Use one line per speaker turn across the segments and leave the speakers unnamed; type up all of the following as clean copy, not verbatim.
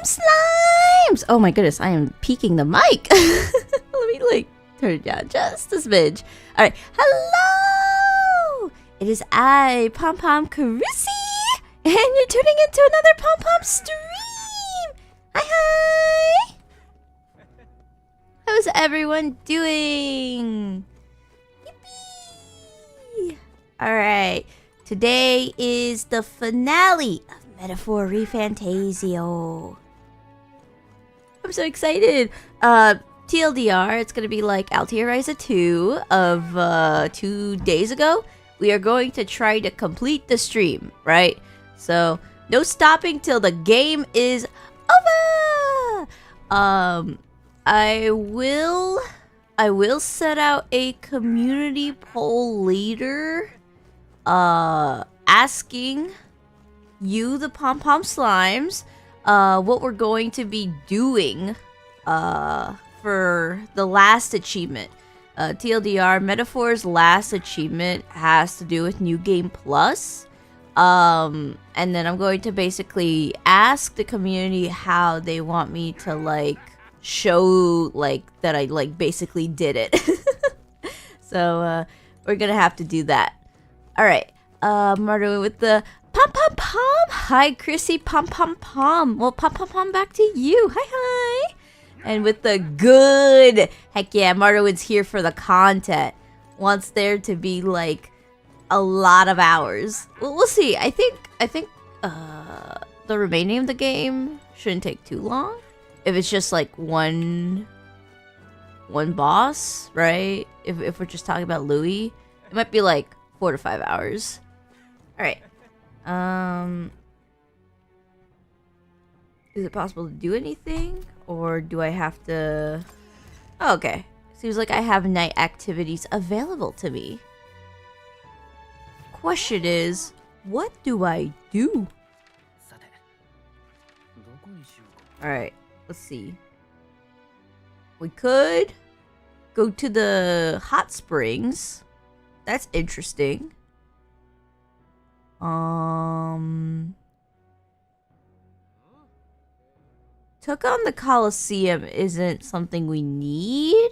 Slimes! Oh my goodness, I am peeking the mic. Let me like turn it down just a smidge. Alright, hello! It is I, Pom Pom Chrisy, and you're tuning into another Pom Pom stream! Hi! How's everyone doing? Yippee! Alright, today is the finale of Metaphor ReFantazio. I'm so excited. TLDR, it's gonna be like Altia Ryza 2 of 2 days ago. We are going to try to complete the stream, right? So no stopping till the game is over. I will set out a community poll later, asking you, the Pom Pom Slimes, what we're going to be doing, for the last achievement. TLDR, Metaphor's last achievement has to do with New Game Plus. And then I'm going to basically ask the community how they want me to, like, show, like, that I, like, basically did it. So, we're gonna have to do that. Alright, Marta with the Pom Pom Pom! Hi, Chrissy, Pom Pom Pom! Well, Pom Pom Pom, back to you! Hi, hi! And with the good! Heck yeah, Martowin's here for the content. Wants there to be, like, a lot of hours. Well, we'll see. I think, the remaining of the game shouldn't take too long. If it's just, like, one boss, right? If we're just talking about Louis, it might be, like, 4 to 5 hours. Alright. Is it possible to do anything? Or do I have to... Oh, okay. Seems like I have night activities available to me. Question is, what do I do? Alright, let's see. We could go to the hot springs. That's interesting. Took on the Coliseum isn't something we need.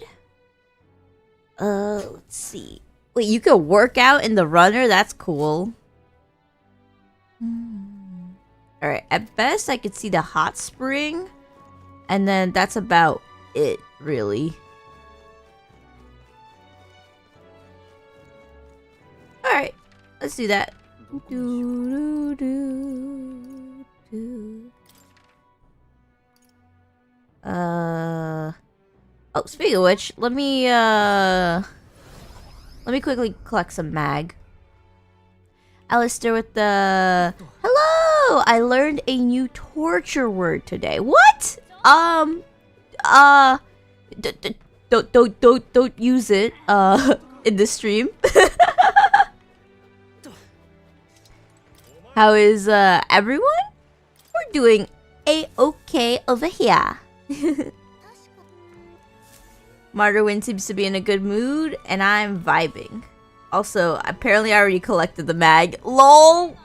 Let's see. Wait, you can work out in the runner? That's cool. Alright, at best I could see the hot spring. And then that's about it, really. Alright, let's do that. Oh, speaking of which, let me quickly collect some mag. Alistair with the... Hello! I learned a new torture word today. What? Don't use it, in the stream. How is, everyone? We're doing a-okay over here. Marderwin seems to be in a good mood, and I'm vibing. Also, apparently I already collected the mag. LOL!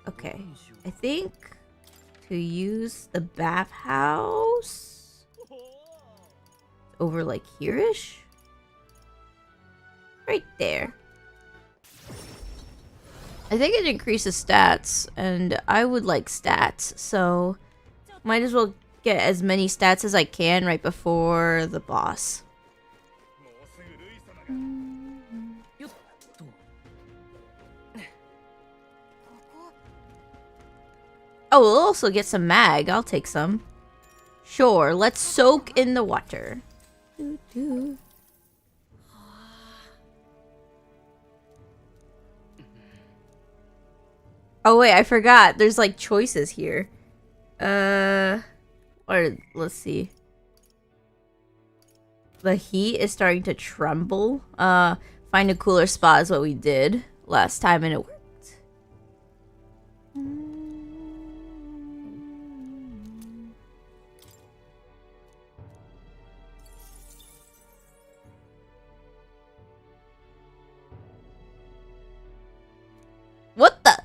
Okay. I think to use the bathhouse over like here-ish? Right there. I think it increases stats, and I would like stats, so might as well get as many stats as I can right before the boss. Oh, we'll also get some mag. I'll take some. Sure, let's soak in the water. Oh wait, I forgot. There's like choices here. Or let's see. The heat is starting to tremble. Find a cooler spot is what we did last time and it worked. What the?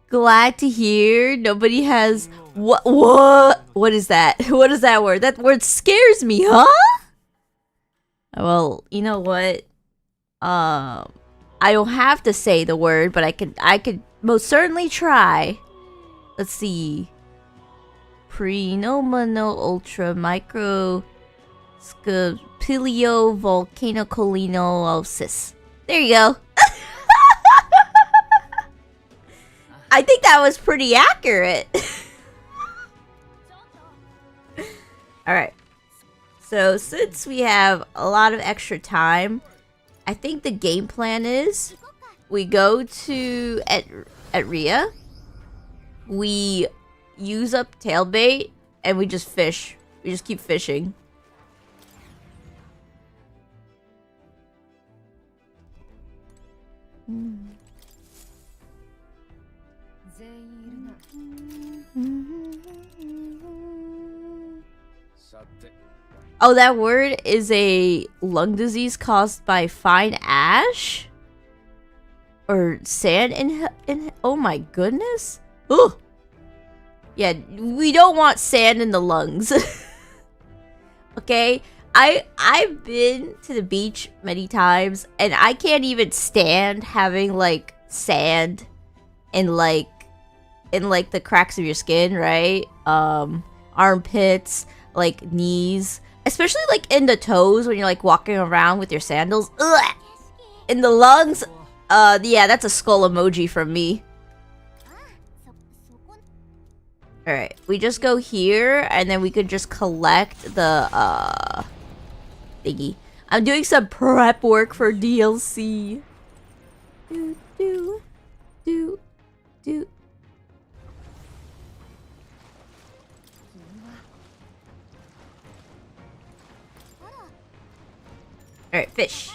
Glad to hear nobody has... What is that? What is that word? That word scares me, huh? Well, you know what? I don't have to say the word, but I could most certainly try. Let's see. Prenomino ultra micro scopilio volcanocolinosis. There you go. I think that was pretty accurate. Alright. So, since we have a lot of extra time, I think the game plan is we go to at Rhea, we use up tailbait, and we just fish. We just keep fishing. Oh, that word is a lung disease caused by fine ash? Or sand in oh my goodness. Ugh. Yeah, we don't want sand in the lungs. Okay? I've been to the beach many times and I can't even stand having like sand in like the cracks of your skin, right? Armpits, like knees, especially like in the toes when you're like walking around with your sandals. Ugh! In the lungs, yeah, that's a skull emoji from me. Alright, we just go here and then we could just collect the thingy. I'm doing some prep work for DLC. Do. Alright, fish.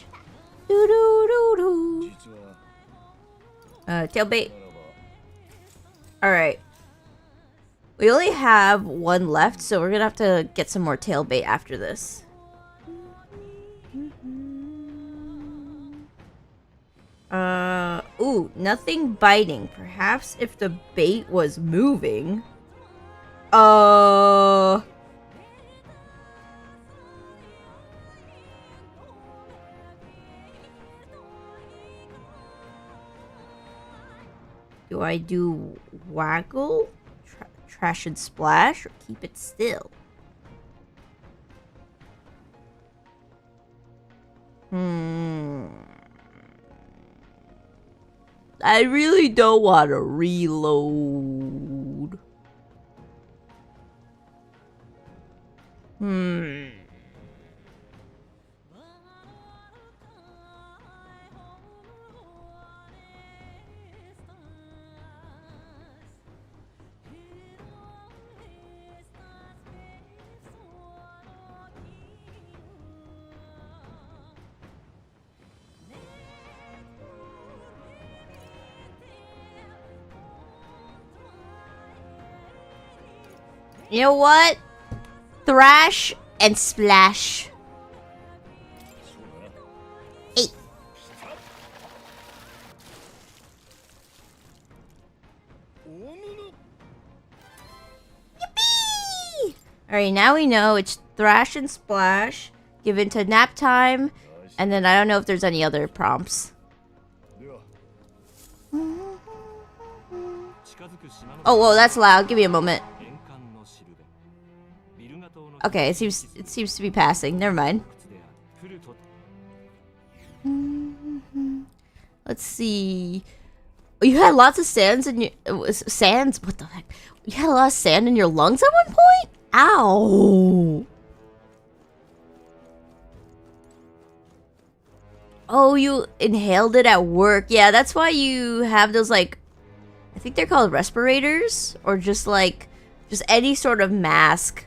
Tailbait. Alright. We only have one left, so we're gonna have to get some more tailbait after this. Ooh, nothing biting. Perhaps if the bait was moving. Do I do waggle, trash and splash, or keep it still? I really don't want to reload. You know what? Thrash and splash. 8. Yippee! Alright, now we know it's thrash and splash. Given to nap time. And then I don't know if there's any other prompts. Oh, whoa, that's loud. Give me a moment. Okay, it seems to be passing. Never mind. Let's see. Oh, you had lots of sands in your sands. What the heck? You had a lot of sand in your lungs at one point. Ow! Oh, you inhaled it at work. Yeah, that's why you have those like, I think they're called respirators, or just any sort of mask.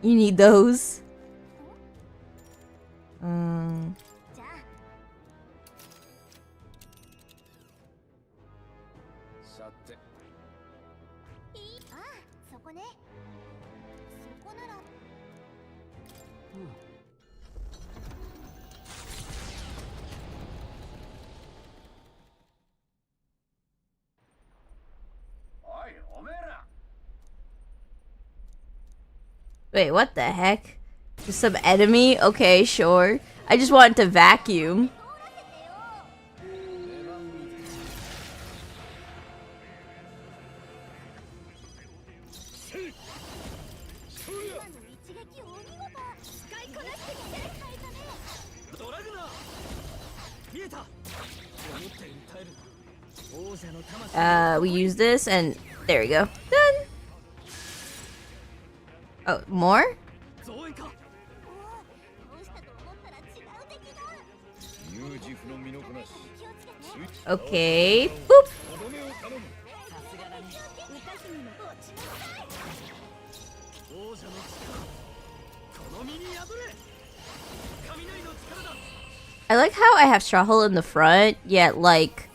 You need those. Wait, what the heck? Just some enemy? Okay, sure. I just wanted to vacuum. We use this and there we go. Done. Oh, more? Okay. Boop. I like how I have Straw Hole in the front, yet like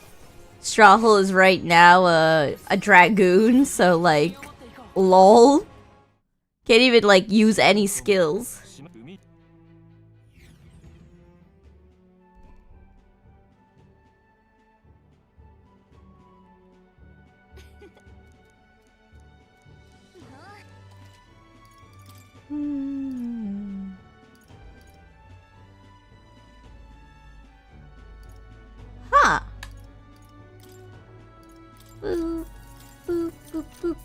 Straw Hole is right now a dragoon, so like lol. Can't even like use any skills. Huh. Boop, boop, boop, boop.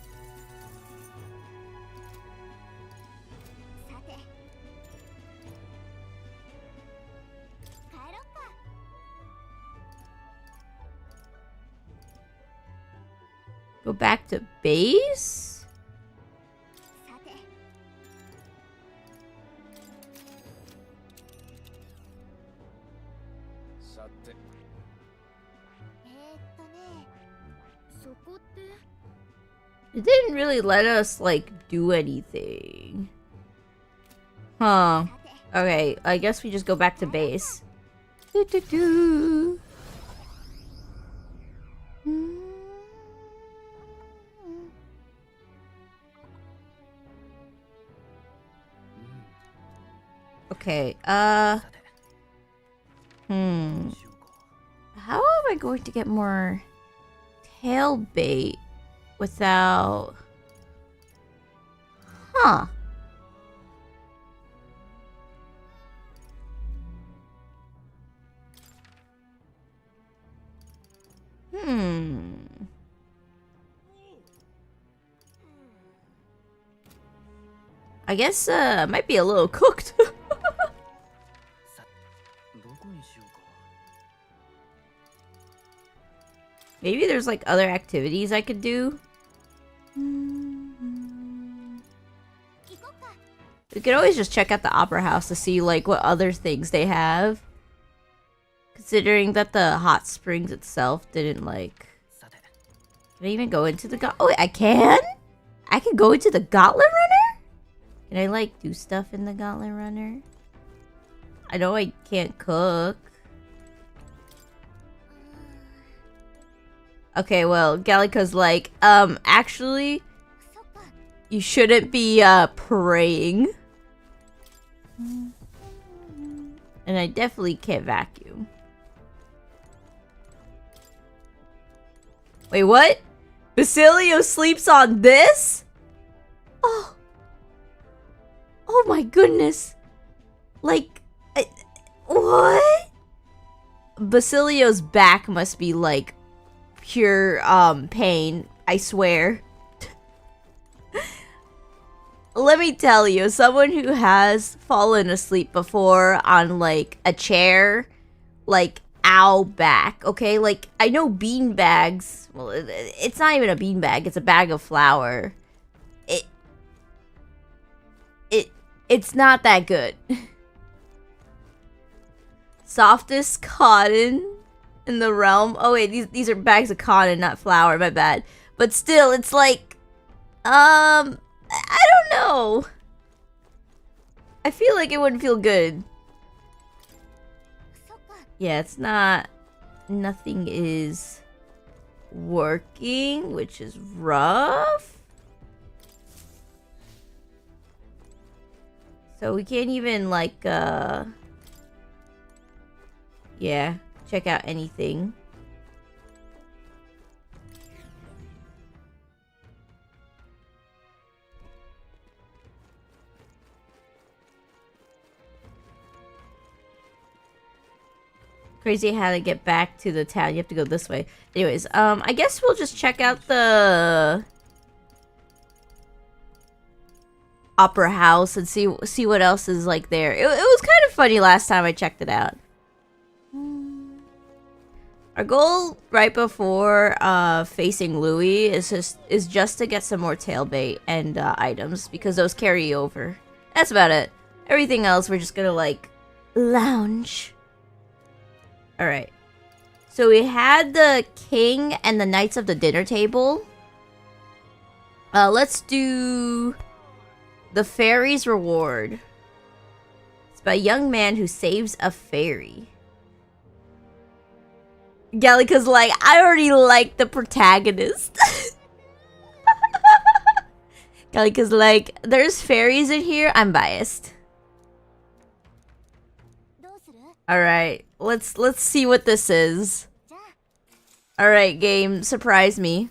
Go back to base? It didn't really let us, like, do anything. Huh. Okay, I guess we just go back to base. Okay, How am I going to get more tail bait without... Huh. I guess, might be a little cooked. Maybe there's like other activities I could do. We could always just check out the Opera House to see like what other things they have. Considering that the hot springs itself didn't like... Can I even go into the Oh wait, I can? I can go into the Gauntlet Runner? Can I like do stuff in the Gauntlet Runner? I know I can't cook. Okay, well, Gallica's like, actually, you shouldn't be, praying. And I definitely can't vacuum. Wait, what? Basilio sleeps on this? Oh. Oh my goodness. Like, what? Basilio's back must be, like, pure pain, I swear. Let me tell you, someone who has fallen asleep before on like a chair, like ow back, okay? Like I know bean bags, well it's not even a bean bag, it's a bag of flour. It's not that good. Softest cotton in the realm. Oh wait, these are bags of cotton, not flour, my bad. But still, it's like, I don't know. I feel like it wouldn't feel good. Yeah, it's not, nothing is working, which is rough. So we can't even like, yeah, check out anything. Crazy how to get back to the town. You have to go this way. Anyways, I guess we'll just check out the Opera House and see what else is like there. It was kind of funny last time I checked it out. Our goal right before facing Louis is just to get some more tailbait and items because those carry over. That's about it. Everything else we're just gonna like lounge. Alright. So we had the king and the knights of the dinner table. Let's do the fairy's reward. It's by a young man who saves a fairy. Gallica's like, I already like the protagonist. Gallica's like, there's fairies in here, I'm biased. Alright, let's see what this is. Alright, game, surprise me.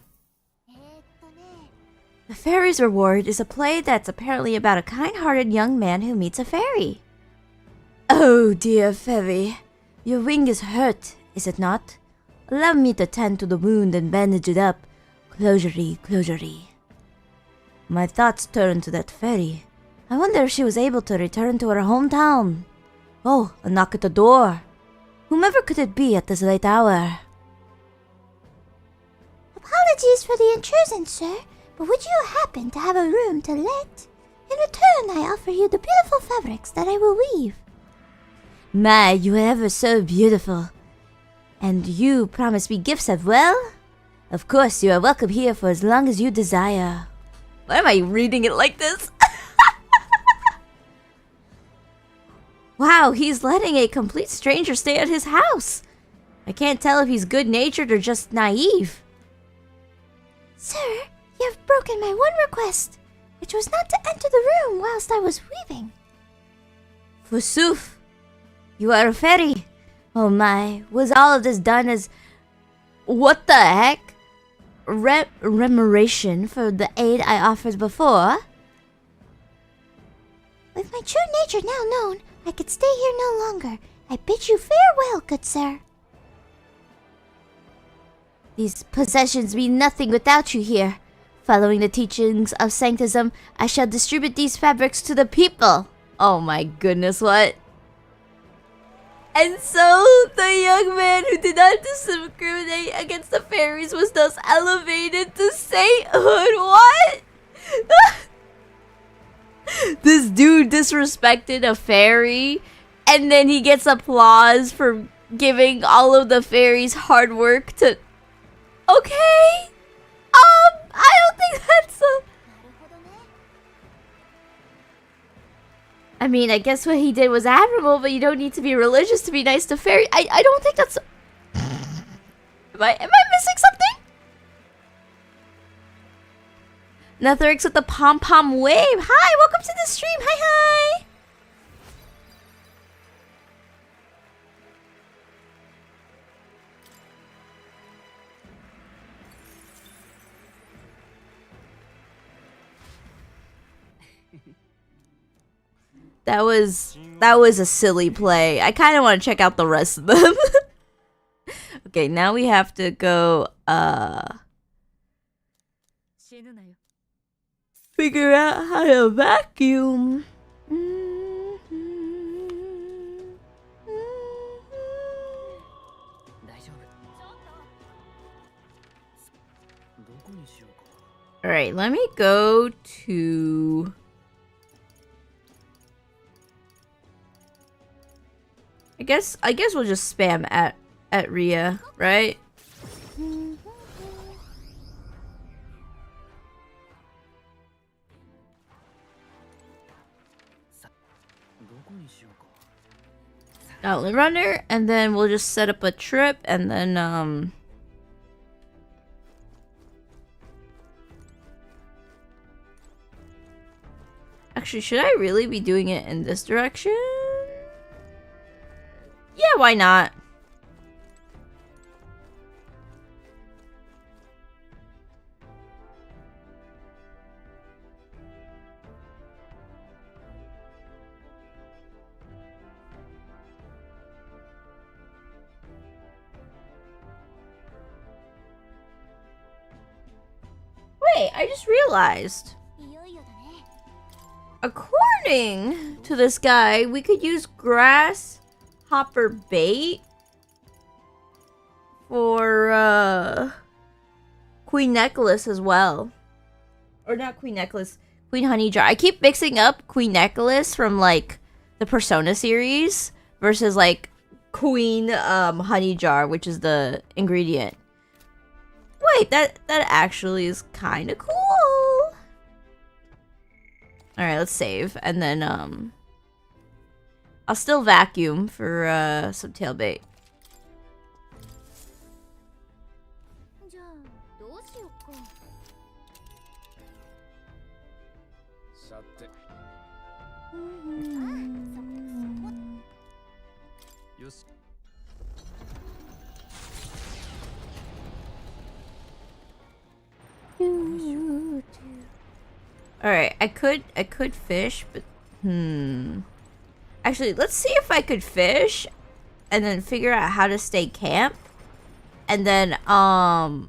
The Fairy's Reward is a play that's apparently about a kind-hearted young man who meets a fairy. Oh dear fairy, your wing is hurt, is it not? Allow me to tend to the wound and bandage it up. Closury, closury. My thoughts turn to that fairy. I wonder if she was able to return to her hometown. Oh, a knock at the door. Whomever could it be at this late hour?
Apologies for the intrusion, sir, but would you happen to have a room to let? In return, I offer you the beautiful fabrics that I will weave.
My, you are ever so beautiful. And you promise me gifts as well? Of course, you are welcome here for as long as you desire. Why am I reading it like this? Wow, he's letting a complete stranger stay at his house. I can't tell if he's good-natured or just naive.
Sir, you have broken my one request, which was not to enter the room whilst I was weaving.
Forsooth, you are a fairy. Oh my, was all of this done as... What the heck? Remuneration for the aid I offered before?
With my true nature now known, I could stay here no longer. I bid you farewell, good sir.
These possessions mean nothing without you here. Following the teachings of sanctism, I shall distribute these fabrics to the people. Oh my goodness, what? And so, the young man who did not discriminate against the fairies was thus elevated to sainthood. What? This dude disrespected a fairy, and then he gets applause for giving all of the fairies hard work to... Okay. I don't think that's a... I mean, I guess what he did was admirable, but you don't need to be religious to be nice to fairy. I don't think that's... Am I missing something? Netherix with the pom-pom wave. Hi, welcome to the stream. Hi, hi. That was a silly play. I kind of want to check out the rest of them. Okay, now we have to go figure out how to vacuum. All right, let me go to... I guess we'll just spam at Ria, right? Outlet runner, and then we'll just set up a trip, and then actually, should I really be doing it in this direction? Yeah, why not? Wait, I just realized. According to this guy, we could use grasshopper bait for Queen Necklace as well. Or not Queen Necklace, Queen Honey Jar. I keep mixing up Queen Necklace from like the Persona series versus like queen honey jar, which is the ingredient. Wait, that actually is kind of cool. All right, let's save, and then I'll still vacuum for some tail bait. Alright, I could fish, but actually, let's see if I could fish and then figure out how to stay camp. And then alright.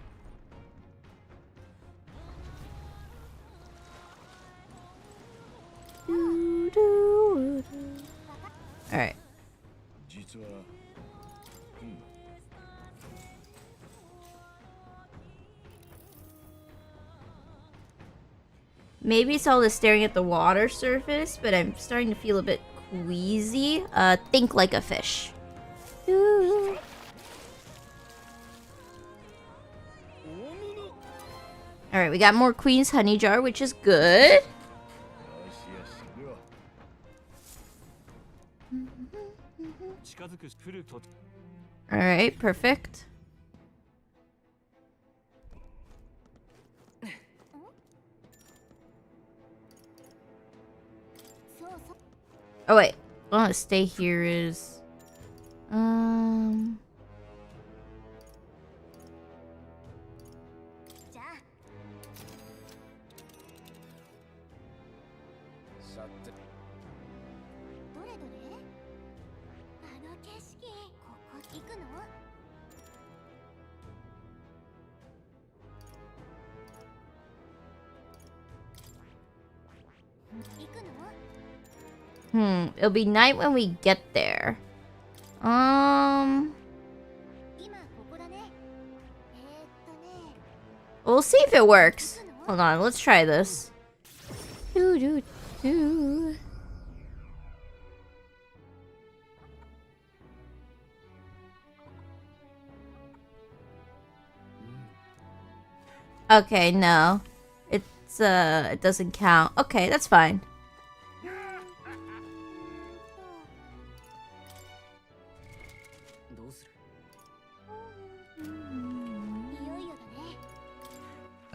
Maybe it's all the staring at the water surface, but I'm starting to feel a bit queasy. Think like a fish. Alright, we got more Queen's Honey Jar, which is good. Alright, perfect. Oh wait, I want to stay here is it'll be night when we get there. We'll see if it works. Hold on, let's try this. Okay, no. It's it doesn't count. Okay, that's fine.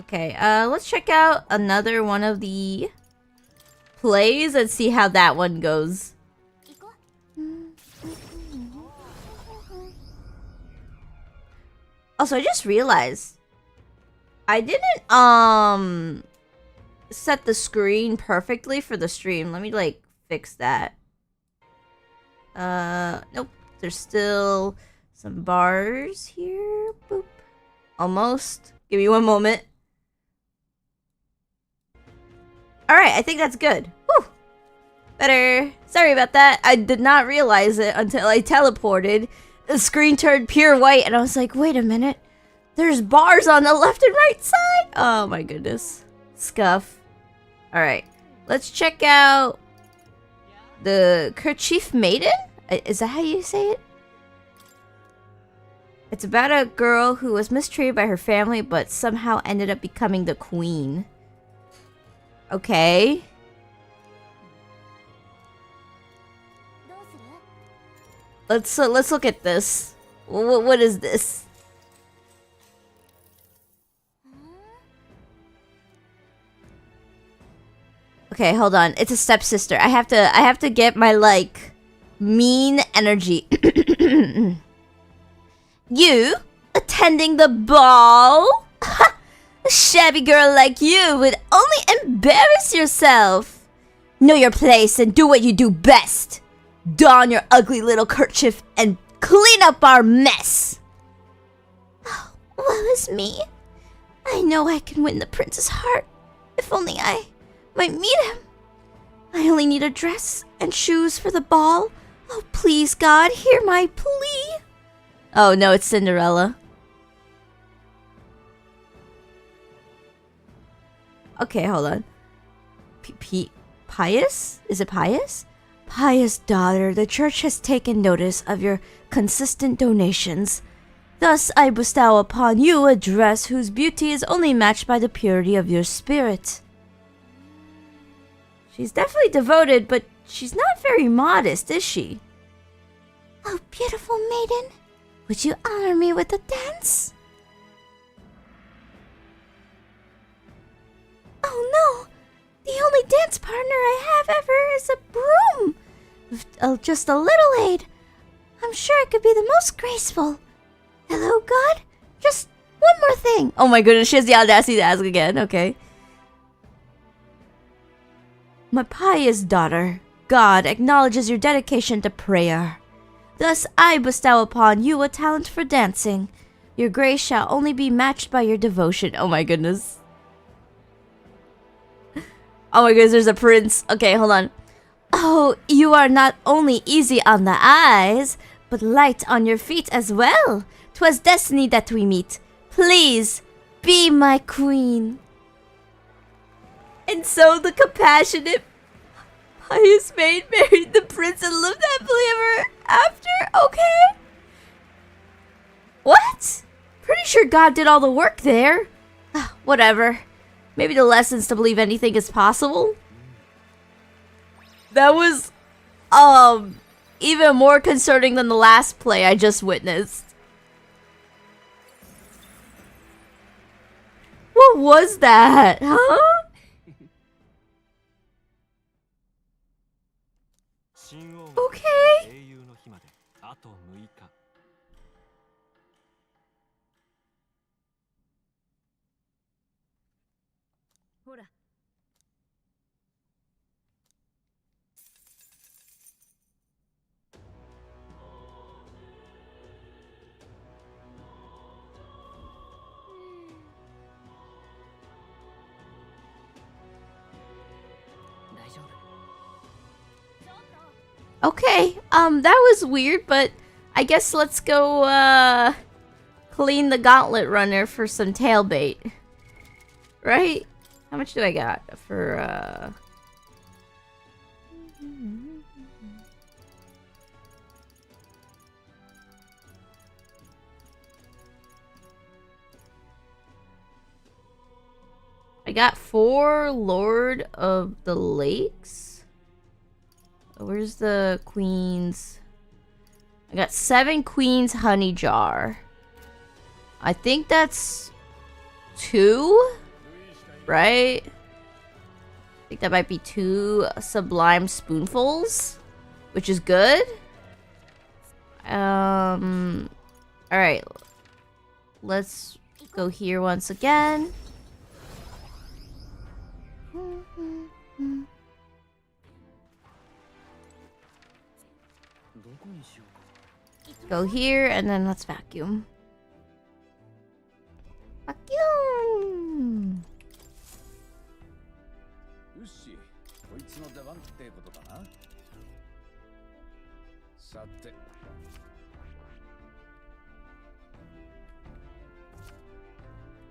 Okay, let's check out another one of the plays and see how that one goes. Also, I just realized I didn't set the screen perfectly for the stream. Let me like fix that. Nope. There's still some bars here. Boop. Almost. Give me one moment. Alright, I think that's good. Whew. Better. Sorry about that. I did not realize it until I teleported. The screen turned pure white and I was like, wait a minute. There's bars on the left and right side. Oh my goodness. Scuff. Alright. Let's check out the Kerchief Maiden? Is that how you say it? It's about a girl who was mistreated by her family but somehow ended up becoming the queen. Okay. Let's look at this. What is this? Okay, hold on. It's a stepsister. I have to get my like mean energy. You attending the ball? A shabby girl like you would only embarrass yourself. Know your place and do what you do best. Don your ugly little kerchief and clean up our mess.
Oh, woe is me. I know I can win the prince's heart. If only I might meet him. I only need a dress and shoes for the ball. Oh, please, God, hear my plea.
Oh, no, it's Cinderella. Okay, hold on. Pious? Is it pious? Pious daughter, the church has taken notice of your consistent donations. Thus I bestow upon you a dress whose beauty is only matched by the purity of your spirit. She's definitely devoted, but she's not very modest, is she?
Oh, beautiful maiden, would you honor me with a dance? Oh no! The only dance partner I have ever is a broom! With just a little aid, I'm sure I could be the most graceful. Hello, God? Just one more thing.
Oh my goodness, she has the audacity to ask again, okay. My pious daughter, God acknowledges your dedication to prayer. Thus I bestow upon you a talent for dancing. Your grace shall only be matched by your devotion. Oh my goodness. Oh my goodness, there's a prince. Okay, hold on. Oh, you are not only easy on the eyes, but light on your feet as well. 'Twas destiny that we meet. Please, be my queen. And so the compassionate, pious maid married the prince and lived happily ever after? Okay. What? Pretty sure God did all the work there. Whatever. Maybe the lessons to believe anything is possible. That was, even more concerning than the last play I just witnessed. What was that? Huh? Okay. Okay, that was weird, but I guess let's go, clean the gauntlet runner for some tail bait. Right? How much do I got for, I got 4 Lord of the Lakes. Where's the queens? I got 7 queens honey jar. I think that's 2, right? I think that might be 2 sublime spoonfuls, which is good. All right, let's go here once again. Go here, and then let's vacuum. Vacuum!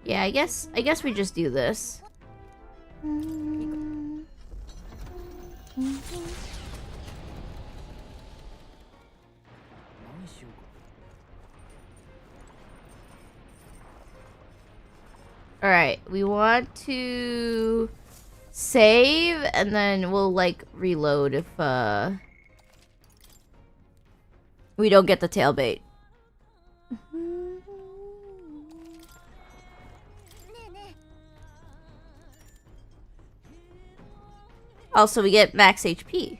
Yeah, I guess we just do this. Alright, we want to save, and then we'll, like, reload if, we don't get the tail bait. Also, we get max HP.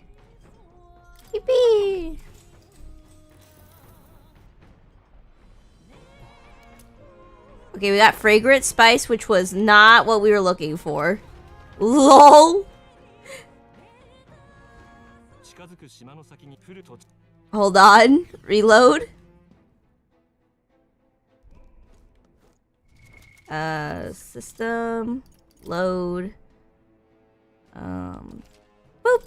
Yippee! Okay, we got fragrant spice, which was not what we were looking for. LOL! Hold on. Reload. System. Load. Boop.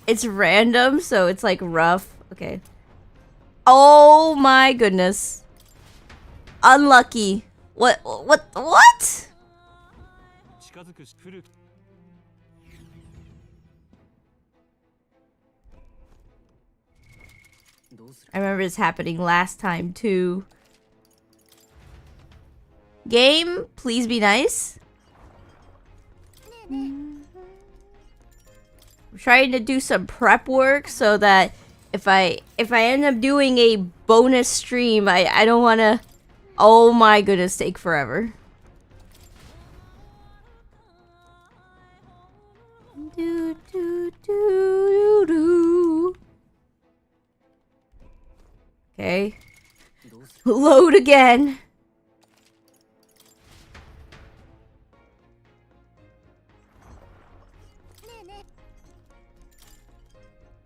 It's random, so it's like rough. Okay. Oh my goodness. Unlucky. What? I remember this happening last time too. Game, please be nice. I'm trying to do some prep work so that if I end up doing a bonus stream, I don't want to, oh my goodness, take forever. Do, do, do, do. Okay. Load again.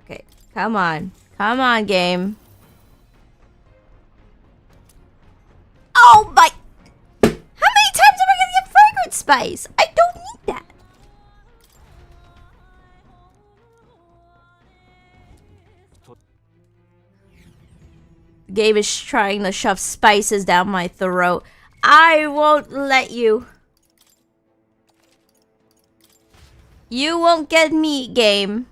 Okay, come on. Come on, game. Oh my... How many times am I gonna get fragrance spice? I don't need that. The game is trying to shove spices down my throat. I won't let you. You won't get me, game.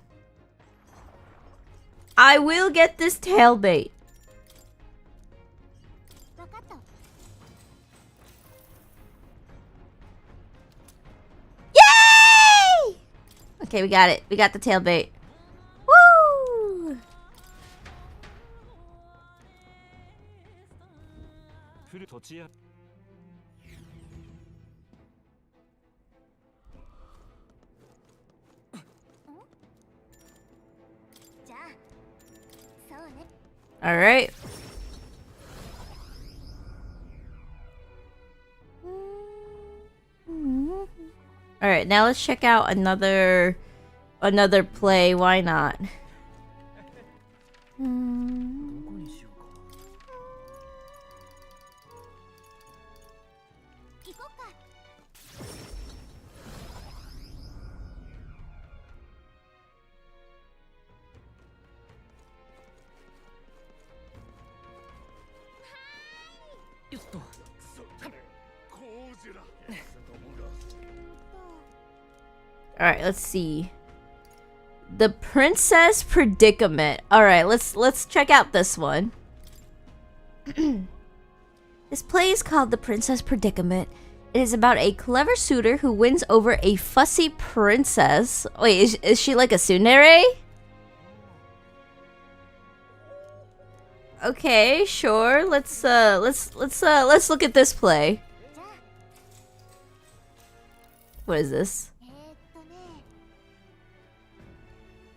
I will get this tail bait. Yay! Okay, we got it. We got the tail bait. Woo! All right. All right, now let's check out another play. Why not? Alright, let's see. The Princess Predicament. Alright, let's check out this one. This play is called The Princess Predicament. It is about a clever suitor who wins over a fussy princess. Wait, is she like a tsundere? Okay, sure. Let's look at this play. What is this?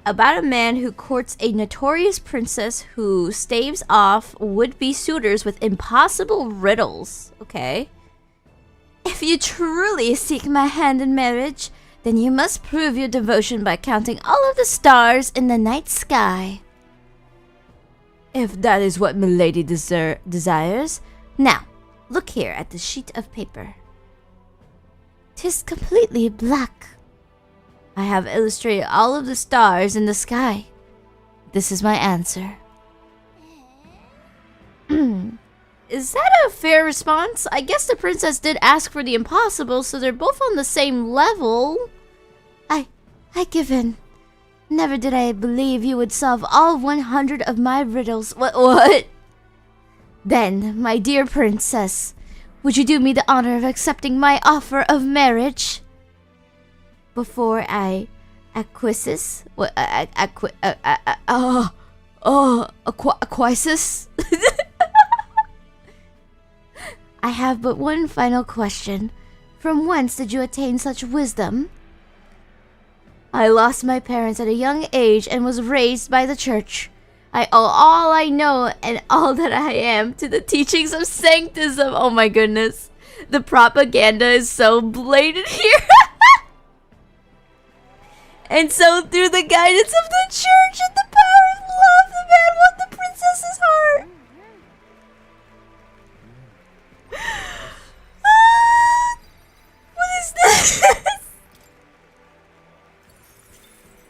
About a man who courts a notorious princess who staves off would-be suitors with impossible riddles. Okay. If you truly seek my hand in marriage, then you must prove your devotion by counting all of the stars in the night sky. If that is what milady desires. Now, look here at the sheet of paper. 'Tis completely black. I have illustrated all of the stars in the sky. This is my answer. Is that a fair response? I guess the princess did ask for the impossible, so they're both on the same level. I give in. Never did I believe you would solve all 100 of my riddles. What? Then, my dear princess, would you do me the honor of accepting my offer of marriage? Before I acquiesce? What? Acquiesce? I have but one final question. From whence did you attain such wisdom? I lost my parents at a young age and was raised by the church. I owe all I know and all that I am to the teachings of sanctism. Oh my goodness. The propaganda is so blatant here. And so through the guidance of the church and the power of love, the man won the princess's heart. What is this?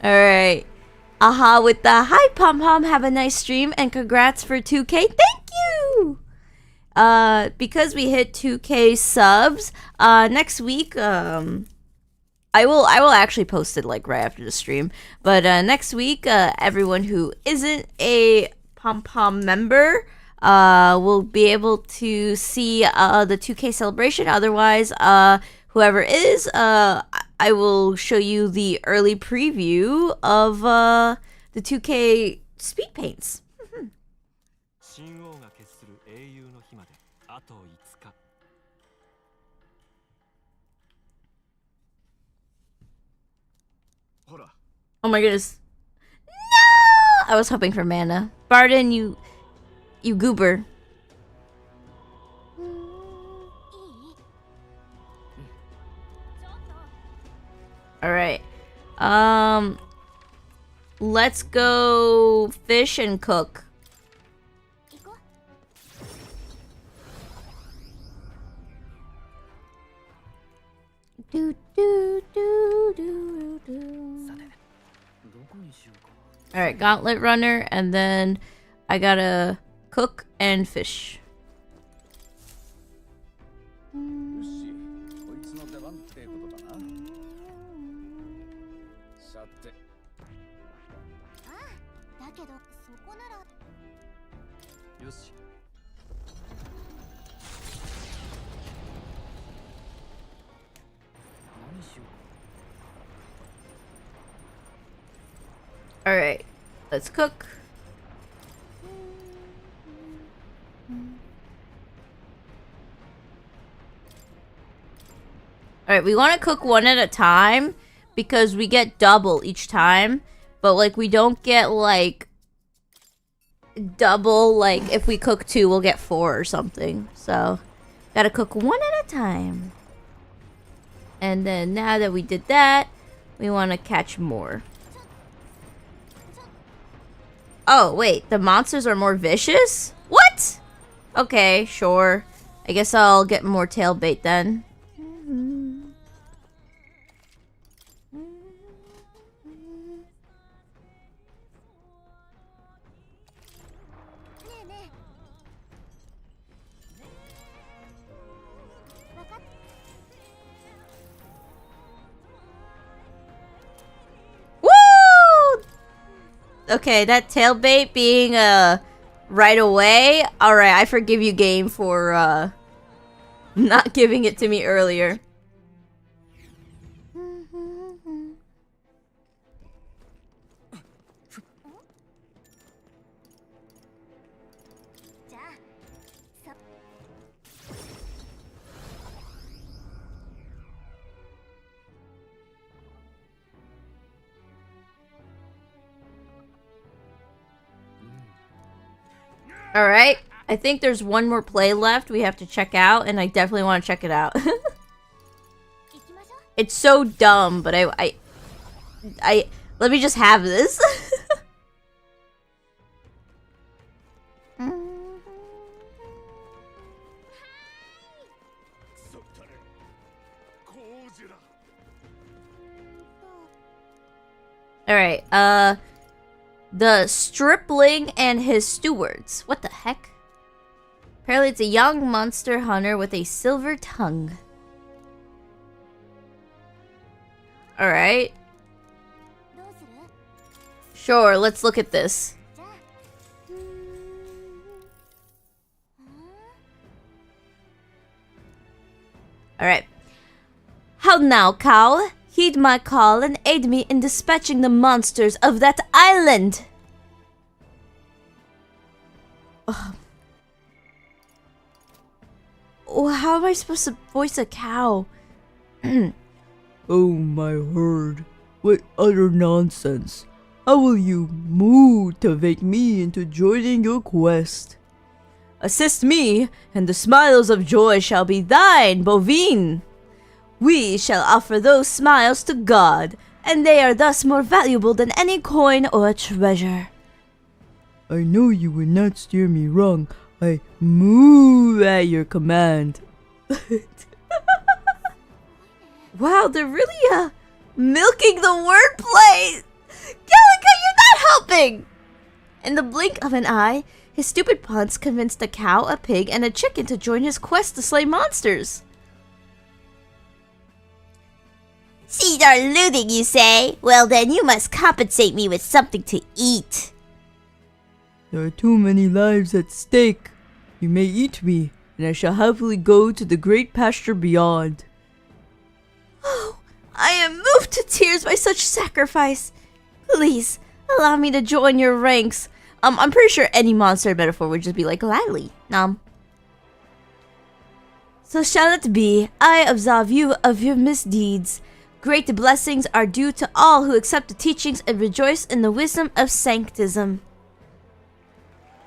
Alright. Aha with the hi pom pom. Have a nice stream and congrats for 2K. Thank you. because we hit 2K subs, next week, I will actually post it like right after the stream. But next week, everyone who isn't a Pom Pom member will be able to see the 2K celebration. Otherwise, whoever is, I will show you the early preview of the 2K speed paints. Oh my goodness. No! I was hoping for mana. Barden, you goober. Alright. Let's go fish and cook. Do do do do do. Alright, gauntlet runner, and then I gotta cook and fish. Alright, let's cook. Alright, we want to cook one at a time because we get double each time, but like we don't get like double, like if we cook 2 we'll get 4 or something. So gotta cook one at a time. And then now that we did that, we want to catch more. Oh, wait, the monsters are more vicious? What? Okay, sure. I guess I'll get more tail bait then. Okay, that tail bait being right away. Alright, I forgive you, game, for not giving it to me earlier. Alright, I think there's one more play left we have to check out, and I definitely want to check it out. It's so dumb, but I let me just have this. Alright, the stripling and his stewards. What the heck? Apparently it's a young monster hunter with a silver tongue. Alright. Sure, let's look at this. Alright. How now, cow? Heed my call and aid me in dispatching the monsters of that island. Oh, how am I supposed to voice a cow?
Oh my word, what utter nonsense. How will you motivate me into joining your quest?
Assist me, and the smiles of joy shall be thine, bovine. We shall offer those smiles to God, and they are thus more valuable than any coin or treasure.
I know you would not steer me wrong. I move at your command.
Wow, they're really milking the wordplay. Calico, you're not helping. In the blink of an eye, His stupid puns convinced a cow, a pig, and a chicken to join his quest to slay monsters.
Seeds are looting, you say? Well then, you must compensate me with something to eat.
There are too many lives at stake. You may eat me, and I shall happily go to the great pasture beyond.
Oh, I am moved to tears by such sacrifice. Please, allow me to join your ranks. I'm pretty sure any monster metaphor would just be like, gladly. So shall it be. I absolve you of your misdeeds. Great blessings are due to all who accept the teachings and rejoice in the wisdom of sanctism.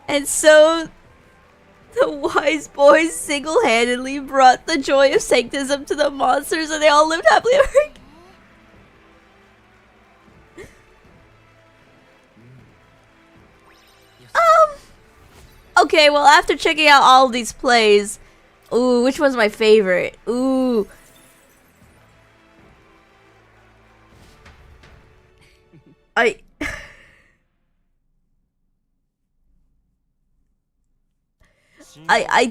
And so, the wise boys single-handedly brought the joy of sanctism to the monsters, and they all lived happily ever after. Okay, well, after checking out all of these plays, ooh, which one's my favorite? Ooh. I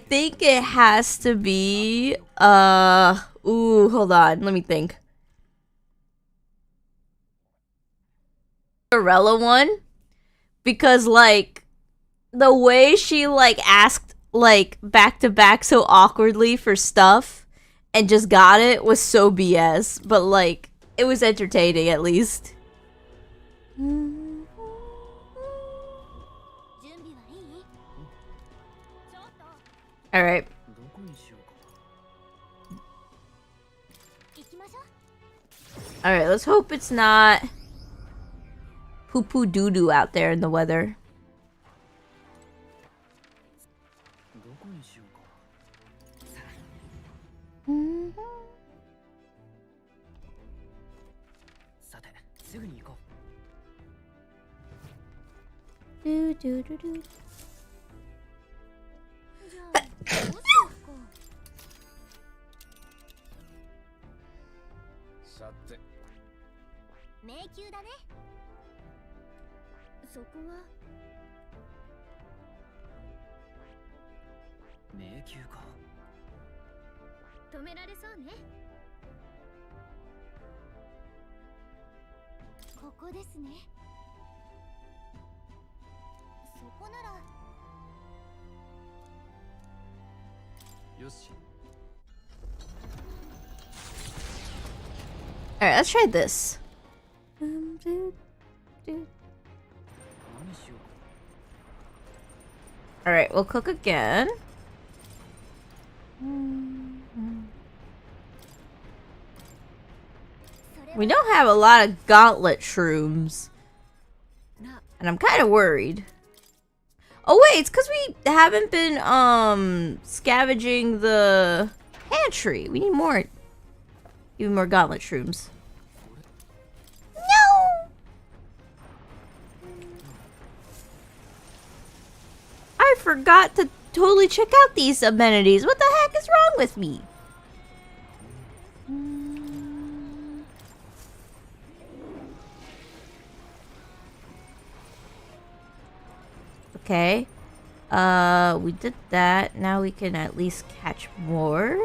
think it has to be ooh, hold on, let me think. Cinderella one, because like the way she like asked like back to back so awkwardly for stuff and just got it was so BS, but like it was entertaining at least. All right. All right, let's hope it's not poo-poo doo-doo out there in the weather. Do, do, do, do. Alright, let's try this. Alright, we'll cook again. We don't have a lot of gauntlet shrooms. And I'm kind of worried. Oh wait, it's because we haven't been scavenging the pantry. We need more. Even more gauntlet shrooms. No! I forgot to totally check out these amenities. What the heck is wrong with me? Okay. We did that. Now we can at least catch more.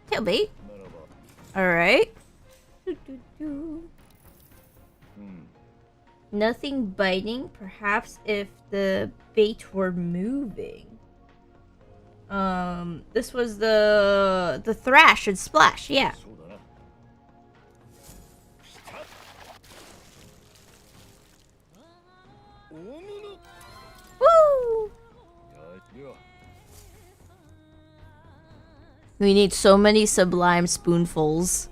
Tailbait. Alright. Nothing biting. Perhaps if the bait were moving. This was the thrash and splash, yeah. Woo! We need so many sublime spoonfuls.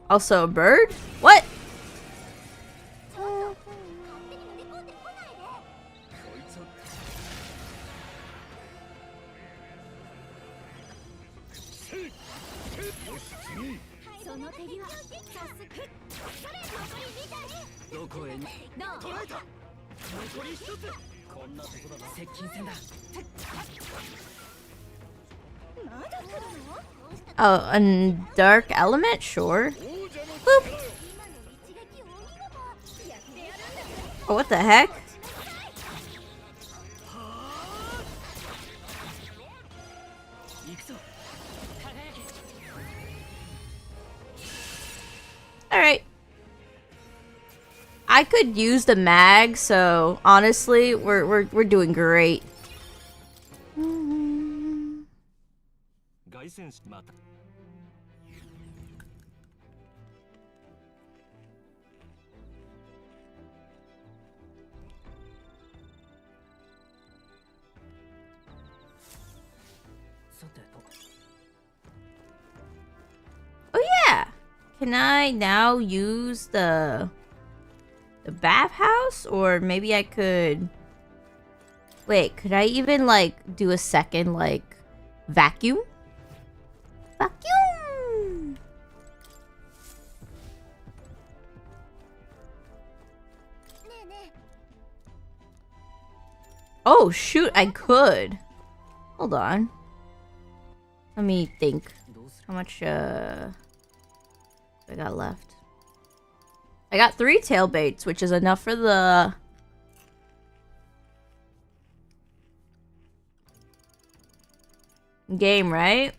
Also a bird? What? Oh, a dark element? Sure. Boop. Oh, what the heck? Alright. I could use the mag, so honestly, we're doing great. Oh yeah! Can I now use the bathhouse? Or maybe I could... Wait, could I even, like, do a second, like, vacuum? Vacuum! Oh, shoot, I could. Hold on. Let me think. How much, I got left? I got 3 tail baits, which is enough for the... game, right?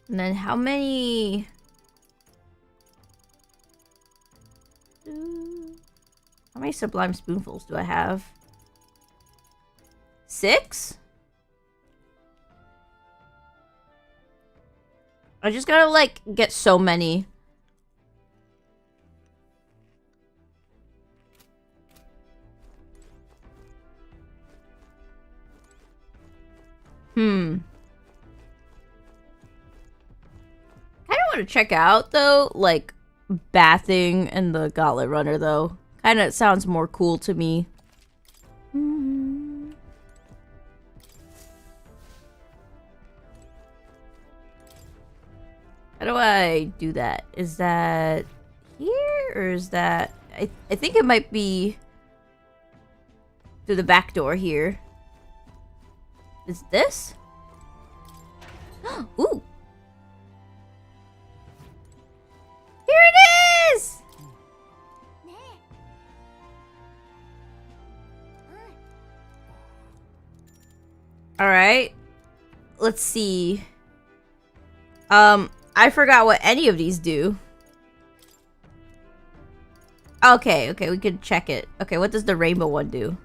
And then how many... How many sublime spoonfuls do I have? 6? I just gotta, like, get so many. Kinda wanna check out, though, like, bathing and the gauntlet runner, though. Kinda sounds more cool to me. How do I do that? Is that here? Or is that... I think it might be through the back door here. Is this? Ooh! Here it is! Alright. Let's see. I forgot what any of these do. Okay, we can check it. Okay, what does the rainbow one do?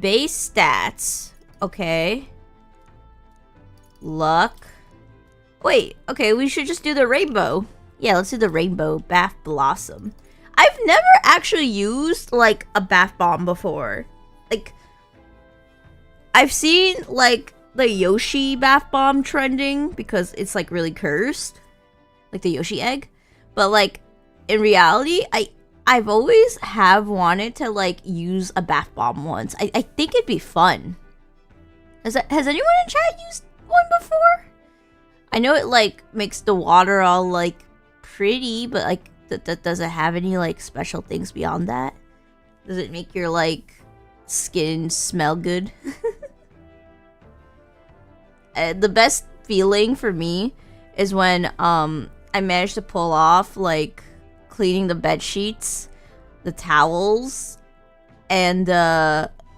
Base stats. Okay. Luck. Wait, okay, we should just do the rainbow. Yeah, let's do the rainbow bath blossom. I've never actually used, like, a bath bomb before. Like, I've seen, like, the Yoshi bath bomb trending because it's, like, really cursed. Like the Yoshi egg. But, like, in reality, I've always have wanted to, like, use a bath bomb once. I think it'd be fun. Has anyone in chat used one before? I know it, like, makes the water all, like, pretty, but, like, that does it have any, like, special things beyond that? Does it make your, like, skin smell good? The best feeling for me is when, I managed to pull off, like, cleaning the bed sheets, the towels, and,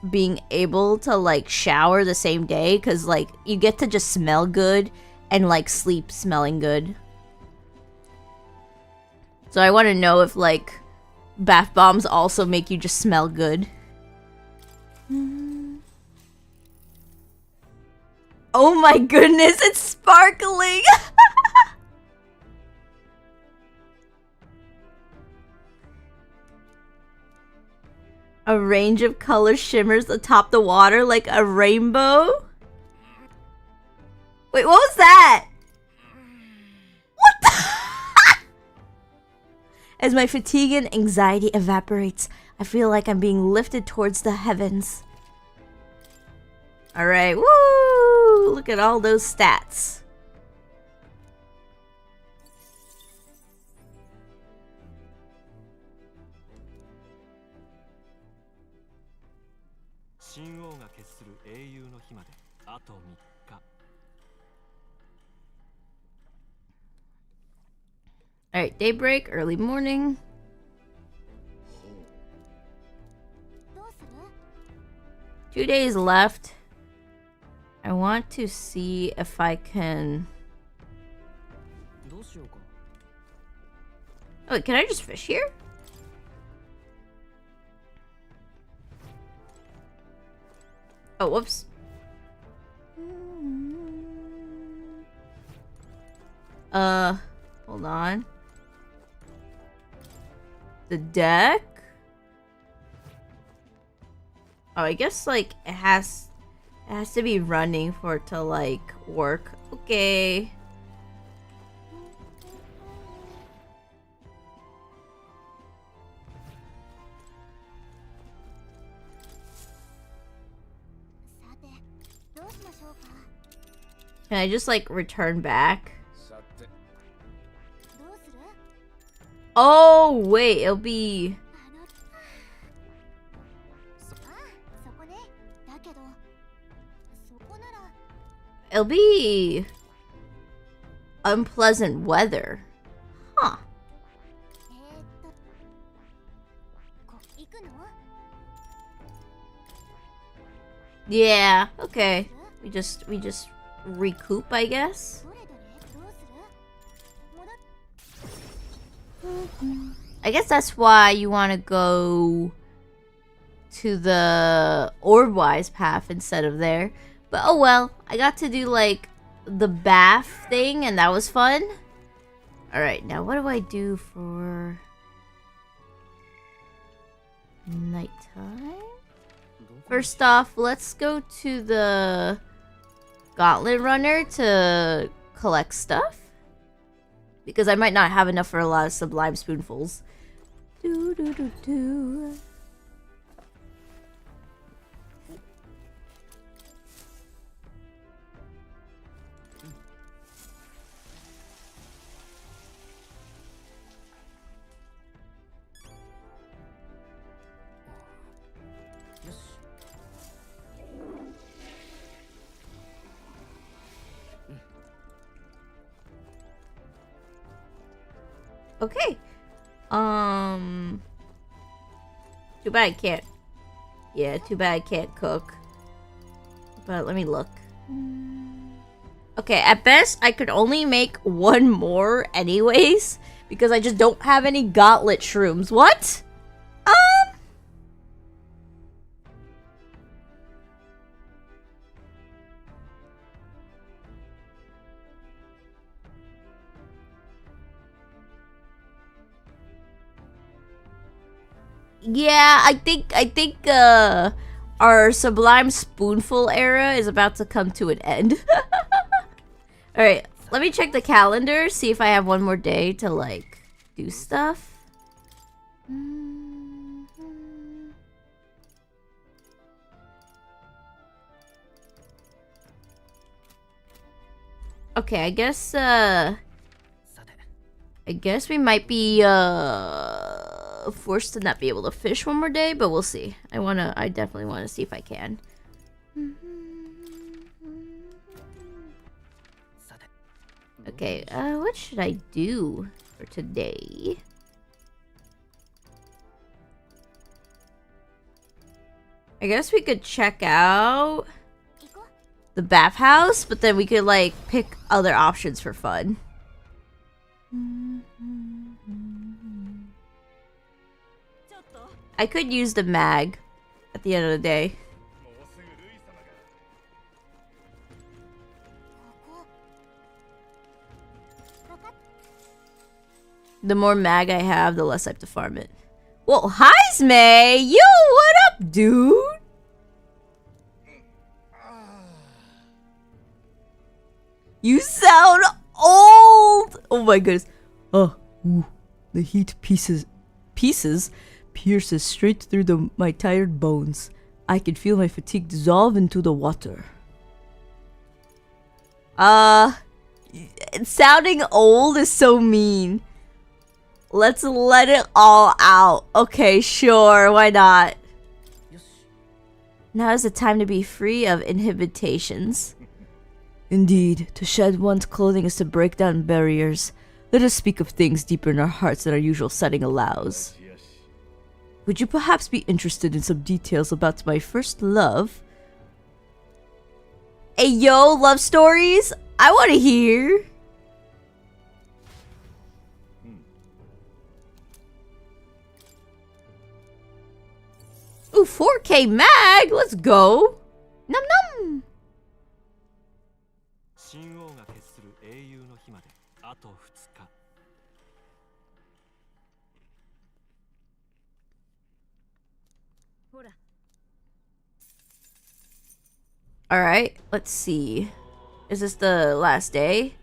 being able to, like, shower the same day, because, like, you get to just smell good and, like, sleep smelling good. So I want to know if, like, bath bombs also make you just smell good. Oh my goodness, it's sparkling! A range of color shimmers atop the water like a rainbow? Wait, what was that? What the? As my fatigue and anxiety evaporates, I feel like I'm being lifted towards the heavens. Alright, woo! Look at all those stats. Alright, daybreak, early morning. 2 days left. I want to see if I can... Oh, wait, can I just fish here? Oh, whoops. Hold on. The deck? Oh, I guess, like, it has to be running for it to, like, work. Okay. Can I just, like, return back? Oh, wait, it'll be... It'll be... unpleasant weather. Huh. Yeah, okay. We just recoup, I guess. I guess that's why you want to go to the Orbwise path instead of there. But oh well, I got to do like the bath thing and that was fun. Alright, now what do I do for nighttime? First off, let's go to the Gauntlet Runner to collect stuff. Because I might not have enough for a lot of Sublime Spoonfuls. Okay. Too bad I can't. Yeah, too bad I can't cook. But let me look. Okay, at best, I could only make one more anyways. Because I just don't have any gauntlet shrooms. What? Yeah, I think our Sublime Spoonful era is about to come to an end. Alright, let me check the calendar, see if I have one more day to like do stuff. Okay, I guess we might be forced to not be able to fish one more day, but we'll see. I definitely wanna see if I can. Okay, what should I do for today? I guess we could check out the bathhouse, but then we could like pick other options for fun. I could use the mag at the end of the day. The more mag I have, the less I have to farm it. Well, hi, May! Yo, what up, dude? You sound old! Oh my goodness. Oh, ooh.
The heat pieces pierces straight through my tired bones. I can feel my fatigue dissolve into the water.
Sounding old is so mean. Let's let it all out. Okay, sure, why not? Now is the time to be free of inhibitations.
Indeed, to shed one's clothing is to break down barriers. Let us speak of things deeper in our hearts than our usual setting allows. Would you perhaps be interested in some details about my first love?
Hey yo, love stories? I want to hear. Ooh, 4K mag, let's go. Num num. Alright, let's see. Is this the last day?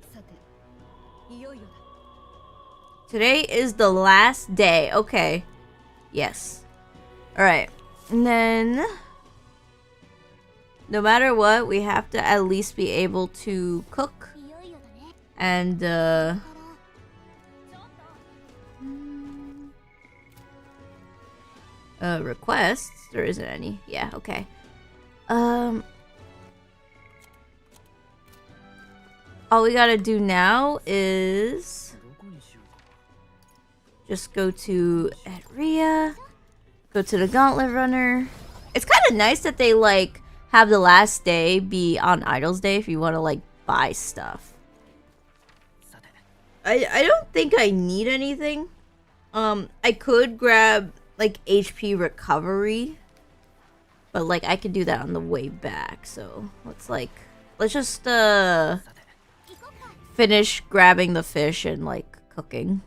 Today is the last day. Okay. Yes. Alright. And then, no matter what, we have to at least be able to cook. And, requests? There isn't any. Yeah, okay. All we gotta do now is just go to Edria, go to the Gauntlet Runner. It's kind of nice that they like have the last day be on Idol's Day if you want to like buy stuff. I don't think I need anything. I could grab like HP recovery, but like I could do that on the way back. So let's just finish grabbing the fish and like cooking.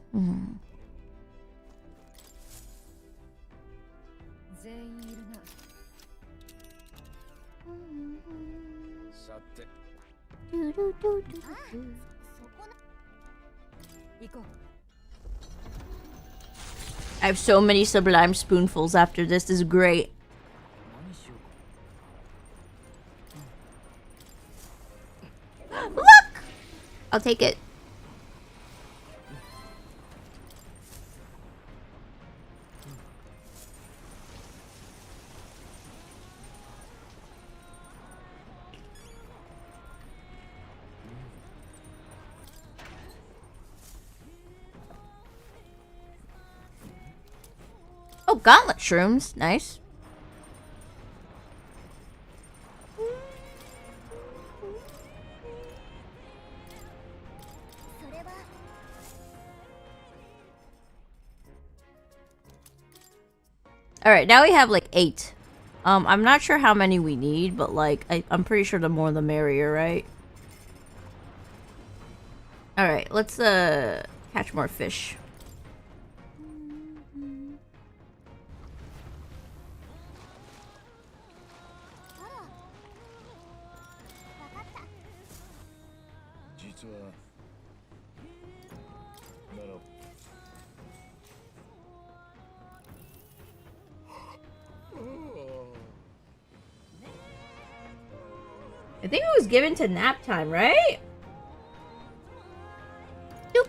I have so many sublime spoonfuls after this. This is great. Look! I'll take it. Oh, gauntlet shrooms. Nice. Alright, now we have like 8. I'm not sure how many we need, but like I'm pretty sure the more the merrier, right? Alright, let's catch more fish. I think it was given to nap time, right? Doop.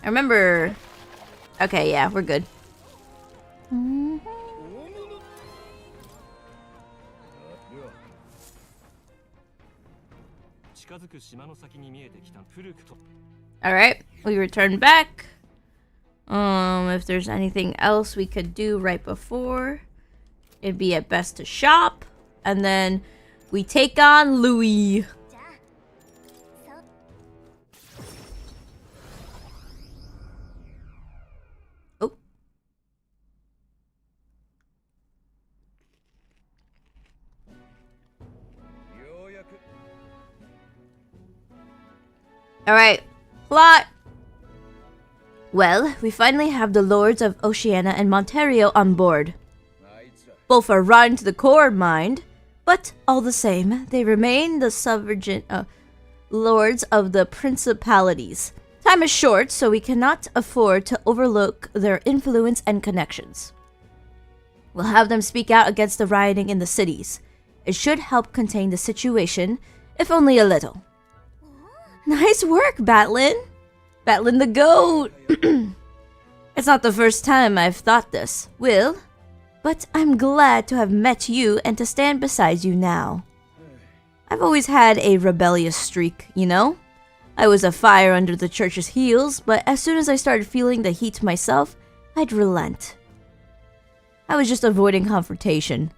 I remember. Okay, yeah, we're good. Alright, we return back. If there's anything else we could do right before, it'd be at best to shop. And then we take on Louis. Oh. Alright, plot. Well, we finally have the Lords of Oceania and Monterio on board. Both are rotten to the core, mind. But all the same, they remain the sovereign lords of the principalities. Time is short, so we cannot afford to overlook their influence and connections. We'll have them speak out against the rioting in the cities. It should help contain the situation, if only a little. Nice work, Batlin! Batlin the goat! It's not the first time I've thought this, Will. But I'm glad to have met you and to stand beside you now. I've always had a rebellious streak, you know? I was a fire under the church's heels, but as soon as I started feeling the heat myself, I'd relent. I was just avoiding confrontation,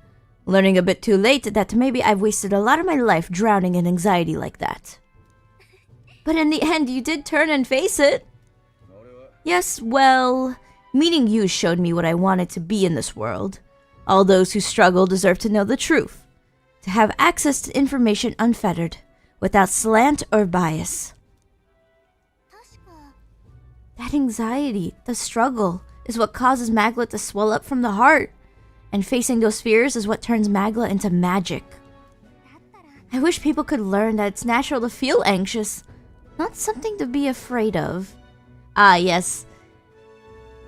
learning a bit too late that maybe I've wasted a lot of my life drowning in anxiety like that. But in the end, you did turn and face it. Yes, well, meeting you showed me what I wanted to be in this world. All those who struggle deserve to know the truth, to have access to information unfettered, without slant or bias. That anxiety, the struggle, is what causes Magla to swell up from the heart. And facing those fears is what turns Magla into magic. I wish people could learn that it's natural to feel anxious, not something to be afraid of. Ah, yes.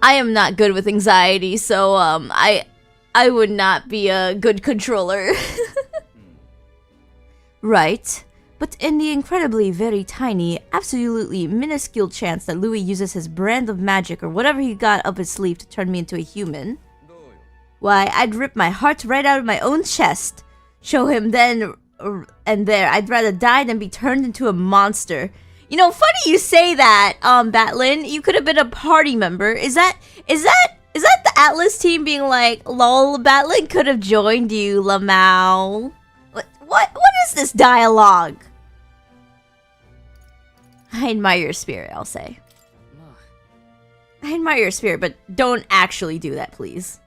I am not good with anxiety, so I would not be a good controller. Right. But in the incredibly very tiny, absolutely minuscule chance that Louis uses his brand of magic or whatever he got up his sleeve to turn me into a human, why, I'd rip my heart right out of my own chest. Show him then and there. I'd rather die than be turned into a monster. You know, funny you say that, Batlin. You could have been a party member. Is that the ATLUS team being like, lol, Batlin could have joined you, Lamau? What is this dialogue? I admire your spirit, I'll say. I admire your spirit, but don't actually do that, please.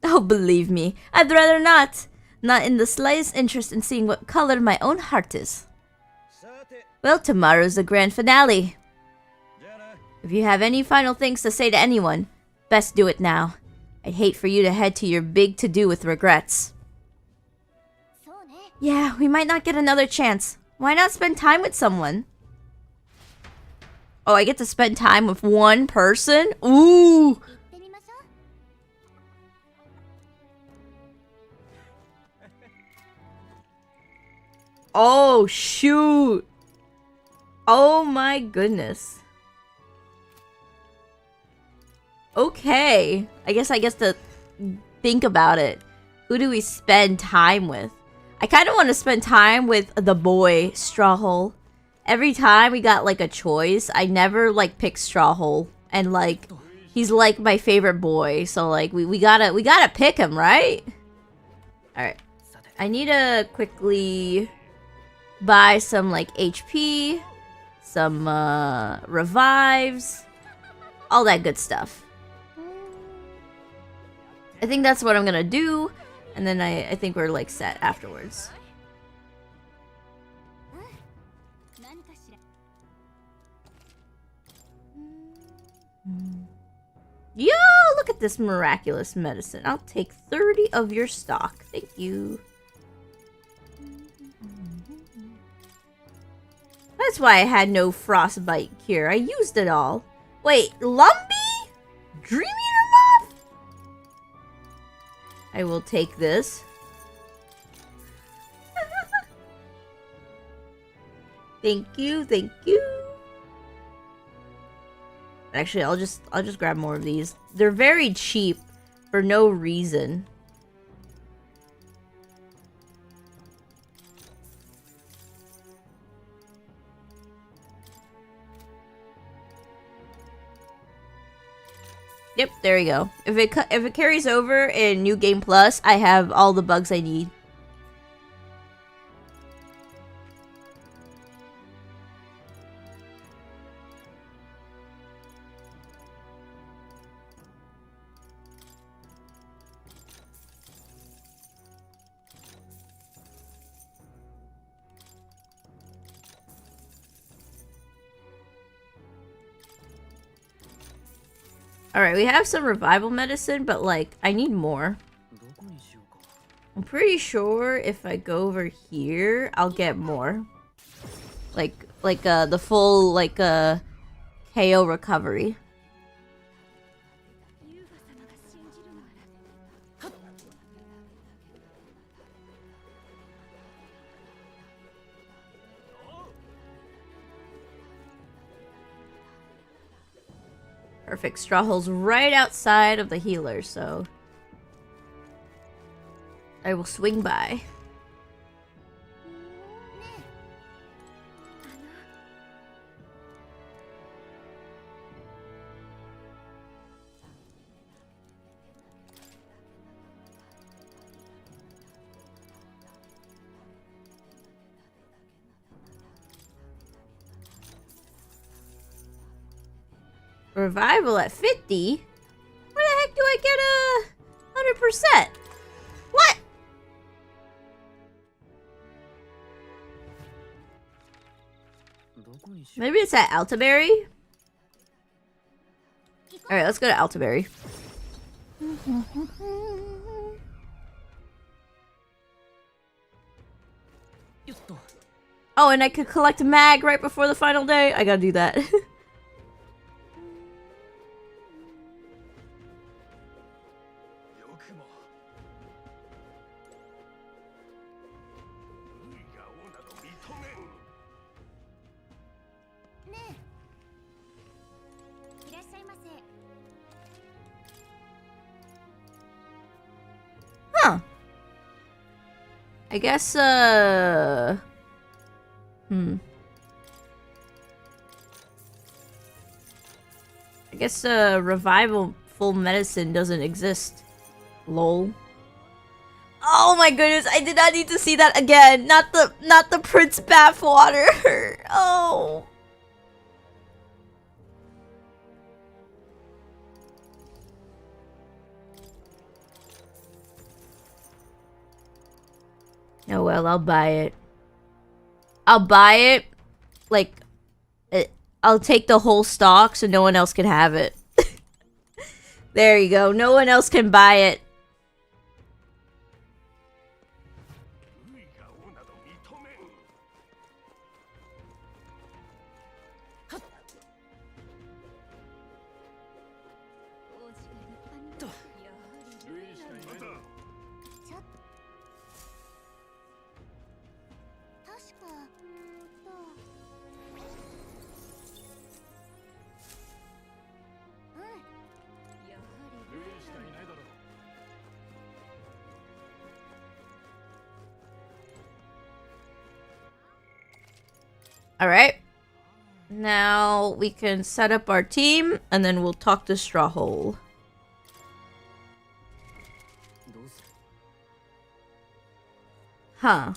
Oh, believe me, I'd rather not. Not in the slightest interest in seeing what color my own heart is. Well, tomorrow's the grand finale. If you have any final things to say to anyone, best do it now. I'd hate for you to head to your big to-do with regrets. Yeah, we might not get another chance. Why not spend time with someone? Oh, I get to spend time with one person? Ooh! Oh, shoot! Oh my goodness. Okay. I guess to think about it. Who do we spend time with? I kind of want to spend time with the boy, Strawhole. Every time we got, like, a choice, I never, like, picked Strawhole. And, like, he's, like, my favorite boy. So, like, we gotta pick him, right? Alright. I need to quickly buy some, like, HP. Some, revives. All that good stuff. I think that's what I'm gonna do. And then I think we're like set afterwards. Yo, look at this miraculous medicine. I'll take 30 of your stock. Thank you. That's why I had no frostbite cure. I used it all. Wait, Lumpy? Dream Eater Moth? I will take this. Thank you, thank you. Actually, I'll just grab more of these. They're very cheap for no reason. Yep, there we go. If it carries over in New Game Plus, I have all the bugs I need. Alright, we have some revival medicine, but like, I need more. I'm pretty sure if I go over here, I'll get more. Like the full, KO recovery. Perfect. Straw hole's right outside of the healer, so I will swing by. Revival at 50? Where the heck do I get 100%? What? Maybe it's at Altaberry? Alright, let's go to Altaberry. Oh, and I could collect mag right before the final day? I gotta do that. Huh. I guess, I guess, revival full medicine doesn't exist. Lol. Oh my goodness, I did not need to see that again. Not the Prince Bathwater. Oh. Oh well, I'll buy it. I'll buy it. Like, I'll take the whole stock so no one else can have it. There you go. No one else can buy it. Alright. Now we can set up our team, and then we'll talk to Straw Hole. Huh.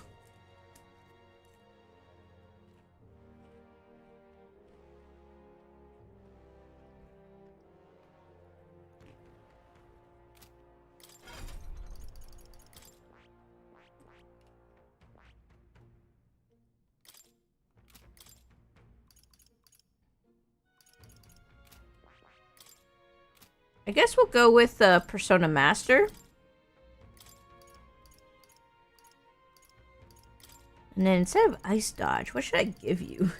I guess we'll go with Persona Master. And then instead of Ice Dodge, what should I give you?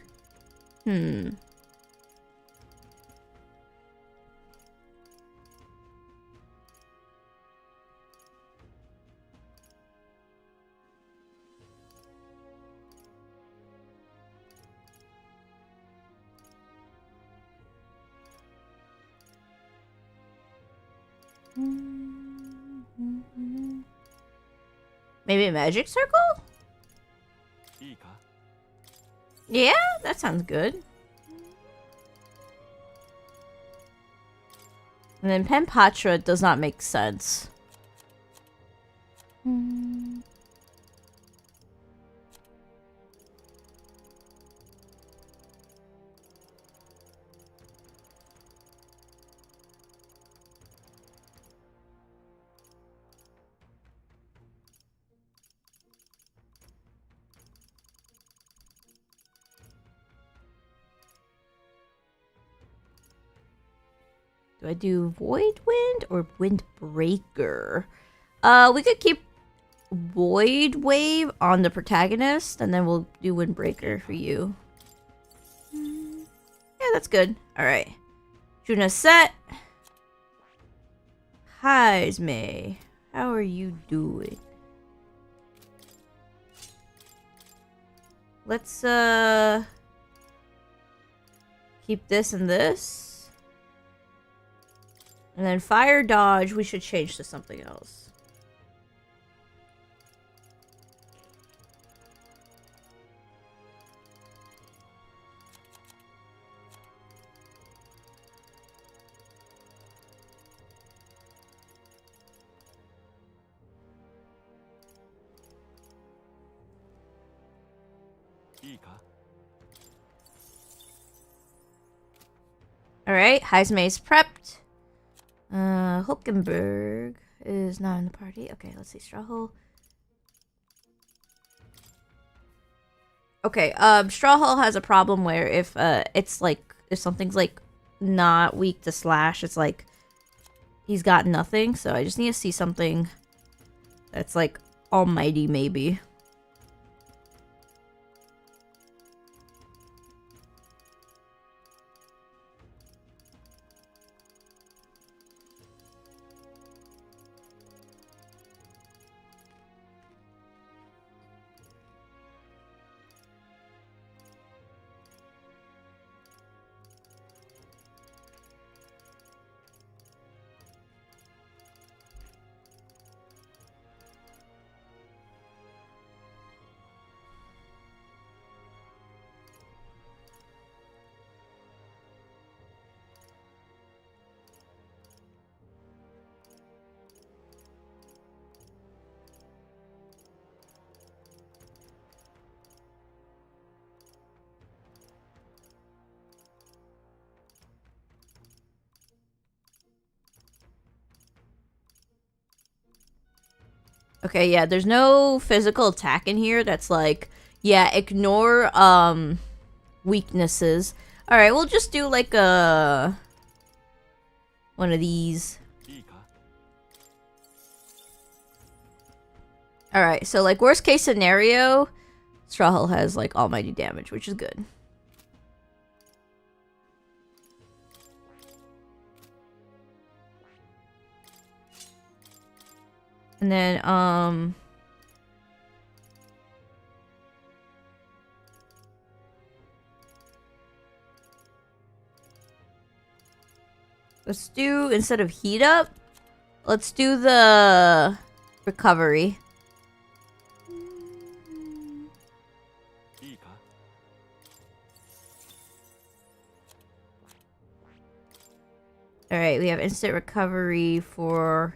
Maybe a magic circle? Yeah, that sounds good. And then Penpatra does not make sense. Do I do Void Wind or Windbreaker? We could keep Void Wave on the protagonist, and then we'll do Windbreaker for you. Yeah, that's good. Alright. Juna set. Heisme. How are you doing? Let's, keep this and this. And then fire dodge, we should change to something else. Alright, Heisme's prepped. Hulkenberg is not in the party. Okay, let's see. Strawhole. Okay, Strawhole has a problem where if it's like if something's like not weak to slash, it's like he's got nothing. So I just need to see something that's like almighty maybe. Okay, yeah, there's no physical attack in here that's like, yeah, ignore, weaknesses. Alright, we'll just do like a... one of these. Alright, so like worst case scenario, Strawhole has like almighty damage, which is good. And then, let's do, instead of heat up, let's do the recovery. Alright, we have instant recovery for...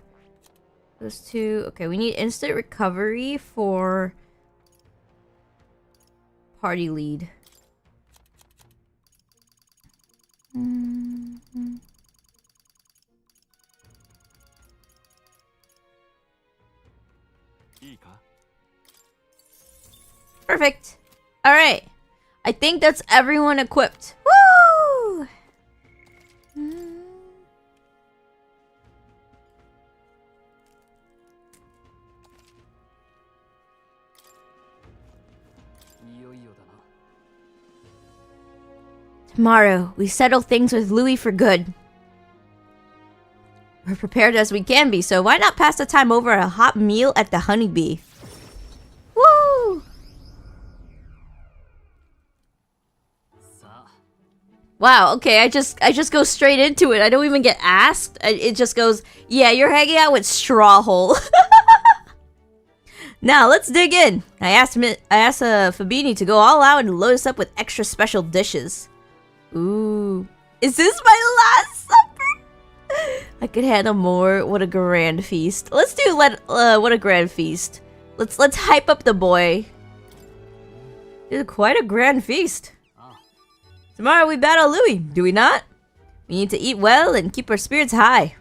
those two. Okay, we need instant recovery for party lead. Perfect. All right. I think that's everyone equipped. Woo! Tomorrow, we settle things with Louis for good. We're prepared as we can be, so why not pass the time over a hot meal at the Honeybee? Woo! Wow, okay, I just go straight into it. I don't even get asked. It just goes, yeah, you're hanging out with Strawhole. Now, let's dig in. I asked Fabini to go all out and load us up with extra special dishes. Ooh. Is this my last supper? I could handle more. What a grand feast. Let's do what a grand feast. Let's hype up the boy. This is quite a grand feast. Tomorrow we battle Louis, do we not? We need to eat well and keep our spirits high.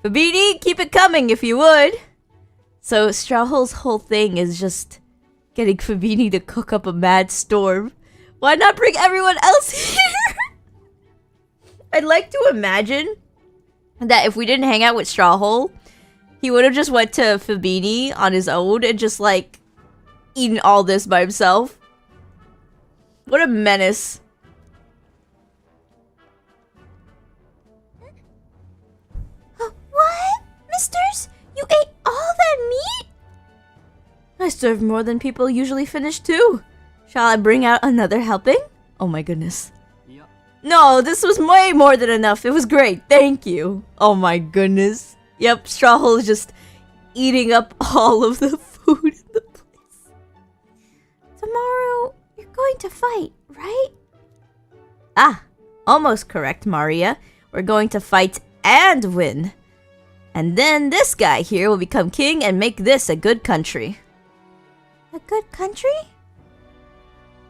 Fabini, keep it coming if you would. So Strawhole's whole thing is just getting Fabini to cook up a mad storm. Why not bring everyone else here? I'd like to imagine that if we didn't hang out with Strawhole, he would have just went to Fabini on his own and just like eaten all this by himself. What a menace. serve more than people usually finish too. Shall I bring out another helping? Oh my goodness. No, this was way more than enough. It was great. Thank you. Oh my goodness. Yep, Straw Hole is just eating up all of the food in the place.
Tomorrow, you're going to fight, right?
Ah, almost correct, Maria. We're going to fight and win. And then this guy here will become king and make this a good country.
A good country?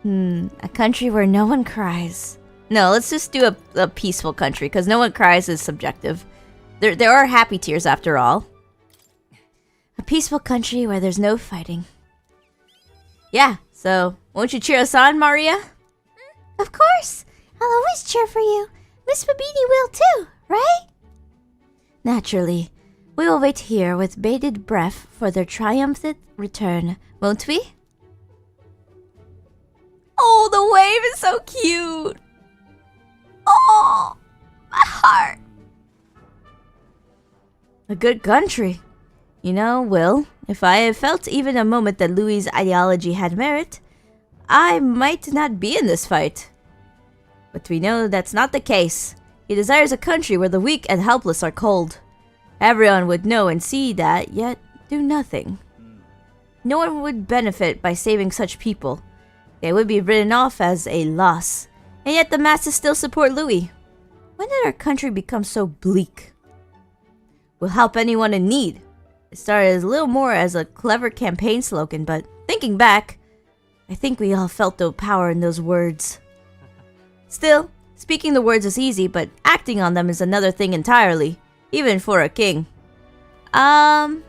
A country where no one cries. No, let's just do a peaceful country, because no one cries is subjective. There are happy tears after all. A peaceful country where there's no fighting. Yeah, so won't you cheer us on, Maria?
Of course. I'll always cheer for you. Miss Babini will too, right?
Naturally. We will wait here with bated breath for their triumphant return, won't we? Oh, the wave is so cute!
Oh, my heart.
A good country. You know, Will, if I had felt even a moment that Louis' ideology had merit, I might not be in this fight. But we know that's not the case. He desires a country where the weak and helpless are cold. Everyone would know and see that, yet do nothing. No one would benefit by saving such people. They would be written off as a loss. And yet the masses still support Louis. When did our country become so bleak? We'll help anyone in need. It started as little more as a clever campaign slogan, but thinking back, I think we all felt the power in those words. Still, speaking the words is easy, but acting on them is another thing entirely, even for a king. I'm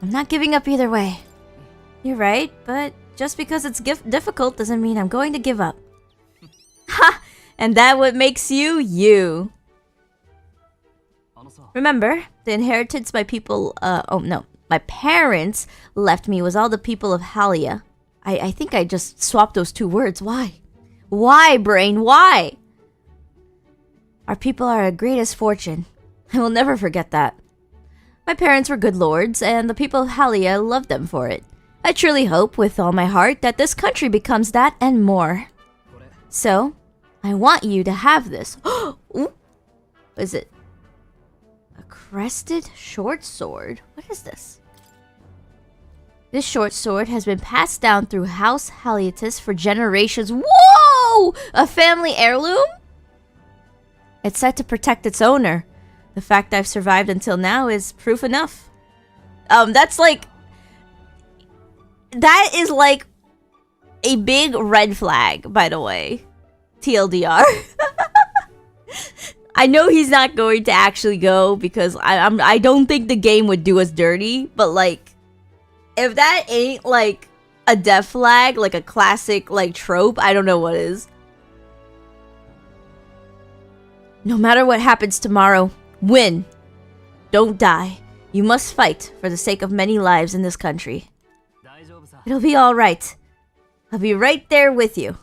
not giving up either way. You're right, but just because it's difficult doesn't mean I'm going to give up. Ha! And that what makes you, you. Remember, the inheritance my parents left me was all the people of Halia. I think I just swapped those two words. Why? Why, brain? Why? Our people are our greatest fortune. I will never forget that. My parents were good lords, and the people of Halia loved them for it. I truly hope, with all my heart, that this country becomes that and more. So, I want you to have this. Ooh. What is it? A crested short sword? What is this? This short sword has been passed down through House Haliatus for generations. Whoa! A family heirloom? It's set to protect its owner. The fact I've survived until now is proof enough. That is like a big red flag, by the way. TLDR. I know he's not going to actually go because I don't think the game would do us dirty, but like if that ain't like a death flag, like a classic like trope, I don't know what is. No matter what happens tomorrow, win. Don't die. You must fight for the sake of many lives in this country. It'll be alright. I'll be right there with you.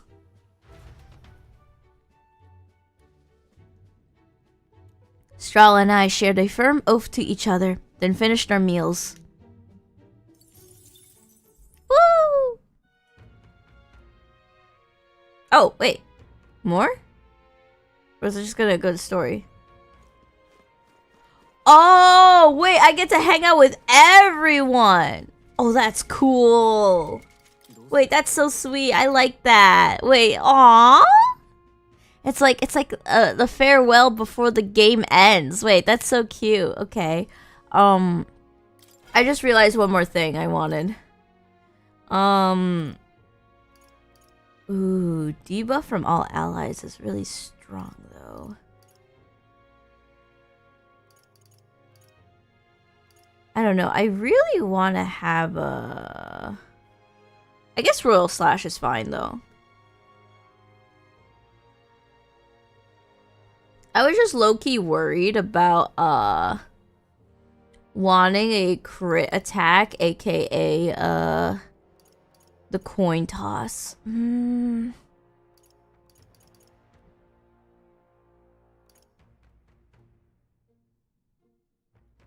Strahl and I shared a firm oath to each other, then finished our meals. Woo! Oh, wait. More? Or is it just gonna go to story? Oh, wait, I get to hang out with everyone! Oh, that's cool. Wait, that's so sweet. I like that. Wait, aww. It's like the farewell before the game ends. Wait, that's so cute. Okay. I just realized one more thing I wanted. Ooh, debuff from all allies is really strong though. I don't know. I really want to have a... I guess Royal Slash is fine, though. I was just low-key worried about, wanting a crit attack, aka, the coin toss.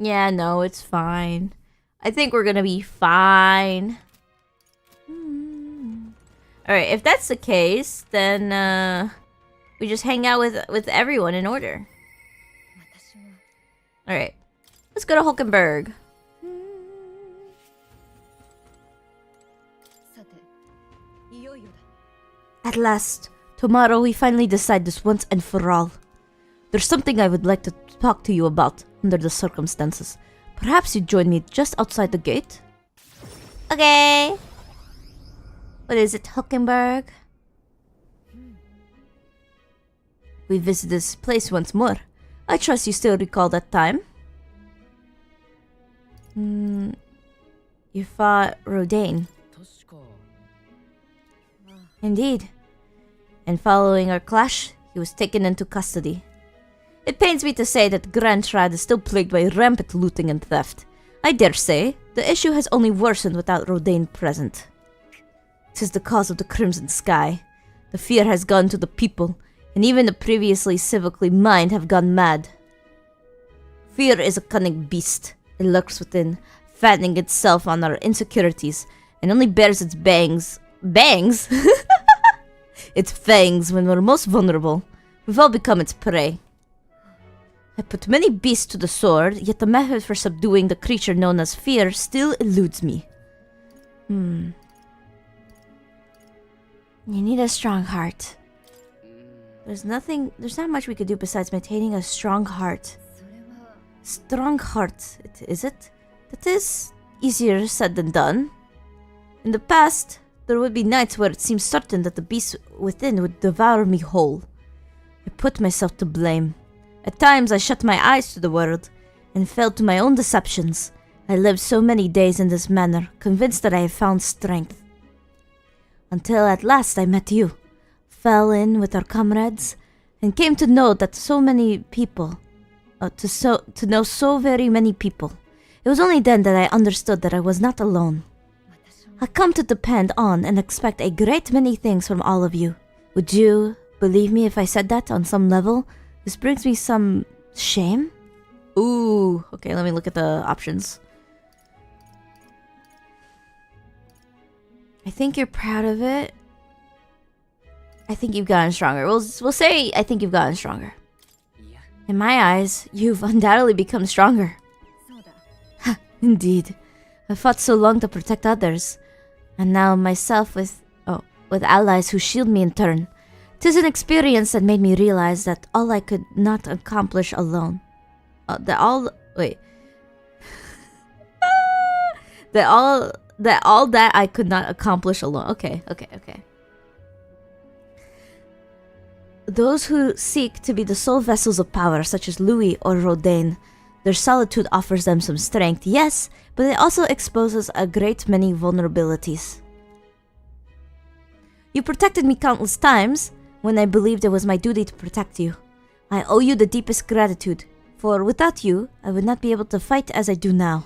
Yeah, no, it's fine. I think we're gonna be fine. Alright, if that's the case, then we just hang out with everyone in order. Alright. Let's go to Hulkenberg.
At last, tomorrow we finally decide this once and for all. There's something I would like to talk to you about under the circumstances. Perhaps you'd join me just outside the gate?
Okay. What is it, Hulkenberg?
We visit this place once more. I trust you still recall that time? You fought Rodane. Indeed. And following our clash, he was taken into custody. It pains me to say that Grand Trad is still plagued by rampant looting and theft. I dare say, the issue has only worsened without Rodane present. 'Tis the cause of the Crimson Sky. The fear has gone to the people, and even the previously civically minded have gone mad. Fear is a cunning beast. It lurks within, fattening itself on our insecurities, and only bears its bangs... Bangs? Its fangs when we're most vulnerable. We've all become its prey. I put many beasts to the sword, yet the method for subduing the creature known as fear still eludes me. You need a strong heart. There's not much we could do besides maintaining a strong heart. Strong heart, is it? That is easier said than done. In the past, there would be nights where it seemed certain that the beast within would devour me whole. I put myself to blame. At times I shut my eyes to the world, and fell to my own deceptions. I lived so many days in this manner, convinced that I have found strength. Until at last I met you, fell in with our comrades, and came to know that so many people, to know so very many people. It was only then that I understood that I was not alone. I come to depend on and expect a great many things from all of you. Would you believe me if I said that on some level? This brings me some shame? Ooh, okay, let me look at the options. I think you're proud of it. I think you've gotten stronger. We'll say I think you've gotten stronger. In my eyes, you've undoubtedly become stronger. Indeed. I fought so long to protect others, and now myself with allies who shield me in turn. 'Tis an experience that made me realize that all I could not accomplish alone. That all that I could not accomplish alone. Okay. Those who seek to be the sole vessels of power, such as Louis or Rodane, their solitude offers them some strength, yes, but it also exposes a great many vulnerabilities. You protected me countless times when I believed it was my duty to protect you. I owe you the deepest gratitude, for without you, I would not be able to fight as I do now.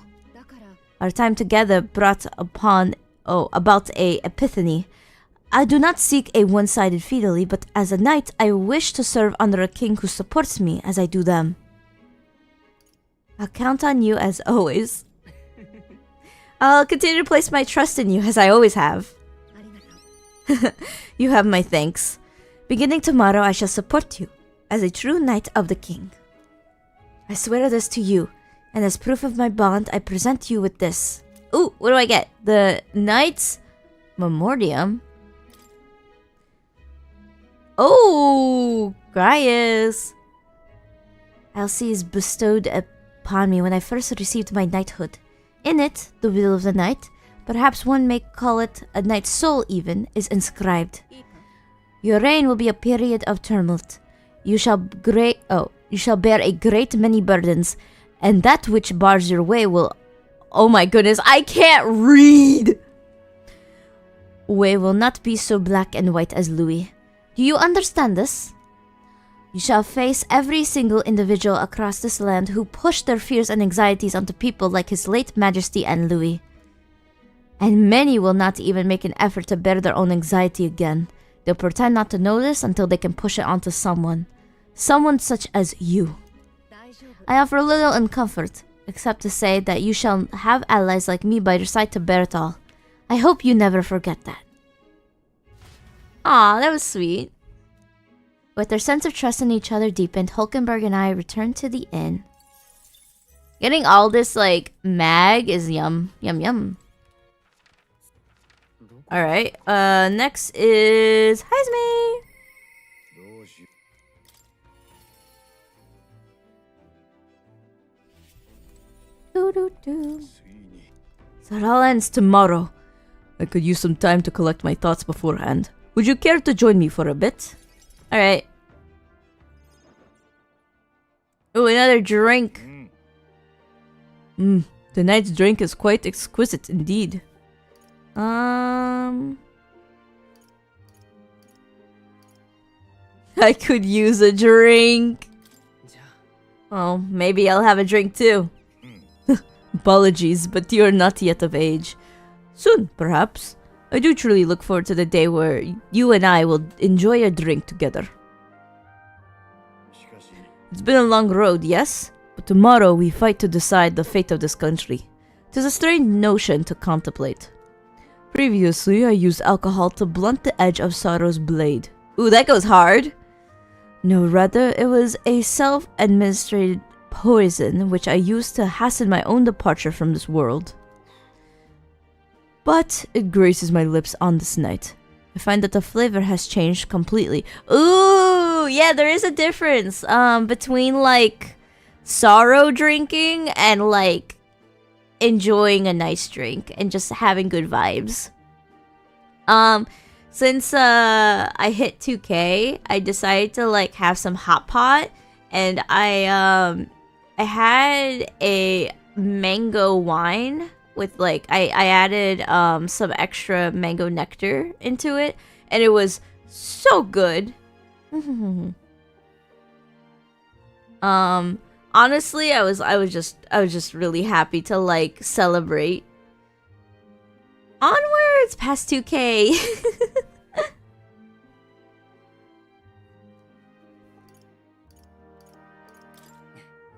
Our time together brought about a epiphany. I do not seek a one-sided fealty, but as a knight, I wish to serve under a king who supports me as I do them. I'll count on you as always. I'll continue to place my trust in you as I always have. You have my thanks. Beginning tomorrow, I shall support you as a true knight of the king. I swear this to you, and as proof of my bond, I present you with this. Ooh, what do I get? The Knight's Memoriam? Oh, Gaius. Elsie is bestowed upon me when I first received my knighthood. In it, the will of the knight, perhaps one may call it a knight's soul even, is inscribed. Your reign will be a period of tumult. You shall bear a great many burdens, and that which bars your way will... Oh my goodness, I can't read! Way will not be so black and white as Louis. Do you understand this? You shall face every single individual across this land who pushed their fears and anxieties onto people like His late Majesty and Louis. And many will not even make an effort to bear their own anxiety again. They'll pretend not to notice until they can push it onto someone. Someone such as you. I offer little in comfort,
except to say that you shall have allies like me by your side to bear it all. I hope you never forget that. Aw, that was sweet. With their sense of trust in each other deepened, Hulkenberg and I returned to the inn. Getting all this, like, mag is yum. Yum, yum. Alright, next is Heisme.
So it all ends tomorrow. I could use some time to collect my thoughts beforehand. Would you care to join me for a bit?
Alright. Ooh, another drink.
Tonight's drink is quite exquisite indeed.
I
could use a drink.
Oh, maybe I'll have a drink too.
Apologies, but you're not yet of age. Soon, perhaps. I do truly look forward to the day where you and I will enjoy a drink together. It's been a long road, yes? But tomorrow we fight to decide the fate of this country. 'Tis a strange notion to contemplate. Previously, I used alcohol to blunt the edge of sorrow's blade.
Ooh, that goes hard.
No, rather, it was a self-administered poison which I used to hasten my own departure from this world. But it graces my lips on this night. I find that the flavor has changed completely.
Ooh, yeah, there is a difference between like sorrow drinking and like enjoying a nice drink and just having good vibes. Since I hit 2K, I decided to like have some hot pot, and I had a mango wine with like I added some extra mango nectar into it, and it was so good. Honestly, I was just really happy to like celebrate. Onwards past 2K.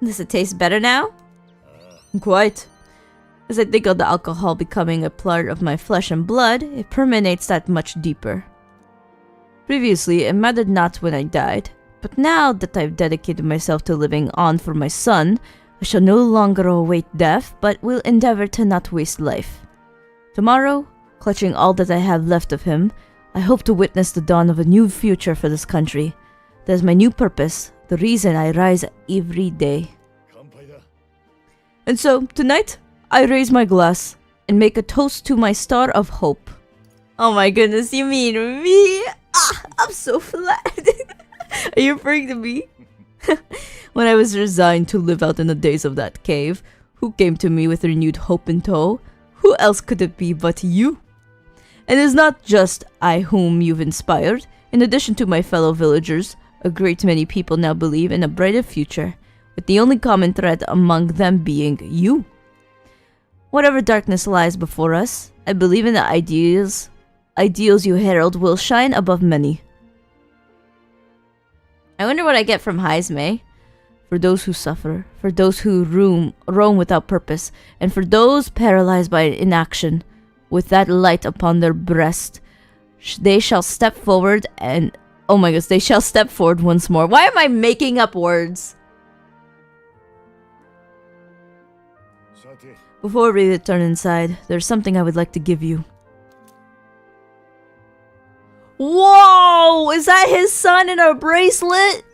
Does it taste better now?
Quite. As I think of the alcohol becoming a part of my flesh and blood, it permeates that much deeper. Previously, it mattered not when I died, but now that I've dedicated myself to living on for my son, I shall no longer await death, but will endeavor to not waste life. Tomorrow, clutching all that I have left of him, I hope to witness the dawn of a new future for this country. That is my new purpose, the reason I rise every day. And so, tonight, I raise my glass and make a toast to my star of hope.
Oh my goodness, you mean me? Ah, I'm so flattered.
Are you referring to me? When I was resigned to live out in the days of that cave, who came to me with renewed hope in tow? Who else could it be but you? And it is not just I whom you've inspired. In addition to my fellow villagers, a great many people now believe in a brighter future, with the only common thread among them being you. Whatever darkness lies before us, I believe in the ideals you herald will shine above many.
I wonder what I get from Heisme.
For those who suffer, for those who roam without purpose, and for those paralyzed by inaction, with that light upon their breast, they shall step forward and... Oh my gosh, they shall step forward once more.
Why am I making up words?
Before we return inside, there's something I would like to give you.
Whoa! Is that his son in a bracelet?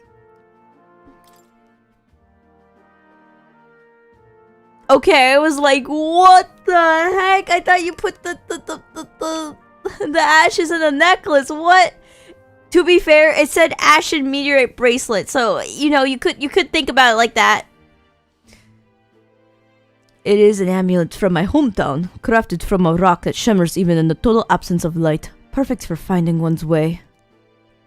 Okay, I was like, what the heck? I thought you put the ashes in a necklace. What? To be fair, it said ashen meteorite bracelet, so you know you could think about it like that.
It is an amulet from my hometown, crafted from a rock that shimmers even in the total absence of light, perfect for finding one's way.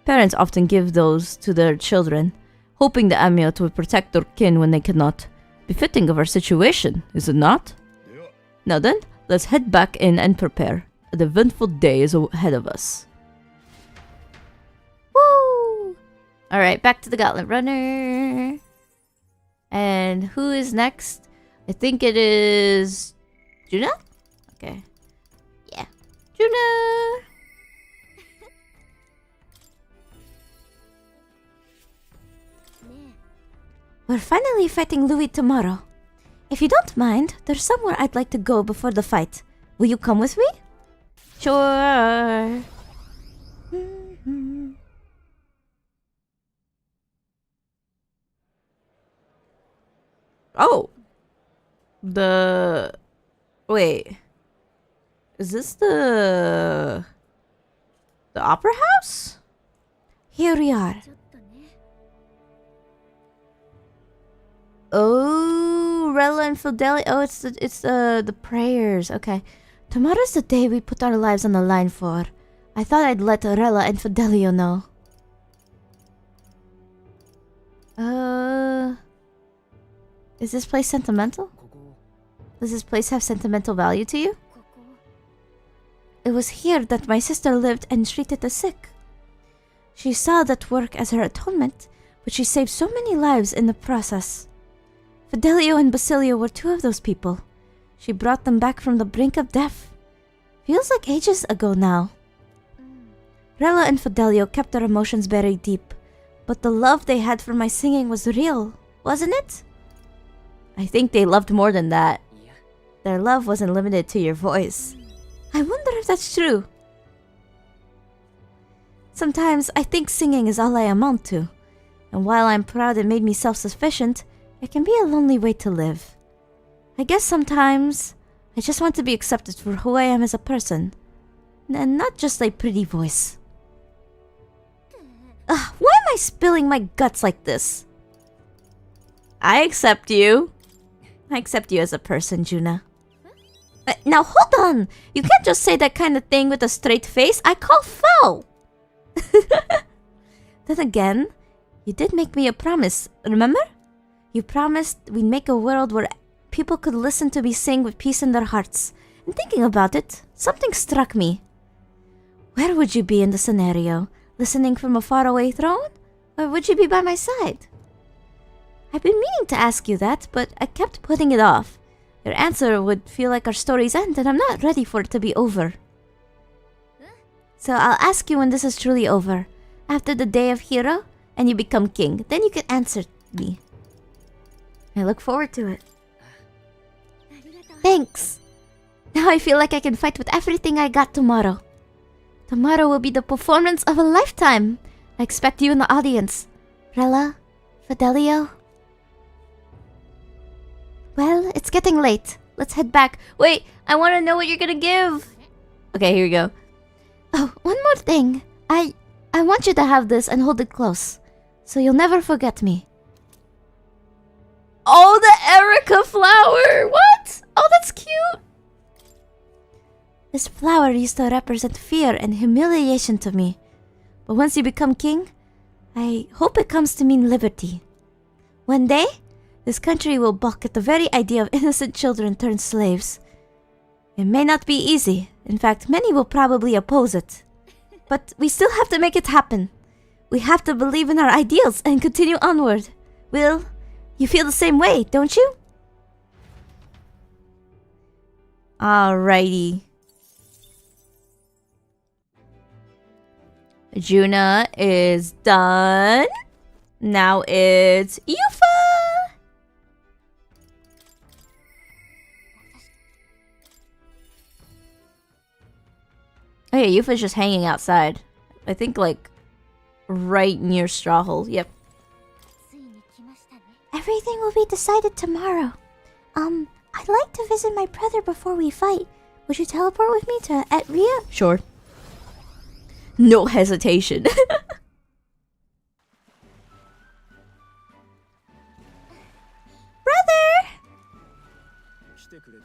Parents often give those to their children, hoping the amulet will protect their kin when they cannot. Befitting of our situation, is it not? Yeah. Now then, let's head back in and prepare. An eventful day is ahead of us.
Woo! Alright, back to the Gauntlet Runner. And who is next? I think it is Juna? Okay.
Yeah.
Juna!
We're finally fighting Louis tomorrow. If you don't mind, there's somewhere I'd like to go before the fight. Will you come with me?
Sure. Oh. Wait. Is this the opera house?
Here we are.
Oh, Rella and Fidelio. Oh, it's the prayers. Okay.
Tomorrow's the day we put our lives on the line for. I thought I'd let Rella and Fidelio know.
Is this place sentimental? Does this place have sentimental value to you?
It was here that my sister lived and treated the sick. She saw that work as her atonement, but she saved so many lives in the process. Fidelio and Basilio were two of those people. She brought them back from the brink of death. Feels like ages ago now. Rella and Fidelio kept their emotions buried deep, but the love they had for my singing was real, wasn't it?
I think they loved more than that. Their love wasn't limited to your voice.
I wonder if that's true. Sometimes I think singing is all I amount to, and while I'm proud it made me self-sufficient, it can be a lonely way to live. I guess sometimes I just want to be accepted for who I am as a person, and not just a pretty voice. Ugh, why am I spilling my guts like this?
I accept you. I accept you as a person, Juna.
Now hold on! You can't just say that kind of thing with a straight face. I call foul! Then again, you did make me a promise, remember? You promised we'd make a world where people could listen to me sing with peace in their hearts. And thinking about it, something struck me. Where would you be in the scenario? Listening from a faraway throne? Or would you be by my side? I've been meaning to ask you that, but I kept putting it off. Your answer would feel like our story's end, and I'm not ready for it to be over. So I'll ask you when this is truly over. After the day of hero, and you become king. Then you can answer me. I look forward to it. Thanks! Now I feel like I can fight with everything I got tomorrow. Tomorrow will be the performance of a lifetime. I expect you in the audience. Rella? Fidelio? Well, it's getting late. Let's head back.
Wait, I want to know what you're gonna give. Okay, here we go.
Oh, one more thing. I want you to have this and hold it close, so you'll never forget me.
Oh, the Erica flower! What? Oh, that's cute!
This flower used to represent fear and humiliation to me. But once you become king, I hope it comes to mean liberty. One day, this country will balk at the very idea of innocent children turned slaves. It may not be easy. In fact, many will probably oppose it. But we still have to make it happen. We have to believe in our ideals and continue onward. Will, you feel the same way, don't you?
Alrighty. Juna is done. Now it's Yufa! Oh yeah, Yufa's just hanging outside. I think like right near Straw Hole. Yep.
Everything will be decided tomorrow. I'd like to visit my brother before we fight. Would you teleport with me to Etria?
Sure. No hesitation.
Brother!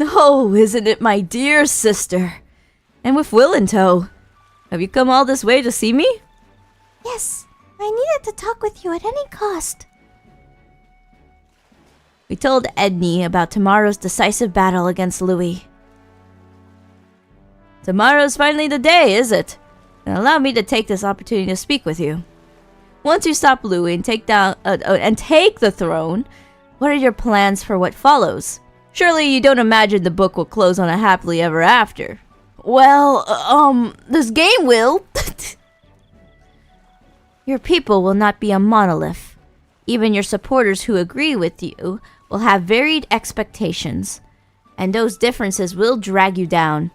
Oh, isn't it my dear sister? And with Will in tow. Have you come all this way to see me?
Yes, I needed to talk with you at any cost.
We told Edney about tomorrow's decisive battle against Louis. Tomorrow's finally the day, is it? And allow me to take this opportunity to speak with you. Once you stop Louis and take the throne, what are your plans for what follows? Surely you don't imagine the book will close on a happily ever after. Well, this game will. Your people will not be a monolith. Even your supporters who agree with you will have varied expectations, and those differences will drag you down.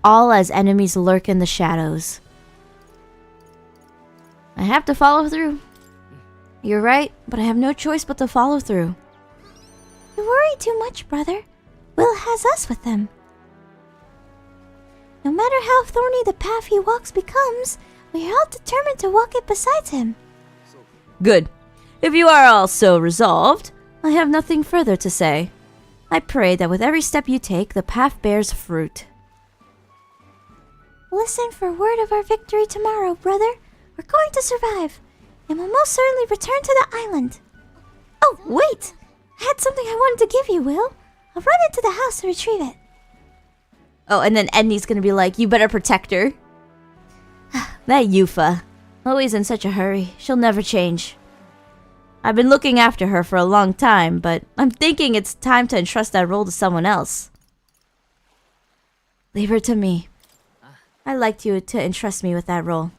All as enemies lurk in the shadows. I have to follow through. You're right, but I have no choice but to follow through.
You worry too much, brother. Will has us with him. No matter how thorny the path he walks becomes, we are all determined to walk it besides him.
Good. If you are all so resolved, I have nothing further to say. I pray that with every step you take, the path bears fruit.
Listen for word of our victory tomorrow, brother. We're going to survive, and we'll most certainly return to the island. Oh, wait! I had something I wanted to give you, Will. I'll run into the house to retrieve it.
Oh, and then Edney's gonna be like, you better protect her. That Yufa. Always in such a hurry. She'll never change. I've been looking after her for a long time, but I'm thinking it's time to entrust that role to someone else. Leave her to me. I'd like you to entrust me with that role.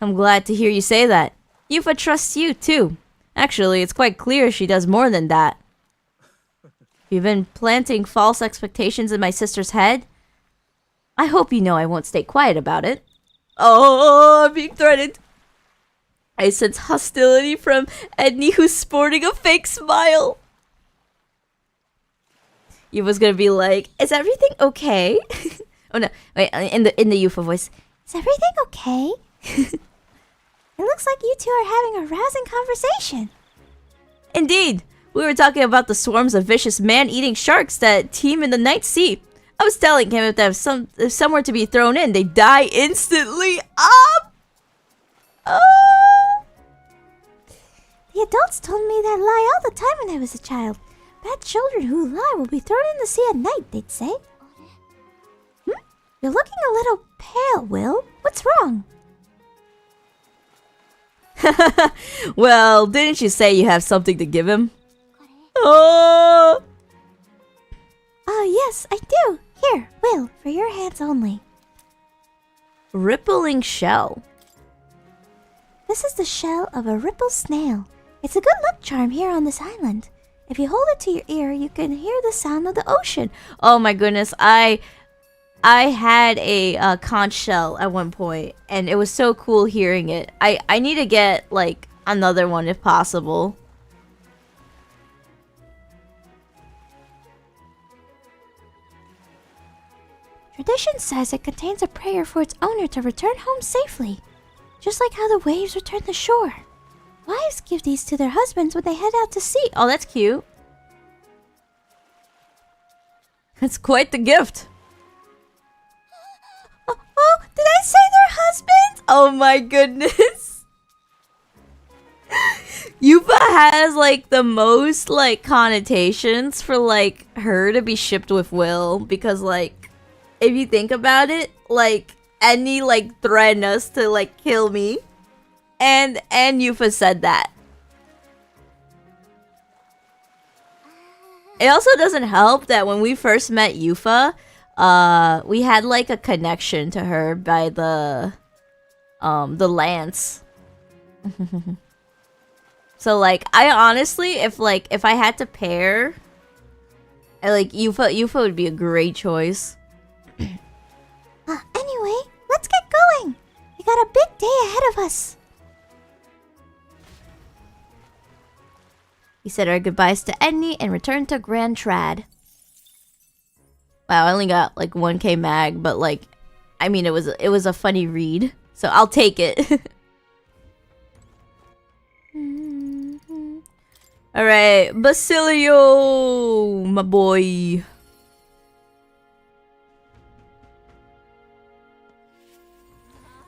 I'm glad to hear you say that. Yufa trusts you, too. Actually, it's quite clear she does more than that. You've been planting false expectations in my sister's head. I hope you know I won't stay quiet about it. Oh, I'm being threatened. I sense hostility from Edney, who's sporting a fake smile. Yufa's gonna be like, is everything okay? Oh no, wait, in the Yufa voice.
Is everything okay? It looks like you two are having a rousing conversation.
Indeed. We were talking about the swarms of vicious man-eating sharks that teem in the night sea. I was telling him if somewhere to be thrown in, they die instantly.
The adults told me that lie all the time when I was a child. Bad children who lie will be thrown in the sea at night, they'd say. You're looking a little pale, Will. What's wrong?
Well, didn't you say you have something to give him? Oh!
Yes, I do. Here, Will, for your hands only.
Rippling shell.
This is the shell of a ripple snail. It's a good luck charm here on this island. If you hold it to your ear, you can hear the sound of the ocean.
Oh my goodness, I had a conch shell at one point, and it was so cool hearing it. I need to get, like, another one if possible.
Tradition says it contains a prayer for its owner to return home safely. Just like how the waves return the shore. Wives give these to their husbands when they head out to sea.
Oh, that's cute. That's quite the gift.
Oh, did I say their husbands?
Oh my goodness. Yufa has like the most like connotations for like her to be shipped with Will, because like if you think about it, like Edney like threatened us to like kill me, and Yufa said that. It also doesn't help that when we first met Yufa, we had like a connection to her by the lance. So like I honestly, if I had to pair, Yufa would be a great choice.
Anyway, let's get going. We got a big day ahead of us.
We said our goodbyes to Edney and returned to Grand Trad. Wow, I only got like 1k mag, but like, I mean, it was a funny read, so I'll take it. All right, Basilio, my boy.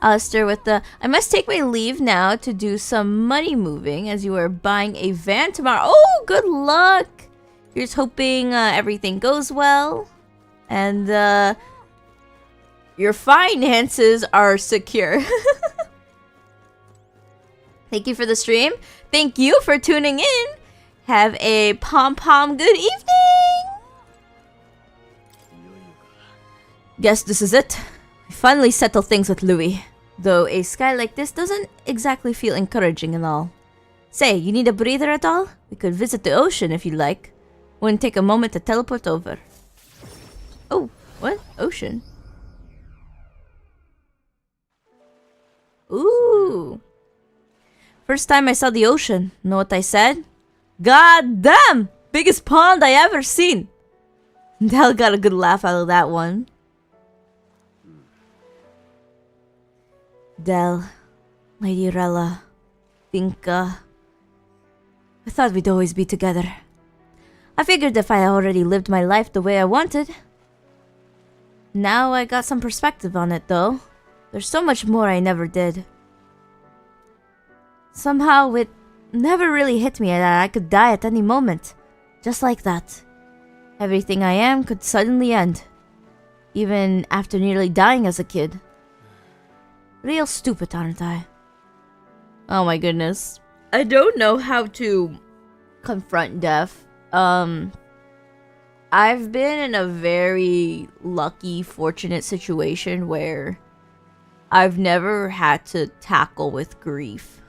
Alistair with the, I must take my leave now to do some money moving as you are buying a van tomorrow. Oh, good luck. Here's hoping everything goes well. And your finances are secure. Thank you for the stream. Thank you for tuning in. Have a pom-pom good evening. Guess this is it. We finally settle things with Louis. Though a sky like this doesn't exactly feel encouraging and all. Say, you need a breather at all? We could visit the ocean if you like. Wouldn't take a moment to teleport over. Oh, what? Ocean? Ooh. First time I saw the ocean. Know what I said? God damn! Biggest pond I ever seen! Del got a good laugh out of that one. Del, Lady Rella, Vinka. I thought we'd always be together. I figured if I already lived my life the way I wanted. Now I got some perspective on it though. There's so much more I never did. Somehow it never really hit me that I could die at any moment. Just like that. Everything I am could suddenly end. Even after nearly dying as a kid. Real stupid, aren't I? Oh my goodness. I don't know how to confront death. I've been in a very lucky, fortunate situation where I've never had to tackle with grief.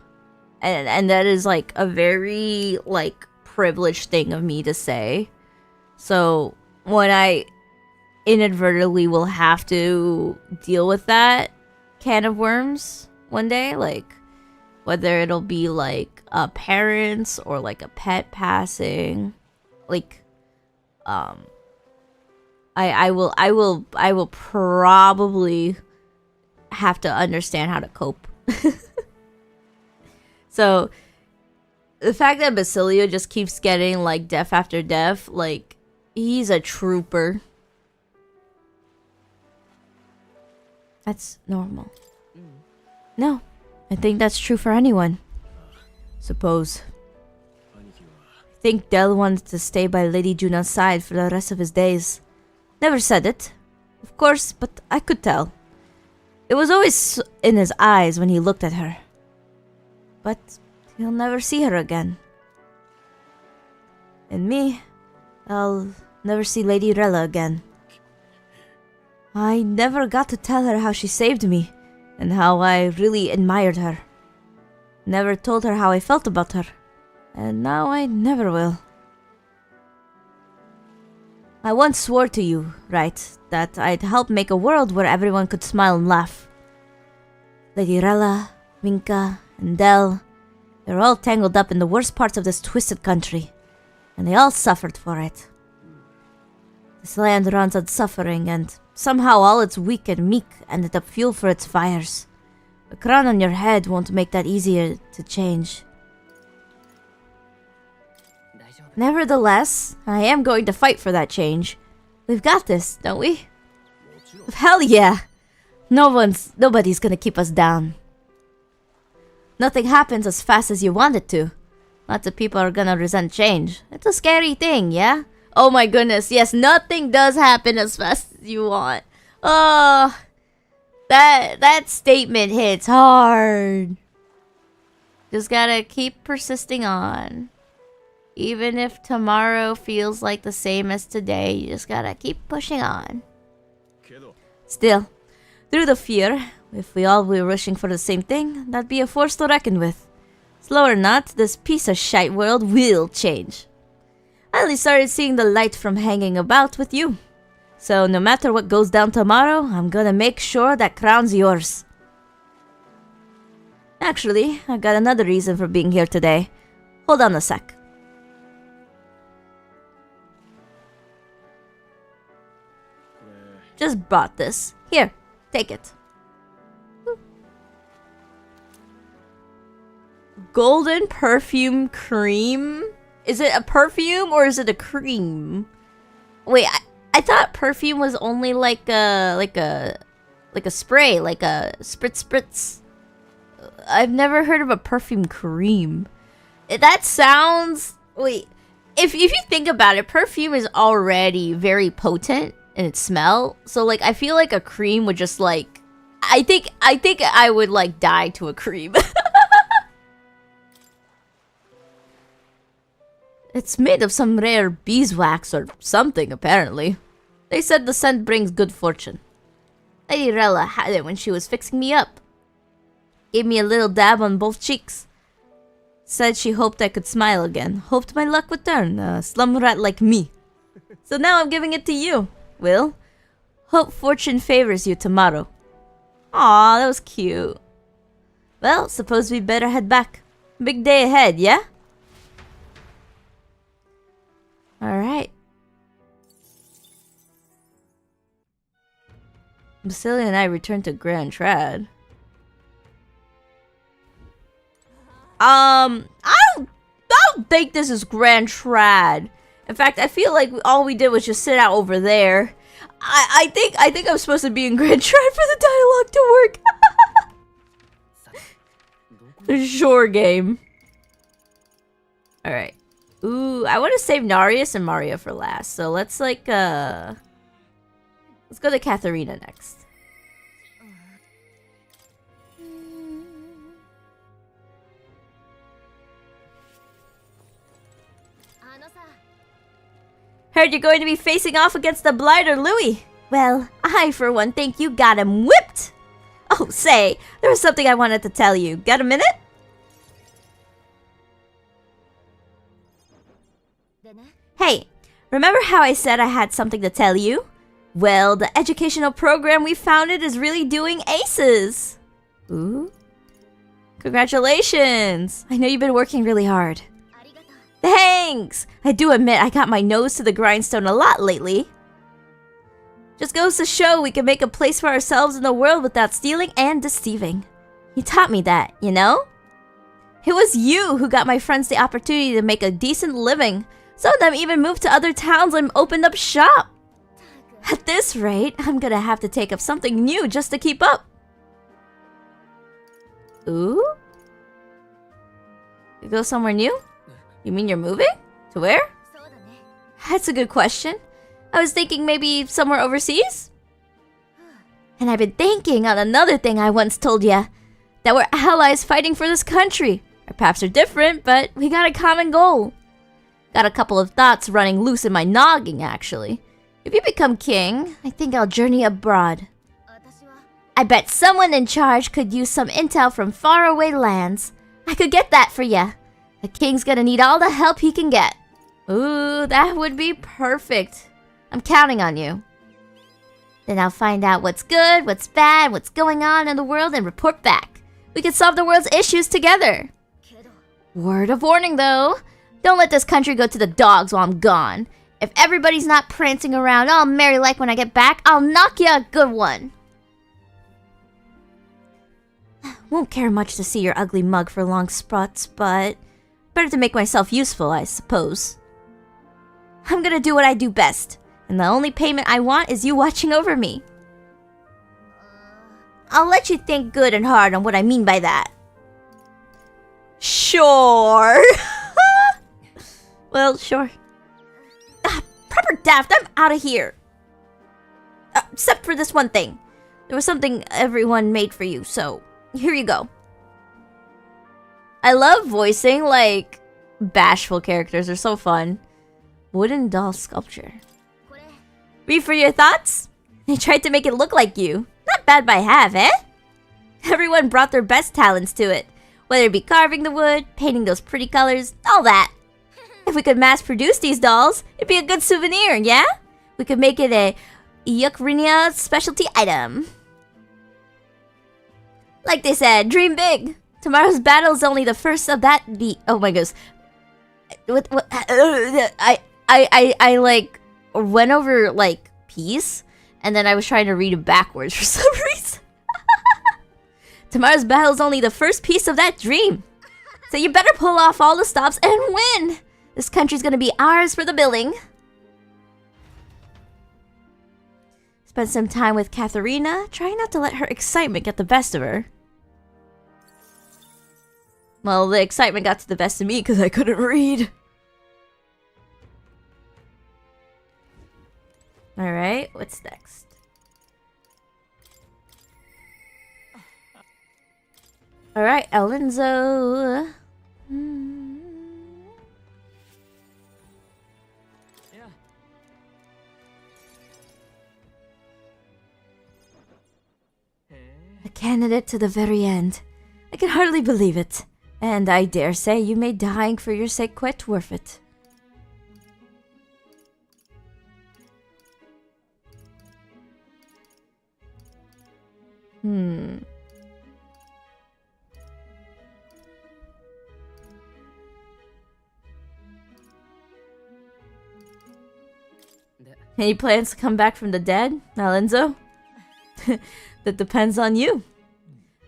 And that is like a very like privileged thing of me to say. So when I inadvertently will have to deal with that can of worms one day, like whether it'll be like parents or like a pet passing, like I will probably have to understand how to cope. So the fact that Basilio just keeps getting like death after death, like he's a trooper. That's normal. No, I think that's true for anyone. Suppose. I think Del wanted to stay by Lady Juna's side for the rest of his days. Never said it, of course, but I could tell. It was always in his eyes when he looked at her. But he'll never see her again. And me, I'll never see Lady Rella again. I never got to tell her how she saved me, and how I really admired her. Never told her how I felt about her, and now I never will. I once swore to you, right, that I'd help make a world where everyone could smile and laugh. Lady Rella, Vinka, and Del, they're all tangled up in the worst parts of this twisted country, and they all suffered for it. This land runs on suffering, and somehow all its weak and meek ended up fuel for its fires. The crown on your head won't make that easier to change. Nevertheless, I am going to fight for that change. We've got this, don't we? Hell yeah! Nobody's gonna keep us down. Nothing happens as fast as you want it to. Lots of people are gonna resent change. It's a scary thing, yeah? Oh my goodness, yes, nothing does happen as fast as you want. Oh, that statement hits hard. Just gotta keep persisting on. Even if tomorrow feels like the same as today, you just gotta keep pushing on. Still, through the fear, if we all were wishing for the same thing, that'd be a force to reckon with. Slow or not, this piece of shite world will change. I only started seeing the light from hanging about with you. So no matter what goes down tomorrow, I'm gonna make sure that crown's yours. Actually, I got another reason for being here today. Hold on a sec. Just bought this. Here, take it. Golden perfume cream? Is it a perfume or is it a cream? Wait, I thought perfume was only like a spray, like a spritz. I've never heard of a perfume cream. That sounds... Wait, if you think about it, perfume is already very potent in its smell. So like, I feel like a cream would just like... I think I would like die to a cream. It's made of some rare beeswax or something, apparently. They said the scent brings good fortune. Lady Rella had it when she was fixing me up. Gave me a little dab on both cheeks. Said she hoped I could smile again. Hoped my luck would turn. A slum rat like me. So now I'm giving it to you, Will. Hope fortune favors you tomorrow. Aw, that was cute. Well, suppose we better head back. Big day ahead, yeah? Alright. Basilia and I return to Grand Trad. I don't think this is Grand Trad. In fact, I feel like all we did was just sit out over there. I think I'm supposed to be in Grand Trad for the dialogue to work. Sure game. Alright. Ooh, I want to save Narius and Maria for last. So let's like let's go to Katharina next. Heard you're going to be facing off against the blighter Louis. Well, I for one think you got him whipped. Oh, say, there was something I wanted to tell you. Got a minute? Hey, remember how I said I had something to tell you? Well, the educational program we founded is really doing aces. Ooh. Congratulations. I know you've been working really hard. Thanks! I do admit I got my nose to the grindstone a lot lately. Just goes to show we can make a place for ourselves in the world without stealing and deceiving. You taught me that, you know? It was you who got my friends the opportunity to make a decent living. Some of them even moved to other towns and opened up shop. At this rate, I'm gonna have to take up something new just to keep up. Ooh? You go somewhere new? You mean you're moving? To where? That's a good question. I was thinking maybe somewhere overseas? And I've been thinking on another thing I once told ya. That we're allies fighting for this country. Our paths are different, but we got a common goal. Got a couple of thoughts running loose in my noggin, actually. If you become king, I think I'll journey abroad. I bet someone in charge could use some intel from faraway lands. I could get that for ya. The king's gonna need all the help he can get. Ooh, that would be perfect. I'm counting on you. Then I'll find out what's good, what's bad, what's going on in the world, and report back. We can solve the world's issues together. Word of warning, though. Don't let this country go to the dogs while I'm gone. If everybody's not prancing around all merry like when I get back, I'll knock you a good one. Won't care much to see your ugly mug for long sprouts, but better to make myself useful, I suppose. I'm gonna do what I do best, and the only payment I want is you watching over me. I'll let you think good and hard on what I mean by that. Sure. Well, sure. Proper daft, I'm out of here. Except for this one thing. There was something everyone made for you, so here you go. I love voicing, like, bashful characters. They're so fun. Wooden doll sculpture. Read for your thoughts? They tried to make it look like you. Not bad by half, eh? Everyone brought their best talents to it. Whether it be carving the wood, painting those pretty colors, all that. If we could mass produce these dolls, it'd be a good souvenir, yeah? We could make it a Ukrainian specialty item. Like they said, dream big. Tomorrow's battle is only the first of that oh my goodness. What I like went over like peace and then I was trying to read it backwards for some reason. Tomorrow's battle is only the first piece of that dream. So you better pull off all the stops and win. This country's gonna be ours for the billing. Spend some time with Katharina. Try not to let her excitement get the best of her. Well, the excitement got to the best of me because I couldn't read. Alright, what's next? Alright, Elenzo. candidate to the very end. I can hardly believe it. And I dare say you made dying for your sake quite worth it. Any plans to come back from the dead, Alenzo? That depends on you.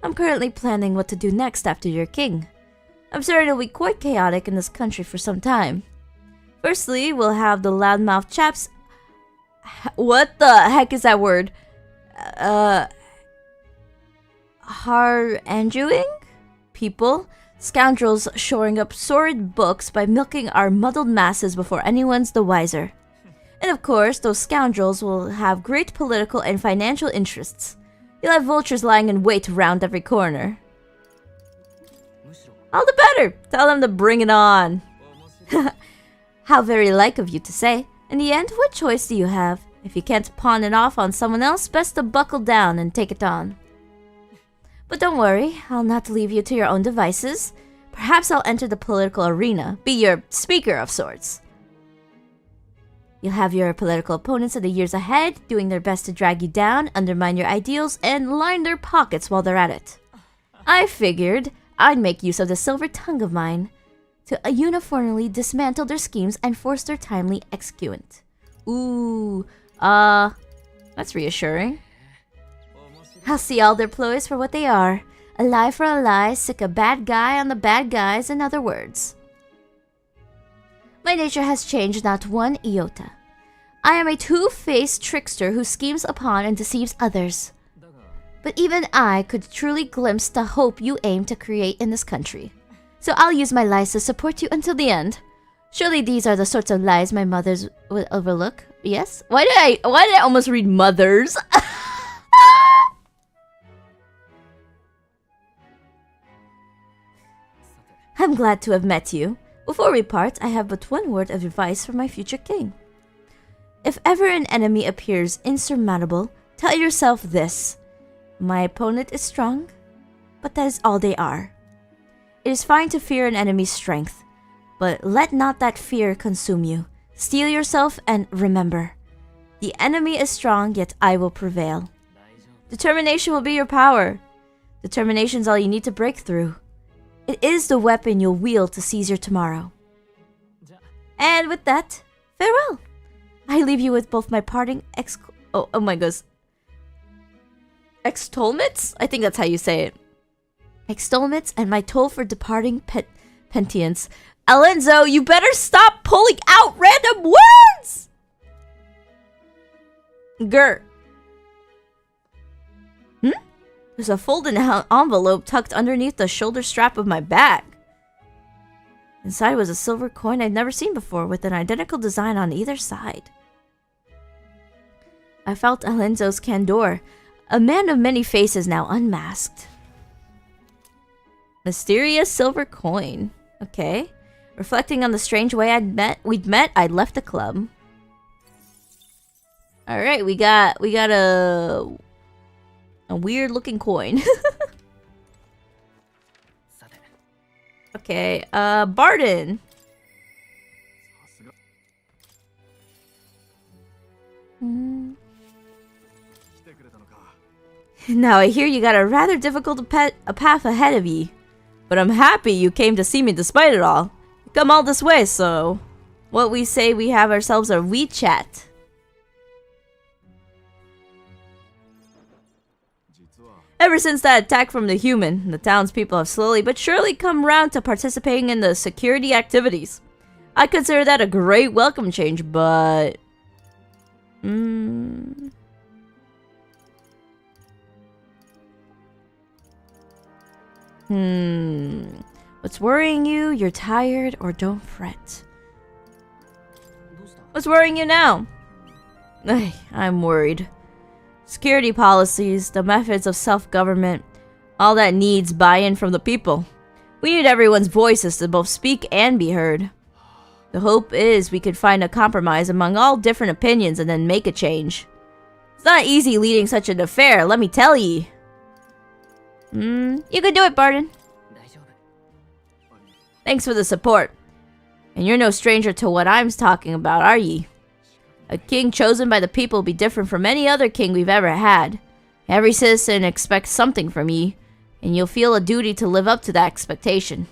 I'm currently planning what to do next after you're king. I'm sure it'll be quite chaotic in this country for some time. Firstly, we'll have the loudmouth chaps... What the heck is that word? Haranguing? People? Scoundrels shoring up sordid books by milking our muddled masses before anyone's the wiser. And of course, those scoundrels will have great political and financial interests. You'll have vultures lying in wait around every corner. All the better! Tell them to bring it on! How very like of you to say. In the end, what choice do you have? If you can't pawn it off on someone else, best to buckle down and take it on. But don't worry, I'll not leave you to your own devices. Perhaps I'll enter the political arena, be your speaker of sorts. You'll have your political opponents in the years ahead, doing their best to drag you down, undermine your ideals, and line their pockets while they're at it. I figured I'd make use of the silver tongue of mine to uniformly dismantle their schemes and force their timely execution. Ooh, that's reassuring. I'll see all their ploys for what they are. A lie for a lie, sick a bad guy on the bad guys, in other words. My nature has changed not one iota. I am a two-faced trickster who schemes upon and deceives others. But even I could truly glimpse the hope you aim to create in this country. So I'll use my lies to support you until the end. Surely these are the sorts of lies my mothers would overlook. Yes? Why did I almost read mothers? I'm glad to have met you. Before we part, I have but one word of advice for my future king. If ever an enemy appears insurmountable, tell yourself this. My opponent is strong, but that is all they are. It is fine to fear an enemy's strength, but let not that fear consume you. Steel yourself and remember, the enemy is strong, yet I will prevail. Determination will be your power. Determination is all you need to break through. It is the weapon you'll wield to seize your tomorrow. And with that, farewell. I leave you with both my parting oh my gosh. Extolments? I think that's how you say it. Extolments and my toll for departing penitence. Alenzo, you better stop pulling out random words! Grr. There's a folded envelope tucked underneath the shoulder strap of my bag. Inside was a silver coin I'd never seen before, with an identical design on either side. I felt Alenzo's candor, a man of many faces now unmasked. Mysterious silver coin. Okay. Reflecting on the strange way we'd met, I'd left the club. Alright, we got a weird looking coin. Okay, Barden. Now I hear you got a rather difficult path ahead of ye. But I'm happy you came to see me despite it all. You come all this way, so... What we say we have ourselves a wee chat. Ever since that attack from the human, the townspeople have slowly but surely come round to participating in the security activities. I consider that a great welcome change, but... What's worrying you? You're tired, or don't fret. What's worrying you now? I'm worried. Security policies, the methods of self-government, all that needs buy-in from the people. We need everyone's voices to both speak and be heard. The hope is we could find a compromise among all different opinions and then make a change. It's not easy leading such an affair, let me tell ye. You can do it, Barden. Thanks for the support. And you're no stranger to what I'm talking about, are ye? A king chosen by the people will be different from any other king we've ever had. Every citizen expects something from ye, and you'll feel a duty to live up to that expectation.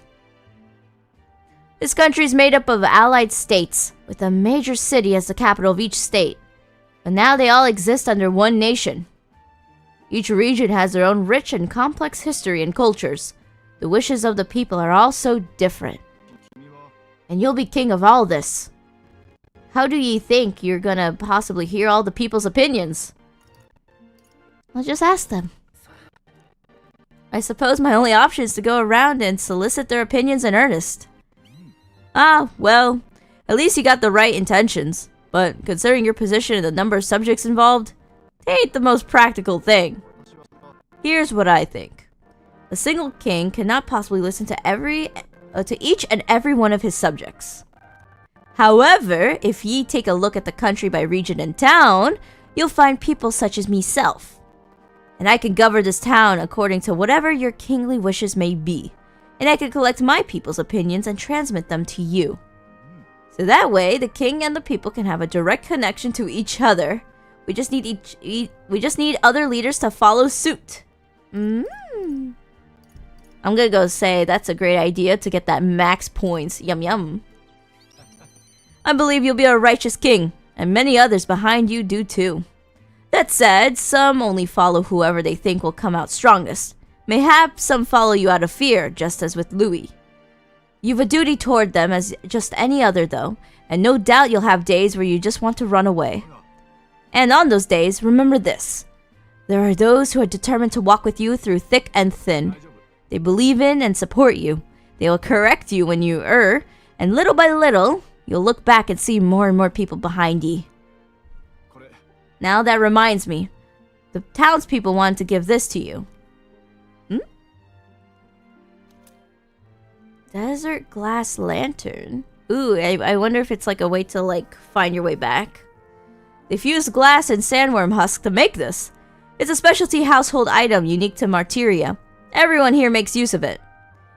This country is made up of allied states, with a major city as the capital of each state. But now they all exist under one nation. Each region has their own rich and complex history and cultures. The wishes of the people are all so different. And you'll be king of all this. How do ye think you're gonna possibly hear all the people's opinions? I'll just ask them. I suppose my only option is to go around and solicit their opinions in earnest. Ah, well, at least you got the right intentions. But considering your position and the number of subjects involved, it ain't the most practical thing. Here's what I think. A single king cannot possibly listen to each and every one of his subjects. However, if ye take a look at the country by region and town, you'll find people such as meself. And I can govern this town according to whatever your kingly wishes may be. And I can collect my people's opinions and transmit them to you. So that way, the king and the people can have a direct connection to each other. We just need other leaders to follow suit. I'm gonna go say that's a great idea to get that max points. Yum yum. I believe you'll be a righteous king, and many others behind you do too. That said, some only follow whoever they think will come out strongest. Mayhaps some follow you out of fear, just as with Louis. You've a duty toward them as just any other though, and no doubt you'll have days where you just want to run away. And on those days, remember this. There are those who are determined to walk with you through thick and thin. They believe in and support you. They will correct you when you err, and little by little, you'll look back and see more and more people behind ye. Now that reminds me, the townspeople wanted to give this to you. Desert glass lantern. Ooh, I wonder if it's like a way to like find your way back. They fused glass and sandworm husk to make this. It's a specialty household item unique to Martyria. Everyone here makes use of it.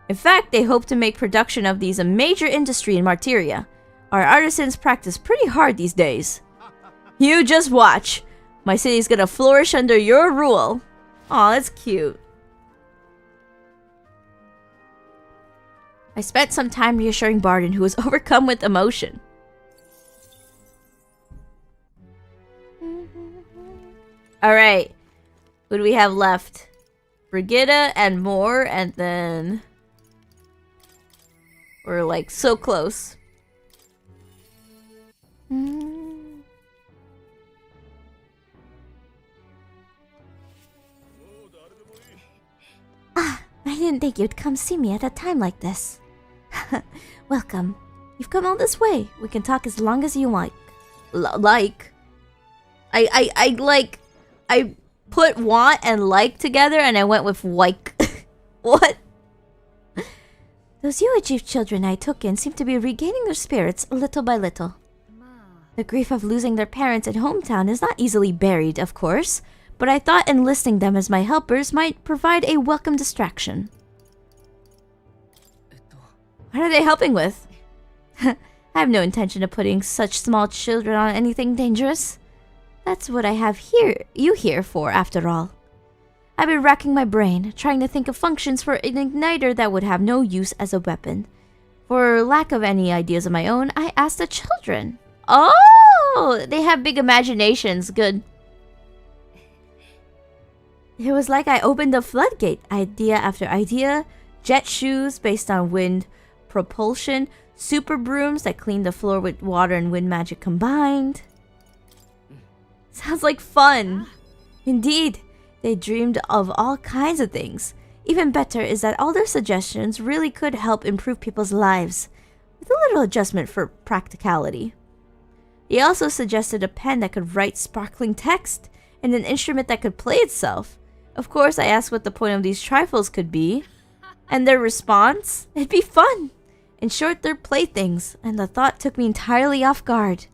In fact, they hope to make production of these a major industry in Martyria. Our artisans practice pretty hard these days. You just watch. My city's gonna flourish under your rule. Aw, that's cute. I spent some time reassuring Barden, who was overcome with emotion. Alright. Who do we have left? Brigitta and more, and then... we're like so close.
Ah, I didn't think you'd come see me at a time like this. Welcome. You've come all this way. We can talk as long as you like.
I put want and like together and I went with like. What?
Those Uajiv children I took in seem to be regaining their spirits little by little. The grief of losing their parents and hometown is not easily buried, of course, but I thought enlisting them as my helpers might provide a welcome distraction.
What are they helping with?
I have no intention of putting such small children on anything dangerous. That's what I have you here for, after all. I've been racking my brain, trying to think of functions for an igniter that would have no use as a weapon. For lack of any ideas of my own, I asked the children.
Oh, they have big imaginations. Good.
It was like I opened a floodgate, idea after idea. Jet shoes based on wind propulsion, super brooms that clean the floor with water and wind magic combined.
Sounds like fun.
Indeed, they dreamed of all kinds of things. Even better is that all their suggestions really could help improve people's lives, with a little adjustment for practicality. They also suggested a pen that could write sparkling text, and an instrument that could play itself. Of course, I asked what the point of these trifles could be, and their response, it'd be fun. In short, they're playthings, and the thought took me entirely off guard.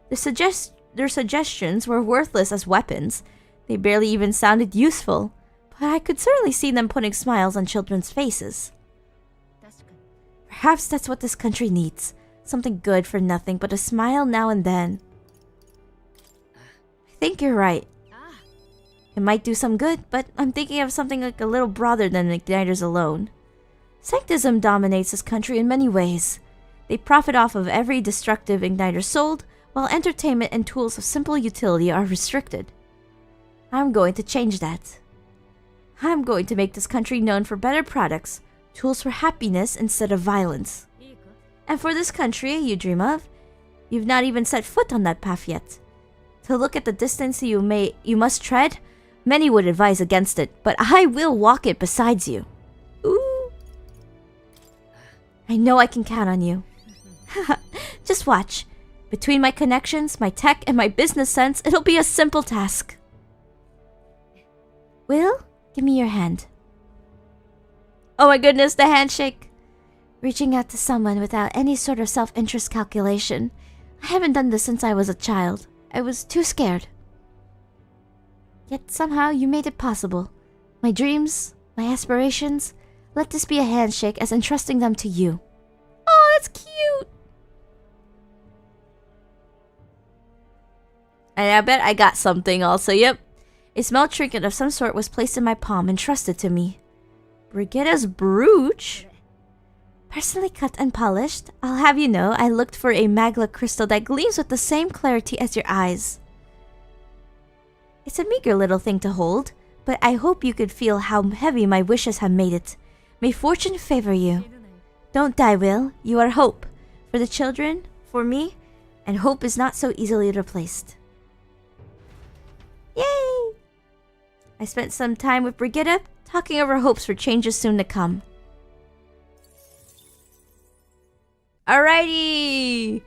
Their suggestions were worthless as weapons. They barely even sounded useful.
but I could certainly see them putting smiles on children's faces. Perhaps that's what this country needs. Something good for nothing but a smile now and then. I think you're right. It might do some good, but I'm thinking of something like a little broader than igniters alone. Sanctism dominates this country in many ways. They profit off of every destructive igniter sold, while entertainment and tools of simple utility are restricted. I'm going to change that. I'm going to make this country known for better products, tools for happiness instead of violence. And for this country you dream of, you've not even set foot on that path yet. To look at the distance you must tread, many would advise against it, but I will walk it besides you. Ooh. I know I can count on you. Just watch. Between my connections, my tech, and my business sense, it'll be a simple task. Will, give me your hand. Oh my goodness, the handshake. Reaching out to someone without any sort of self-interest calculation. I haven't done this since I was a child. I was too scared. Yet somehow you made it possible. My dreams, my aspirations, let this be a handshake as entrusting them to you. Oh, that's cute! And I bet I got something also, yep. A small trinket of some sort was placed in my palm and trusted to me. Brigitta's brooch? Personally cut and polished, I'll have you know I looked for a magla crystal that gleams with the same clarity as your eyes. It's a meager little thing to hold, but I hope you could feel how heavy my wishes have made it. May fortune favor you. Don't die, Will. You are hope. For the children, for me, and hope is not so easily replaced. Yay! I spent some time with Brigitta, talking over hopes for changes soon to come. Alrighty!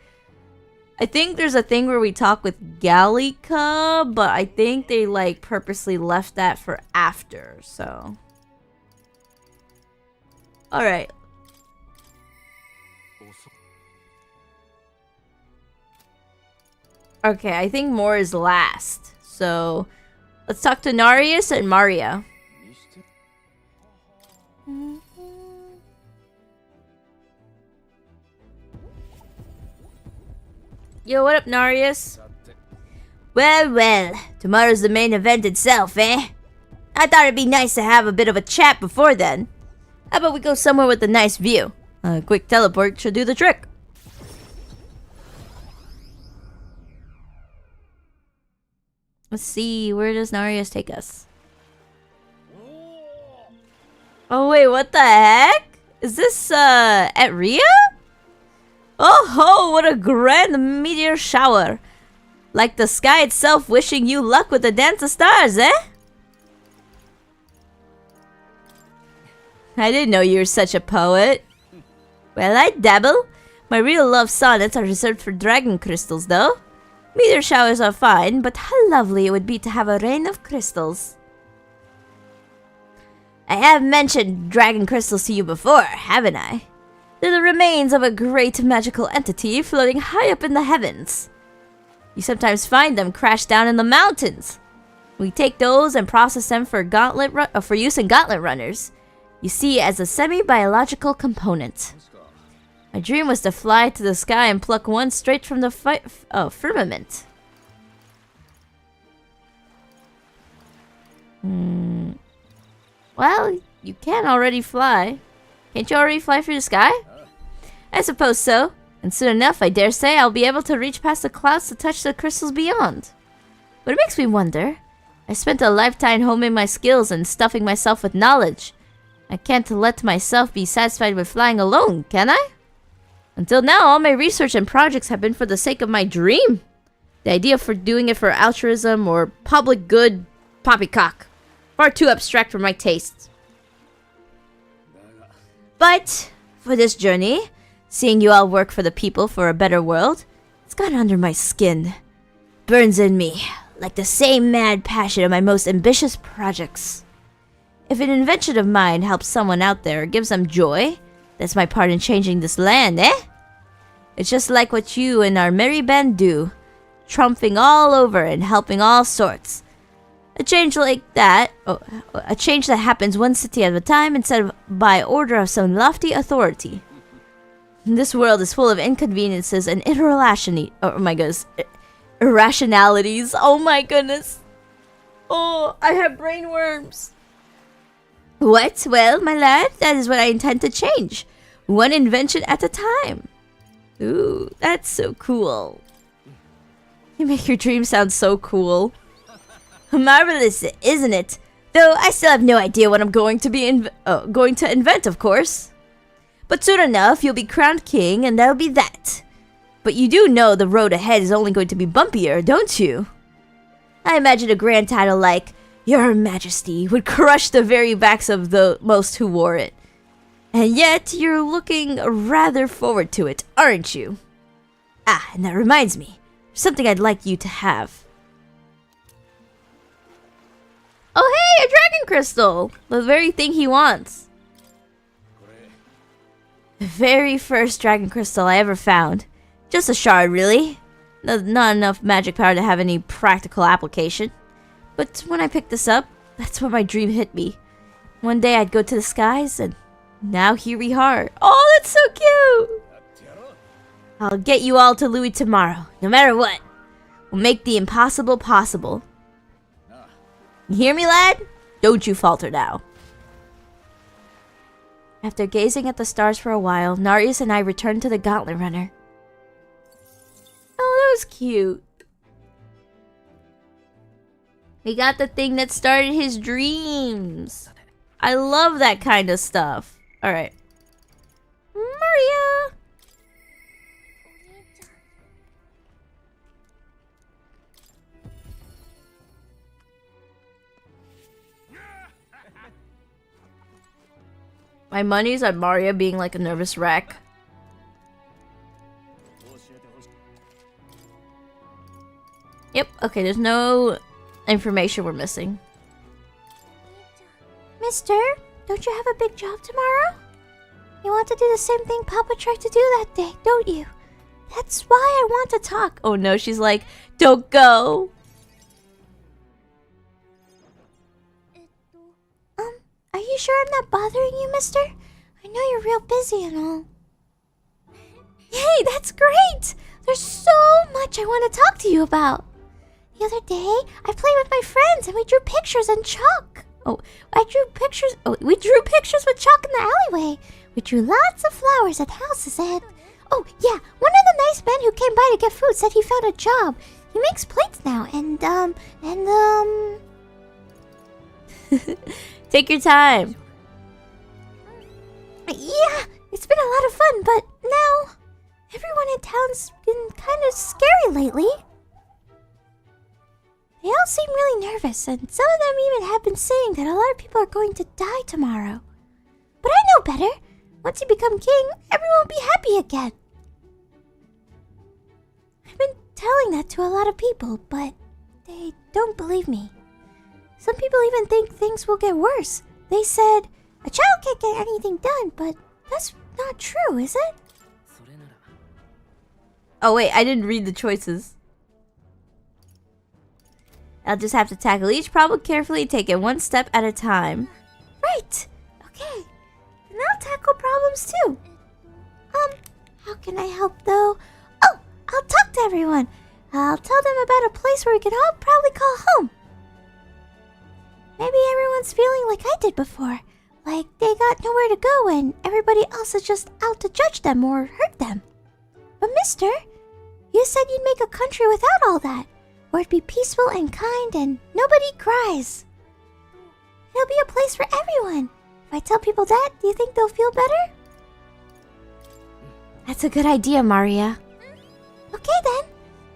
I think there's a thing where we talk with Gallica, but I think they like purposely left that for after, so. Alright. Okay, I think more is last. So, let's talk to Narius and Maria. Yo, what up, Narius? Well, tomorrow's the main event itself, eh? I thought it'd be nice to have a bit of a chat before then. How about we go somewhere with a nice view? A quick teleport should do the trick. Let's see, where does Narius take us? Oh wait, what the heck? Is this, at Ria? Oh ho, what a grand meteor shower. Like the sky itself wishing you luck with the dance of stars, eh? I didn't know you were such a poet. Well, I dabble. My real love sonnets are reserved for dragon crystals, though. Meteor showers are fine, but how lovely it would be to have a rain of crystals. I have mentioned dragon crystals to you before, haven't I? They're the remains of a great magical entity floating high up in the heavens. You sometimes find them crashed down in the mountains. We take those and process them for use in gauntlet runners. You see, as a semi-biological component. My dream was to fly to the sky and pluck one straight from the firmament. Well, you can already fly. Can't you already fly through the sky? I suppose so. And soon enough, I dare say, I'll be able to reach past the clouds to touch the crystals beyond. But it makes me wonder. I spent a lifetime honing my skills and stuffing myself with knowledge. I can't let myself be satisfied with flying alone, can I? Until now, all my research and projects have been for the sake of my dream. The idea for doing it for altruism or public good, poppycock. Far too abstract for my tastes. But, for this journey, seeing you all work for the people for a better world, it's gone under my skin. Burns in me, like the same mad passion of my most ambitious projects. If an invention of mine helps someone out there or gives them joy, that's my part in changing this land, eh? It's just like what you and our merry band do, trumping all over and helping all sorts. A change like that, a change that happens one city at a time instead of by order of some lofty authority. This world is full of inconveniences and irrationalities. Oh my goodness. Oh, I have brain worms. What? Well, my lad, that is what I intend to change. One invention at a time. Ooh, that's so cool. You make your dream sound so cool. Marvelous, isn't it? Though I still have no idea what I'm going to invent, of course. But soon enough, you'll be crowned king, and that'll be that. But you do know the road ahead is only going to be bumpier, don't you? I imagine a grand title like Your Majesty would crush the very backs of the most who wore it. And yet, you're looking rather forward to it, aren't you? Ah, and that reminds me. Something I'd like you to have. Oh hey, a dragon crystal! The very thing he wants. The very first dragon crystal I ever found. Just a shard, really. Not enough magic power to have any practical application. But when I picked this up, that's when my dream hit me. One day I'd go to the skies, and now here we are. Oh, that's so cute! I'll get you all to Louis tomorrow, no matter what. We'll make the impossible possible. You hear me, lad? Don't you falter now. After gazing at the stars for a while, Narius and I returned to the Gauntlet Runner. Oh, that was cute. We got the thing that started his dreams. I love that kind of stuff. Alright. Maria! My money's on Maria being like a nervous wreck. Yep, okay, there's no information we're missing.
Mister, don't you have a big job tomorrow? You want to do the same thing Papa tried to do that day, don't you? That's why I want to talk.
Oh no, she's like, don't go.
Are you sure I'm not bothering you, mister? I know you're real busy and all. Hey, that's great! There's so much I want to talk to you about. The other day, I played with my friends and we drew pictures in chalk. We drew pictures with chalk in the alleyway. We drew lots of flowers and houses and... Oh, yeah, one of the nice men who came by to get food said he found a job. He makes plates now and
Take your time.
Yeah, it's been a lot of fun, but now everyone in town's been kind of scary lately. They all seem really nervous, and some of them even have been saying that a lot of people are going to die tomorrow. But I know better. Once you become king, everyone will be happy again. I've been telling that to a lot of people, but they don't believe me. Some people even think things will get worse. They said, a child can't get anything done, but that's not true, is it?
Oh wait, I didn't read the choices. I'll just have to tackle each problem carefully, take it one step at a time.
Right. Okay. And I'll tackle problems too. How can I help though? Oh, I'll talk to everyone. I'll tell them about a place where we can all probably call home. Maybe everyone's feeling like I did before. Like they got nowhere to go and everybody else is just out to judge them or hurt them. But mister, you said you'd make a country without all that. Where it'd be peaceful and kind and nobody cries. It'll be a place for everyone. If I tell people that, do you think they'll feel better?
That's a good idea, Maria.
Okay then.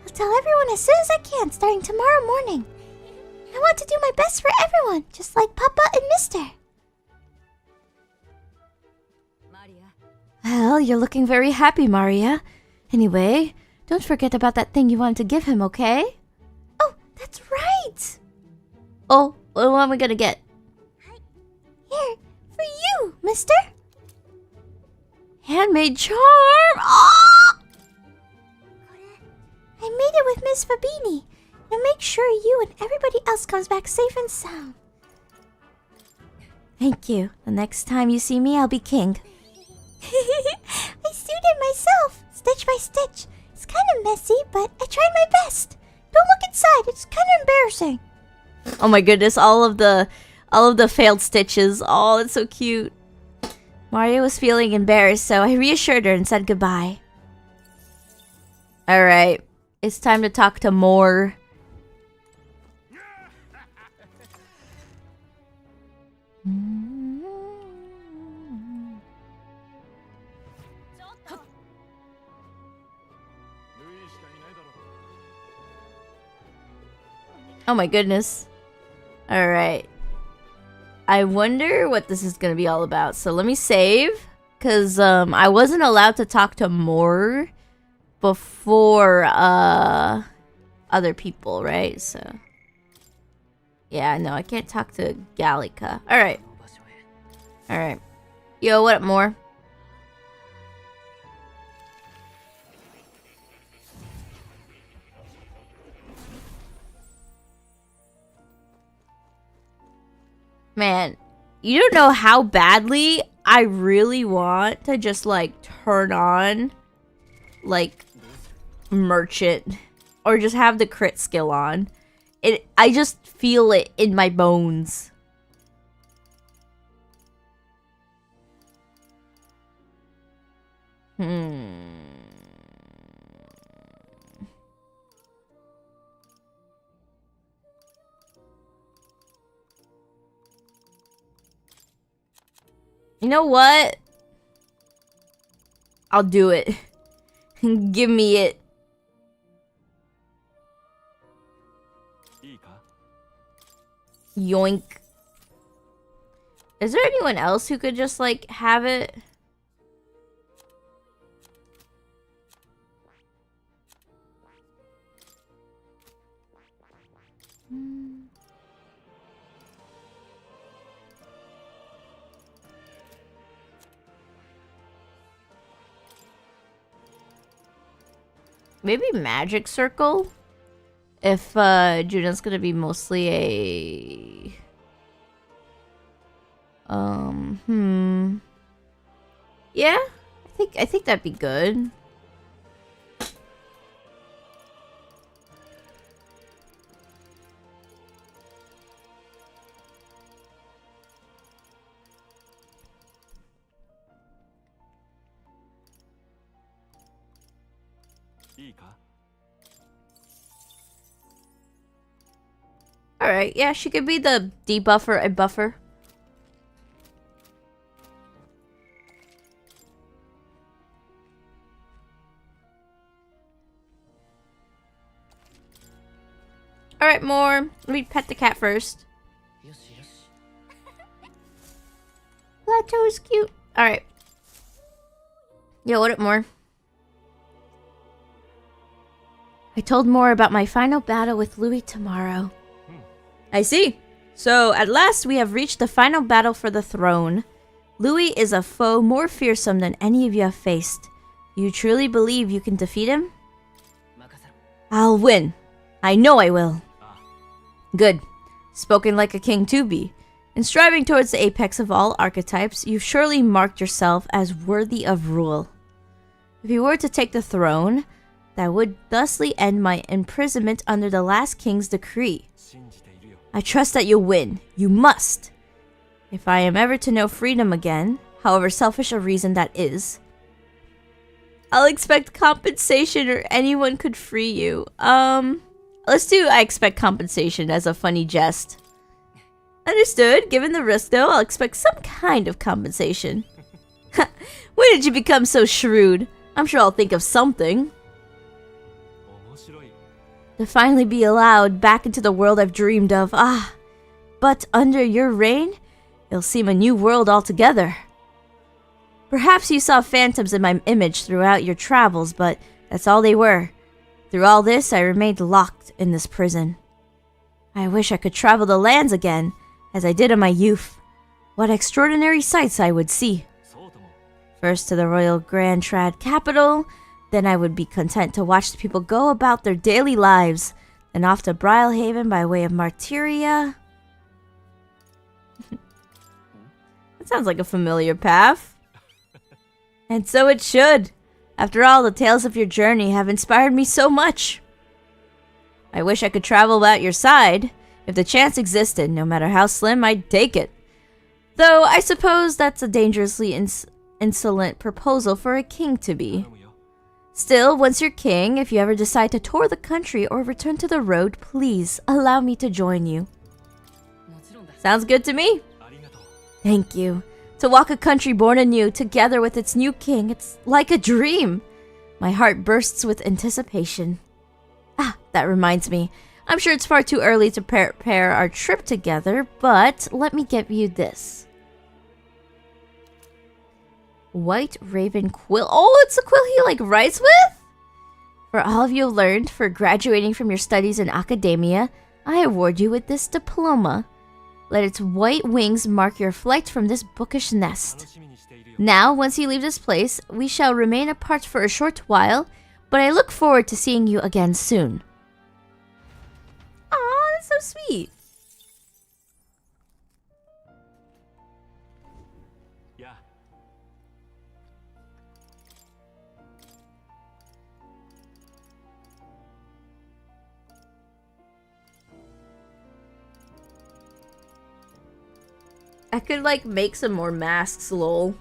I'll tell everyone as soon as I can, starting tomorrow morning. I want to do my best for everyone, just like Papa and Mister.
Well, you're looking very happy, Maria. Anyway, don't forget about that thing you wanted to give him, okay?
Oh, that's right!
Oh, what am I gonna get?
Here, for you, mister!
Handmade charm! Oh!
I made it with Miss Fabini. and make sure you and everybody else comes back safe and sound.
Thank you. The next time you see me, I'll be king.
I sewed it myself, stitch by stitch. It's kind of messy, but I tried my best. Don't look inside, it's kind of embarrassing.
Oh my goodness, all of the failed stitches. Oh, it's so cute. Mario was feeling embarrassed, so I reassured her and said goodbye. Alright, it's time to talk to more. Oh my goodness. Alright. I wonder what this is gonna be all about. So let me save. Because I wasn't allowed to talk to more before other people, right? So yeah, no, I can't talk to Gallica. Alright. Alright. Yo, what up, more? Man, you don't know how badly I really want to just like turn on like merchant or just have the crit skill on. I just feel it in my bones. You know what? I'll do it. Give me it. Yoink. Is there anyone else who could just like have it? Maybe Magic Circle? If Juna's gonna be mostly a yeah, I think that'd be good. Alright, yeah, she could be the debuffer and buffer. Alright, more. Let me pet the cat first. Plateau is cute. Alright. Yo, what up, more? I told more about my final battle with Louis tomorrow. I see. So, at last we have reached the final battle for the throne. Louis is a foe more fearsome than any of you have faced. You truly believe you can defeat him? I'll win. I know I will. Good. Spoken like a king to be. In striving towards the apex of all archetypes, you've surely marked yourself as worthy of rule. If you were to take the throne, that would thusly end my imprisonment under the last king's decree. I trust that you'll win. You must. If I am ever to know freedom again, however selfish a reason that is, I'll expect compensation or anyone could free you. Let's do I expect compensation as a funny jest. Understood. Given the risk though, I'll expect some kind of compensation. When did you become so shrewd? I'm sure I'll think of something. To finally be allowed back into the world I've dreamed of. Ah, but under your reign, it'll seem a new world altogether. Perhaps you saw phantoms in my image throughout your travels, but that's all they were. Through all this, I remained locked in this prison. I wish I could travel the lands again, as I did in my youth. What extraordinary sights I would see. First to the Royal Grand Trad capital, then I would be content to watch the people go about their daily lives, then off to Brylehaven by way of Martyria. That sounds like a familiar path. And so it should. After all, the tales of your journey have inspired me so much. I wish I could travel at your side. If the chance existed, no matter how slim, I'd take it. Though I suppose that's a dangerously insolent proposal for a king to be. Still, once you're king, if you ever decide to tour the country or return to the road, please allow me to join you. Sounds good to me. Thank you. To walk a country born anew together with its new king, it's like a dream. My heart bursts with anticipation. Ah, that reminds me. I'm sure it's far too early to prepare our trip together, but let me get you this. White Raven Quill. Oh, it's a quill he like writes with? For all of you learned for graduating from your studies in academia, I award you with this diploma. Let its white wings mark your flight from this bookish nest. Now, once you leave this place, we shall remain apart for a short while, but I look forward to seeing you again soon. Aw, that's so sweet.
Yeah.
I could like make some more masks, lol.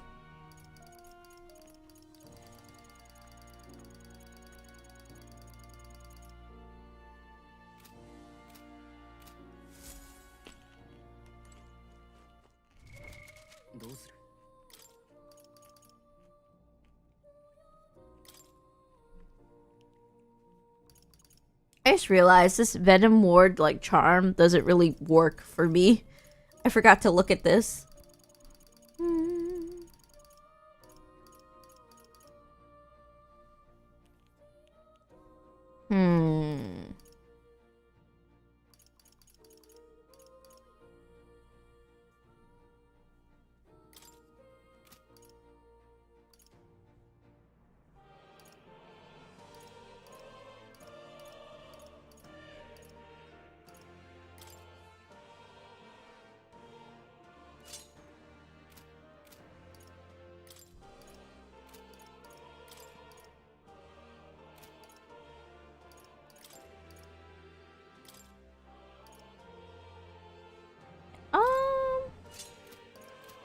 I just realized this Venom Ward like charm doesn't really work for me. I forgot to look at this.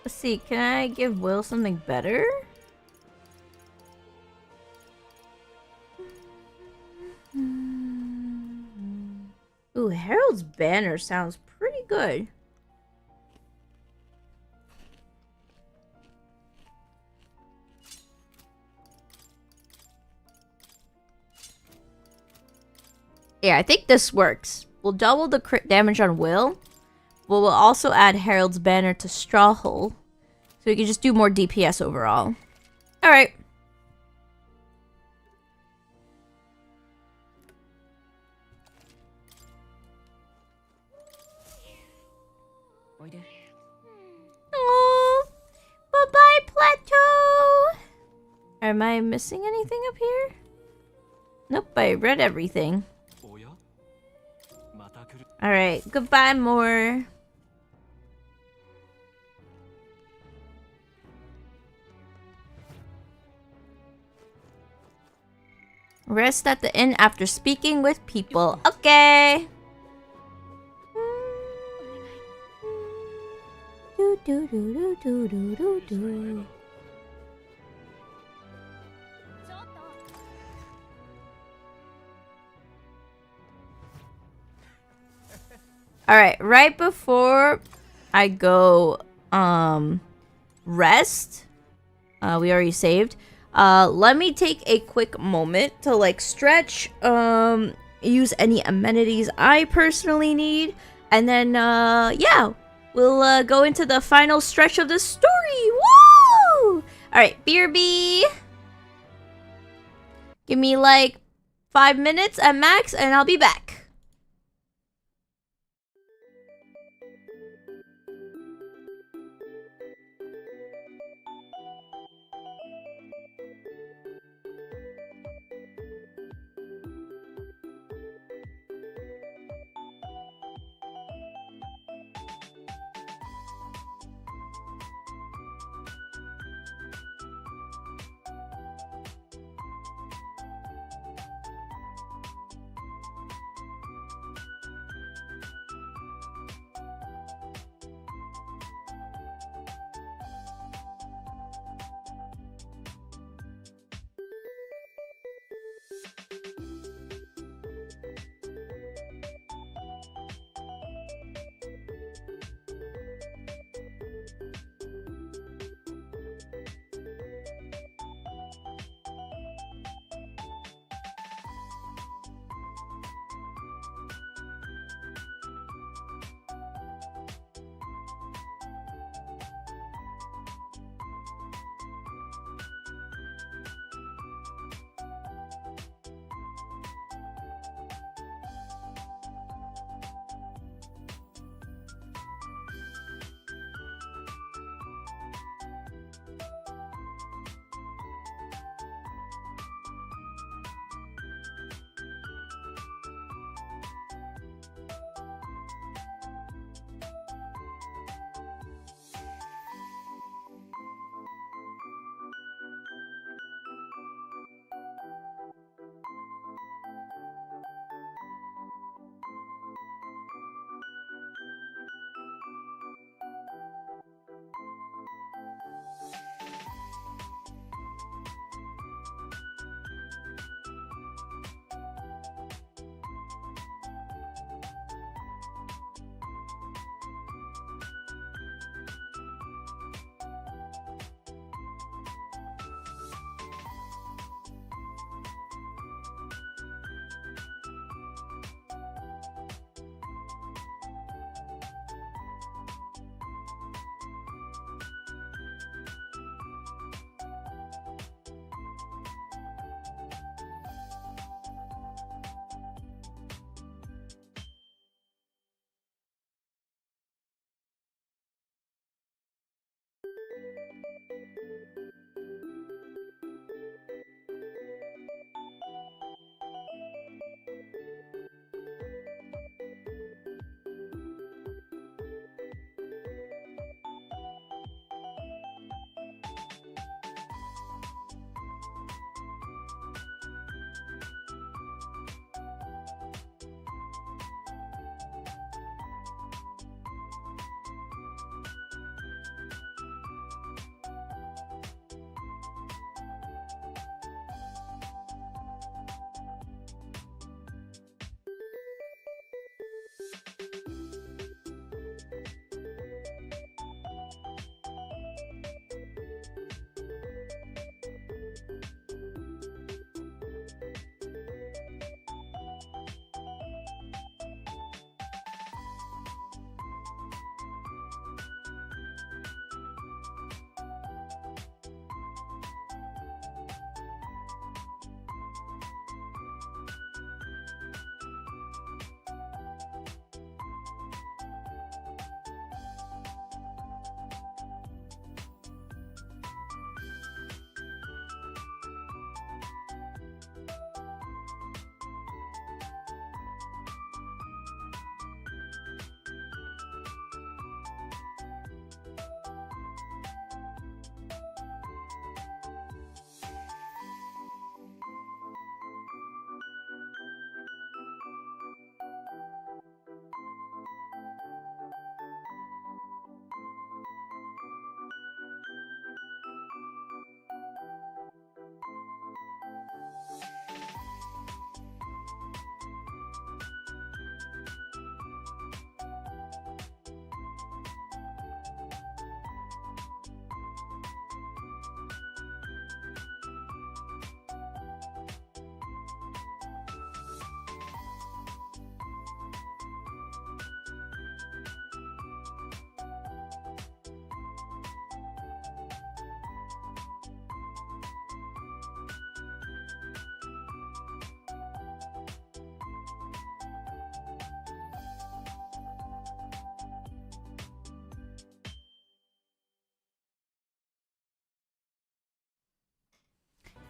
Let's see, can I give Will something better? Ooh, Harold's banner sounds pretty good. Yeah, I think this works. We'll double the crit damage on Will. But we'll also add Harold's banner to Strawhole. So we can just do more DPS overall. Alright. Oh, bye-bye, Plateau! Am I missing anything up here? Nope, I read everything. Alright, goodbye, Moore. Rest at the inn after speaking with people. Okay. Do, do, do, do, do, do, do. Alright, right before I go rest, we already saved. Let me take a quick moment to like stretch, use any amenities I personally need, and then yeah, we'll go into the final stretch of the story. Woo! Alright, BRB. Give me like 5 minutes at max and I'll be back.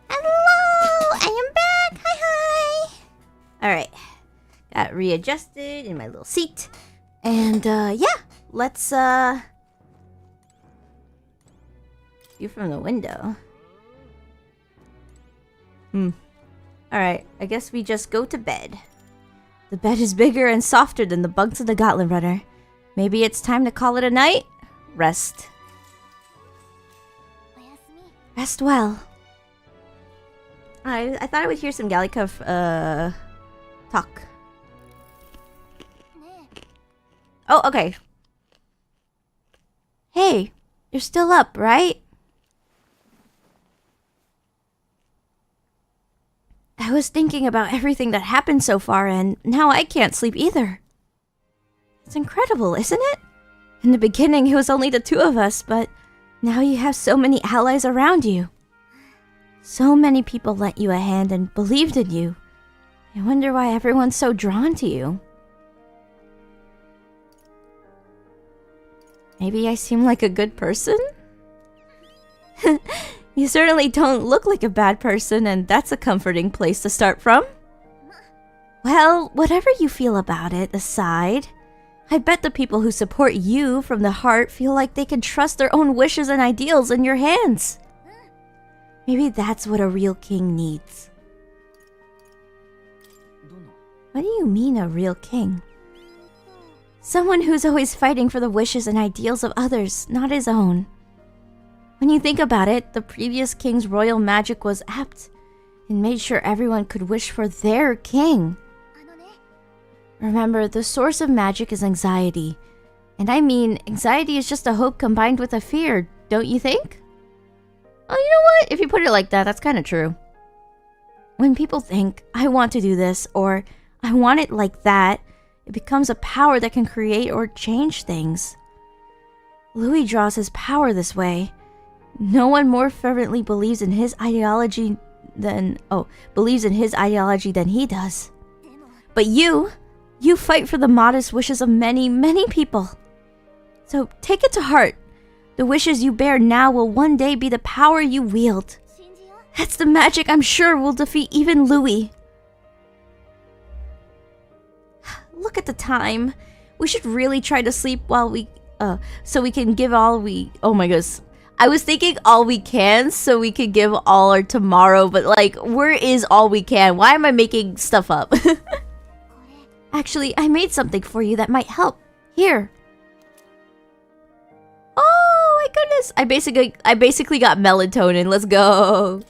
Hello! I am back! Hi, hi!
Alright. Got readjusted in my little seat. And, yeah. Let's, view from the window. Alright, I guess we just go to bed. The bed is bigger and softer than the bunks of the Gauntlet Runner. Maybe it's time to call it a night? Rest. Rest well. I thought I would hear some Gallica, talk. Oh, okay. Hey, you're still up, right? I was thinking about everything that happened so far, and now I can't sleep either. It's incredible, isn't it? In the beginning, it was only the two of us, but now you have so many allies around you. So many people lent you a hand and believed in you. I wonder why everyone's so drawn to you. Maybe I seem like a good person? You certainly don't look like a bad person, and that's a comforting place to start from. Well, whatever you feel about it aside, I bet the people who support you from the heart feel like they can trust their own wishes and ideals in your hands. Maybe that's what a real king needs. What do you mean, a real king? Someone who's always fighting for the wishes and ideals of others, not his own. When you think about it, the previous king's royal magic was apt and made sure everyone could wish for their king. Remember, the source of magic is anxiety. And I mean, anxiety is just a hope combined with a fear, don't you think? Oh, you know what? If you put it like that, that's kind of true. When people think, I want to do this, or I want it like that, it becomes a power that can create or change things. Louis draws his power this way. No one more fervently believes in his ideology than he does. But you fight for the modest wishes of many, many people. So take it to heart. The wishes you bear now will one day be the power you wield. That's the magic I'm sure will defeat even Louis. Look at the time. We should really try to sleep while we... so we can give all we... Oh my goodness. I was thinking all we can so we could give all our tomorrow, but like, where is all we can? Why am I making stuff up? Actually, I made something for you that might help. Here. Oh my goodness. I basically got melatonin. Let's go.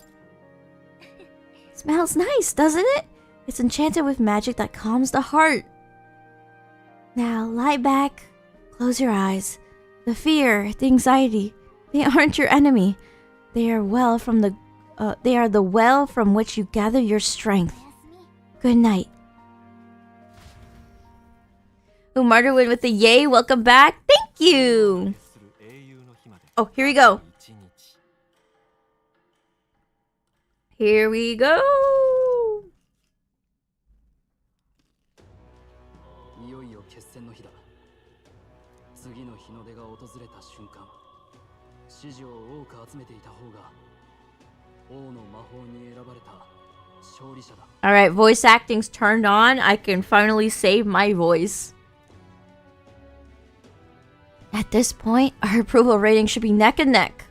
Smells nice, doesn't it? It's enchanted with magic that calms the heart. Now, lie back. Close your eyes. The fear, the anxiety, they aren't your enemy. They are the well from which you gather your strength. Good night. Umarderwin with the yay, welcome back. Thank you. Oh, here we go. Here we go. Alright, voice acting's turned on. I can finally save my voice. At this point, our approval rating should be neck and neck.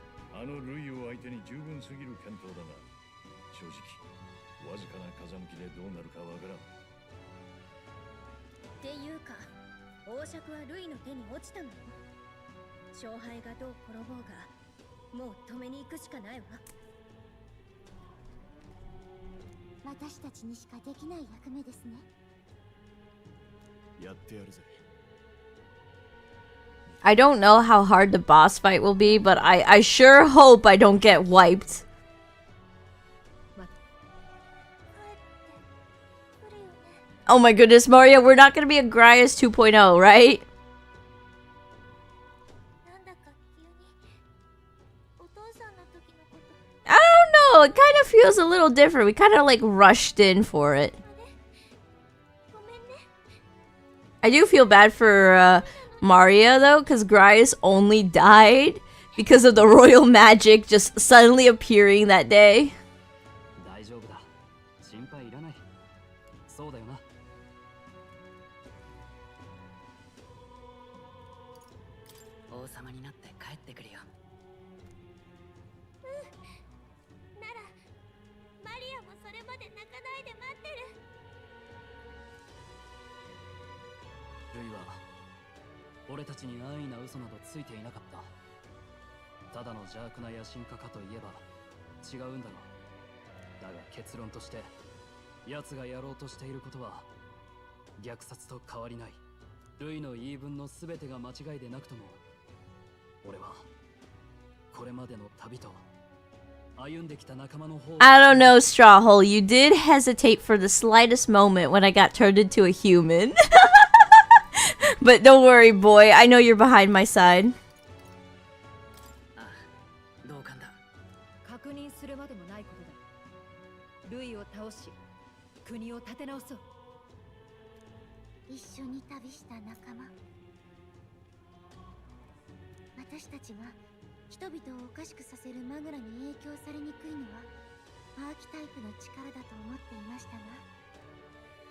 I don't know how hard the boss fight will be, but I sure hope I don't get wiped. Oh my goodness, Mario, we're not gonna be a Grias 2.0, right? I don't know, it kind of feels a little different. We kind of like rushed in for it. I do feel bad for Maria though, because Grias only died because of the royal magic just suddenly appearing that day. I don't know, Strawhole. You did hesitate for the slightest moment when I got turned into a human. But don't worry, boy. I know you're behind my side.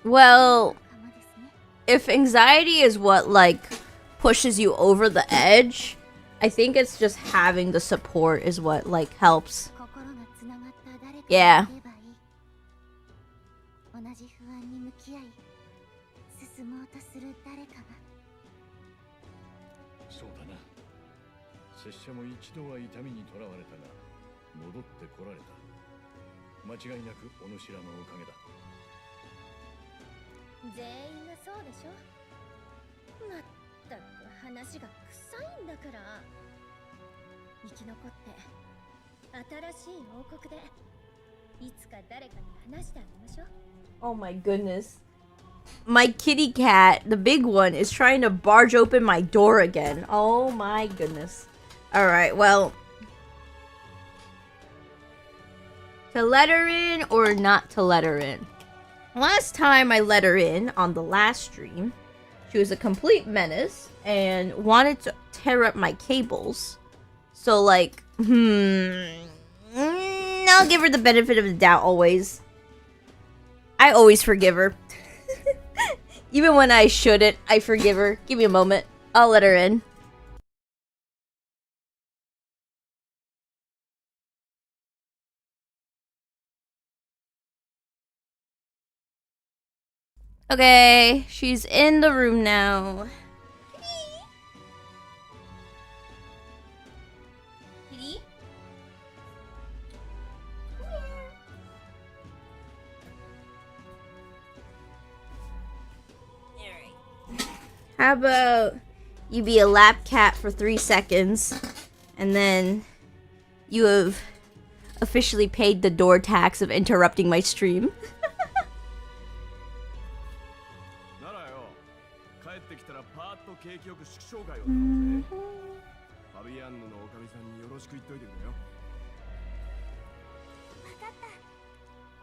Well, if anxiety is what, like, pushes you over the edge, I think it's just having the support is what, like, helps. Yeah. Oh my goodness. My kitty cat, the big one, is trying to barge open my door again. Oh my goodness. Alright, well. To let her in or not to let her in? Last time I let her in on the last stream, she was a complete menace and wanted to tear up my cables. So like, I'll give her the benefit of the doubt always. I always forgive her. Even when I shouldn't, I forgive her. Give me a moment. I'll let her in. Okay, she's in the room now. Kitty? How about you be a lap cat for 3 seconds, and then you have officially paid the door tax of interrupting my stream.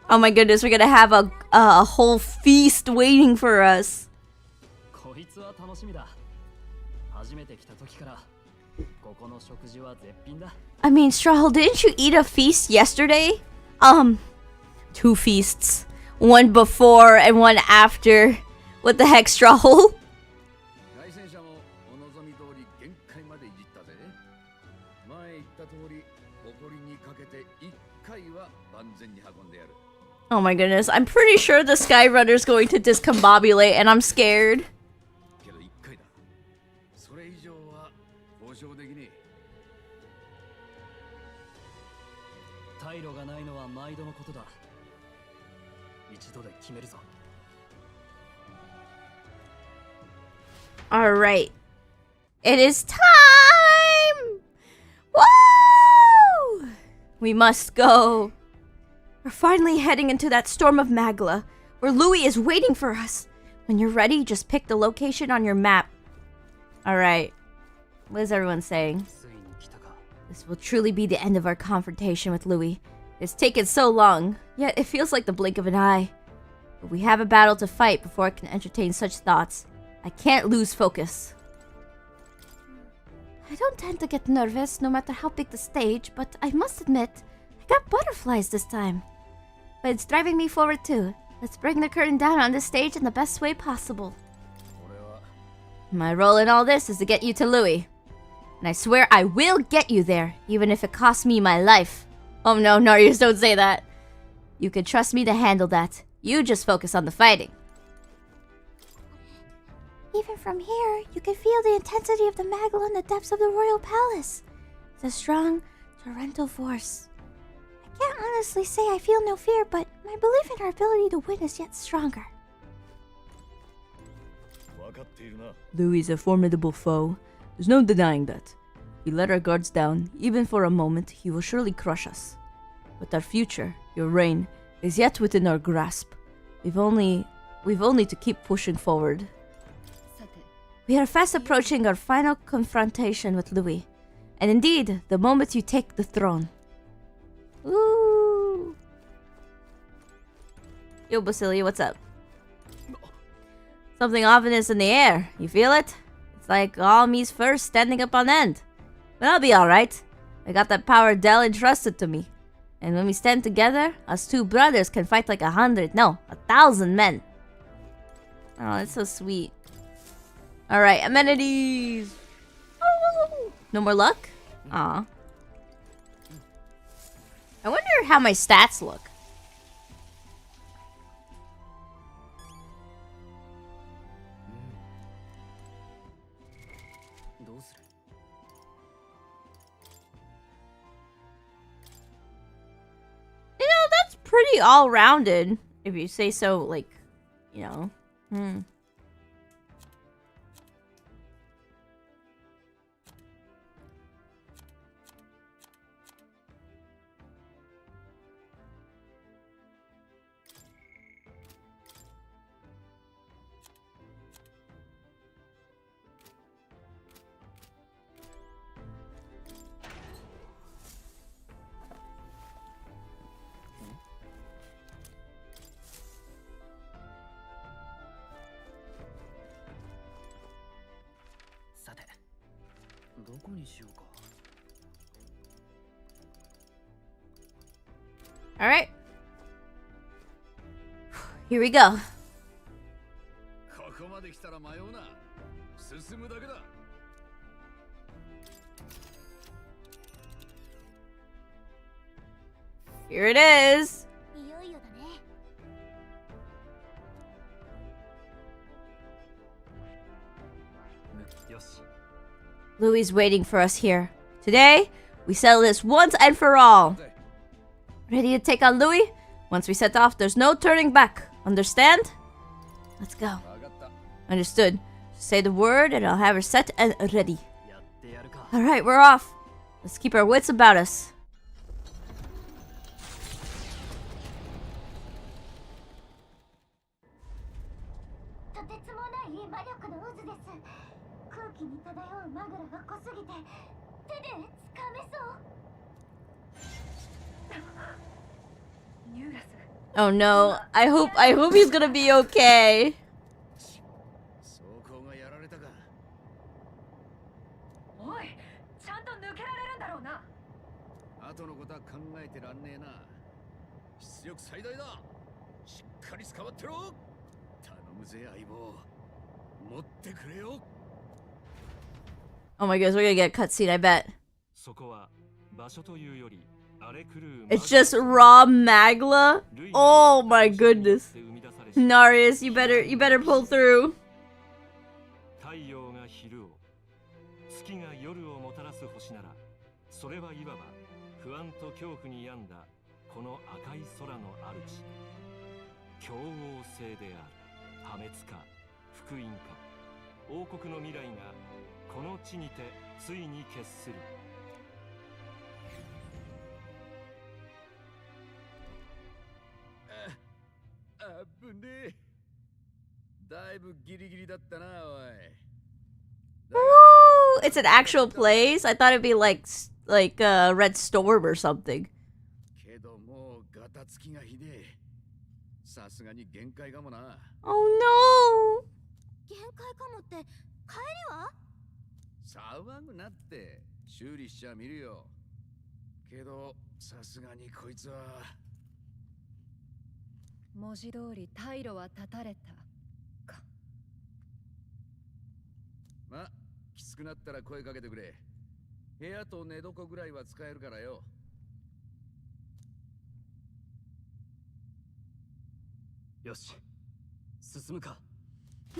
Oh my goodness, we're gonna have a whole feast waiting for us. I mean, Strawhole, didn't you eat a feast yesterday? 2 feasts. One before and one after. What the heck, Strawhole? Oh my goodness, I'm pretty sure the Skyrunner's going to discombobulate and I'm scared. Alright. It is time! Woo! We must go. We're finally heading into that storm of Magla, where Louis is waiting for us. When you're ready, just pick the location on your map. Alright. What is everyone saying? This will truly be the end of our confrontation with Louis. It's taken so long, yet it feels like the blink of an eye. But we have a battle to fight before I can entertain such thoughts. I can't lose focus.
I don't tend to get nervous no matter how big the stage, but I must admit, I got butterflies this time. But it's driving me forward too. Let's bring the curtain down on this stage in the best way possible.
My role in all this is to get you to Louis. And I swear I will get you there, even if it costs me my life. Oh no, Narius, don't say that. You can trust me to handle that. You just focus on the fighting.
Even from here, you can feel the intensity of the Magla in the depths of the royal palace. It's a strong, torrential force. I can't honestly say I feel no fear, but my belief in our ability to win is yet stronger.
Louis is a formidable foe. There's no denying that. If we let our guards down, even for a moment, he will surely crush us. But our future, your reign, is yet within our grasp. We've only to keep pushing forward. We are fast approaching our final confrontation with Louis. And indeed, the moment you take the throne. Ooh. Yo, Basilia, what's up? Something ominous in the air. You feel it? It's like all me's first standing up on end. But I'll be alright. I got that power Dell entrusted to me. And when we stand together, us 2 brothers can fight like 100, no, 1,000 men. Oh, that's so sweet. Alright, amenities! Oh, no more luck? Aw. I wonder how my stats look. You know, that's pretty all-rounded, if you say so, like, you know.
Alright. Here we go. Here it is. Louis waiting for us here. Today, we settle this once and for all. Ready to take on Louis? Once we set off, there's no turning back. Understand? Let's go. Understood. Say the word and I'll have her set and ready. Alright, we're off. Let's keep our wits about us. Oh no, I hope he's gonna be okay. Oh my gosh, we're gonna get a cutscene, I bet. It's just raw magla? Oh my goodness. Narius, you better pull through. Woo! It's an actual place? I thought it'd be like Red Storm or something. Oh no!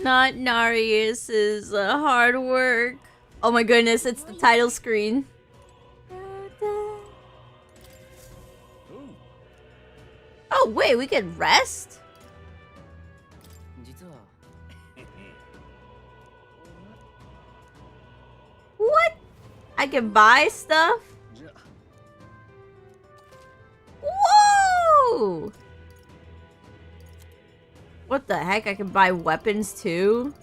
Not Narius's hard work. Oh my goodness, it's the title screen. Oh wait, we can rest? What? I can buy stuff? Whoa! What the heck? I can buy weapons too?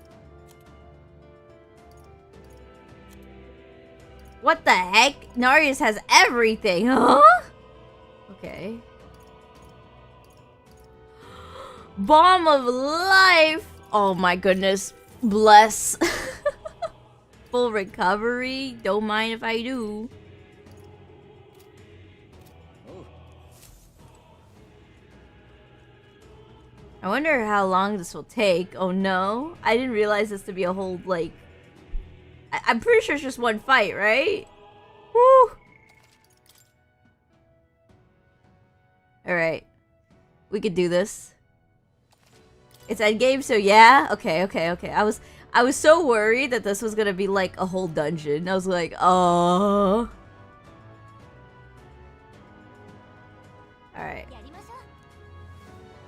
What the heck? Narius has everything, huh? Okay. Bomb of life! Oh my goodness. Bless. Full recovery. Don't mind if I do. I wonder how long this will take. Oh no. I didn't realize this to be a whole, like... I'm pretty sure it's just one fight, right? Woo! Alright. We could do this. It's endgame, so yeah? Okay. I was so worried that this was gonna be like a whole dungeon. I was like, oh. Alright.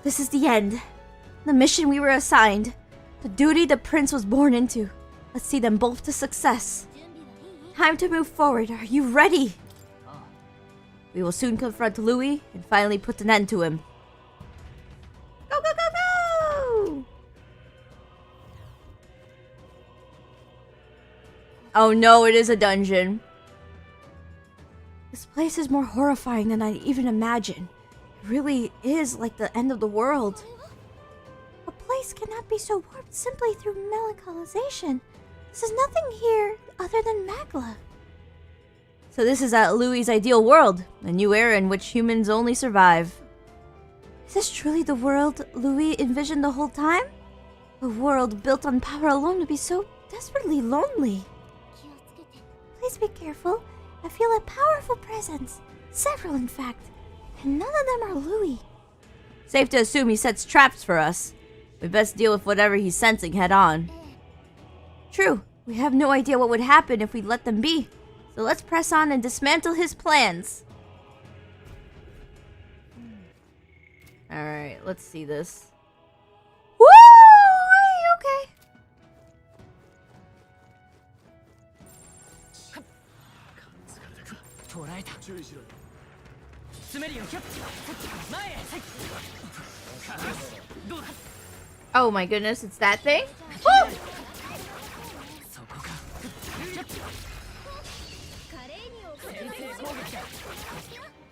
This is the end. The mission we were assigned. The duty the prince was born into. Let's see them both to success. Time to move forward. Are you ready? We will soon confront Louis and finally put an end to him. Go, go, go, go! Oh no, it is a dungeon. This place is more horrifying than I even imagined. It really is like the end of the world.
A place cannot be so warped simply through melancholisation. This is nothing here other than magla.
So this is Louis' ideal world, a new era in which humans only survive.
Is this truly the world Louis envisioned the whole time? A world built on power alone would be so desperately lonely. Please be careful. I feel a powerful presence. Several, in fact. And none of them are Louis.
Safe to assume he sets traps for us. We best deal with whatever he's sensing head on.
True. We have no idea what would happen if we let them be. So let's press on and dismantle his plans.
Alright, let's see this.
Woo! Okay.
Oh my goodness, it's that thing? Woo!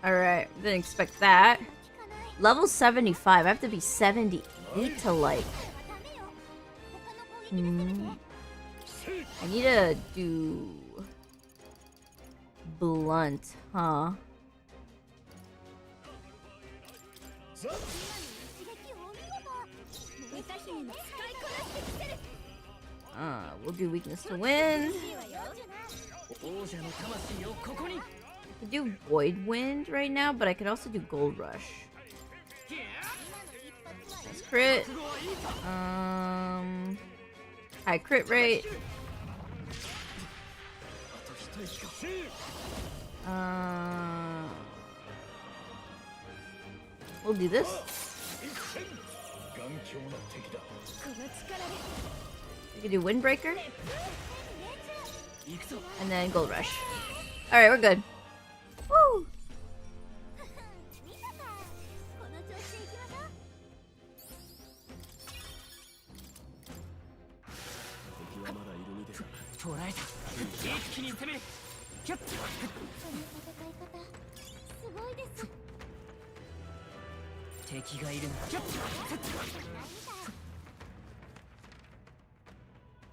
Alright, didn't expect that. Level 75, I have to be 78 to like. I need to do blunt, huh? We'll do weakness to wind. I could do void wind right now, but I could also do gold rush. Nice crit. High crit rate. We'll do this. You can do windbreaker. And then gold rush. Alright, we're good. Woo!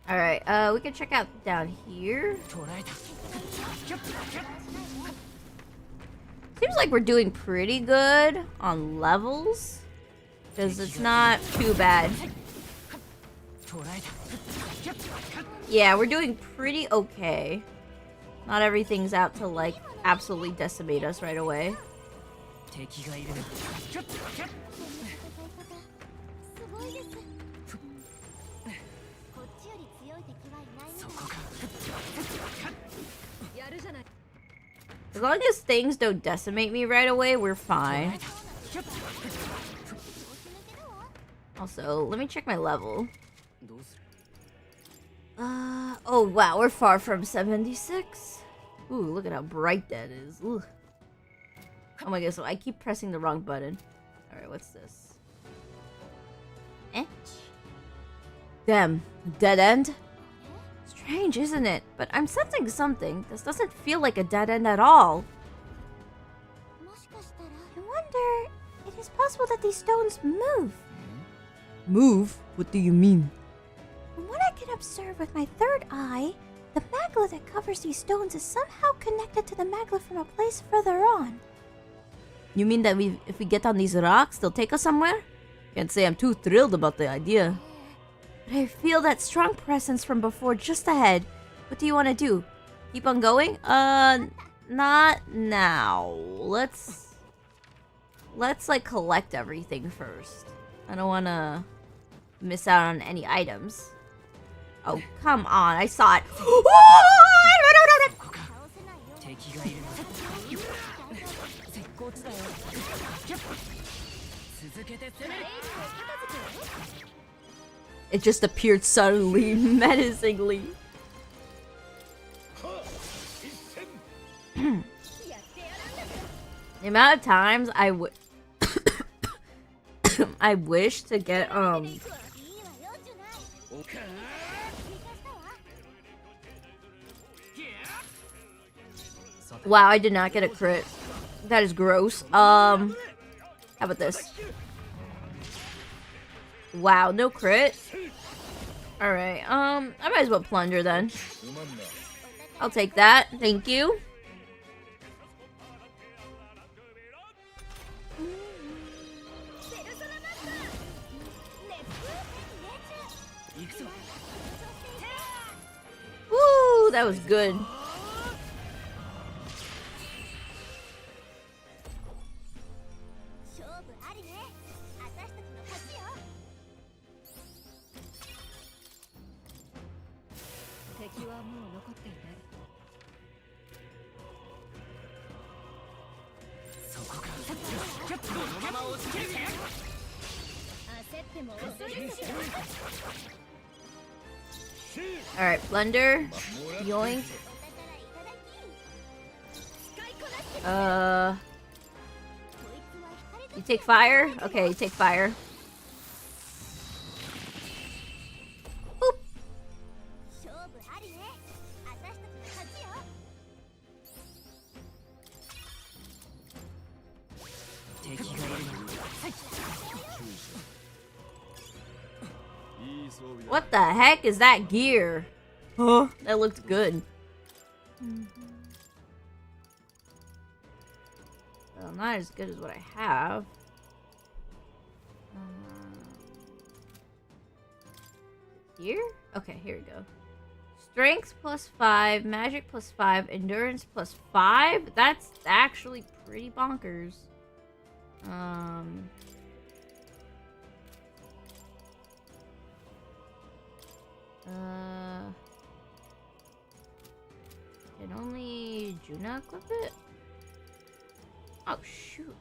Alright, we can check out down here. Seems like we're doing pretty good on levels. Because it's not too bad. Yeah, we're doing pretty okay. Not everything's out to like absolutely decimate us right away. As long as things don't decimate me right away, we're fine. Also, let me check my level. Oh wow, we're far from 76. Ooh, look at how bright that is. Ooh. Oh my god, so I keep pressing the wrong button. Alright, what's this? Eh? Damn, dead end? Strange, isn't it? But I'm sensing something. This doesn't feel like a dead end at all.
I wonder, it is possible that these stones move.
Move? What do you mean?
From what I can observe with my third eye, the magma that covers these stones is somehow connected to the magma from a place further on.
You mean that if we get on these rocks, they'll take us somewhere? Can't say I'm too thrilled about the idea.
But I feel that strong presence from before just ahead. What do you want to do?
Keep on going? Not now. Let's like collect everything first. I don't want to miss out on any items. Oh, come on. I saw it. It just appeared suddenly, menacingly. The amount of times I wish to get Wow, I did not get a crit. That is gross. How about this? Wow, no crit. Alright, I might as well plunder then. I'll take that. Thank you. Woo, that was good. Alright, Blunder. Yoink. You take fire? Okay, you take fire. Boop. What the heck is that gear? Huh? That looked good. Well, not as good as what I have. Here? Okay, here we go. Strength +5, magic +5, endurance +5. That's actually pretty bonkers. Can only Juna equip it? Oh shoot.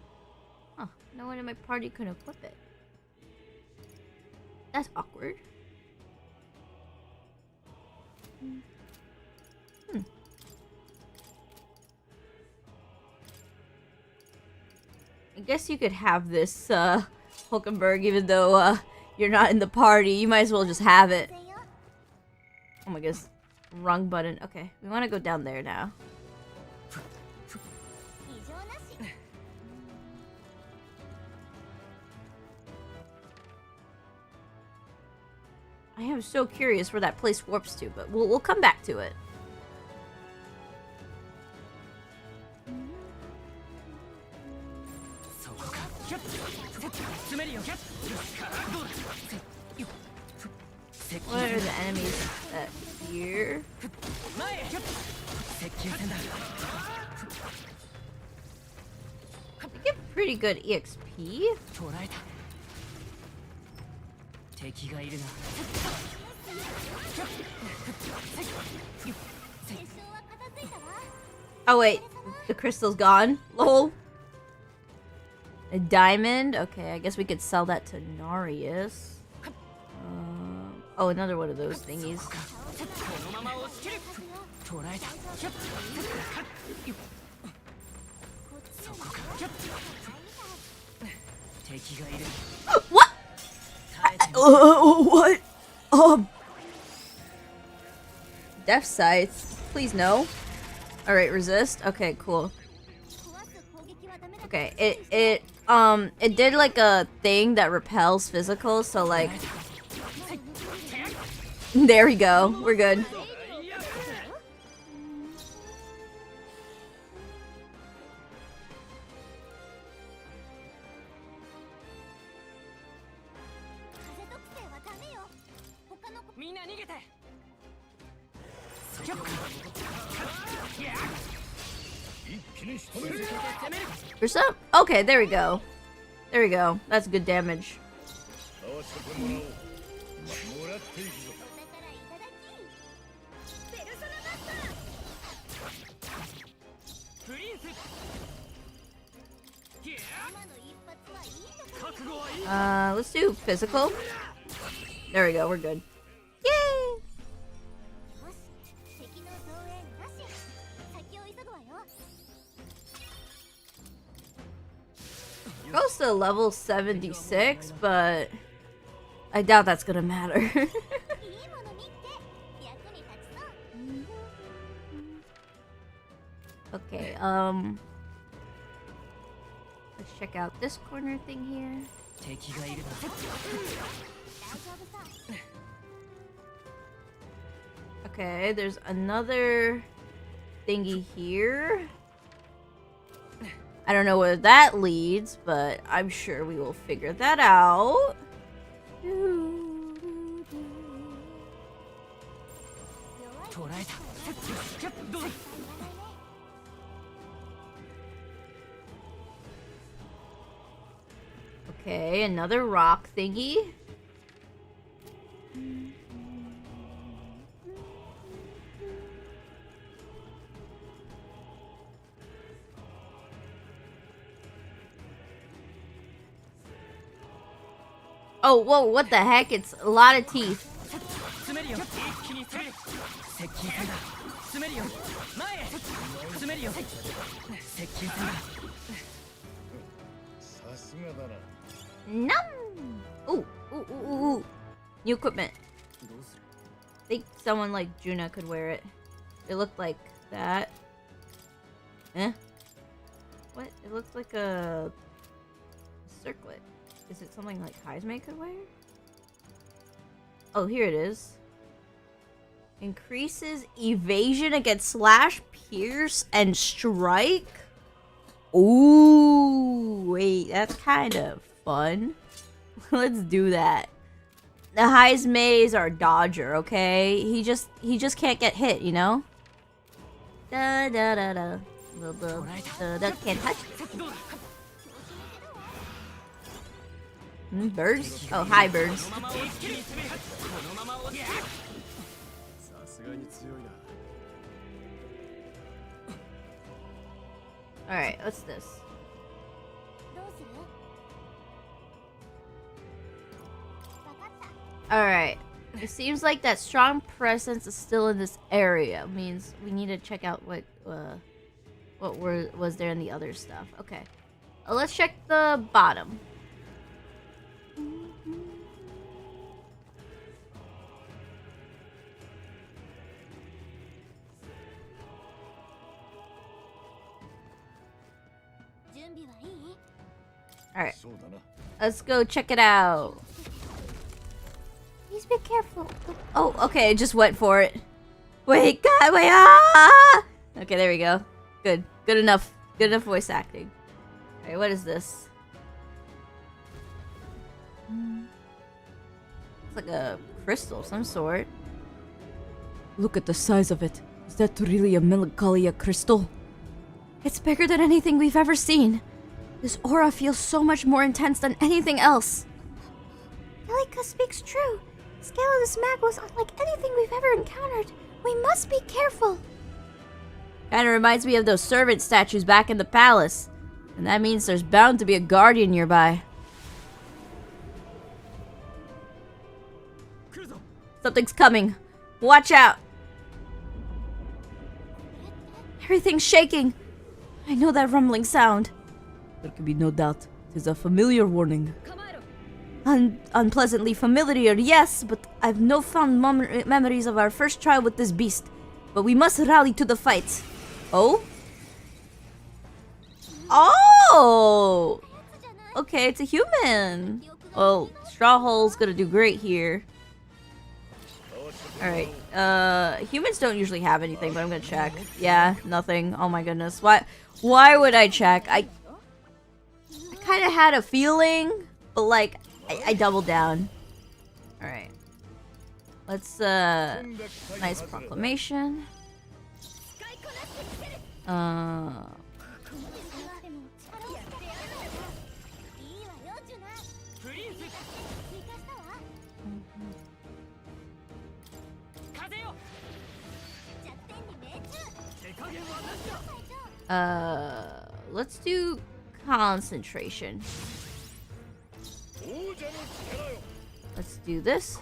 Huh, no one in my party can equip it. That's awkward. I guess you could have this Hulkenberg even though you're not in the party. You might as well just have it. Oh my goodness. Wrong button. Okay, we want to go down there now. I am so curious where that place warps to, but we'll come back to it. What are the enemies here? We get pretty good EXP. Oh wait, the crystal's gone. Lol. A diamond? Okay, I guess we could sell that to Narius. Oh, another one of those thingies. What?
What?
Death Scythe. Please no. Alright, resist. Okay, cool. Okay, it did like a thing that repels physical, so like there we go. We're good. For some, okay, there we go. There we go. That's good damage. Let's do physical. There we go, we're good. Yay! Goes to level 76, but I doubt that's gonna matter. Okay, let's check out this corner thing here. Okay, there's another thingy here. I don't know where that leads, but I'm sure we will figure that out. Okay, another rock thingy. Oh, whoa, what the heck? It's a lot of teeth. Nom! Ooh, ooh, ooh, ooh, ooh. New equipment. I think someone like Juna could wear it. It looked like that. Eh? What? It looks like a circlet. Is it something like Heismay could wear? Oh, here it is. Increases evasion against slash, pierce, and strike. Ooh, wait, that's kind of fun. Let's do that. The Heismay is our dodger, okay? He just can't get hit, you know? Da da da da. Da can't touch. Birds? Oh, hi, birds. Alright, what's this? Alright. It seems like that strong presence is still in this area. Means we need to check out what was there in the other stuff. Okay. Let's check the bottom. Alright. Let's go check it out.
Please be careful.
Oh, okay, I just went for it. Wait, God, wait, ah! Okay, there we go. Good. Good enough. Good enough voice acting. Alright, what is this? It's like a crystal of some sort.
Look at the size of it. Is that really a melancholia crystal?
It's bigger than anything we've ever seen. This aura feels so much more intense than anything else.
Elika speaks true. The scale of this mag was unlike anything we've ever encountered. We must be careful.
Kinda reminds me of those servant statues back in the palace. And that means there's bound to be a guardian nearby. Something's coming. Watch out! Everything's shaking. I know that rumbling sound.
There can be no doubt. It is a familiar warning.
Unpleasantly familiar, yes, but I've no fond memories of our first trial with this beast. But we must rally to the fight. Oh? Oh! Okay, it's a human. Well, Straw Hole's gonna do great here. Alright, humans don't usually have anything, but I'm gonna check. Yeah, nothing. Oh my goodness. Why would I check? I kind of had a feeling, but like, I doubled down. Alright. Let's, nice proclamation. Let's do concentration. Let's do this.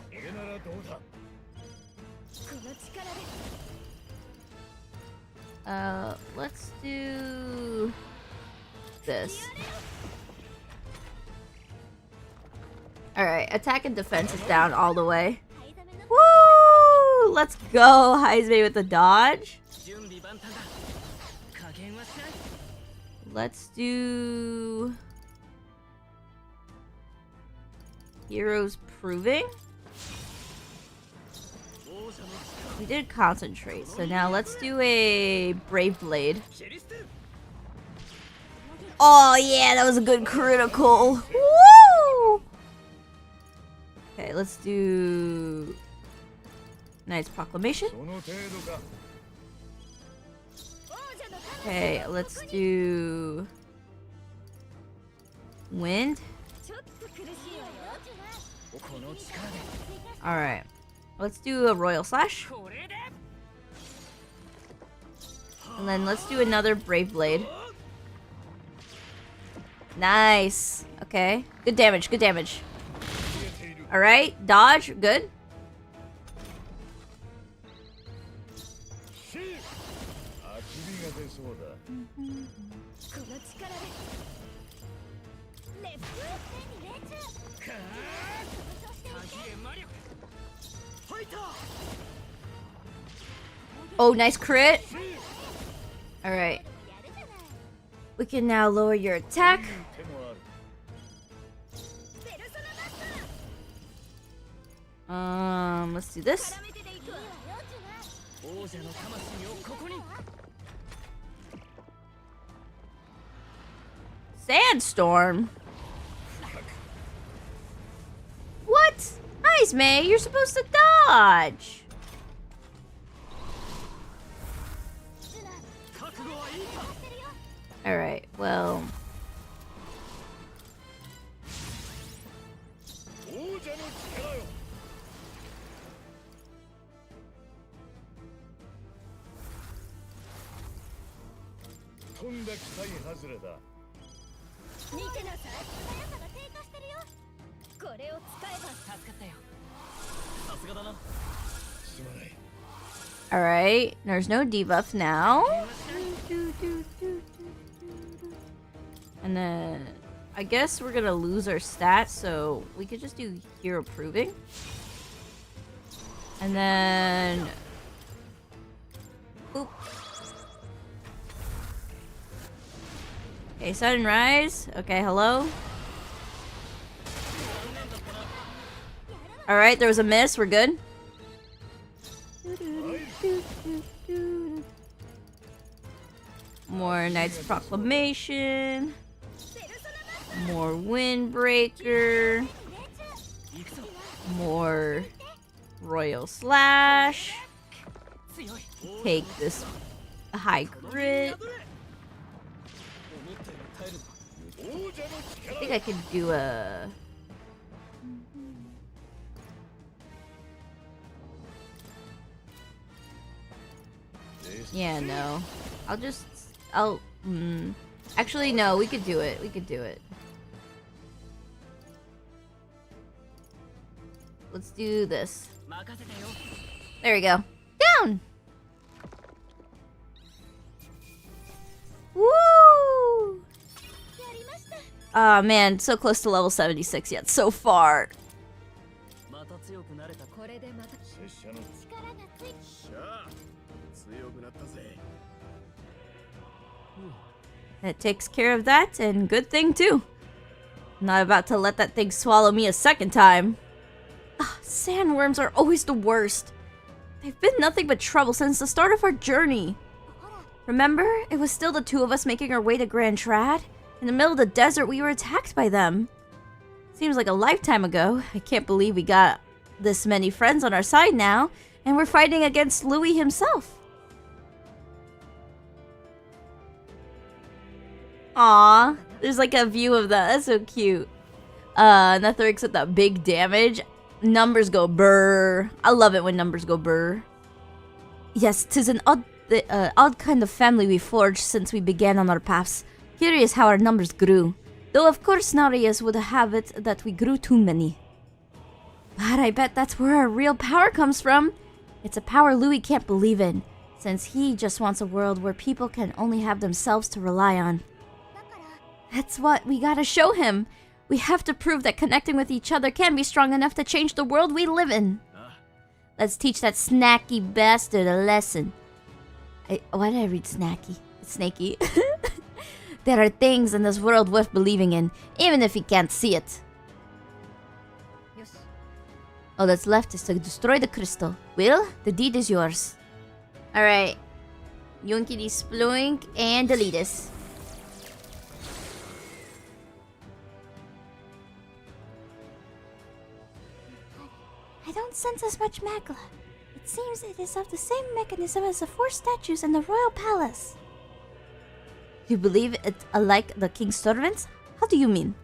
Let's do this. Alright, attack and defense is down all the way. Woo! Let's go, Heismay with the dodge. Let's do Heroes Proving. We did concentrate, so now let's do a Brave Blade. Oh yeah, that was a good critical. Woo! Okay, let's do Knight's Proclamation. Okay, let's do Wind. Alright. Let's do a Royal Slash. And then let's do another Brave Blade. Nice. Okay. Good damage, good damage. Alright, dodge, good. Oh, nice crit. Alright. We can now lower your attack. Let's do this. Sandstorm? What? Nice, May. You're supposed to dodge. Alright, well... Alright, there's no debuff now. And then I guess we're gonna lose our stats, so we could just do Hero Proving. And then boop. Okay, Sudden Rise. Okay, hello. Alright, there was a miss, we're good. More Knight's Proclamation. More Windbreaker. More Royal Slash. Take this high crit. I think I could do a... Yeah, no. Actually, no, we could do it. We could do it. Let's do this. There we go. Down! Woo! Oh man, so close to level 76 yet. So far. That takes care of that, and good thing too. I'm not about to let that thing swallow me a second time. Sandworms are always the worst. They've been nothing but trouble since the start of our journey. Remember? It was still the two of us making our way to Grand Trad. In the middle of the desert, we were attacked by them. Seems like a lifetime ago. I can't believe we got this many friends on our side now, and we're fighting against Louis himself. Aw, there's like a view of that. That's so cute. Netherix with that big damage. Numbers go brr. I love it when numbers go brr. Yes, 'tis an odd kind of family we forged since we began on our paths. Curious how our numbers grew. Though of course Narius would have it that we grew too many. But I bet that's where our real power comes from. It's a power Louis can't believe in, since he just wants a world where people can only have themselves to rely on. That's what we gotta show him. We have to prove that connecting with each other can be strong enough to change the world we live in. Let's teach that snacky bastard a lesson. Why did I read snacky? It's snaky. There are things in this world worth believing in, even if he can't see it. All that's left is to destroy the crystal. Will, the deed is yours. Alright. Yunkity Sploink and Deletus.
I don't sense as much magla. It seems it is of the same mechanism as the 4 statues in the royal palace.
You believe it alike the king's servants? How do you mean?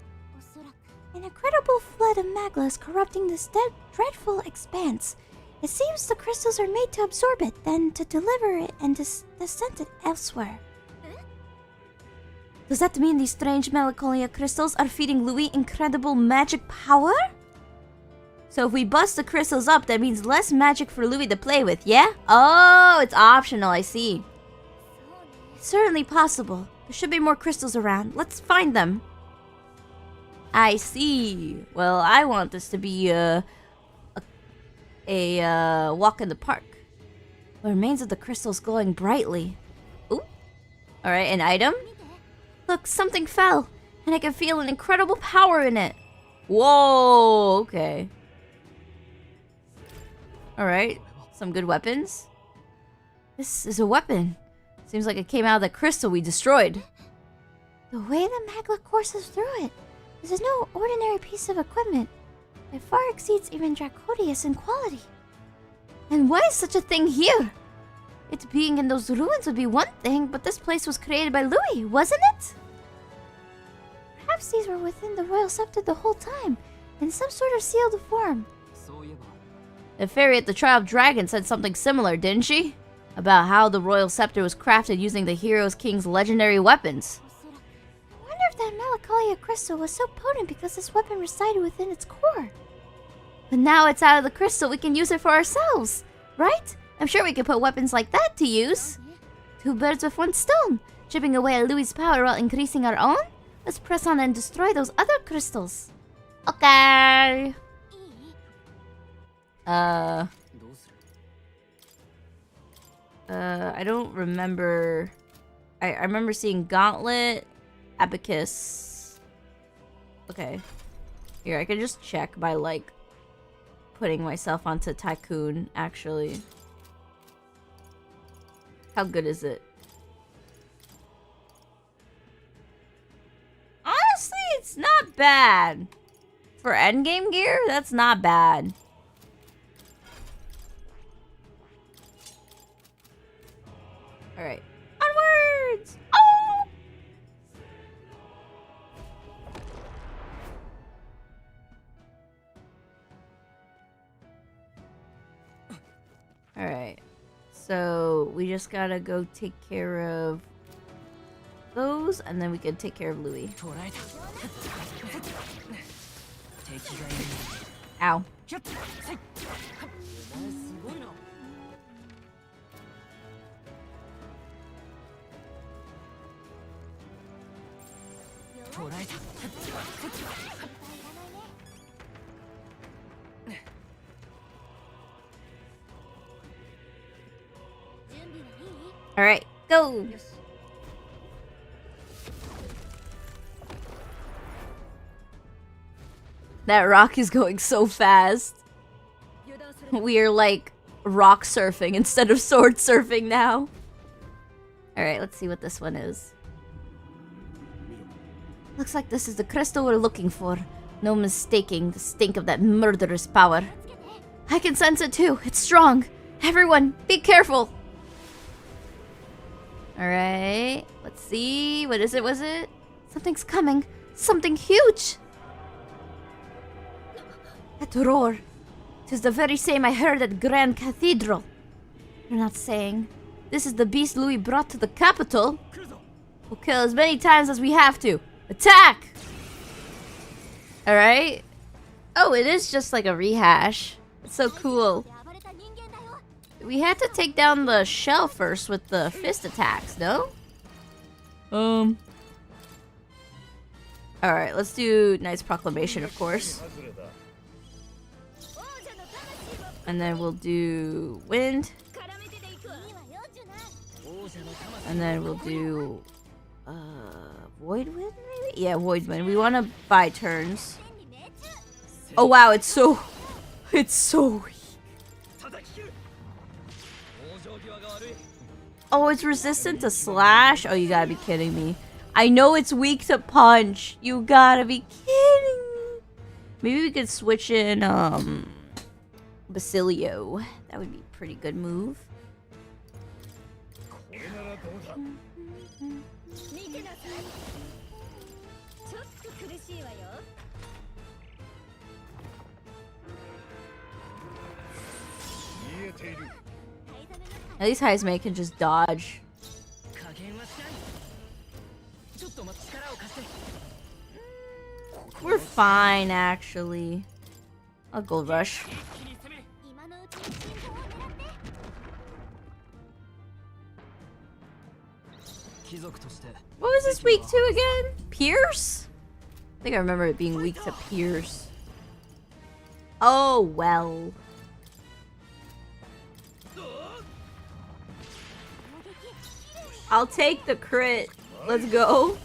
An incredible flood of magma is corrupting this dreadful expanse. It seems the crystals are made to absorb it, then to deliver it and descend it elsewhere.
Does that mean these strange melancholia crystals are feeding Louis incredible magic power? So if we bust the crystals up, that means less magic for Louis to play with, yeah? Oh, it's optional, I see.
It's certainly possible.
There should be more crystals around. Let's find them. I see. Well, I want this to be a walk in the park. The remains of the crystals glowing brightly. Ooh. Alright, an item? Look, something fell, and I can feel an incredible power in it. Whoa, okay. Alright, some good weapons. This is a weapon. Seems like it came out of the crystal we destroyed.
The way the magma courses through it, this is no ordinary piece of equipment. It far exceeds even Dracodius in quality.
And why is such a thing here? It being in those ruins would be one thing, but this place was created by Louis, wasn't it?
Perhaps these were within the royal scepter the whole time, in some sort of sealed form.
The fairy at the Trial of Dragons said something similar, didn't she? About how the royal scepter was crafted using the Hero's King's legendary weapons.
I wonder if that Melancholia crystal was so potent because this weapon resided within its core.
But now it's out of the crystal, we can use it for ourselves, right? I'm sure we could put weapons like that to use. 2 birds with 1 stone, chipping away at Louis' power while increasing our own. Let's press on and destroy those other crystals. Okay. I don't remember. I remember seeing Gauntlet, Abacus. Okay. Here, I can just check by, like, putting myself onto Tycoon, actually. How good is it? Honestly, it's not bad. For endgame gear, that's not bad. Alright. Onwards! Oh! Alright. So, we just gotta go take care of those, and then we can take care of Louis. Ow. Alright, go! That rock is going so fast. We are like rock surfing instead of sword surfing now. Alright, let's see what this one is. Looks like this is the crystal we're looking for. No mistaking the stink of that murderous power. I can sense it too. It's strong. Everyone, be careful. Alright, let's see. What is it? Was it? Something's coming. Something huge. That roar. 'Tis the very same I heard at Grand Cathedral. You're not saying this is the beast Louis brought to the capital? We'll kill as many times as we have to. Attack! Alright. Oh, it is just like a rehash. It's so cool. We had to take down the shell first with the fist attacks, no? Alright, let's do Knight's Proclamation, of course. And then we'll do Wind. And then we'll do Void Wind, maybe? Yeah, Void Wind. We want to buy turns. Oh wow, it's so weak. Oh, it's resistant to slash? Oh, you gotta be kidding me. I know it's weak to punch. You gotta be kidding me. Maybe we could switch in Basilio. That would be a pretty good move. At least Heismay can just dodge. We're fine, actually. I'll Gold Rush. What was this weak to again? Pierce? I think I remember it being weak to Pierce. Oh, well. I'll take the crit. Let's go.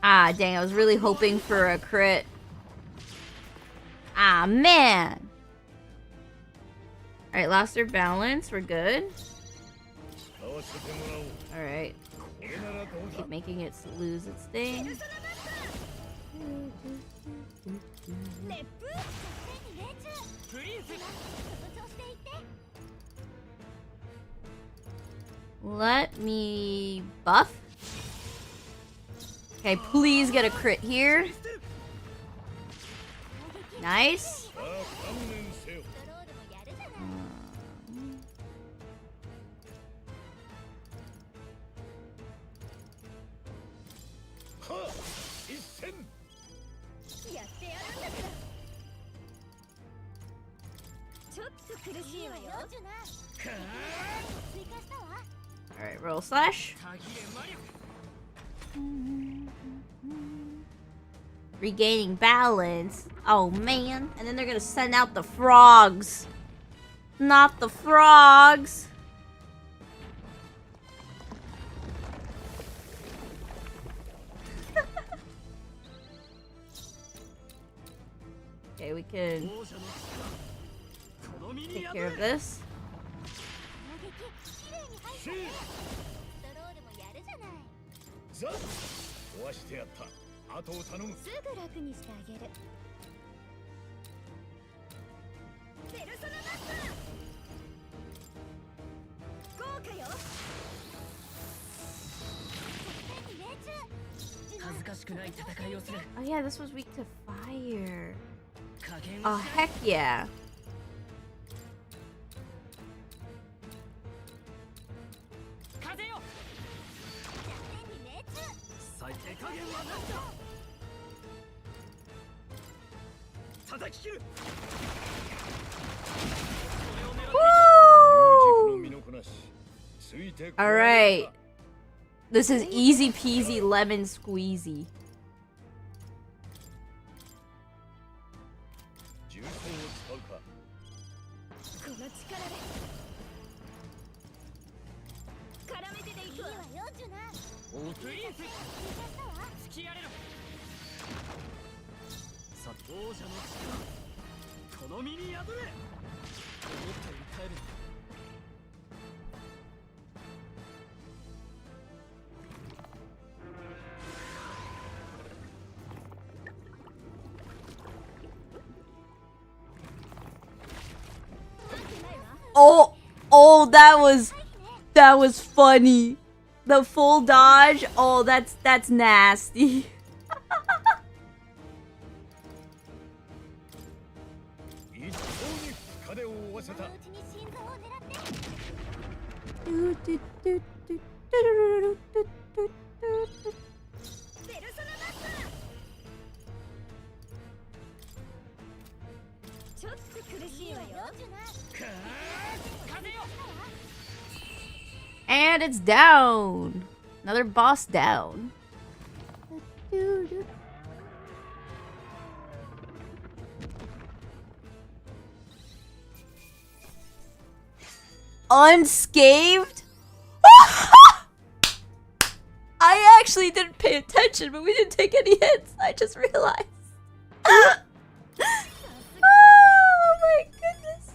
Ah, dang, I was really hoping for a crit. Ah, man. Alright, lost our balance. We're good. Alright. Keep making it lose its thing. Let me buff. Okay, please get a crit here. Nice. Alright, roll slash. Regaining balance. Oh man. And then they're gonna send out the frogs. Not the frogs. Okay, we can take care of this. Oh yeah, this was weak to fire. Oh heck yeah. Alright. This is easy peasy lemon squeezy. Oh, that was funny. The full dodge. Oh, that's nasty. And it's down. Another boss down. Unscathed? I actually didn't pay attention, but we didn't take any hits. I just realized. Oh my goodness.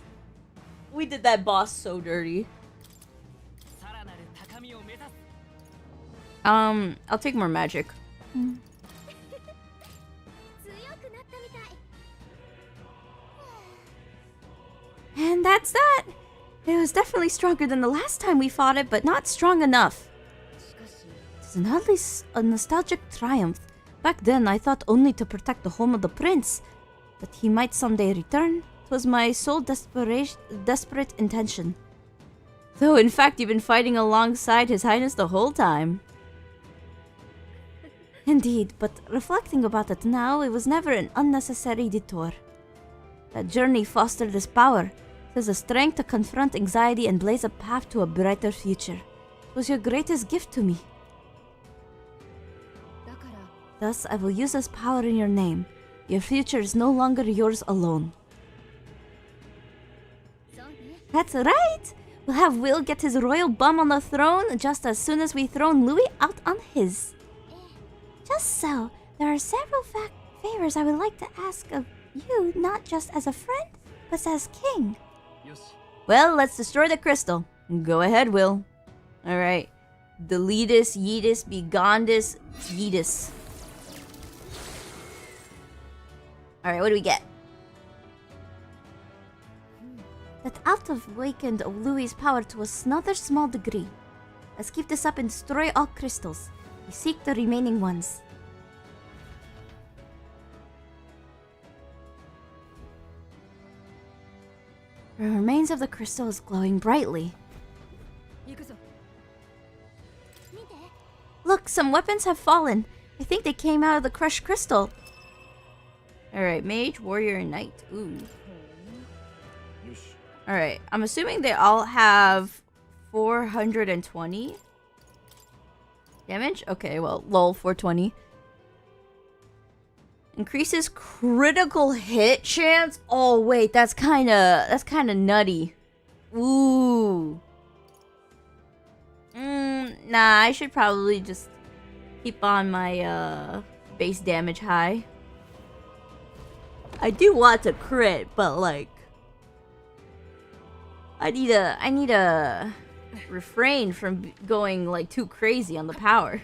We did that boss so dirty. I'll take more magic. And that's that! It was definitely stronger than the last time we fought it, but not strong enough. It's an oddly a nostalgic triumph. Back then, I thought only to protect the home of the prince, that he might someday return. 'Twas my sole desperate intention. Though, in fact, you've been fighting alongside His Highness the whole time. Indeed, but reflecting about it now, it was never an unnecessary detour. That journey fostered this power. It has the strength to confront anxiety and blaze a path to a brighter future. It was your greatest gift to me. Thus, I will use this power in your name. Your future is no longer yours alone. That's right! We'll have Will get his royal bum on the throne just as soon as we thrown Louis out on his.
Just so, there are several favors I would like to ask of you, not just as a friend, but as king.
Well, let's destroy the crystal. Go ahead, Will. Alright. Deletus, Yeetus, Begonedus, Yeetus. Alright, what do we get?
That out of awakened Louis' power to another small degree. Let's keep this up and destroy all crystals. We seek the remaining ones.
The remains of the crystal is glowing brightly.
Look, some weapons have fallen. I think they came out of the crushed crystal.
Alright, mage, warrior, and knight. Ooh. Alright, I'm assuming they all have 420 damage? Okay, well, lol, 420. Increases critical hit chance? Oh, wait, that's kinda nutty. Ooh. Nah, I should probably just keep on my, base damage high. I do want to crit, but, like... I need a refrain from going like too crazy on the power.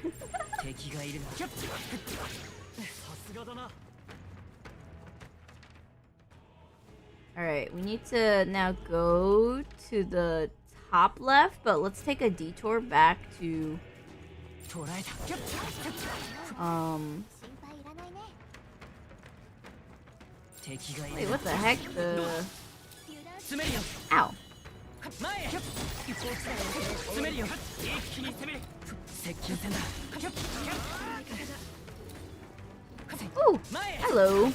Alright, we need to now go to the top left, but let's take a detour back to wait, what the heck? Ow. Ooh, hello.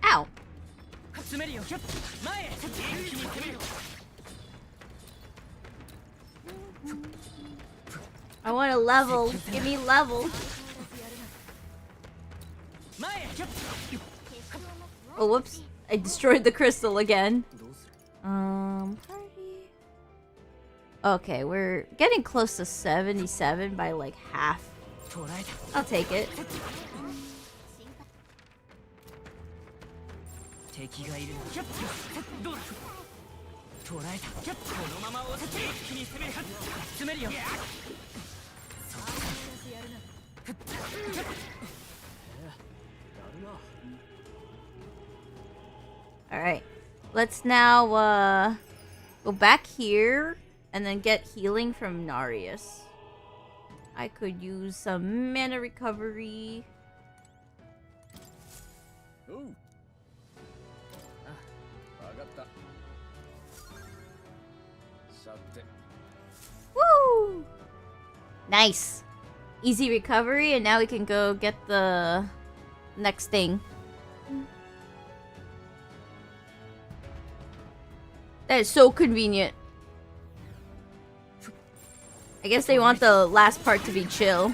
Ow. I want a level. Give me level. Oh, whoops. I destroyed the crystal again. Okay, we're getting close to 77 by like half. I'll take it. Alright, let's now go back here and then get healing from Narius. I could use some mana recovery.
Ooh.
Woo! Nice. Easy recovery, and now we can go get the next thing. That is so convenient. I guess they want the last part to be chill.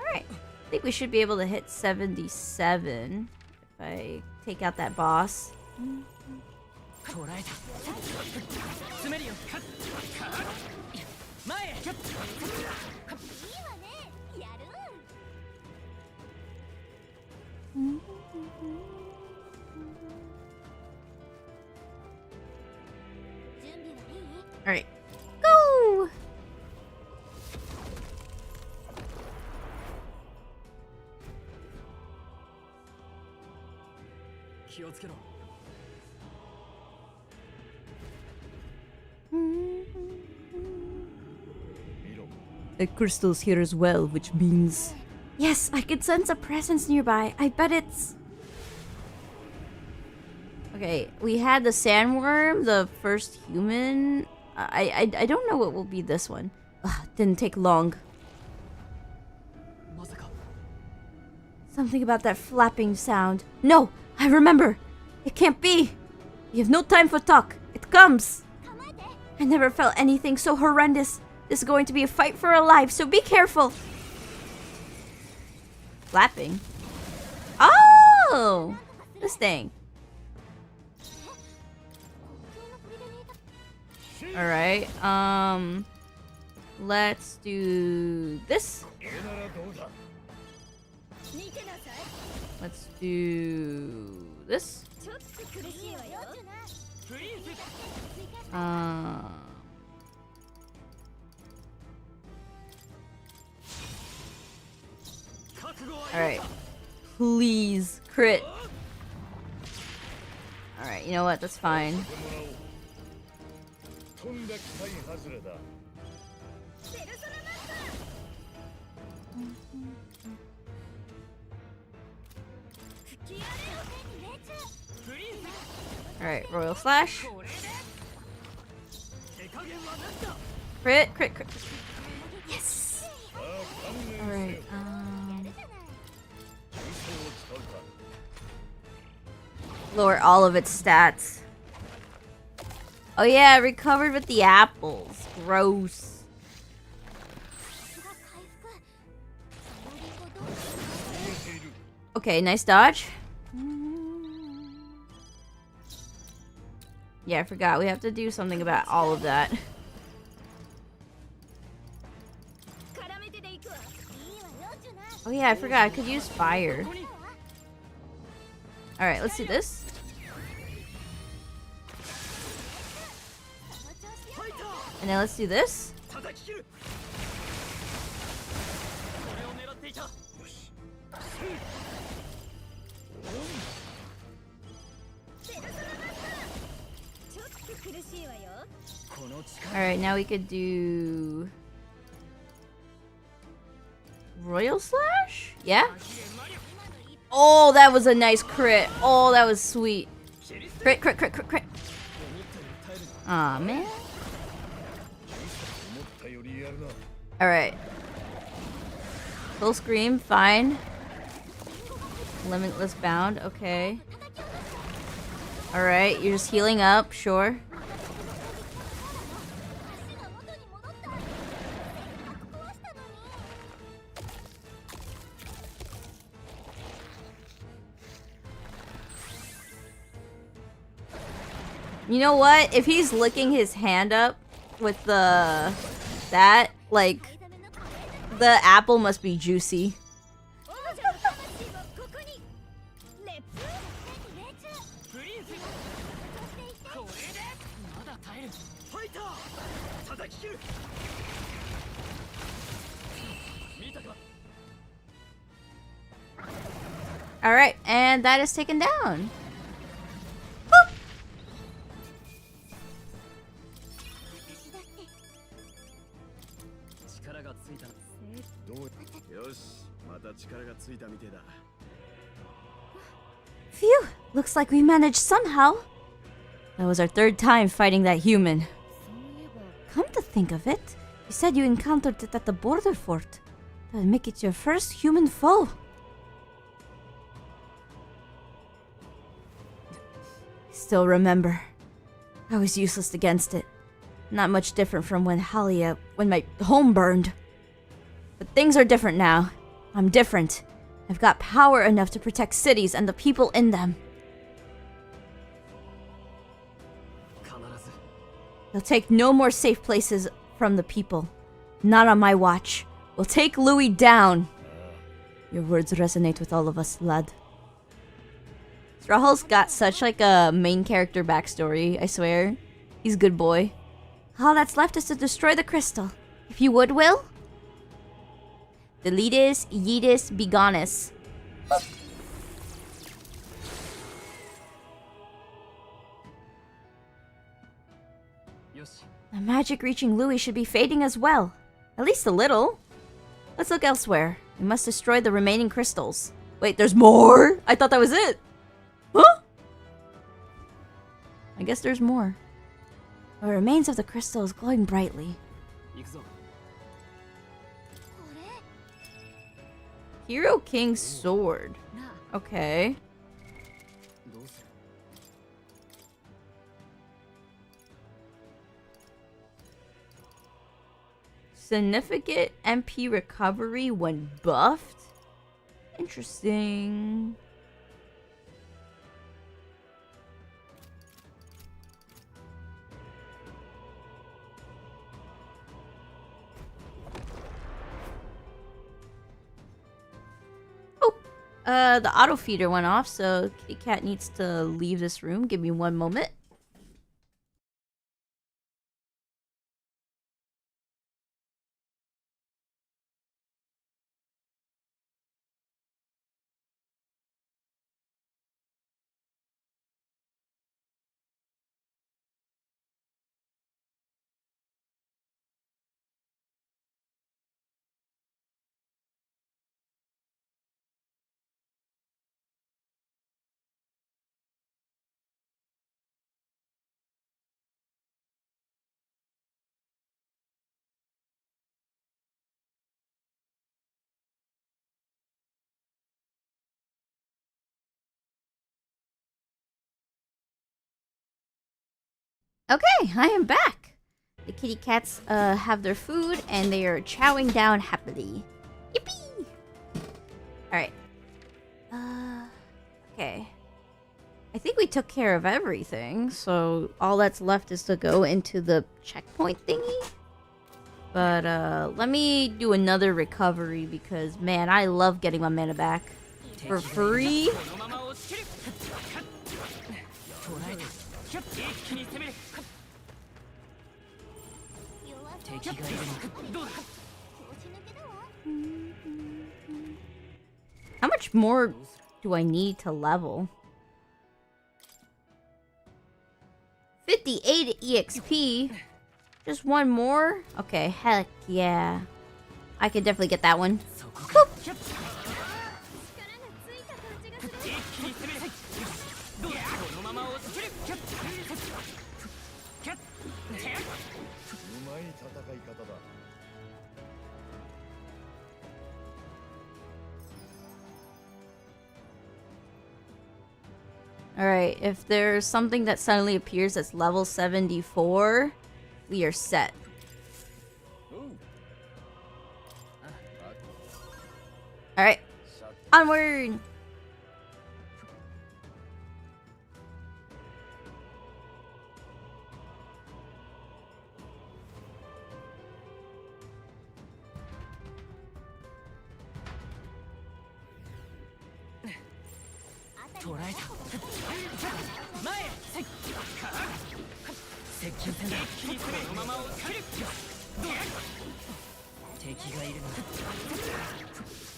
Alright. I think we should be able to hit 77 if I take out that boss. Alright. Go!
A crystal's here as well, which means...
Yes, I can sense a presence nearby. I bet it's... Okay, we had the sandworm, the first human. I don't know what will be this one. Ugh, didn't take long. Something about that flapping sound. No, I remember. It can't be. We have no time for talk. It comes. I never felt anything so horrendous. This is going to be a fight for our lives, so be careful. Flapping? Oh! This thing. Alright, let's do this. Let's do this. Alright. Please, crit. Alright, you know what? That's fine. Alright, Royal Slash. Crit, crit, crit. Yes! Alright, lower all of its stats. Oh yeah, I recovered with the apples. Gross. Okay, nice dodge. Yeah, I forgot. We have to do something about all of that. Oh yeah, I forgot. I could use fire. Alright, let's do this. And then let's do this. Alright, now we could do... Royal Slash? Yeah? Oh, that was a nice crit. Oh, that was sweet. Crit, crit, crit, crit, crit. Aw, man. Alright. Full scream, fine. Limitless bound, okay. Alright, you're just healing up, sure. You know what? If he's licking his hand up with the... that, like... the apple must be juicy. Alright, and that is taken down. Boop. Phew, looks like we managed somehow. That was our third time fighting that human. Come to think of it, you said you encountered it at the border fort. That would make it your first human foe. Still remember, I was useless against it. Not much different from when my home burned. But things are different now. I'm different. I've got power enough to protect cities and the people in them. They'll take no more safe places from the people. Not on my watch. We'll take Louis down. Your words resonate with all of us, lad. Rahul's got such like a main character backstory, I swear. He's a good boy.
All that's left is to destroy the crystal. If you would, Will?
Deletus, yeetus, begonis.
The magic reaching Louis should be fading as well.
At least a little. Let's look elsewhere. We must destroy the remaining crystals. Wait, there's more? I thought that was it. Huh? I guess there's more.
The remains of the crystal is glowing brightly.
Hero King's sword. Okay. Significant MP recovery when buffed? Interesting. The auto feeder went off, so Kitty Cat needs to leave this room. Give me one moment. Okay, I am back. The kitty cats have their food and they are chowing down happily. Yippee! Alright. Okay. I think we took care of everything, so all that's left is to go into the checkpoint thingy. But let me do another recovery because, man, I love getting my mana back. For free? How much more do I need to level? 58 EXP? Just one more? Okay, heck yeah. I could definitely get that one. Boop. Alright, if there's something that suddenly appears that's level 74, we are set. Alright, onward!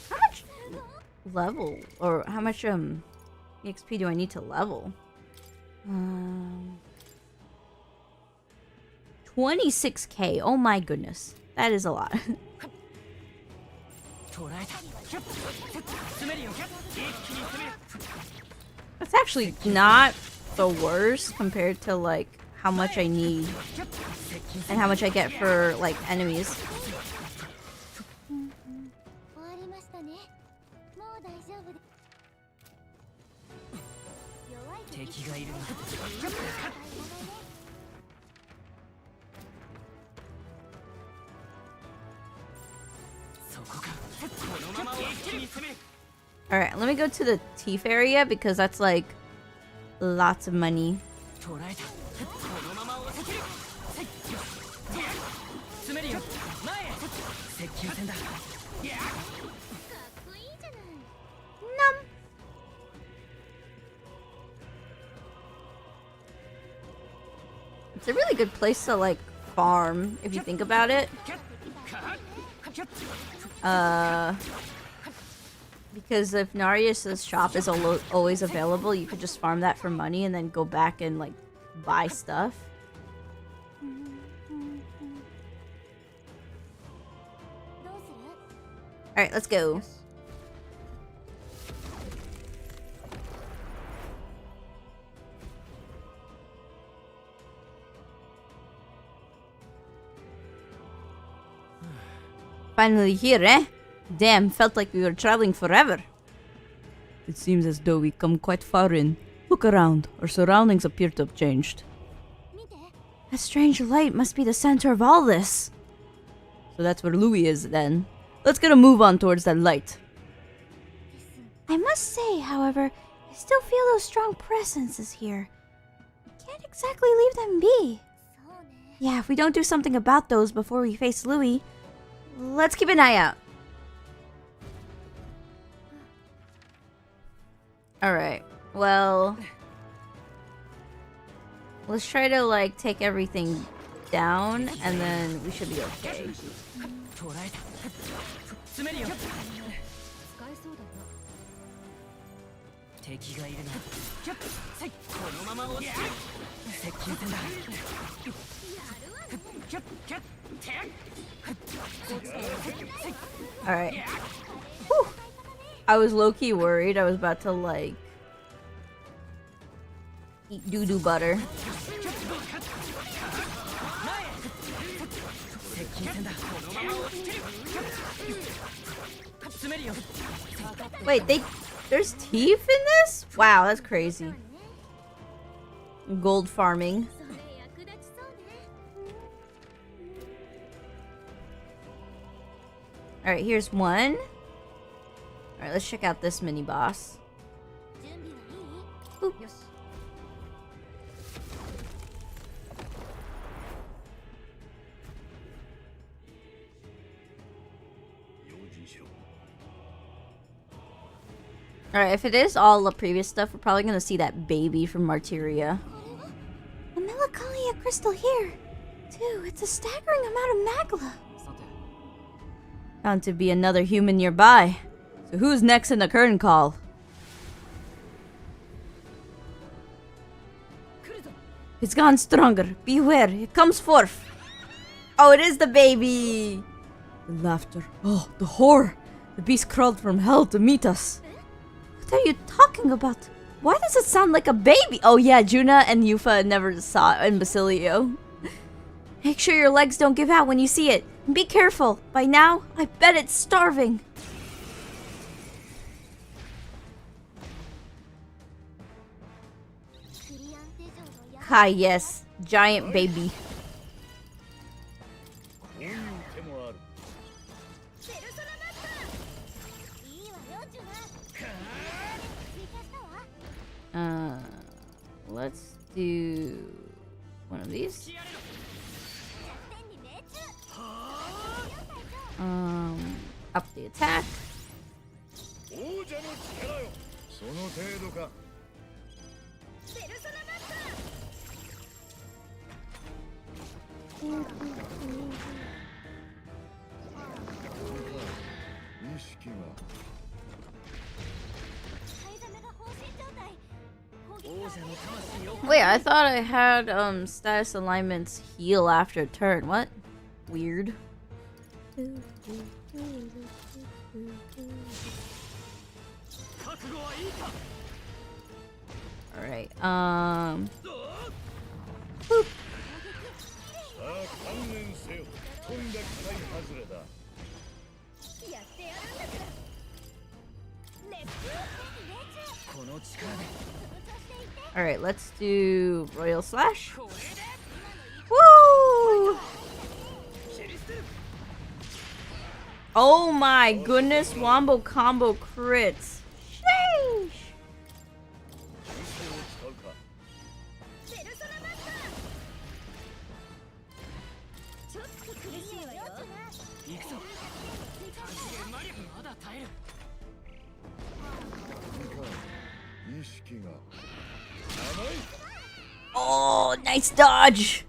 How much level or how much EXP do I need to level? 26k. Oh my goodness. That is a lot. That's actually not the worst compared to like how much I need and how much I get for like enemies. Alright, let me go to the teeth area because that's like lots of money. It's a really good place to like farm if you think about it. Because if Narius's shop is always available, you could just farm that for money and then go back and like buy stuff. Alright, let's go. Finally here, eh? Damn, felt like we were traveling forever.
It seems as though we come quite far in. Look around. Our surroundings appear to have changed.
A strange light must be the center of all this.
So that's where Louis is then. Let's get a move on towards that light.
I must say, however, I still feel those strong presences here. Can't exactly leave them be. Yeah, if we don't do something about those before we face Louis.
Let's keep an eye out. Alright, well... let's try to, like, take everything down, and then we should be okay. Alright. Whew. I was low-key worried I was about to, like, eat doo-doo butter. Wait, there's teeth in this? Wow, that's crazy. Gold farming. Alright, here's one. Alright, let's check out this mini boss. Oop. Alright, if it is all the previous stuff, we're probably gonna see that baby from Martyria.
A melancholia crystal here. Too, it's a staggering amount of magla.
Bound to be another human nearby. So who's next in the curtain call? It's gone stronger. Beware, it comes forth. Oh, it is the baby.
The laughter. Oh, the horror. The beast crawled from hell to meet us.
What are you talking about? Why does it sound like a baby? Oh yeah, Juna and Yufa never saw it in Basilio. Make sure your legs don't give out when you see it. And be careful. By now, I bet it's starving. Ah yes, giant baby. Let's do one of these. Up the attack. Wait, I thought I had status alignments heal after a turn. What? Weird. Alright, boop. Alright, let's do Royal Slash. Woo! Oh my goodness, Wombo combo crits. Oh, nice dodge!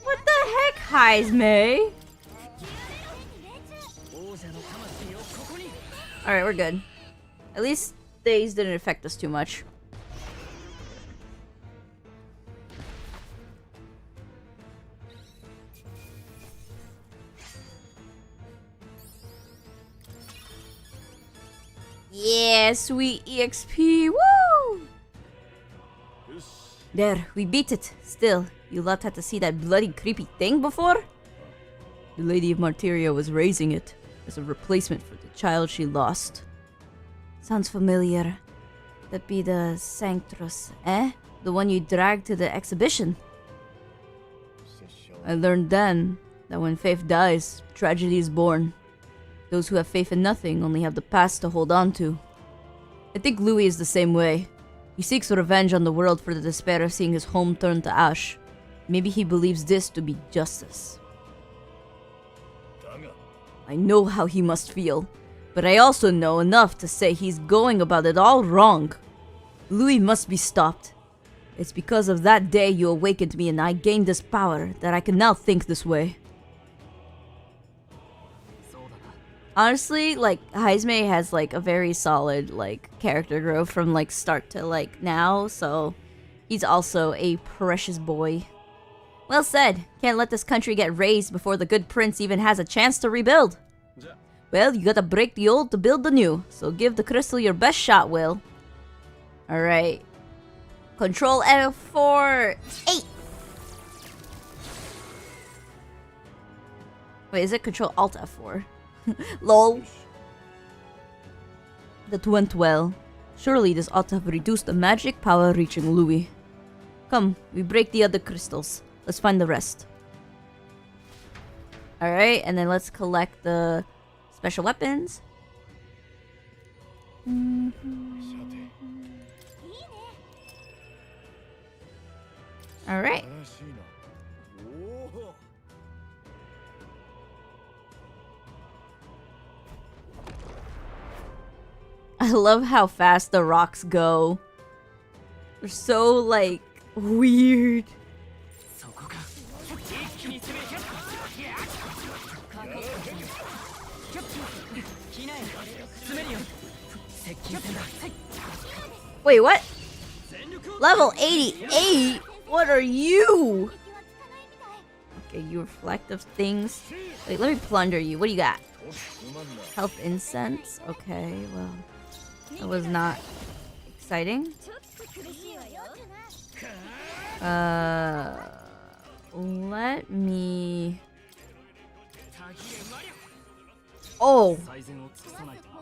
What the heck, Heisme? Alright, we're good. At least days didn't affect us too much. Yeah, sweet EXP, woo! There, we beat it. Still, you lot had to see that bloody creepy thing before? The Lady of Martyria was raising it as a replacement for the child she lost. Sounds familiar. That be the Sanctress, eh? The one you dragged to the exhibition. I learned then that when faith dies, tragedy is born. Those who have faith in nothing only have the past to hold on to. I think Louis is the same way. He seeks revenge on the world for the despair of seeing his home turn to ash. Maybe he believes this to be justice. I know how he must feel, but I also know enough to say he's going about it all wrong. Louis must be stopped. It's because of that day you awakened me and I gained this power that I can now think this way. Honestly, like, Heisme has, like, a very solid, like, character growth from, like, start to, like, now, so he's also a precious boy. Well said. Can't let this country get razed before the good prince even has a chance to rebuild. Well, you gotta break the old to build the new, so give the crystal your best shot, Will. Alright. Control F4. 8! Wait, is it Control Alt F4? Lol. That went well. Surely this ought to have reduced the magic power reaching Louis. Come, we break the other crystals. Let's find the rest. Alright, and then let's collect the special weapons. Alright. I love how fast the rocks go. They're so, like, weird. Wait, what? Level 88? What are you? Okay, you reflective things. Wait, let me plunder you. What do you got? Health incense? Okay, well, that was not exciting. Let me... Oh!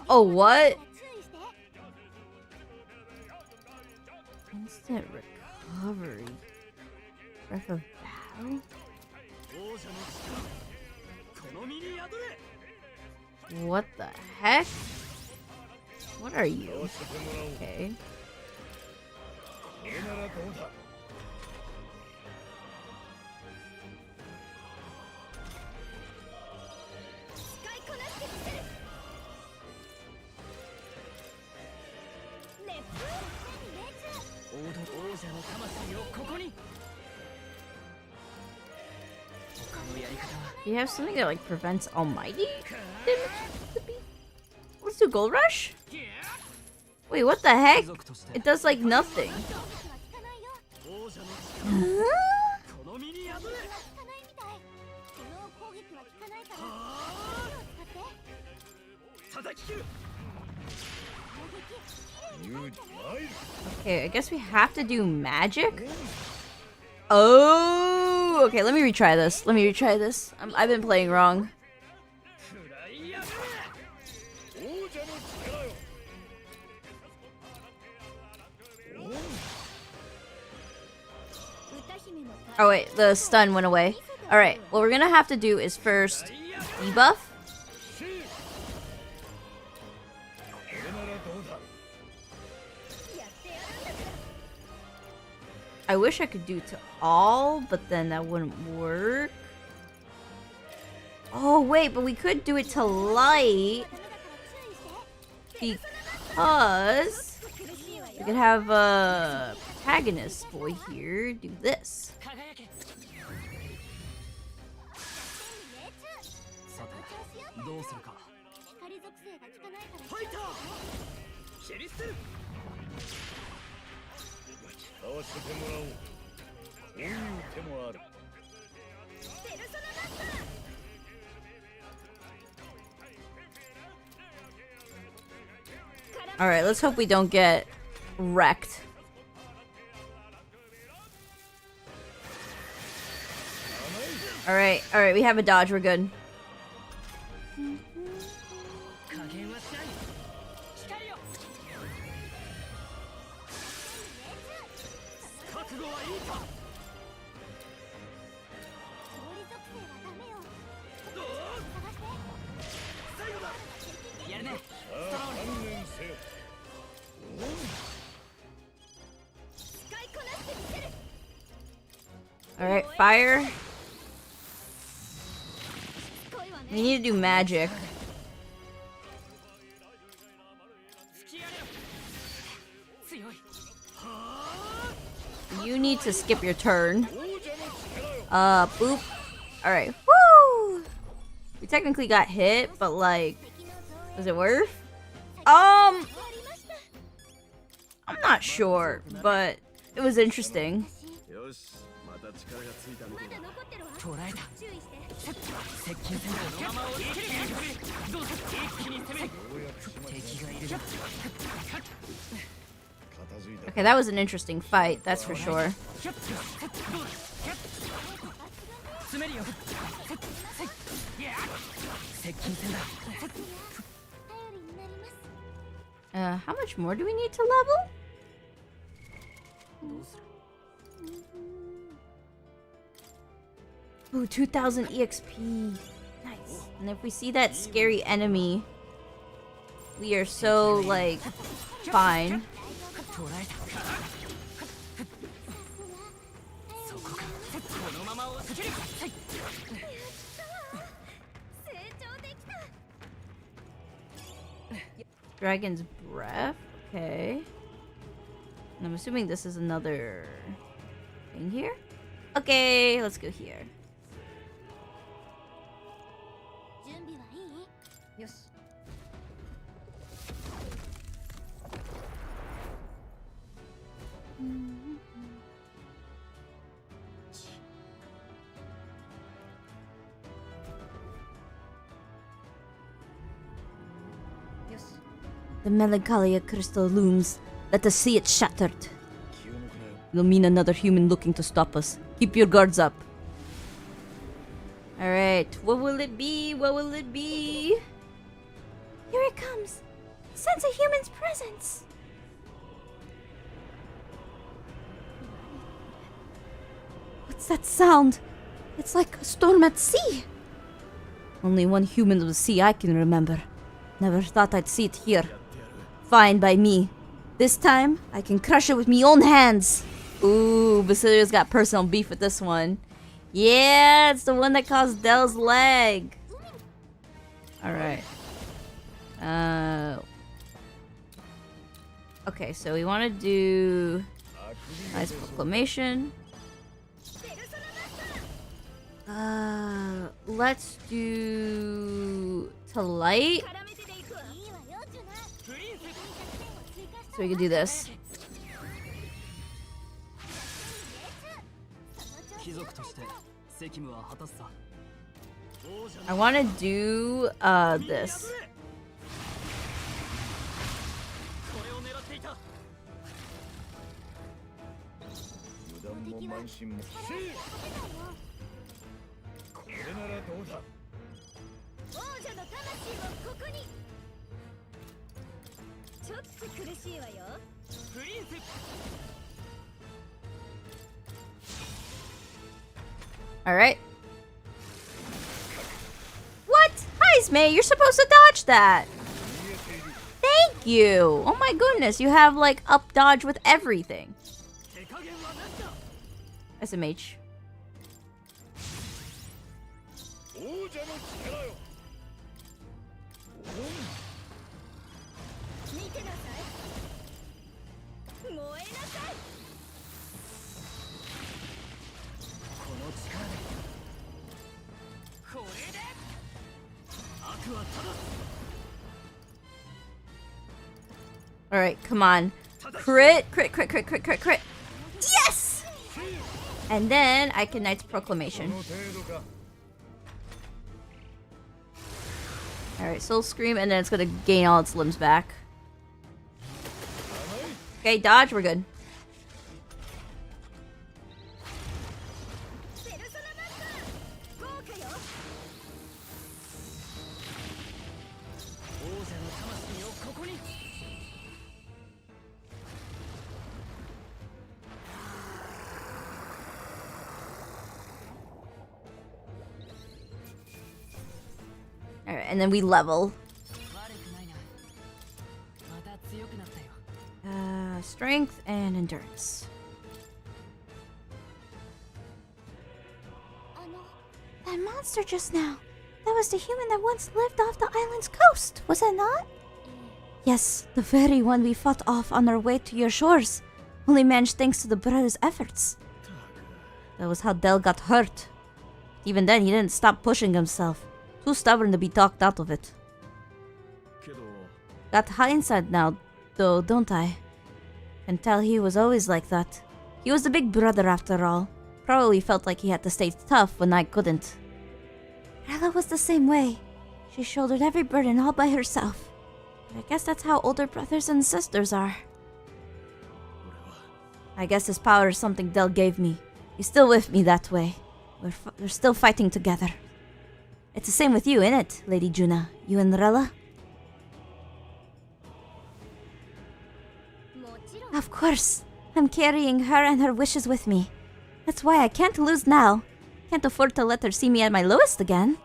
Oh, what? Instant recovery. Breath of battle? What the heck? What are you? Okay. You have something that like prevents almighty damage? Let's do Gold Rush? Wait, what the heck? It does like nothing. Huh? Okay, I guess we have to do magic? Oh, okay, let me retry this. I've been playing wrong. Oh wait, the stun went away. Alright, what we're gonna have to do is first debuff. I wish I could do to all, but then that wouldn't work. Oh, wait, but we could do it to light. Because we could have a protagonist boy here do this. Alright, let's hope we don't get wrecked. Alright, we have a dodge, we're good. Alright, fire. We need to do magic. You need to skip your turn. Boop. Alright, woo! We technically got hit, but like, was it worth? I'm not sure, but it was interesting. Okay, that was an interesting fight, that's for sure. How much more do we need to level? Ooh, 2000 EXP. Nice. And if we see that scary enemy, we are so, like, fine. Dragon's Breath. Okay. And I'm assuming this is another thing here. Okay, let's go here. Yes. Yes. The Melancholia crystal looms. Let us see it shattered. It'll mean another human looking to stop us. Keep your guards up. Alright, what will it be? What will it be?
Here it comes. Sense a human's presence.
What's that sound? It's like a storm at sea. Only one human of the sea I can remember. Never thought I'd see it here. Fine by me. This time, I can crush it with me own hands. Ooh, Basilio's got personal beef with this one. Yeah, it's the one that caused Dell's leg. Alright. Okay, so we want to do nice proclamation. Let's do to light. So we can do this. I want to do this. Alright. What? Hi, May, you're supposed to dodge that. Thank you. Oh my goodness, you have like up dodge with everything. SMH.
王者の力よ。
見てなさい。燃えなさい。
この力でこれで悪はただ
Alright, come on. Crit, crit, crit, crit, crit, crit, crit. Yes! And then I can Knight's Proclamation.
この程度か
Alright, Soul Scream, and then it's gonna gain all its limbs back. Okay, dodge, we're good.
ペルソナバック。豪華よ。
王者の魂をここに
Alright, and then we level.
悪くないな。また強くなったよ。
Strength and Endurance.
That monster just now. That was the human that once lived off the island's coast, was it not?
Yes, the very one we fought off on our way to your shores. Only managed thanks to the brother's efforts. That was how Del got hurt. Even then, he didn't stop pushing himself. Too stubborn to be talked out of it.
けど
Got hindsight now, though, don't I? Can tell he was always like that. He was the big brother after all. Probably felt like he had to stay tough when I couldn't.
Rella was the same way. She shouldered every burden all by herself.
But I guess that's how older brothers and sisters are.
俺は
I guess his power is something Del gave me. He's still with me that way. We're still fighting together. It's the same with you, innit, Lady Juna? You and Rella? Of course. I'm carrying her and her wishes with me. That's why I can't lose now. Can't afford to let her see me at my lowest again.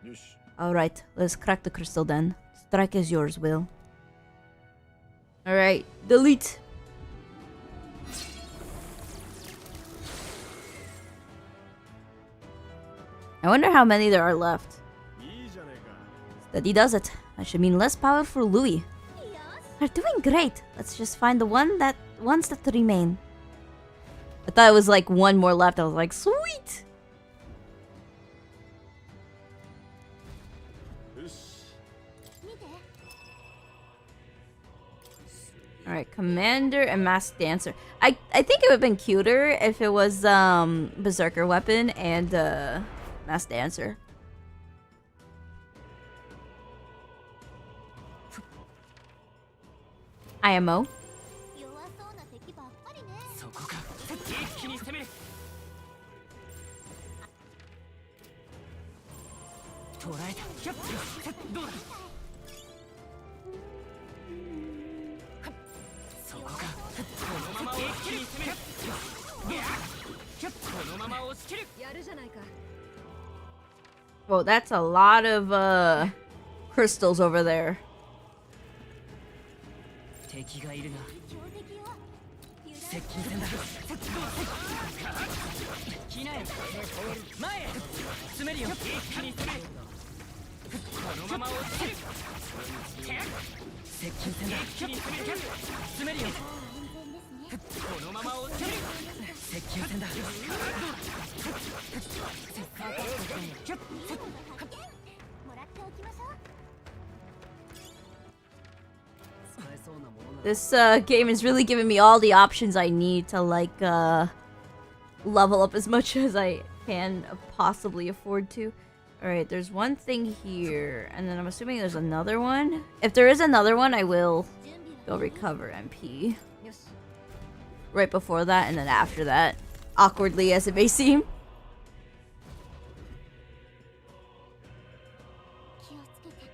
よし
Alright, let's crack the crystal then. Strike is yours, Will. Alright, delete. I wonder how many there are left.
いいじゃねえか
Steady does it. That should mean less power for Louis. We're doing great. Let's just find the ones that remain. I thought it was like one more left. I was like, sweet.
よし
Alright, Commander and Masked Dancer. I think it would have been cuter if it was Berserker Weapon and Masked Dancer. IMO.
弱そうな敵ばっかりね。
そこか一気に攻める捕らえたひょっどうだそこかこのまま一気に攻めるこのまま押し切るやるじゃないか
Whoa, that's a lot of crystals over there.
敵がいるな
強敵よ。
接近戦だ来なよ前へ詰めるよ一気に攻めるこのまま押し切る接近戦だ一気に攻める詰めるよこのまま押し切る接近戦だ
もらっておきましょう。
This game is really giving me all the options I need to like level up as much as I can possibly afford to. Alright, there's one thing here, and then I'm assuming there's another one. If there is another one, I will go recover MP. Right before that, and then after that. Awkwardly as it may seem.
気をつけて。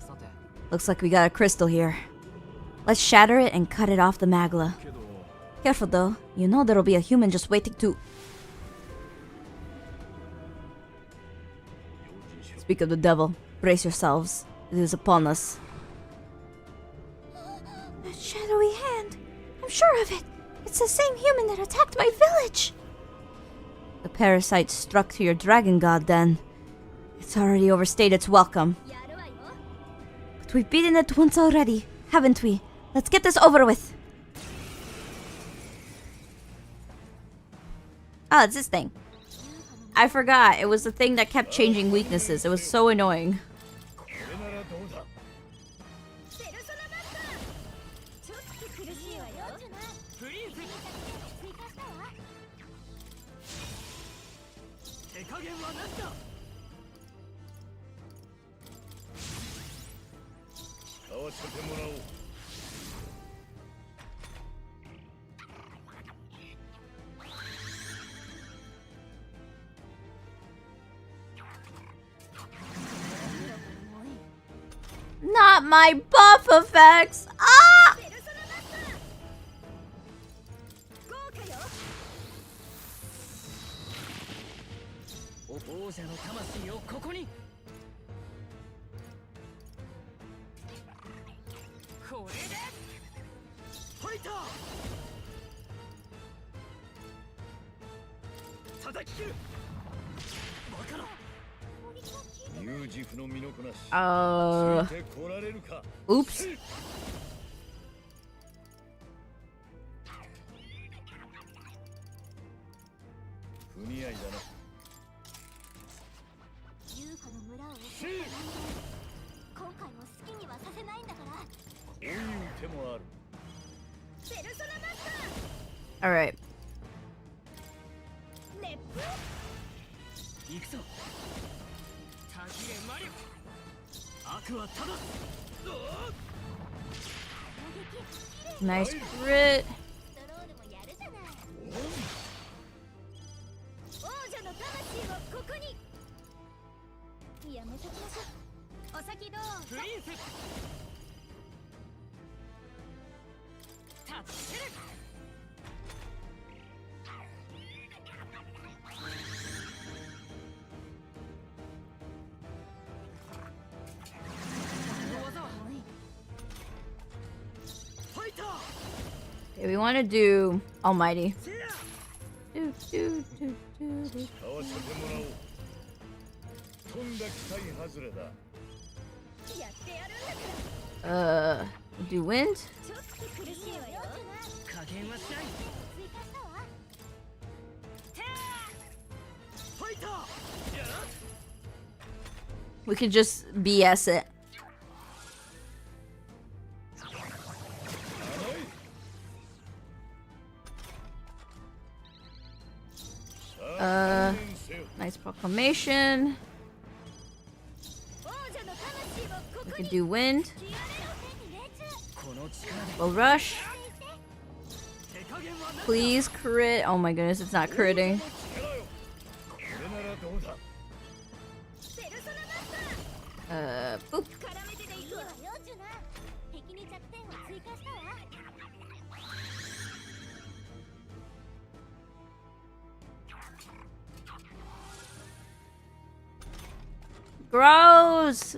さて
Looks like we got a crystal here. Let's shatter it and cut it off the magla.
けど
Careful though, you know there'll be a human just waiting to... Speak of the devil, brace yourselves. It is upon us.
That shadowy hand. I'm sure of it. It's the same human that attacked my village.
The parasite struck to your dragon god then. It's already overstayed its welcome. But we've beaten it once already, haven't we? Let's get this over with. Oh, it's this thing. I forgot. It was the thing that kept changing weaknesses. It was so annoying. Not my buff effects! Ah! Oops. All right. Nice crit. Okay, we want to do Almighty. Do wind? We could just BS it. Nice proclamation. We could do wind. We'll rush. Please crit. Oh my goodness, it's not critting. Boop. Gross.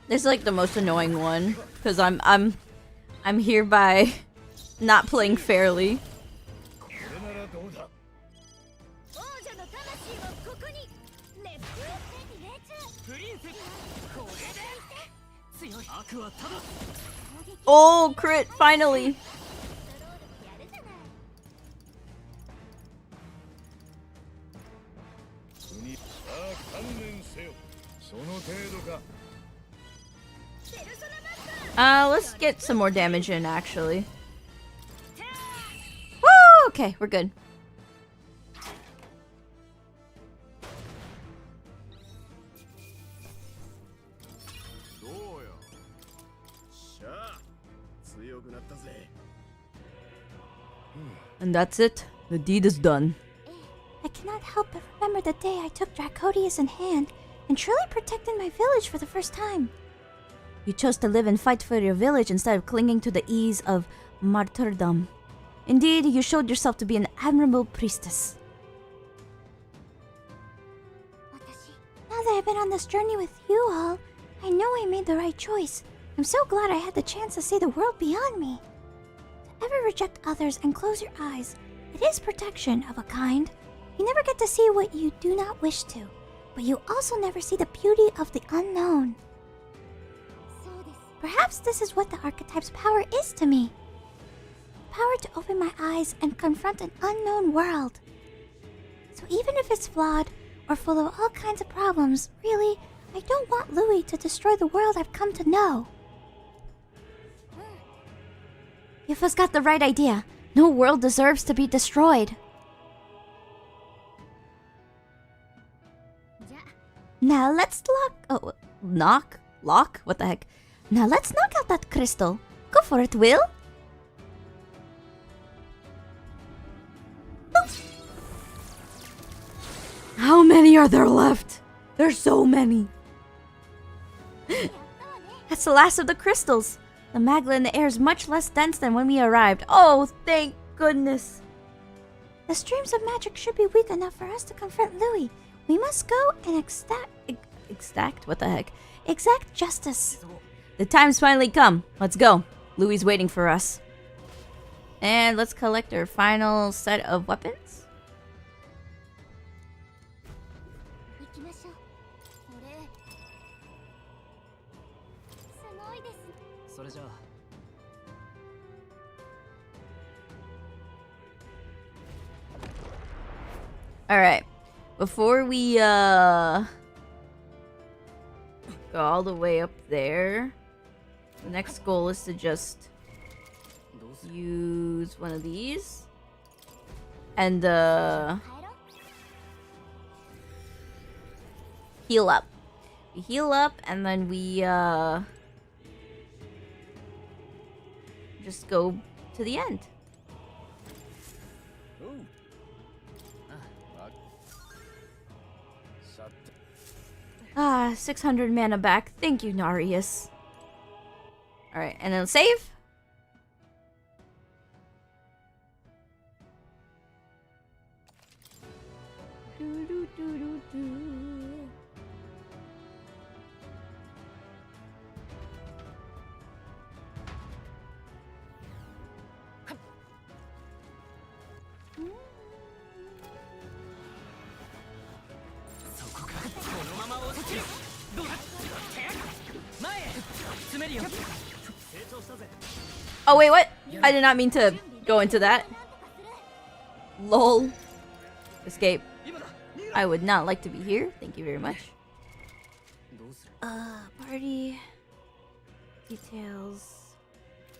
This is like the most annoying one because I'm hereby not playing fairly. Oh, crit, finally. Let's get some more damage in, actually. Woo! Okay, we're good.
And that's it. The deed is done.
I cannot help but remember the day I took Dracodius in hand and truly protected my village for the first time.
You chose to live and fight for your village instead of clinging to the ease of martyrdom. Indeed, you showed yourself to be an admirable priestess.
Now that I've been on this journey with you all, I know I made the right choice. I'm so glad I had the chance to see the world beyond me. To ever reject others and close your eyes, it is protection of a kind. You never get to see what you do not wish to, but you also never see the beauty of the unknown. Perhaps this is what the archetype's power is to me. Power to open my eyes and confront an unknown world. So even if it's flawed or full of all kinds of problems, really, I don't want Louis to destroy the world I've come to know.
Yufa's got the right idea. No world deserves to be destroyed.
Now let's
Lock? What the heck?
Now let's knock out that crystal. Go for it, Will.
How many are there left? There's so many.
That's the last of the crystals. The magma in the air is much less dense than when we arrived. Oh, thank goodness.
The streams of magic should be weak enough for us to confront Louis. We must go and
Exact? What the heck?
exact justice.
The time's finally come. Let's go. Louis is waiting for us. And let's collect our final set of weapons. Alright. Before we go all the way up there, the next goal is to just use one of these and heal up. We heal up and then we just go to the end. 600 mana back. Thank you, Narius. Alright, and then save. Oh wait, what? I did not mean to go into that. Lol. Escape. I would not like to be here. Thank you very much. Party details.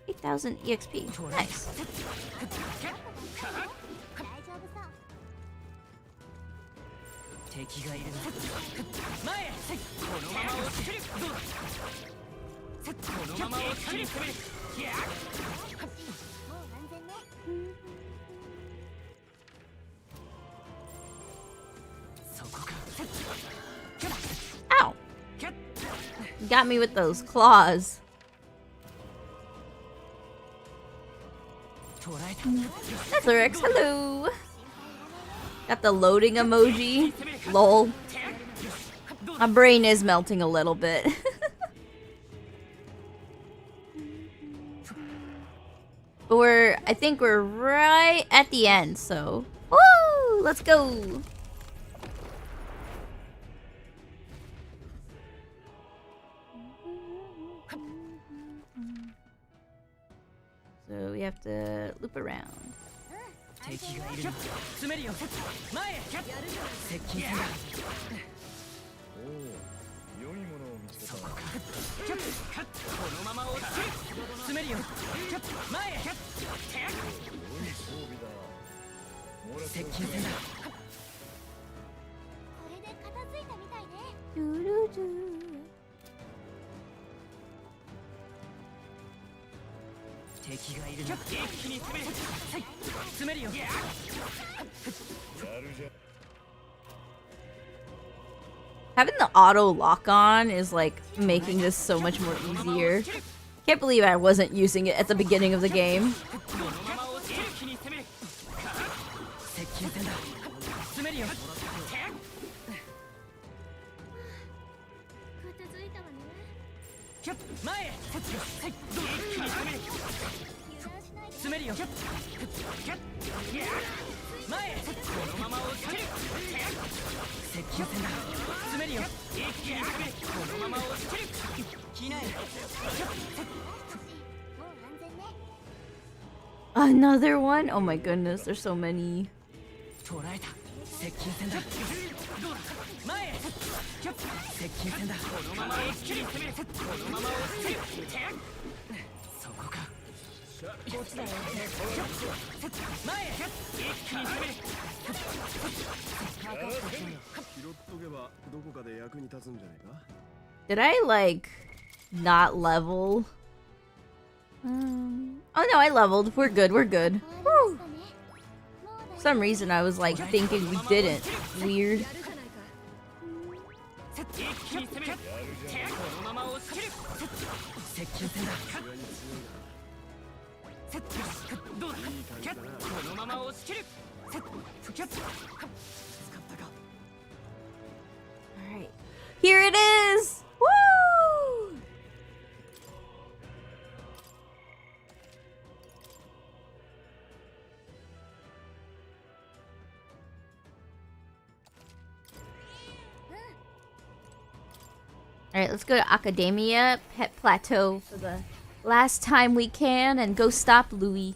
8,000 EXP. Nice. Ow! Got me with those claws. Netherix, hello! Got the loading emoji. Lol. My brain is melting a little bit. But I think we're right at the end, so. Woo! Let's go! So we have to loop around.
敵がいるな。一気に詰める。詰めるよ。
Having the auto lock on is like making this so much more easier. Can't believe I wasn't using it at the beginning of the game. Another one? Oh my goodness, there's so many. Did I like not level? Oh no, I leveled. We're good, we're good. Woo. For some reason I was like thinking we didn't. Weird. Alright. Here it is! Woo! Alright, let's go to Academia, Pet Plateau for the last time we can and go stop Louis.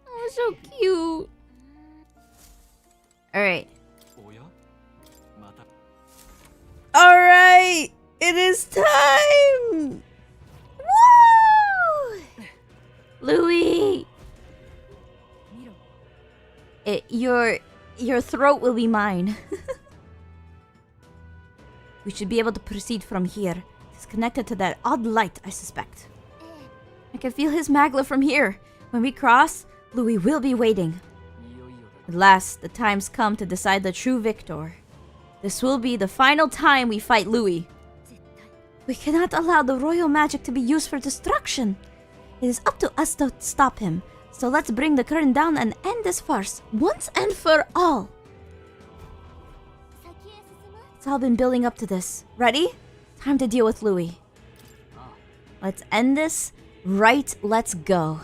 Oh, so cute. Alright. Alright! It is time! Woo! Louis! Your throat will be mine. We should be able to proceed from here. It's connected to that odd light, I suspect. I can feel his magla from here. When we cross, Louis will be waiting. At last, the time's come to decide the true victor. This will be the final time we fight Louis. We cannot allow the royal magic to be used for destruction. It is up to us to stop him. So let's bring the curtain down and end this farce once and for all. It's all been building up to this. Ready? Time to deal with Louis. Let's end this. Right, let's go.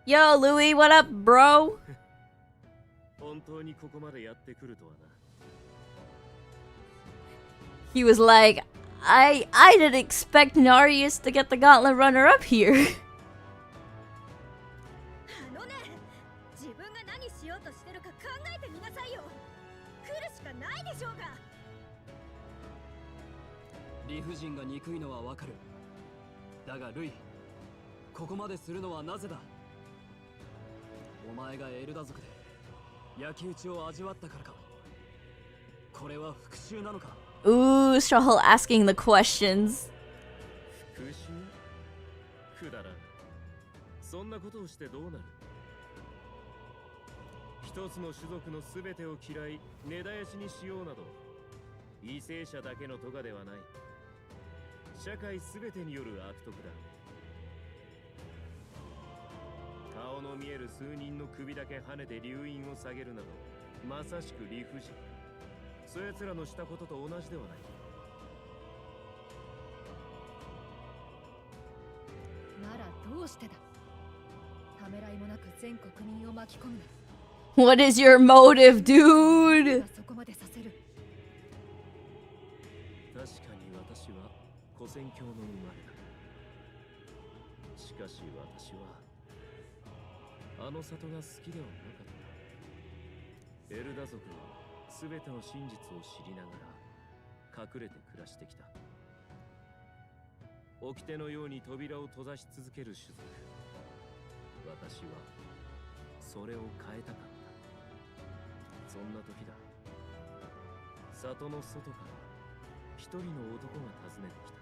Yo, Louis, what up, bro? He was like, I didn't expect Narius to get the gauntlet runner up here. Ooh, Strahol asking the questions. What is your motive, dude?
掟のように扉を閉ざし続ける種族。私はそれを変えたかった。そんな時だ。里の外から一人の男が訪ねてきた。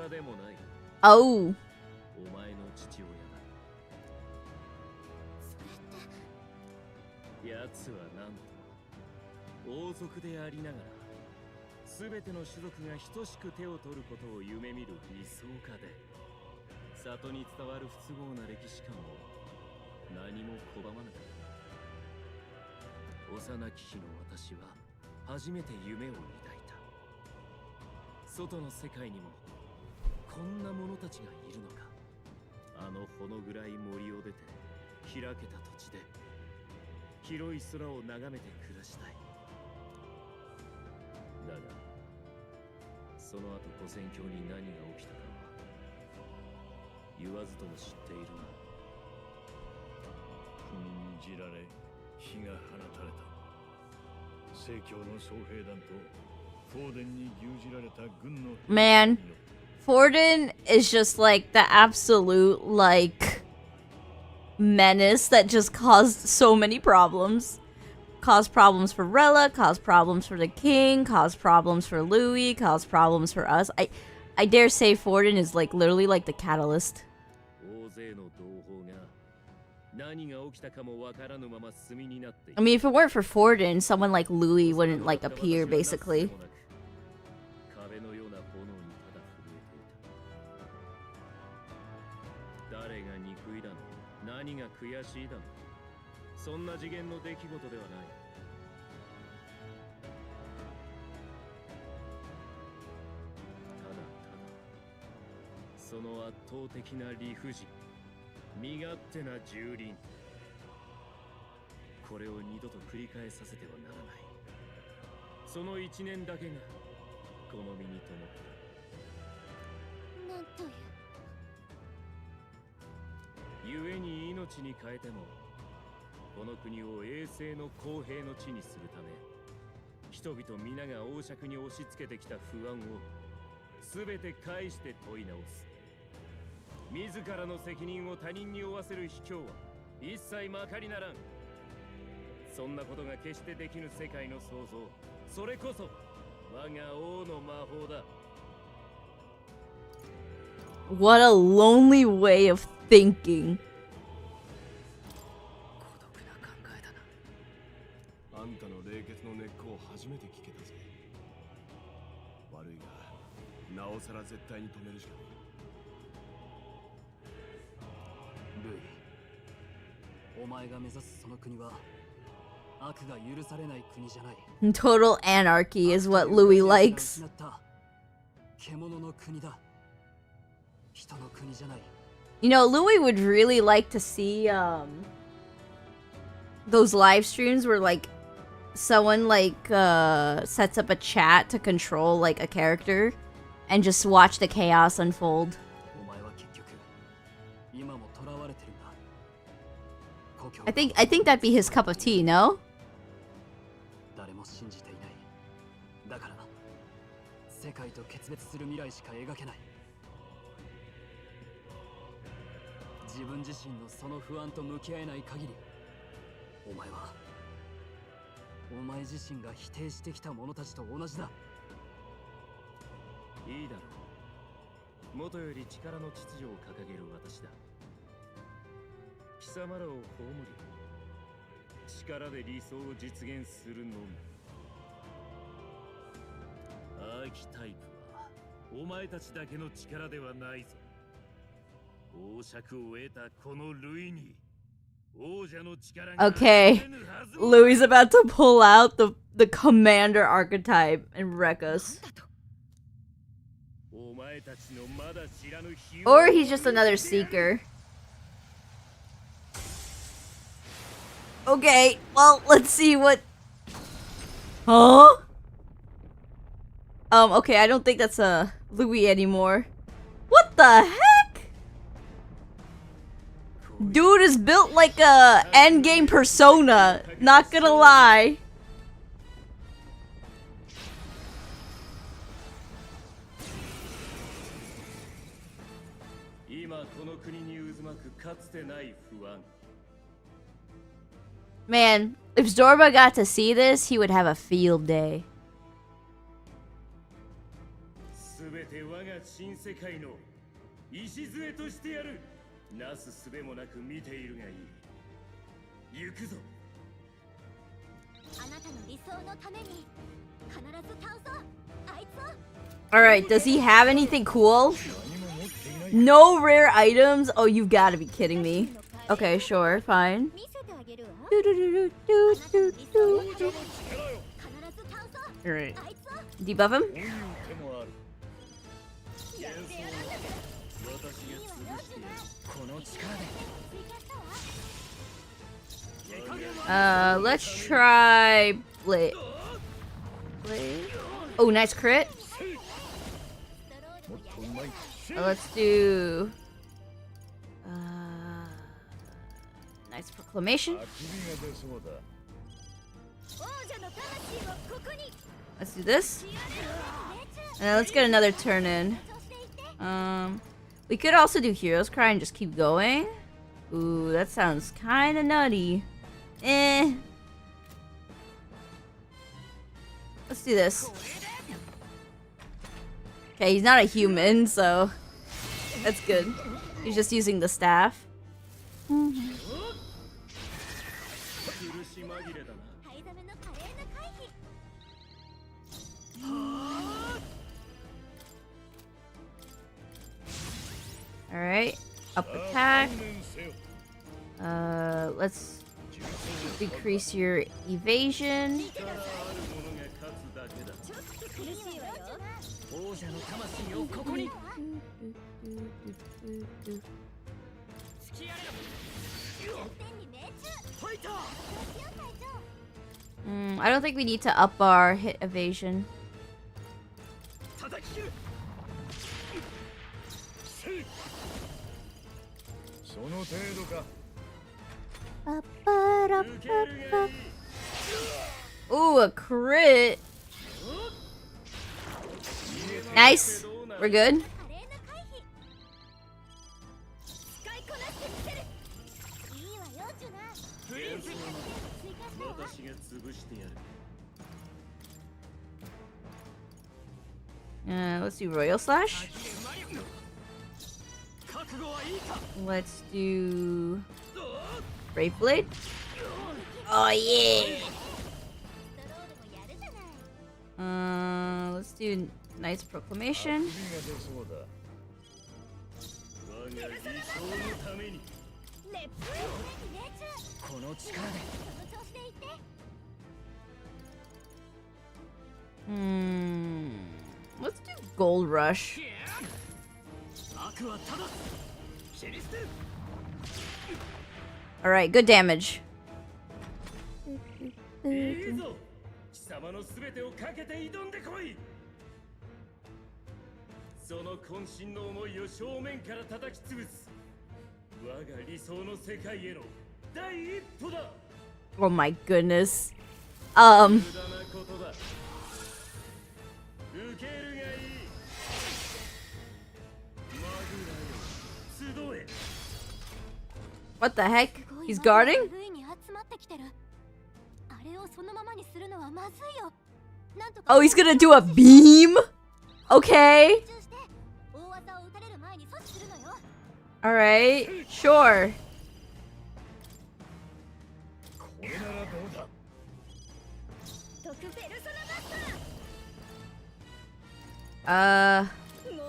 他でもない。
Oh.
お前の父親だ。奴はなんと王族でありながら全ての種族が等しく手を取ることを夢見る理想家で、里に伝わる不都合な歴史観を何も拒まなかった。幼き日の私は初めて夢を抱いた。外の世界にもこんな者たちがいるのか。あのほの暗い森を出て開けた土地で広い空を眺めて暮らしたい。だがその後古戦郷に何が起きたかは言わずとも知っているな。
禁じられ火が放たれた。正教の総兵団とフォーデンに牛耳られた軍の
Man, Forden is just like the absolute like menace that just caused so many problems. Caused problems for Rella, caused problems for the king, caused problems for Louis, caused problems for us. I dare say Forden is like literally like the catalyst.
大勢の同胞が何が起きたかもわからぬまま炭になってい
I mean, if it weren't for Forden, someone like Louis wouldn't like appear basically.
壁のような炎にただ震えていた。誰が憎いだの、何が悔しいだの、そんな次元の出来事ではない。ただただその圧倒的な理不尽、身勝手な蹂躙、これを二度と繰り返させてはならない。その一年だけがこの身に灯った。
なんという。
故に命に変えてもこの国を永世の公平の地にするため、人々皆が王爵に押し付けてきた不安を全て返して問い直す。自らの責任を他人に負わせる卑怯は一切まかりならん。そんなことが決してできぬ世界の創造、それこそ我が王の魔法だ。
What a lonely way of thinking.
孤独な考えだな。あんたの冷血の根っこを初めて聞けたぜ。悪いが、なおさら絶対に止めるしかない。ルイ、お前が目指すその国は悪が許されない国じゃない。
Total anarchy is what Louis likes.
獣の国だ。人の国じゃない。
You know, Louis would really like to see those live streams where like someone like sets up a chat to control like a character and just watch the chaos unfold.
お前は結局今も囚われてるんだ。
I think that'd be his cup of tea, no?
誰も信じていない。だから世界と決別する未来しか描けない。自分自身のその不安と向き合えない限り、お前はお前自身が否定してきた者たちと同じだ。いいだろう。元より力の秩序を掲げる私だ。貴様らを葬り、力で理想を実現するのみ。アーキタイプはお前たちだけの力ではないぞ。王爵を得たこのルイに王者の力が
Okay, Louis about to pull out the commander archetype and wreck us. Or he's just another seeker. Okay, well, let's see what... Huh? Okay, I don't think that's a Louis anymore. What the heck? Dude is built like a endgame persona, not gonna lie. Man, if Zorba got to see this, he would have a field day.
全て我が新世界の礎としてやる。なすすべもなく見ているがいい。行くぞ。
あなたの理想のために必ず倒そうあいつを。
Alright, does he have anything cool? No rare items? Oh, you've got to be kidding me. Okay, sure, fine.
見せてあげるわ。
Alright. Debuff him? Let's try Blade. Oh, nice crit. Let's do nice proclamation. Let's do this. And then let's get another turn in. We could also do Hero's Cry and just keep going. Ooh, that sounds kind of nutty. Let's do this. Okay, he's not a human, so that's good. He's just using the staff. Alright, up attack. Let's decrease your evasion. I don't think we need to up our hit evasion. Ooh, a crit. Nice. We're good. Let's do Royal Slash. Let's do Brave Blade. Oh yeah. Let's do Nice Proclamation. Let's do Gold Rush. Alright, good damage. Oh my goodness. What the heck? He's guarding? Oh, he's gonna do a beam? Okay. Alright, sure.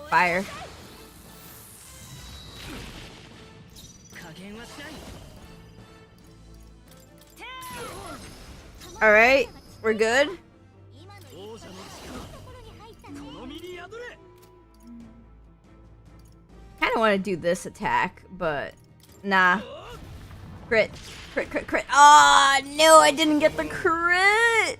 Fire. Alright, we're good. Kinda wanna do this attack, but nah. Crit. Crit, crit, crit. Ah, oh, no, I didn't get the crit!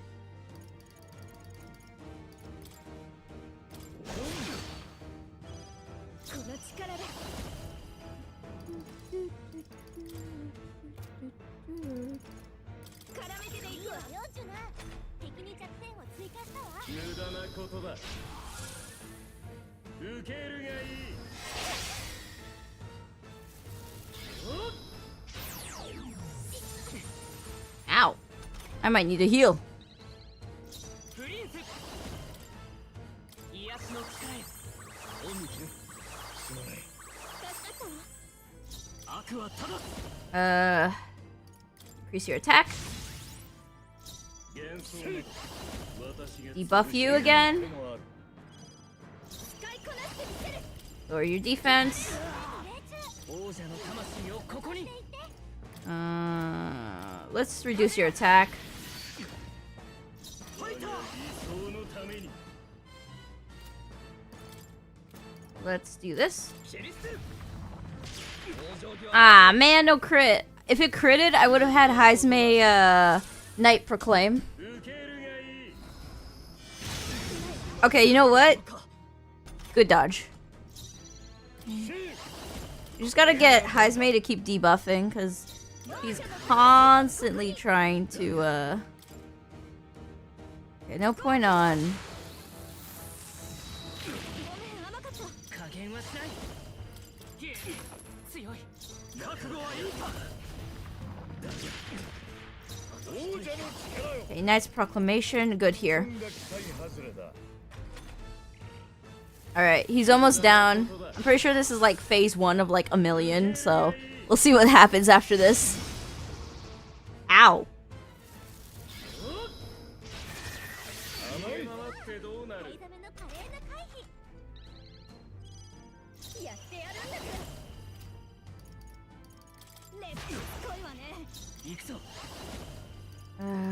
Ow. I might need a heal. Increase your attack. Debuff you again. Lower your defense. Let's reduce your attack. Let's do this. Ah, man, no crit. If it critted, I would have had Heisme, Knight Proclaim. Okay, you know what? Good dodge. You just gotta get Heisme to keep debuffing, because he's constantly trying to, Okay, no point on... Okay, Knight's Proclamation, good here. Alright, he's almost down. I'm pretty sure this is like phase 1 of like a million, so we'll see what happens after this. Ow.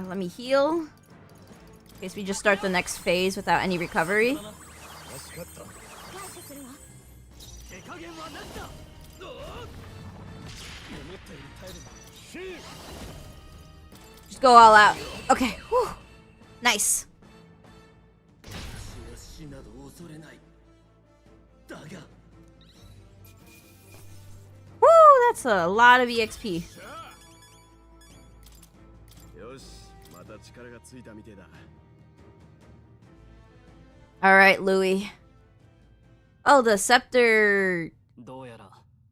Let me heal. In case we just start the next phase without any recovery. Just go all out. Okay. Whew. Nice. Woo! That's a lot of EXP. Alright, Louis. Oh, the scepter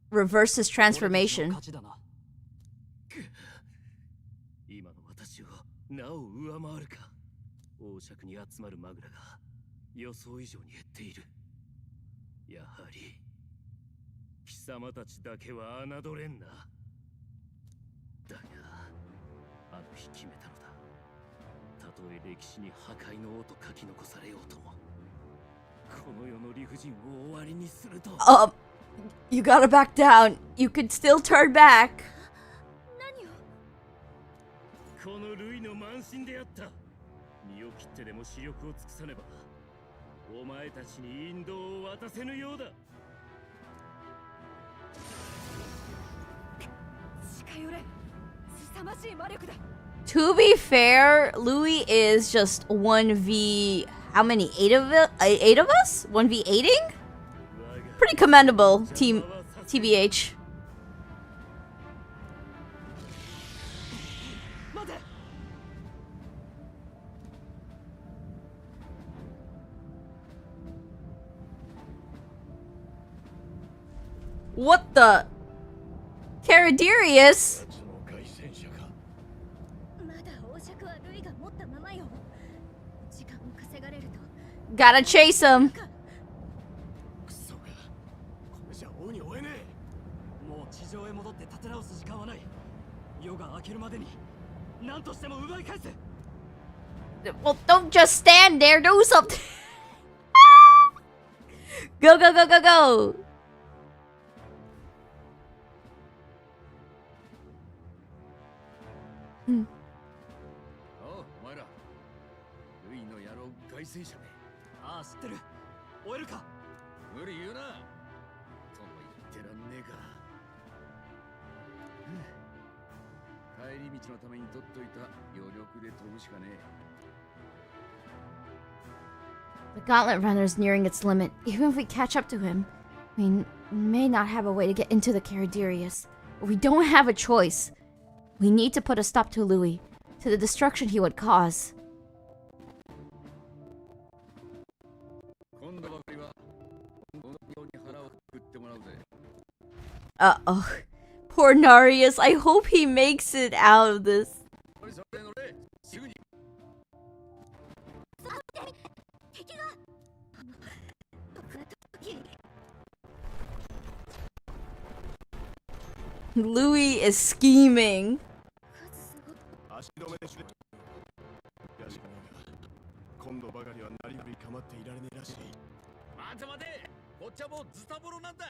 reversed his transformation. You gotta back down. You could still turn back. To be fair, Louis is just 1v... How many? 8 of us? 1v8ing? Pretty commendable, team TBH. What the? Caradirius? Gotta chase him. Well, don't just stand there, do something. Go, go, go, go, go. The gauntlet runner is nearing its limit. Even if we catch up to him, we may not have a way to get into the Caradirius. But we don't have a choice. We need to put a stop to Louis, to the destruction he would cause. Uh-oh. Poor Narius. I hope he makes it out of this. Louis is scheming.
今度ばかりはなりふり構っていられねえらしい。
待て待て、こっちはもうズタボロなんだ。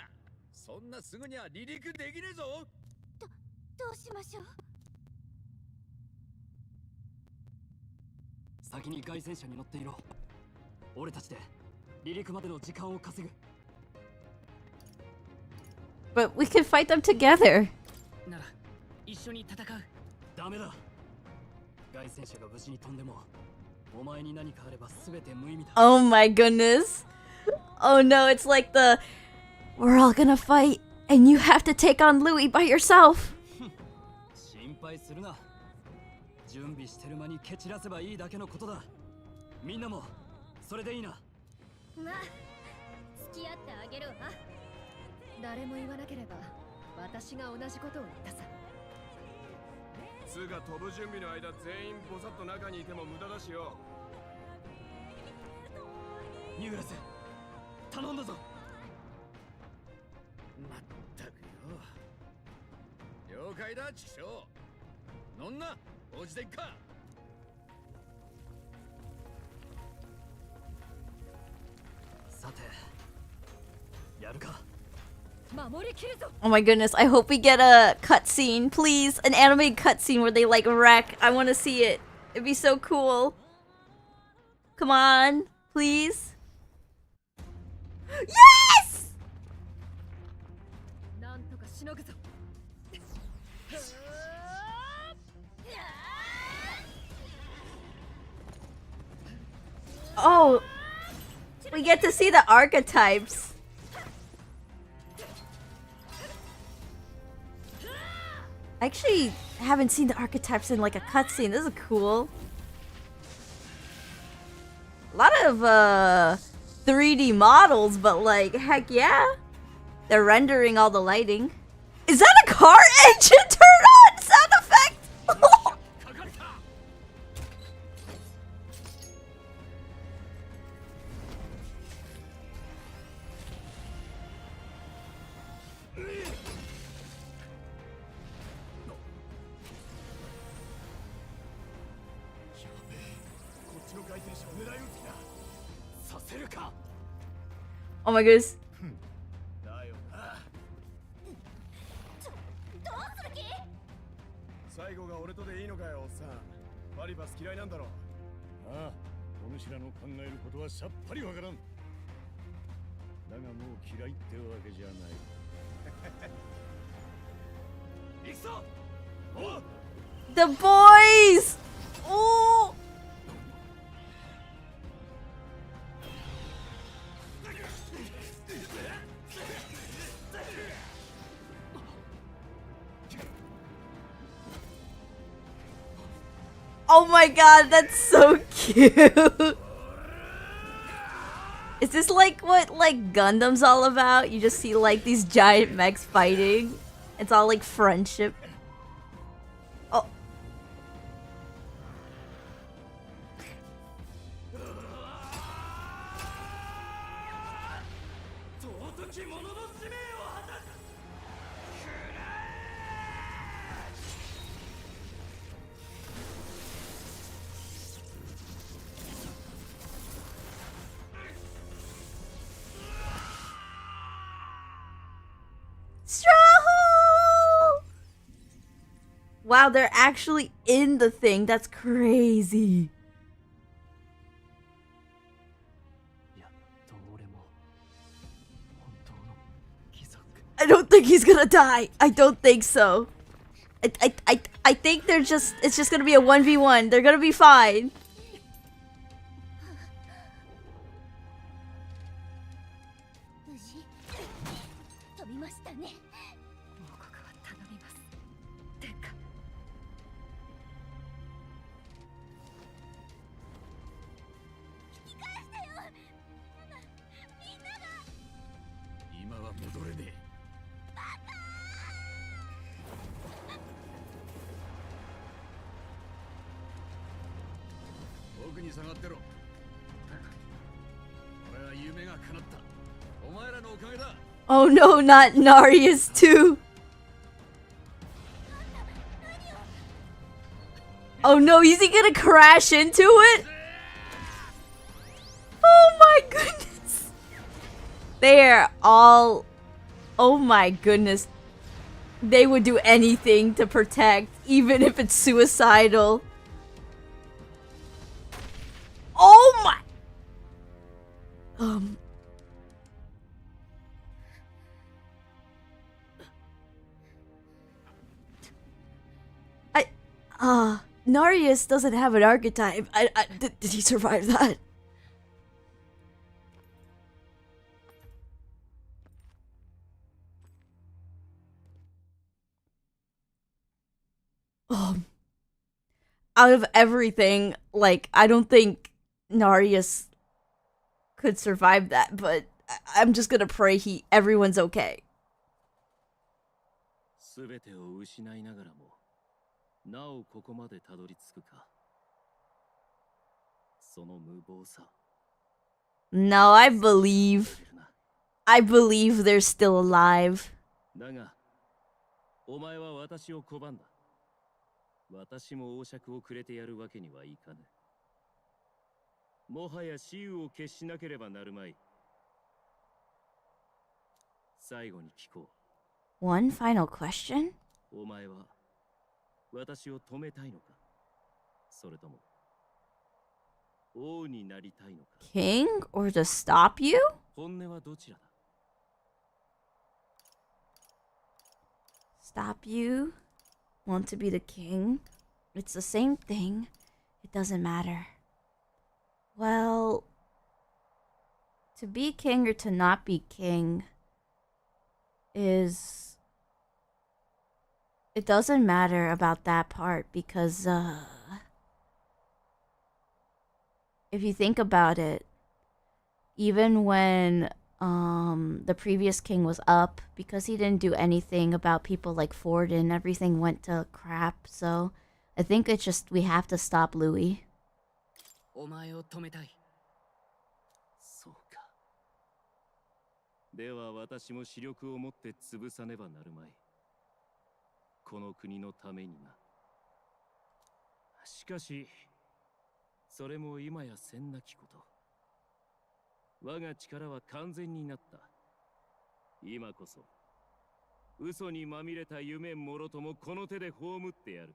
そんなすぐには離陸できねえぞ。
どうしましょう。
先に外戦車に乗っていろ。俺たちで離陸までの時間を稼ぐ。
But we can fight them together.
なら一緒に戦う。ダメだ。外戦車が無事に飛んでも、お前に何かあれば全て無意味だ。
Oh my goodness. Oh no, it's like the we're all gonna fight and you have to take on Louis by yourself.
心配するな。準備してる間に蹴散らせばいいだけのことだ。みんなもそれでいいな。
まあ、付き合ってあげるわ。誰も言わなければ私が同じことを言ったさ。
つが飛ぶ準備の間全員ボサッと中にいても無駄だしよ。
ニューラス、頼んだぞ。
まったくよ。了解だ、チキショウ。乗んな、おじでっか。
さて、やるか。
Oh my goodness, I hope we get a cutscene, please. An animated cutscene where they like wreck. I want to see it. It'd be so cool. Come on, please. Yes! Oh, we get to see the archetypes. I actually haven't seen the archetypes in like a cutscene. This is cool. A lot of 3D models, but like heck yeah. They're rendering all the lighting. Is that a car engine turn on sound effect? Oh my goodness.
最後が俺とでいいのかよ、おっさん。バリバス嫌いなんだろ。ああ、お主らの考えることはさっぱりわからん。だがもう嫌いってわけじゃない。行くぞ。おう。
The boys! Oh! Oh my god, that's so cute! Is this like what like Gundam's all about? You just see like these giant mechs fighting. It's all like friendship. Oh. Straw! Wow, they're actually in the thing. That's crazy. I don't think he's gonna die. I don't think so. I think they're just it's just gonna be a 1v1. They're gonna be fine.
に下がってろ。俺は夢が叶った。お前らのおかげだ。
Oh no, not Narius too. Oh no, is he gonna crash into it? Oh my goodness. They're all... Oh my goodness. They would do anything to protect, even if it's suicidal. Oh my... Narius doesn't have an archetype. Did he survive that? Out of everything, like, I don't think Narius could survive that, but I'm just gonna pray everyone's okay.
全てを失いながらもなおここまでたどり着くか。その無謀さ。
No, I believe they're still alive.
だが、お前は私を拒んだ。私も王爵をくれてやるわけにはいかぬ。もはや雌雄を決しなければなるまい。最後に聞こう。
One final question?
お前は私を止めたいのか、それとも王になりたいのか。
King or to stop you?
本音はどちらだ。
Stop you? Want to be the king? It's the same thing. It doesn't matter. Well, to be king or to not be king is... It doesn't matter about that part because, if you think about it, even when the previous king was up, because he didn't do anything about people like Forden, everything went to crap. So I think it's just we have to stop Louis.
お前を止めたい。
そうか。では私も視力を持って潰さねばなるまい。この国のためにな。しかし、それも今やせんなきこと。我が力は完全になった。今こそ、嘘にまみれた夢もろともこの手で葬ってやる。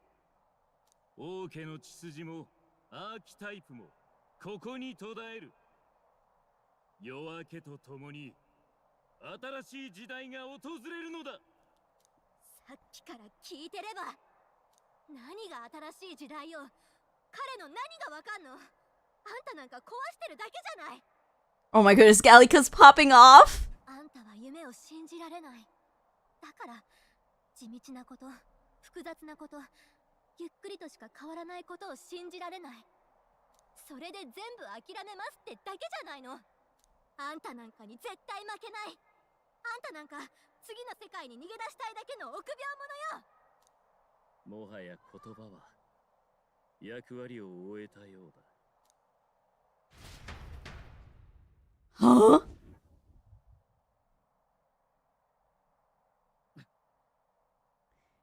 王家の血筋も、アーキタイプも、ここに途絶える。夜明けとともに、新しい時代が訪れるのだ。
さっきから聞いてれば、何が新しい時代よ。彼の何がわかんの。あんたなんか壊してるだけじゃない。
Oh my goodness, Gallica's popping off!
あんたは夢を信じられない。だから地道なこと、複雑なこと、ゆっくりとしか変わらないことを信じられない。それで全部諦めますってだけじゃないの。あんたなんかに絶対負けない。あんたなんか次の世界に逃げ出したいだけの臆病者よ。
もはや言葉は役割を終えたようだ。
Huh?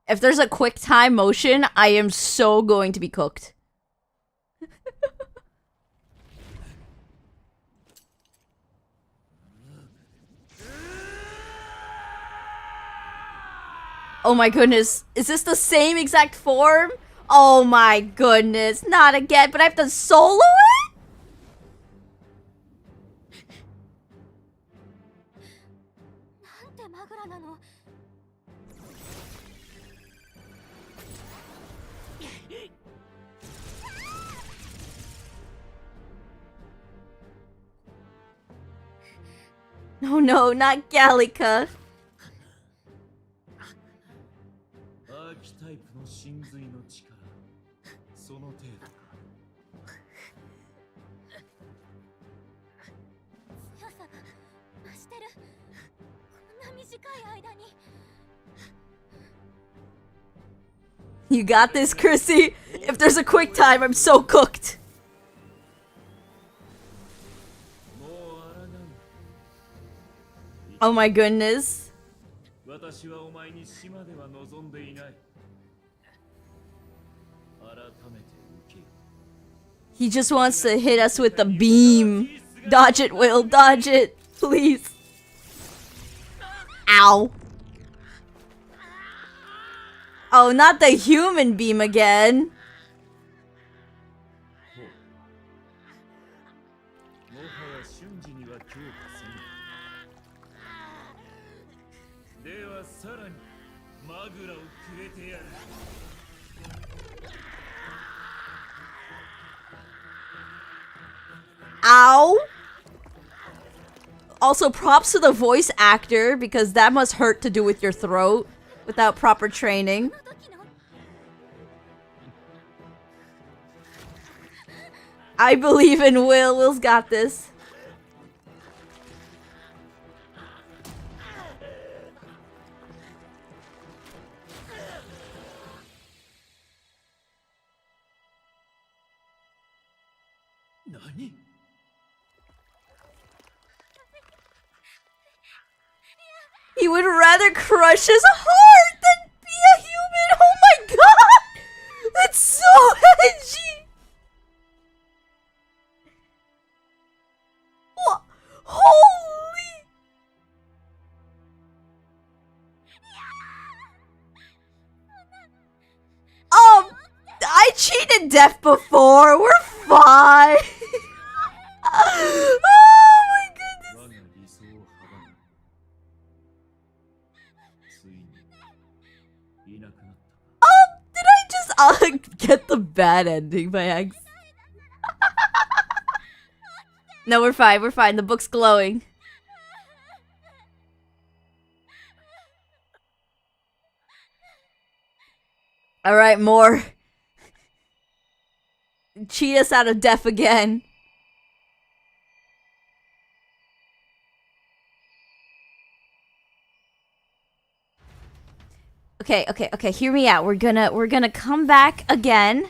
If there's a quick time motion, I am so going to be cooked. Oh my goodness. Is this the same exact form? Oh my goodness. Not again, but I have to solo it? No, no, not Gallica.
アーキタイプの真髄の力、その程度か。
強さが増してる。こんな短い間に。
You got this, Chrissy. If there's a quick time, I'm so cooked. Oh my goodness.
私はお前に島では望んでいない。改めて受けよ。
He just wants to hit us with the beam. Dodge it, Will. Dodge it. Please. Ow. Oh, not the human beam again.
もはや瞬時には強化せん。ではさらにマグラをくれてやる。
Ow. Also, props to the voice actor, because that must hurt to do with your throat without proper training. I believe in Will. Will's got this. He would rather crush his heart than be a human. Oh my god! That's so edgy! What? Holy! I cheated death before. We're fine. Oh my goodness.
我が理想を阻む。ついにいなくなったか。
Did I just get the bad ending by accident? No, we're fine. We're fine. The book's glowing. All right, more. Cheat us out of death again. Okay, hear me out. We're gonna come back again,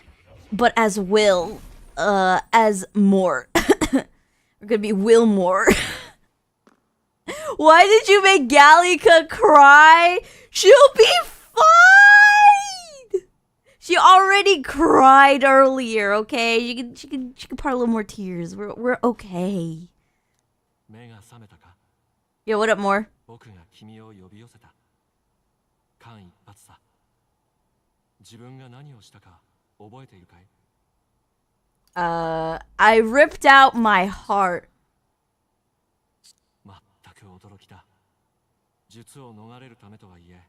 but as Will, as more. We're gonna be Will more. Why did you make Gallica cry? She'll be fine. She already cried earlier, okay? She can part a little more tears. We're okay.
目が覚めたか。
Yo, what up, more?
僕が君を呼び寄せた。間一髪さ。自分が何をしたか覚えているかい？
I ripped out my heart.
全く驚きだ。術を逃れるためとはいえ。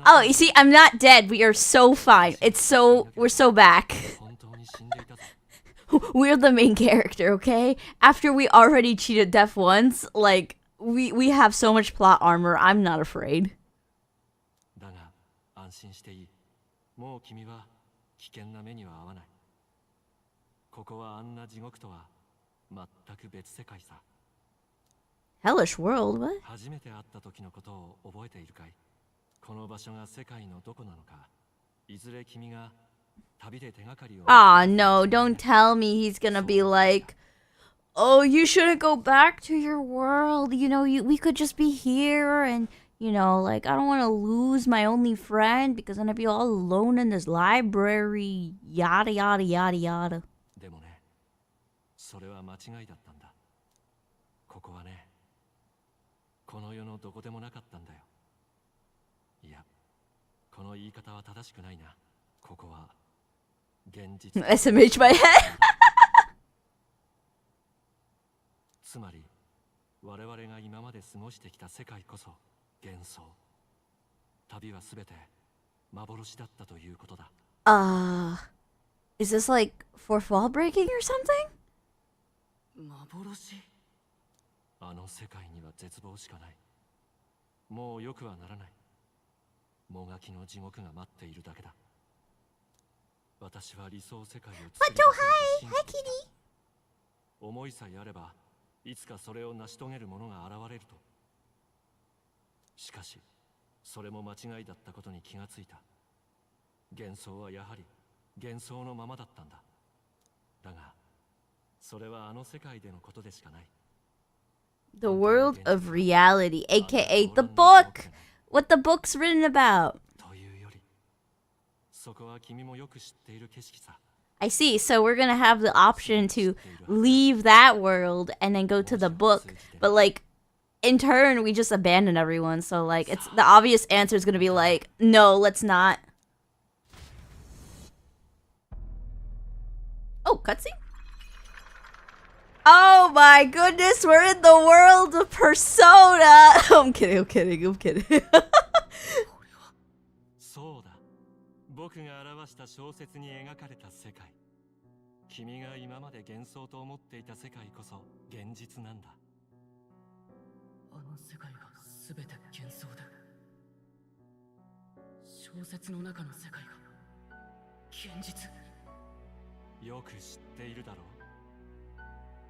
Oh, you see, I'm not dead. We are so fine. We're so back.
本当に死んでいたぞ。
We're the main character, okay? After we already cheated death once, like, we have so much plot armor. I'm not afraid.
だが安心していい。もう君は危険な目には合わない。ここはあんな地獄とは全く別世界さ。
Hellish world, what?
初めて会った時のことを覚えているかい？この場所が世界のどこなのか、いずれ君が旅で手がかりを。
Aw, no, don't tell me he's gonna be like, oh, you shouldn't go back to your world. You know, we could just be here and, you know, like, I don't want to lose my only friend because then I'd be all alone in this library. Yada, yada, yada, yada.
でもね、それは間違いだったんだ。ここはね、この世のどこでもなかったんだよ。いや、この言い方は正しくないな。ここは現実。
SMH my head.
つまり、我々が今まで過ごしてきた世界こそ幻想。旅はすべて幻だったということだ。
Is this like fourth wall breaking or something?
幻？あの世界には絶望しかない。もうよくはならない。もがきの地獄が待っているだけだ。私は理想世界を作り出せると信じていた。思いさえあれば、いつかそれを成し遂げる者が現れると。しかし、それも間違いだったことに気がついた。幻想はやはり幻想のままだったんだ。だが、それはあの世界でのことでしかない。
The world of reality, aka the book. What the book's written about.
というより、そこは君もよく知っている景色さ。
I see. So we're gonna have the option to leave that world and then go to the book. But like, in turn, we just abandon everyone. So like, it's the obvious answer is gonna be like, no, let's not. Oh, cutscene? Oh my goodness, we're in the world of Persona. I'm kidding.
そうだ。僕が表した小説に描かれた世界。君が今まで幻想と思っていた世界こそ現実なんだ。
あの世界が全て幻想だ。小説の中の世界が現実。
よく知っているだろう。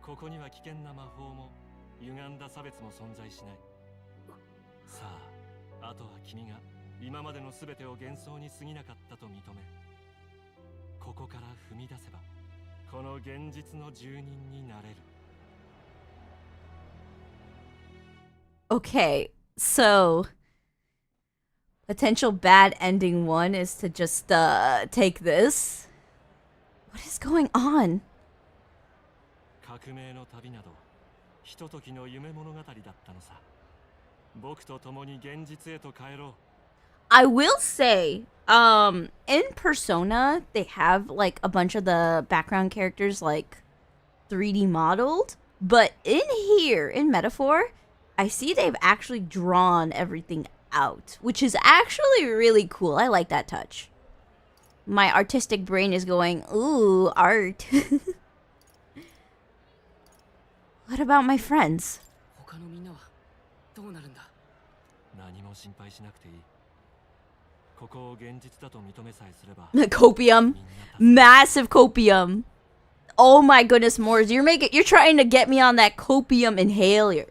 ここには危険な魔法も歪んだ差別も存在しない。さあ、あとは君が今までの全てを幻想に過ぎなかったと認め、ここから踏み出せばこの現実の住人になれる。
Okay, so potential bad ending one is to just take this. What is going on?
革命の旅などひとときの夢物語だったのさ。僕と共に現実へと帰ろう。
I will say, in Persona, they have like a bunch of the background characters like 3D modeled, but in here, in Metaphor, I see they've actually drawn everything out, which is actually really cool. I like that touch. My artistic brain is going, ooh, art. What about my friends?
他のみんなはどうなるんだ。
何も心配しなくていい。ここを現実だと認めさえすれば。
Copium. Massive copium. Oh my goodness, Mors, you're trying to get me on that copium inhaler.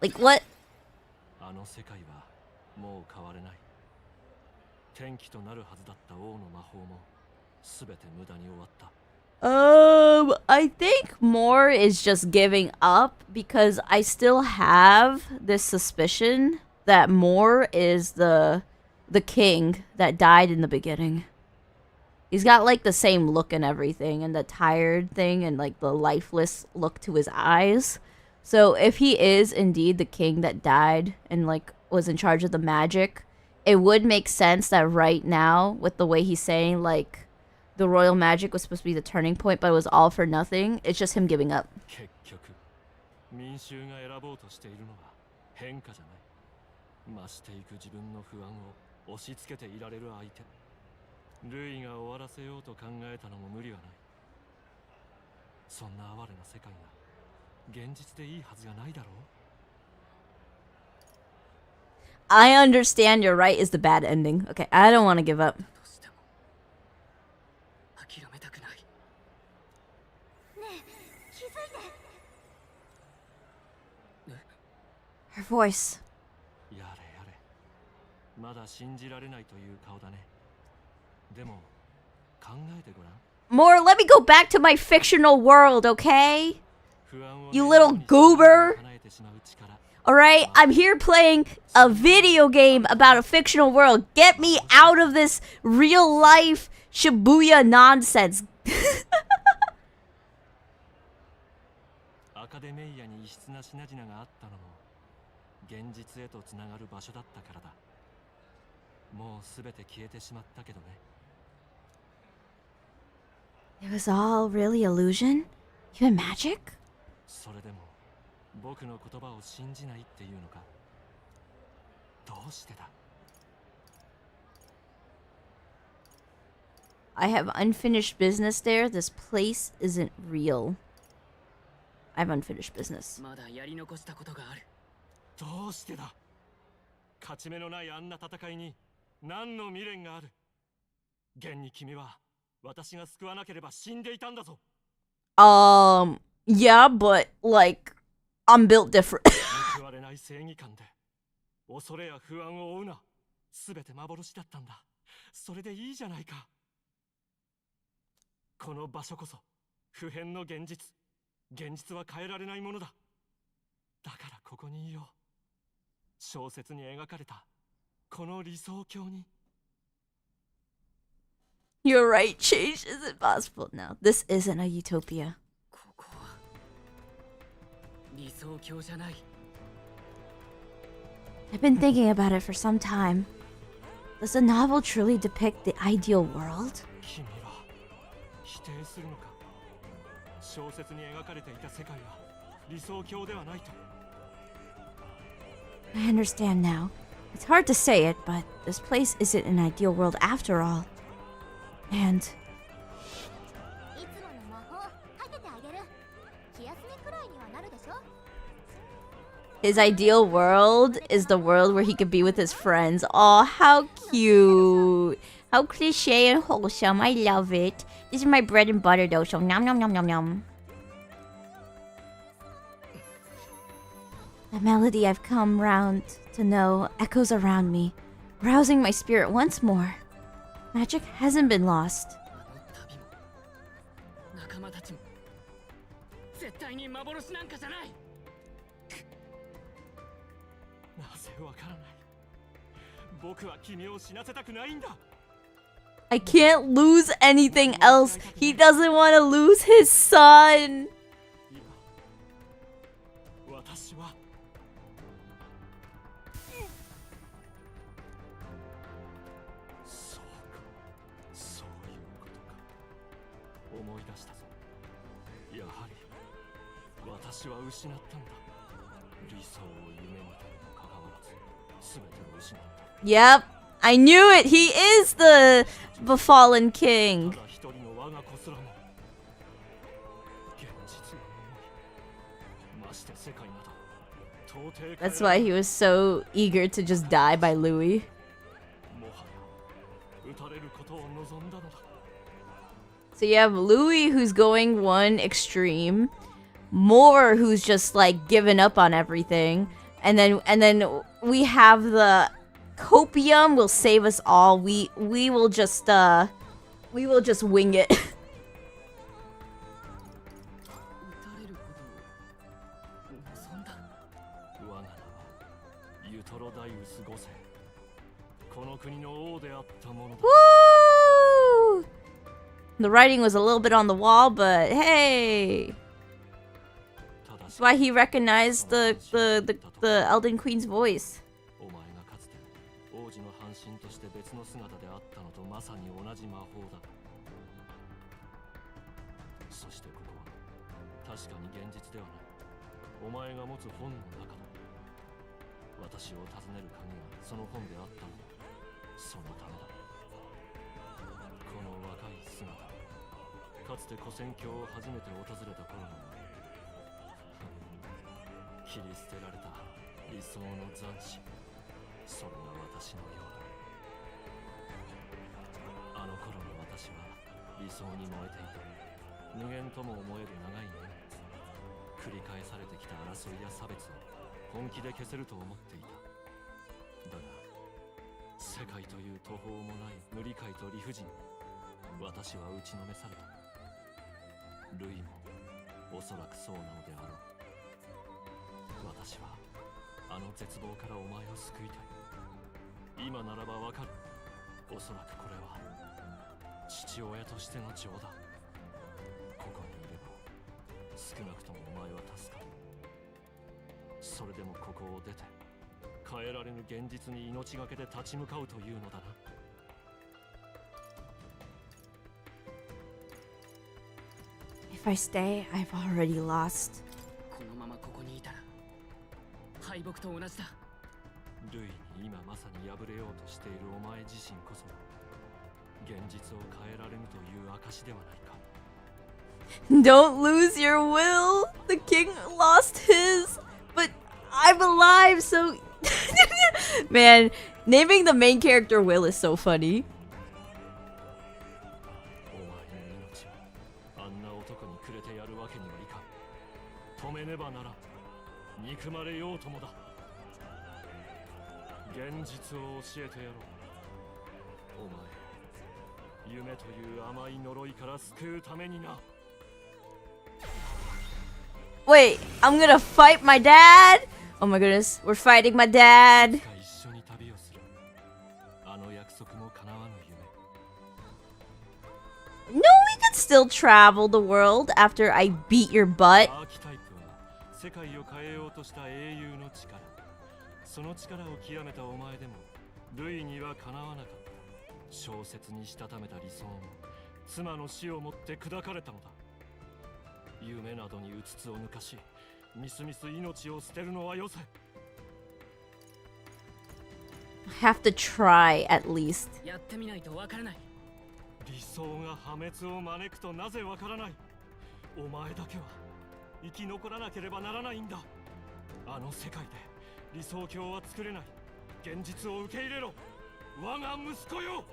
Like what?
あの世界はもう変われない。天気となるはずだった王の魔法もすべて無駄に終わった。
I think more is just giving up because I still have this suspicion that More is the king that died in the beginning. He's got like the same look and everything and the tired thing and like the lifeless look to his eyes. So if he is indeed the king that died and like was in charge of the magic, it would make sense that right now with the way he's saying like the royal magic was supposed to be the turning point, but it was all for nothing. It's just him giving up.
結局、民衆が選ぼうとしているのは変化じゃない。増していく自分の不安を押し付けていられる相手。ルイが終わらせようと考えたのも無理はない。そんな哀れな世界が現実でいいはずがないだろう。
I understand you're right is the bad ending. Okay, I don't want to give up.
どうしても諦めたくない。
気づいて。
Her voice.
やれやれ。まだ信じられないという顔だね。でも考えてごらん。
More, let me go back to my fictional world, okay?
不安を
You little goober.
叶えてしまう力。
Alright, I'm here playing a video game about a fictional world. Get me out of this real life Shibuya nonsense.
アカデメイヤに異質な品々があったのも現実へとつながる場所だったからだ。もうすべて消えてしまったけどね。
It was all really illusion? Even magic?
それでも僕の言葉を信じないっていうのか。どうしてだ。
I have unfinished business there. This place isn't real. I have unfinished business.
まだやり残したことがある。
どうしてだ。勝ち目のないあんな戦いに何の未練がある。現に君は私が救わなければ死んでいたんだぞ。
Yeah, but like I'm built different.
報われない正義感で恐れや不安を負うな。すべて幻だったんだ。それでいいじゃないか。この場所こそ不変の現実。現実は変えられないものだ。だからここにいよう。小説に描かれたこの理想郷に。
You're right, change isn't possible now. This isn't a utopia.
ここは理想郷じゃない。
I've been thinking about it for some time. Does the novel truly depict the ideal world?
君は否定するのか。小説に描かれていた世界は理想郷ではないと。
I understand now. It's hard to say it, but this place isn't an ideal world after all. And
いつもの魔法かけてあげる。気休めくらいにはなるでしょ。
his ideal world is the world where he could be with his friends. Oh, how cute. How cliche and wholesome. I love it. This is my bread and butter though, so nom nom nom nom nom. The melody I've come round to know echoes around me, rousing my spirit once more. Magic hasn't been lost.
あの旅も仲間たちも絶対に幻なんかじゃない。
なぜわからない。僕は君を死なせたくないんだ。
I can't lose anything else. He doesn't want to lose his son.
今私はそうか、そういうことか。思い出したぞ。やはり私は失ったんだ。理想を夢見たにもかかわらず全てを失った。
Yep, I knew it. He is the befallen king.
ただ一人の我が子すらも現実の思い、まして世界など到底変えられない。
That's why he was so eager to just die by Louis.
もはや撃たれることを望んだのだ。
So you have Louis who's going one extreme, Moore who's just like given up on everything, and then we have the copium will save us all. We will just wing it.
撃たれることを望んだ。
我が名はユトロダイウス5世。この国の王であったものだ。
Woo! The writing was a little bit on the wall, but hey,
ただし
that's why he recognized the Elden Queen's voice.
お前がかつて王子の半身として別の姿であったのとまさに同じ魔法だ。そしてここは確かに現実ではない。お前が持つ本の中だ。私を訪ねる鍵がその本であったのだ。そのためだ。この若い姿、かつて古戦郷を初めて訪れた頃の切り捨てられた理想の残滓、それが私のようだ。あの頃の私は理想に燃えていた。無限とも思える長い年月、繰り返されてきた争いや差別を本気で消せると思っていた。だが世界という途方もない無理解と理不尽、私は打ちのめされた。ルイもおそらくそうなのであろう。私はあの絶望からお前を救いたい。今ならばわかる。おそらくこれは父親としての情だ。ここにいれば少なくともお前は助かる。それでもここを出て変えられぬ現実に命がけで立ち向かうというのだな。
If I stay, I've already lost.
このままここにいたら敗北と同じだ。
ルイに今まさに敗れようとしているお前自身こそ現実を変えられぬという証ではないか。
Don't lose your will. The king lost his, but I'm alive, so man, naming the main character Will is so funny.
お前の命をあんな男にくれてやるわけにはいかん。止めねばならん。憎まれようともだ。現実を教えてやろう。お前、夢という甘い呪いから救うためにな。
Wait, I'm gonna fight my dad? Oh my goodness, we're fighting my dad.
一緒に旅をするあの約束も叶わぬ夢
No, we can still travel the world after I beat your butt.
アーキタイプは世界を変えようとした英雄の力その力を極めたお前でも類にはかなわなかった小説にしたためた理想も妻の死をもって砕かれたのだ夢などにうつつを抜かしみすみす命を捨てるのはよせ
I have to try at least.
やってみないとわからない。
理想が破滅を招くとなぜわからないお前だけは生き残らなければならないんだあの世界で理想郷は作れない現実を受け入れろ我が息子よ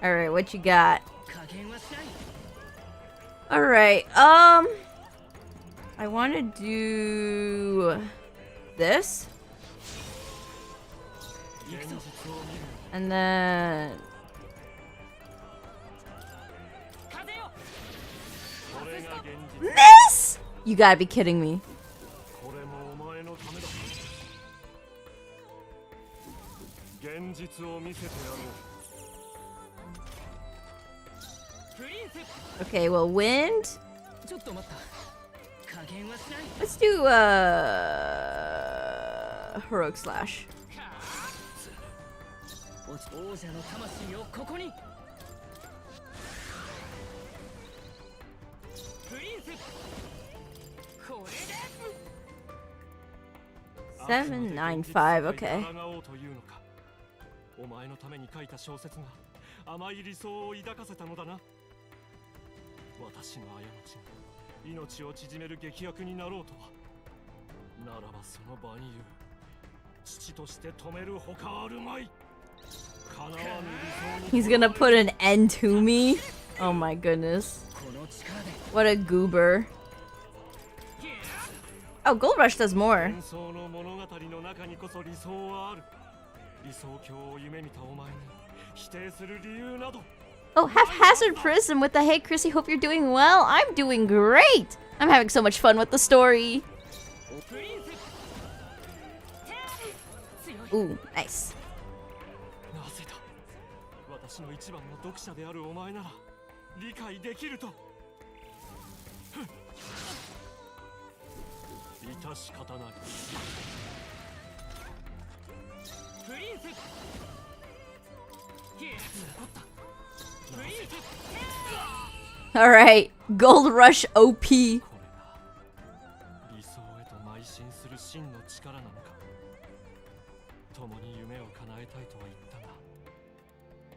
Alright, what you got?
加減はしない。
Alright, I want to do this.
現実を見る
And then...
風よ。
これが現実
This? You gotta be kidding me.
これもお前のためだ現実を見せてやろう
プリンセ
Okay, well, wind.
ス。ちょっと待った。加減はしない。
Let's do, heroic slash.
王者の魂をここに。プリンセス。これで。
795, okay.
抗おうというのかお前のために書いた小説が甘い理想を抱かせたのだな私の過ちが命を縮める劇薬になろうとはならばその場に言う父として止めるほかあるまい叶わぬ理想に
He's gonna put an end to me? Oh my goodness.
この力で。
What a goober. Oh, Gold Rush does more.
幻想の物語の中にこそ理想はある理想郷を夢見たお前に否定する理由など
Oh, Haphazard Prism with the hey, Chrissy, hope you're doing well. I'm doing great. I'm having so much fun with the story.
プリンセス。強い。
Ooh, nice.
なぜだ私の一番の読者であるお前なら理解できるとふん致し方ない
プリンセス。残った。プリンセス。
Alright, Gold Rush OP.
これが理想へと邁進する真の力なのか共に夢を叶えたいとは言ったが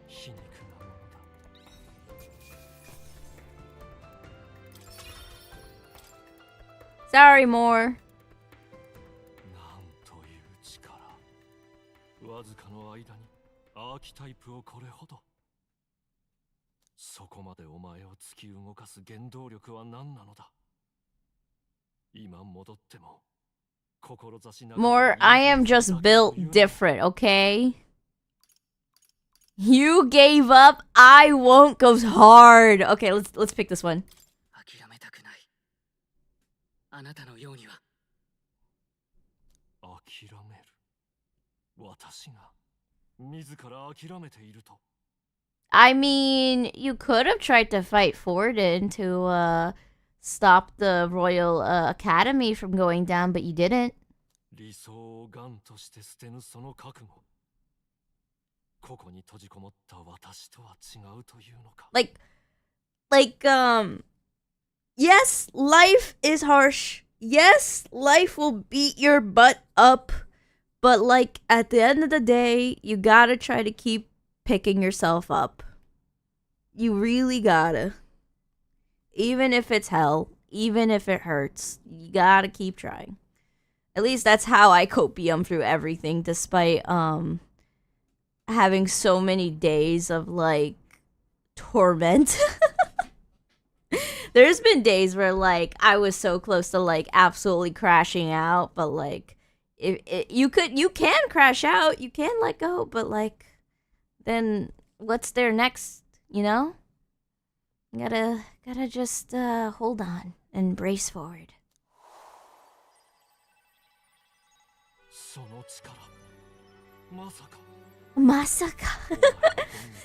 皮肉なものだ
Sorry, more.
なんという力わずかの間にアーキタイプをこれほどそこまでお前を突き動かす原動力は何なのだ今戻っても志な
More, I am just built different, okay? You gave up, I won't goes hard. Okay, let's pick this one.
諦めたくない。あなたのようには。
諦める私が自ら諦めていると
I mean, you could have tried to fight Forden to stop the Royal Academy from going down, but you didn't.
理想を癌として捨てぬその覚悟ここに閉じこもった私とは違うというのか
Yes, life is harsh. Yes, life will beat your butt up. But, like, at the end of the day, you gotta try to keep picking yourself up. You really gotta. Even if it's hell, even if it hurts, you gotta keep trying. At least that's how I copium through everything, despite, having so many days of, like, torment. There's been days where, like, I was so close to, like, absolutely crashing out, but, like, you can crash out, you can let go, but, like, then what's there next, you know? Gotta just hold on.
and brace forward.
その力まさか
Masaka.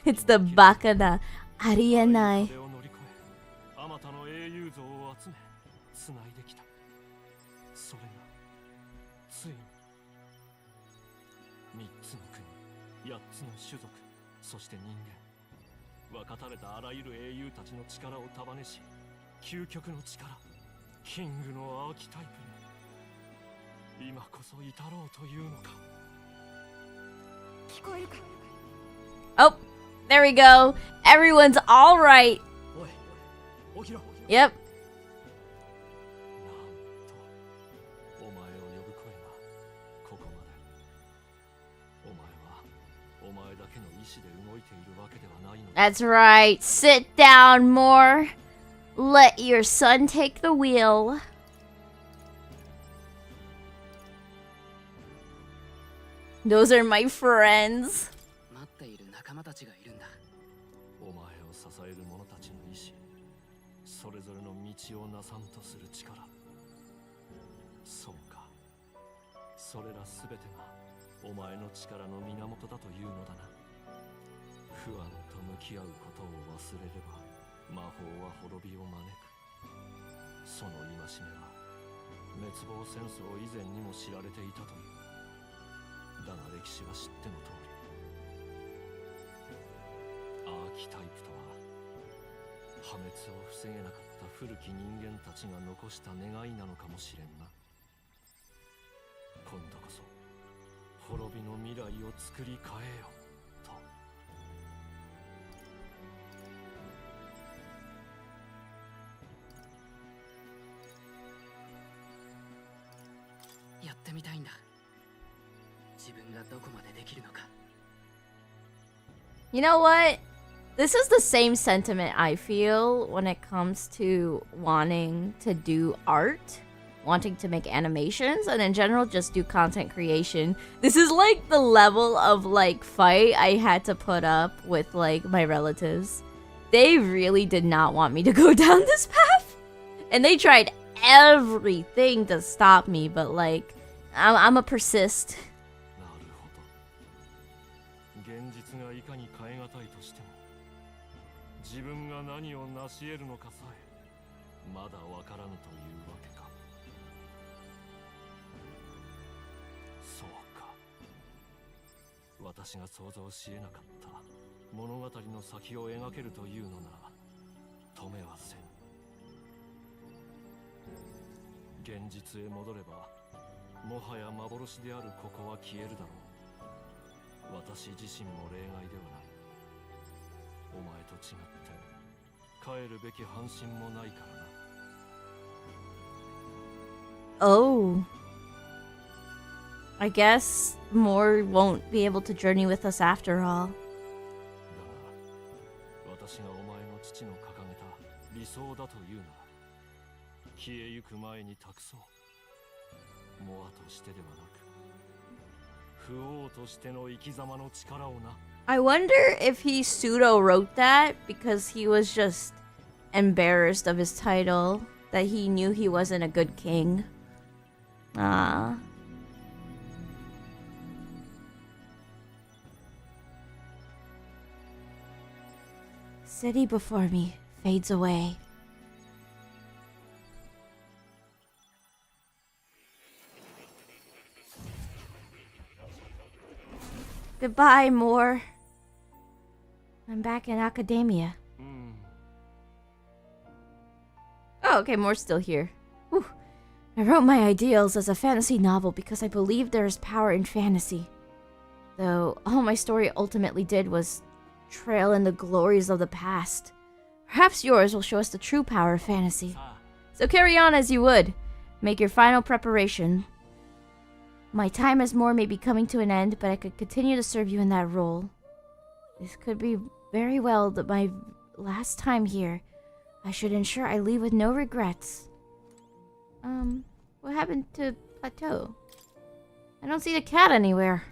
It's the Bakana. Arianai.
壁を乗り越えあまたの英雄像を集めつないできたそれがついに3つの国8つの種族そして人間分かたれたあらゆる英雄たちの力を束ねし究極の力キングのアーキタイプに今こそ至ろうというのか
Oh, there we go. Everyone's all right.
おい起きろ
Yep.
なんとお前を呼ぶ声がここまでお前はお前だけの意志で動いているわけではないのだ
That's right. Sit down more. Let your son take the wheel. Those are my friends.
待っている仲間たちがいるんだ。
お前を支える者たちの意志それぞれの道をなさんとする力そうかそれらすべてがお前の力の源だというのだな不安と向き合うことを忘れれば魔法は滅びを招くその戒めは滅亡戦争以前にも知られていたというだが歴史は知っての通りアーキタイプとは破滅を防げなかった古き人間たちが残した願いなのかもしれんな今度こそ滅びの未来を作り変えよと
やってみたいんだ。自分がどこまでできるのか。
You know what? This is the same sentiment I feel when it comes to wanting to do art, wanting to make animations, and in general just do content creation. This is like the level of like fight I had to put up with like my relatives. They really did not want me to go down this path. And they tried everything to stop me, but like I'm a persist.
なるほど現実がいかに変え難いとしても自分が何を成し得るのかさえまだわからぬというわけかそうか私が想像し得なかった物語の先を描けるというのなら止めはせん現実へ戻ればもはや幻であるここは消えるだろう私自身も例外ではないお前と違って帰るべき半身もないからな
Oh. I guess Moore won't be able to journey with us after all.
だが私がお前の父の掲げた理想だというなら消えゆく前に託そうモアとしてではなく不王としての生き様の力をな
I wonder if he pseudo wrote that because he was just embarrassed of his title, that he knew he wasn't a good king. Ah. City before me fades away. Goodbye, Moore. I'm back in academia. Oh, okay, Moore's still here. Whew. I wrote my ideals as a fantasy novel because I believed there is power in fantasy. Though all my story ultimately did was trail in the glories of the past. Perhaps yours will show us the true power of fantasy. So carry on as you would. Make your final preparation. My time as Moore may be coming to an end, but I could continue to serve you in that role. This could be very well my last time here. I should ensure I leave with no regrets. What happened to Plateau? I don't see the cat anywhere.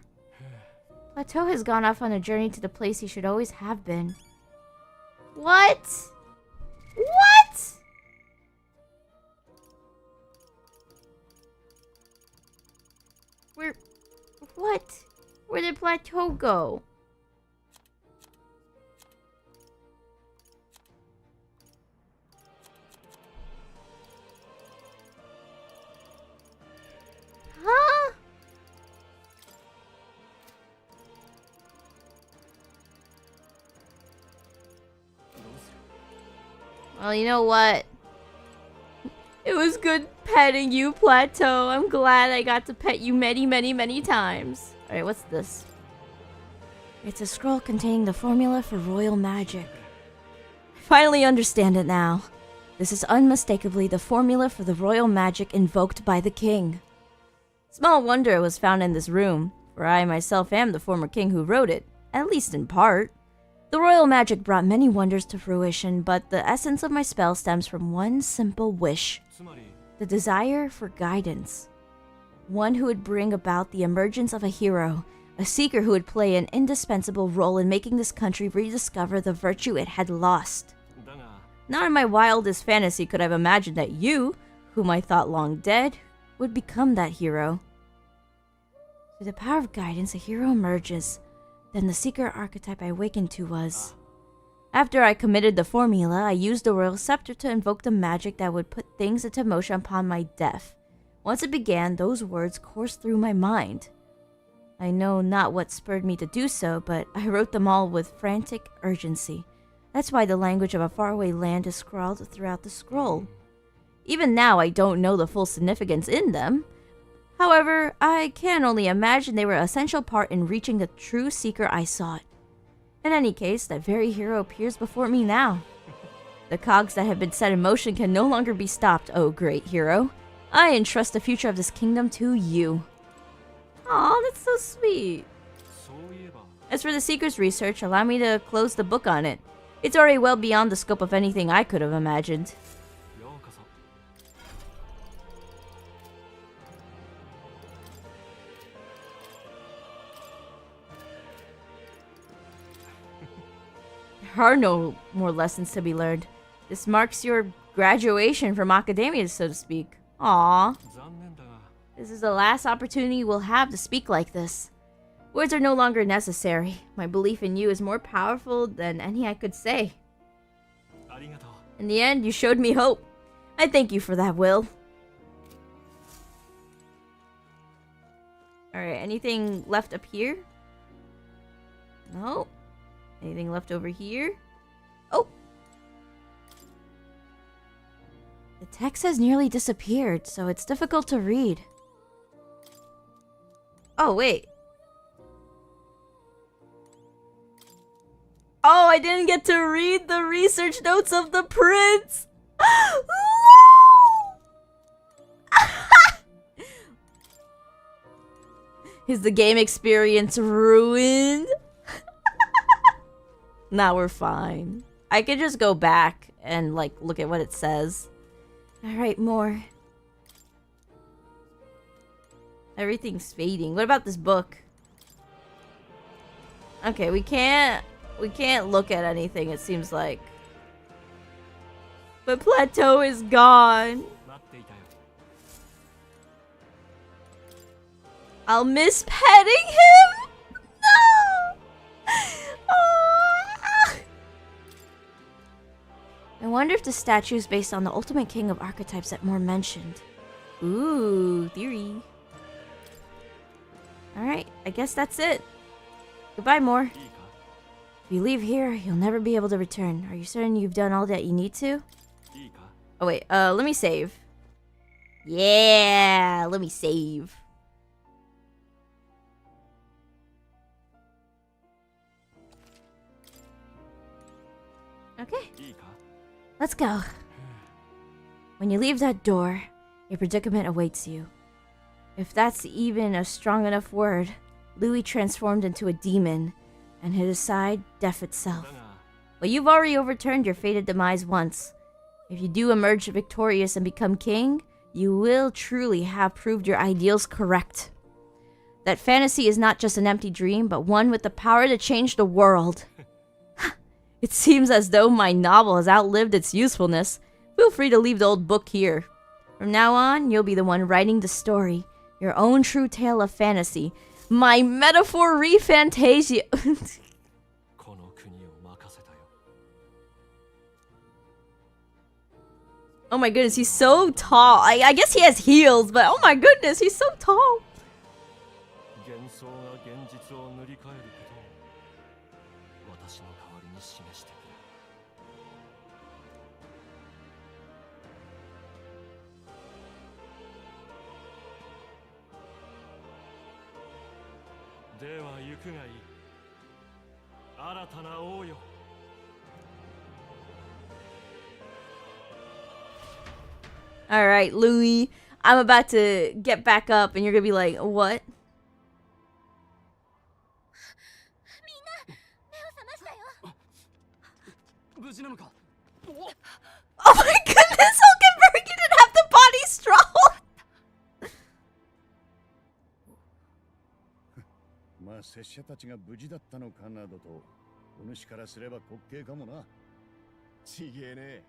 Plateau has gone off on a journey to the place he should always have been. What? What? What? Where did Plateau go? Huh? Well, you know what? It was good petting you, Plateau. I'm glad I got to pet you many, many, many times. Alright, what's this?
It's a scroll containing the formula for royal magic.
I finally understand it now. This is unmistakably the formula for the royal magic invoked by the king. Small wonder it was found in this room, for I myself am the former king who wrote it, at least in part. The royal magic brought many wonders to fruition, but the essence of my spell stems from one simple wish. The desire for guidance. One who would bring about the emergence of a hero, a seeker who would play an indispensable role in making this country rediscover the virtue it had lost. Not in my wildest fantasy could I have imagined that you, whom I thought long dead, would become that hero. Through the power of guidance, a hero emerges. Then the seeker archetype I awakened to was... After I committed the formula, I used the royal scepter to invoke the magic that would put things into motion upon my death. Once it began, those words coursed through my mind. I know not what spurred me to do so, but I wrote them all with frantic urgency. That's why the language of a faraway land is scrawled throughout the scroll. Even now, I don't know the full significance in them. However, I can only imagine they were an essential part in reaching the true seeker I sought. In any case, that very hero appears before me now. The cogs that have been set in motion can no longer be stopped, oh great hero. I entrust the future of this kingdom to you. Aw, that's so sweet. As for the seeker's research, allow me to close the book on it. It's already well beyond the scope of anything I could have imagined. There are no more lessons to be learned. This marks your graduation from academia, so to speak. Aww. This is the last opportunity we'll have to speak like this. Words are no longer necessary. My belief in you is more powerful than any I could say. In the end, you showed me hope. I thank you for that, Will. Alright, anything left up here? No. Anything left over here? Oh! The text has nearly disappeared, so it's difficult to read. Oh, wait. Oh, I didn't get to read the research notes of the prince! Is the game experience ruined? Now we're fine. I could just go back and, like, look at what it says. Alright, more. Everything's fading. What about this book? Okay, we can't look at anything, it seems like. But Plateau is gone. I'll miss petting him? No! Oh. I wonder if the statue is based on the ultimate king of archetypes that Moore mentioned. Ooh, theory. Alright, I guess that's it. Goodbye, Moore. If you leave here, you'll never be able to return. Are you certain you've done all that you need to? Oh wait, let me save. Yeah, let me save. Okay. Let's go. When you leave that door, your predicament awaits you. If that's even a strong enough word, Louis transformed into a demon and hid aside death itself. But you've already overturned your fated demise once. If you do emerge victorious and become king, you will truly have proved your ideals correct. That fantasy is not just an empty dream, but one with the power to change the world. It seems as though my novel has outlived its usefulness. Feel free to leave the old book here. From now on, you'll be the one writing the story. Your own true tale of fantasy. My metaphor ReFantazio.
この国を任せたよ。
Oh my goodness, he's so tall. I guess he has heels, but oh my goodness, he's so tall.
幻想が現実を塗り替えることを私の代わりに示してくれ。では行くがいい。新たな王よ。
All right, Louis. I'm about to get back up, and you're gonna be like, "What?"
無事なのか。
Oh my goodness, Hulkenberg, you didn't have the body straw.
まあ拙者たちが無事だったのかなどとお主からすれば滑稽かもな。
ちげえね。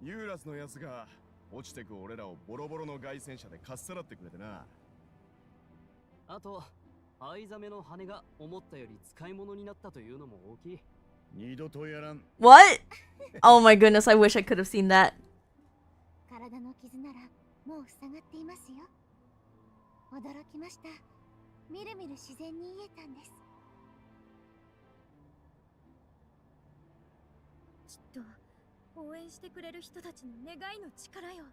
ユーラスのやつが落ちてく俺らをボロボロの凱旋車でかっさらってくれてな。
あと藍ザメの羽が思ったより使い物になったというのも大きい。
二度とやらん。
What? Oh my goodness, I wish I could have seen that.
体の傷ならもう塞がっていますよ。驚きました。みるみる自然に癒えたんです。きっと応援してくれる人たちの願いの力よ。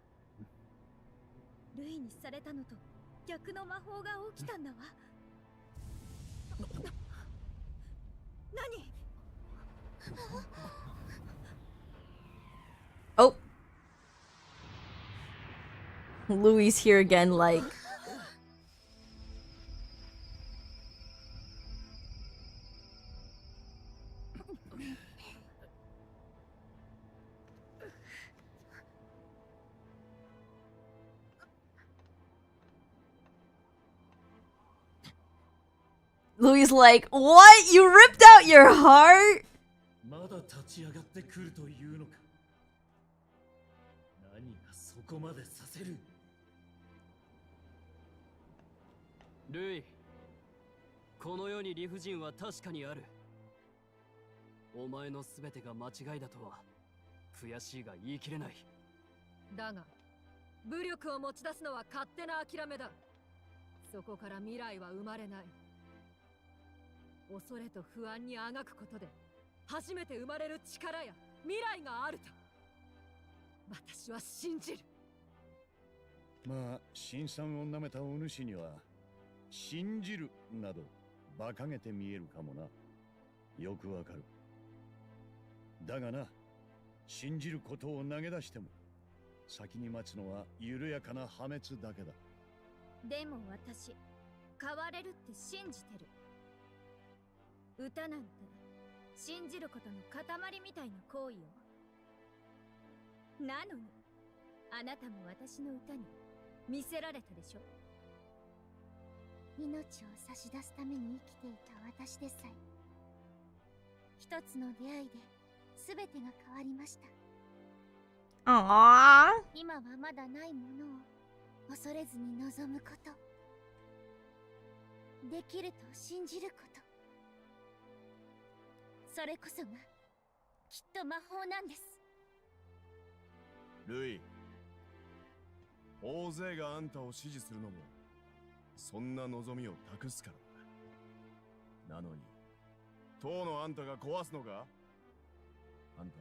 類にされたのと逆の魔法が起きたんだわ。何？
Oh. Louis here again, like. Louis like, what? You ripped out your heart?
まだ立ち上がってくるというのか。何がそこまでさせる。
ルイ、この世に理不尽は確かにある。お前の全てが間違いだとは悔しいが言い切れない。
だが武力を持ち出すのは勝手な諦めだ。そこから未来は生まれない。恐れと不安にあがくことで初めて生まれる力や未来があると私は信じる。
まあ辛酸をなめたお主には信じるなど馬鹿げて見えるかもな。よくわかる。だがな、信じることを投げ出しても先に待つのは緩やかな破滅だけだ。
でも私、変われるって信じてる。歌なんて信じることの塊みたいな行為よ。なのにあなたも私の歌に見せられたでしょ。命を差し出すために生きていた私でさえ一つの出会いで全てが変わりました。
Aww.
今はまだないものを恐れずに望むこと、できると信じること、それこそがきっと魔法なんです。
ルイ、大勢があんたを支持するのもそんな望みを託すからだ。なのに当のあんたが壊すのか。あんた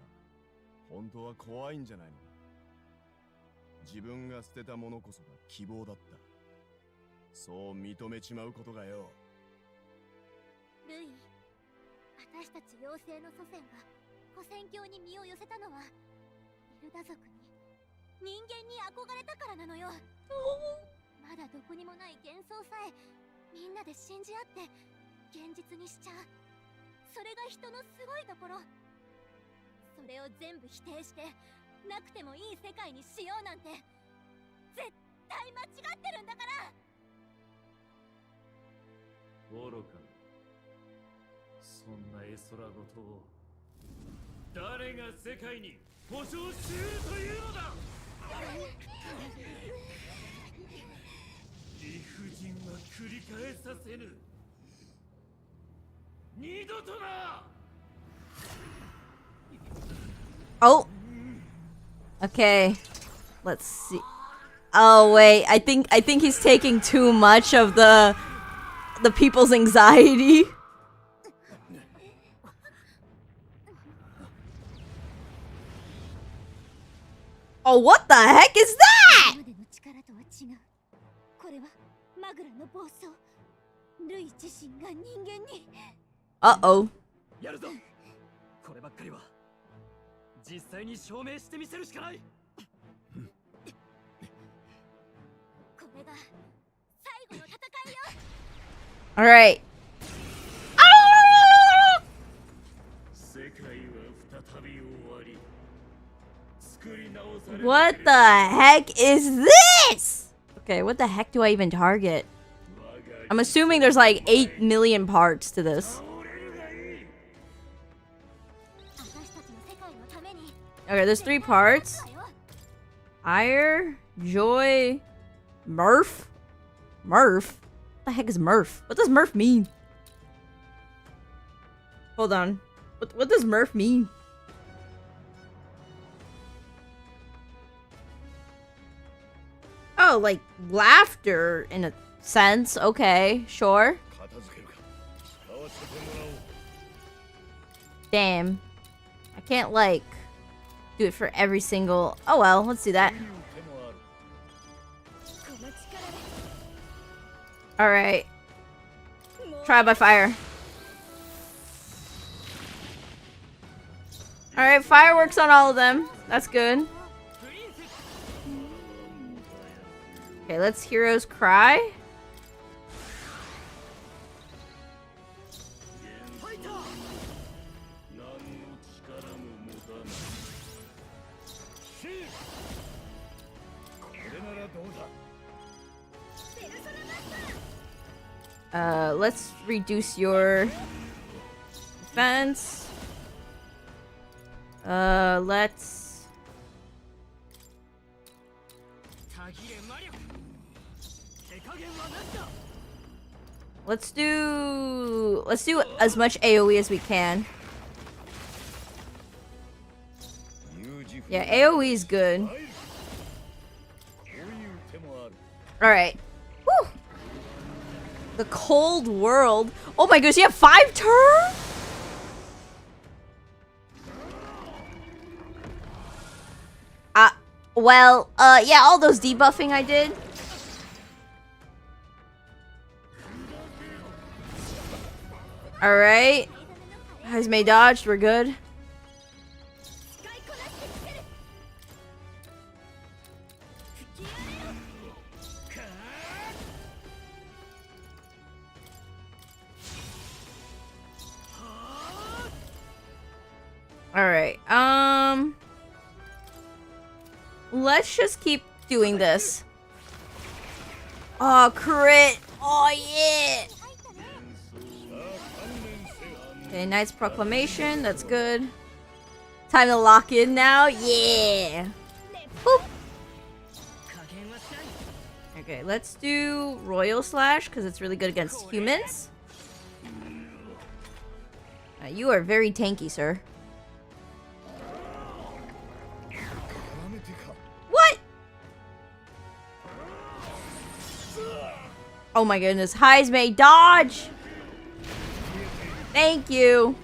本当は怖いんじゃないの。自分が捨てたものこそが希望だった。そう認めちまうことがよ。
ルイ、私たち妖精の祖先が古戦郷に身を寄せたのはエルダ族に人間に憧れたからなのよ。まだどこにもない幻想さえみんなで信じ合って現実にしちゃう。それが人のすごいところ。それを全部否定してなくてもいい世界にしようなんて絶対間違ってるんだから。
愚かな。そんな絵空事を誰が世界に保証しうるというのだ。理返させぬ。二度とな。
Oh. Okay. Let's see. Oh wait, I think he's taking too much of the people's anxiety. Oh, what the heck is that?
今までの力とは違う。これはマグラの暴走。ルイ自身が人間に。
Uh-oh.
やるぞ。こればっかりは実際に証明してみせるしかない。
これが最後の戦いよ。
All right.
世界は再び終わり。作り直される。
What the heck is this? Okay, what the heck do I even target? I'm assuming there's like 8 million parts to this. Okay, there's 3 parts. Ire, Joy, Murph? Murph? What the heck is Murph? What does Murph mean? Hold on. What does Murph mean? Oh, like laughter in a sense. Okay, sure. Damn. I can't like do it for every single... Oh well, let's do that. Alright. Try by fire. Alright, fireworks on all of them. That's good. Okay, let's Heroes Cry. Let's reduce your defense. Let's... Let's do as much AoE as we can. Yeah, AoE is good. Alright. Whew. The cold world. Oh my goodness, you have 5 turns? Well, yeah, all those debuffing I did. Alright. Has May dodged, we're good. Alright, let's just keep doing this. Oh, crit! Oh, yeah! Okay, Knight's Proclamation, that's good. Time to lock in now, yeah! Boop! Okay, let's do Royal Slash, because it's really good against humans. You are very tanky, sir. What? Oh my goodness. Highs may dodge. Thank you.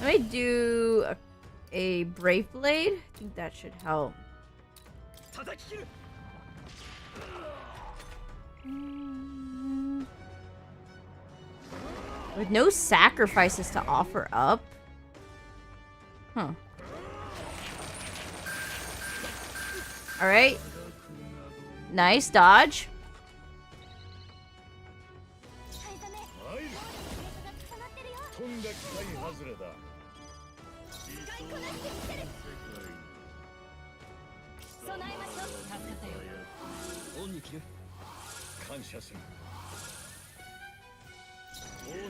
Let me do a Brave Blade. I think that should help. With no sacrifices to offer up? Huh. Alright. Nice dodge.
とんだ期待外れだ。
備えましょう。助かったよ。
オンに切る。
感謝する。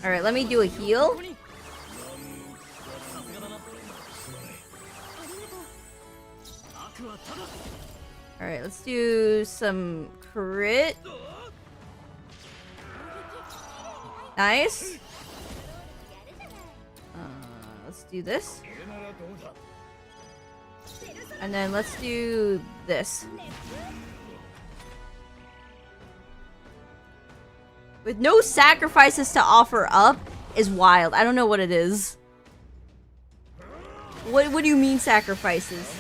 Alright, let me do a heal. Alright, let's do some crit. Nice. Let's do this. And then let's do this. With no sacrifices to offer up is wild. I don't know what it is. What do you mean sacrifices?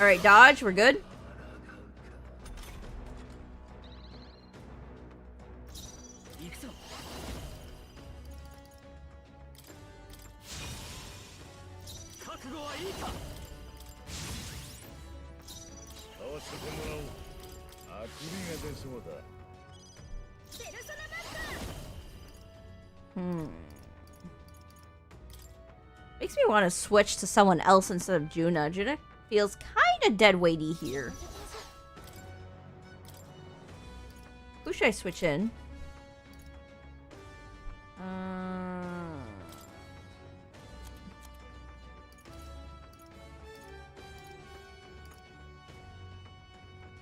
Alright, dodge, we're good. Makes me want to switch to someone else instead of Juna. Juna feels kind of dead weighty here. Who should I switch in?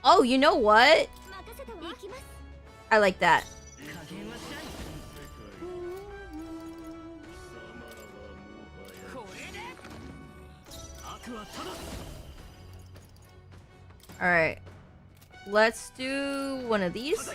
Oh, you know what? I like that. Alright. Let's do one of these.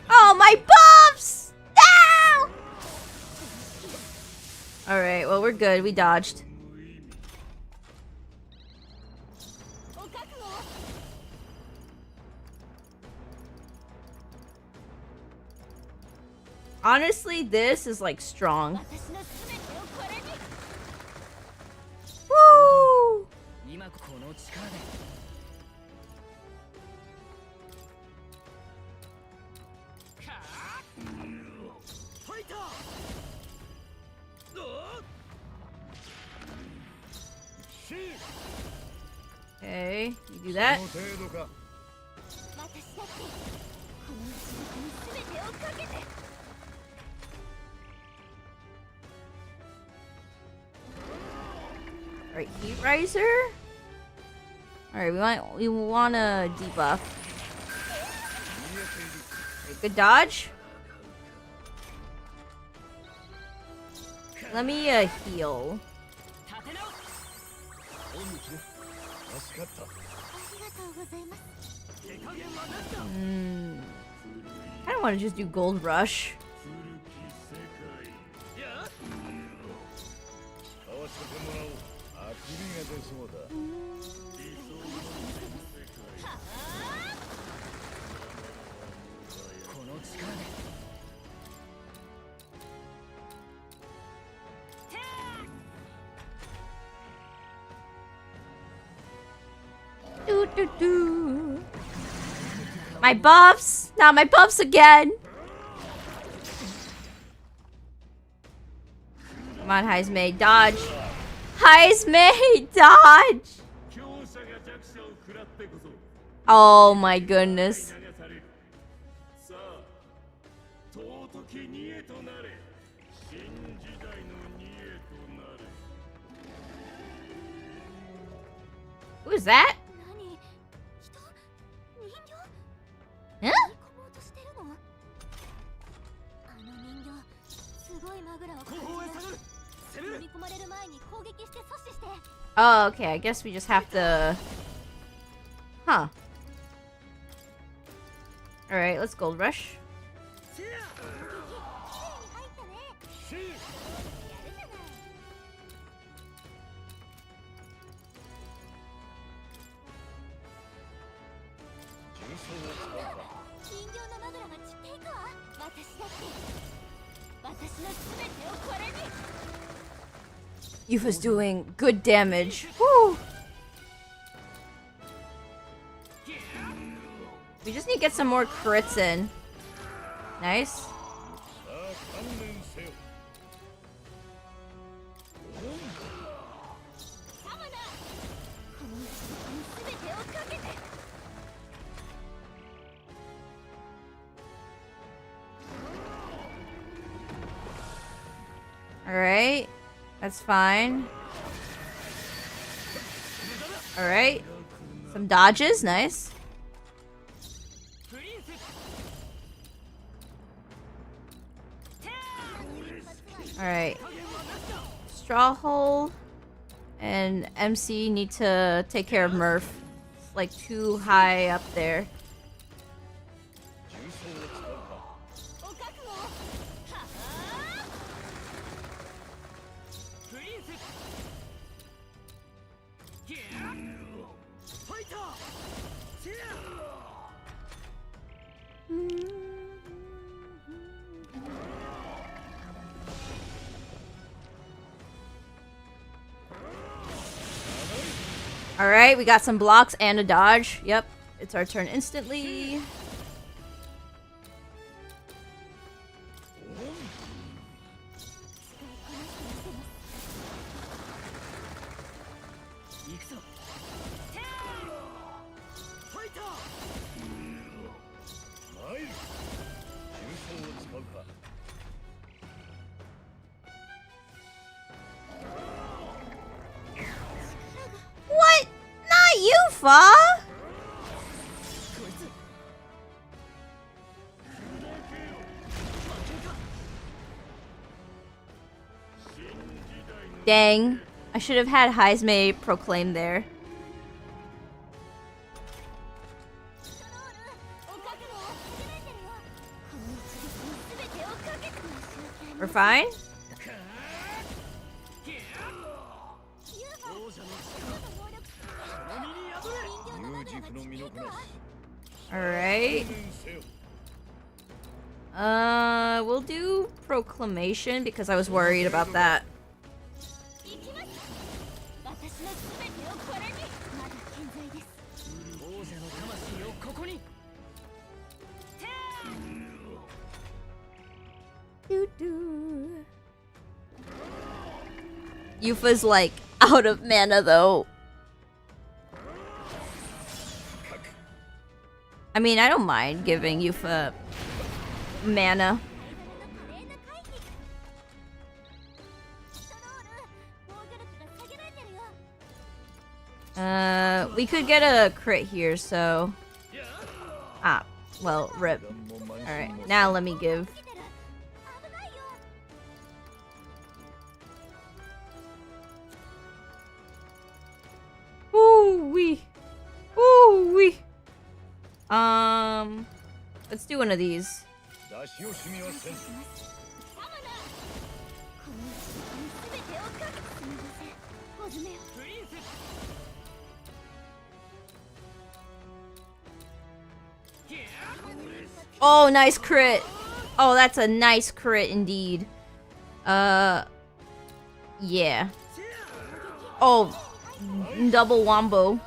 Oh, my buffs! No! Alright, well, we're good. We dodged. Honestly, this is like strong. Woo! Okay, you do that. Alright, heat riser. Alright, we want to debuff. Right, good dodge. Let me heal. I don't want to just do gold rush. My buffs! Not my buffs again! Come on, Heismay, dodge! Heismay, dodge! Oh my goodness. Who is that? Huh? Oh, okay. I guess we just have to... Huh. Alright, let's gold rush.
人形のマグラが散っていくわ。私だって私の全てをこれに。
Yufa's doing good damage. Woo! We just need to get some more crits in. Nice. Alright. That's fine. Alright. Some dodges, nice. Alright. Straw Hole and MC need to take care of Murph. It's like too high up there. Alright, we got some blocks and a dodge. Yep, it's our turn instantly. What? Not you, Fa! Dang. I should have had Heisme proclaim there. We're fine? Alright. We'll do Proclamation because I was worried about that. Yufa's like out of mana though. I mean, I don't mind giving Yufa mana. We could get a crit here, so... Ah, well, rip. Alright, now let me give. Ooh-wee. Ooh-wee. Let's do one of these. Oh, nice crit. Oh, that's a nice crit indeed. Yeah. Oh, double wombo.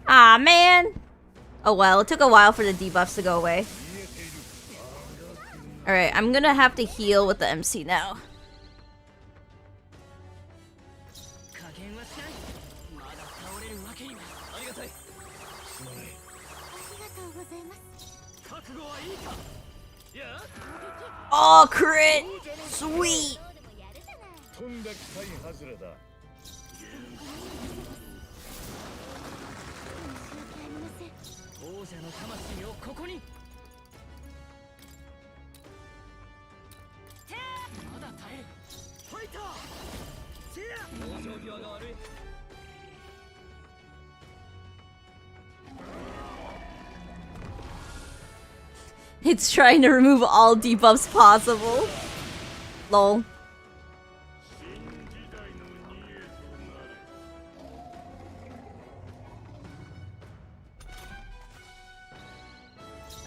Ah, man. Oh well, it took a while for the debuffs to go away. Alright, I'm gonna have to heal with the MC now. Oh, crit! Sweet! It's trying to remove all debuffs possible. Lol.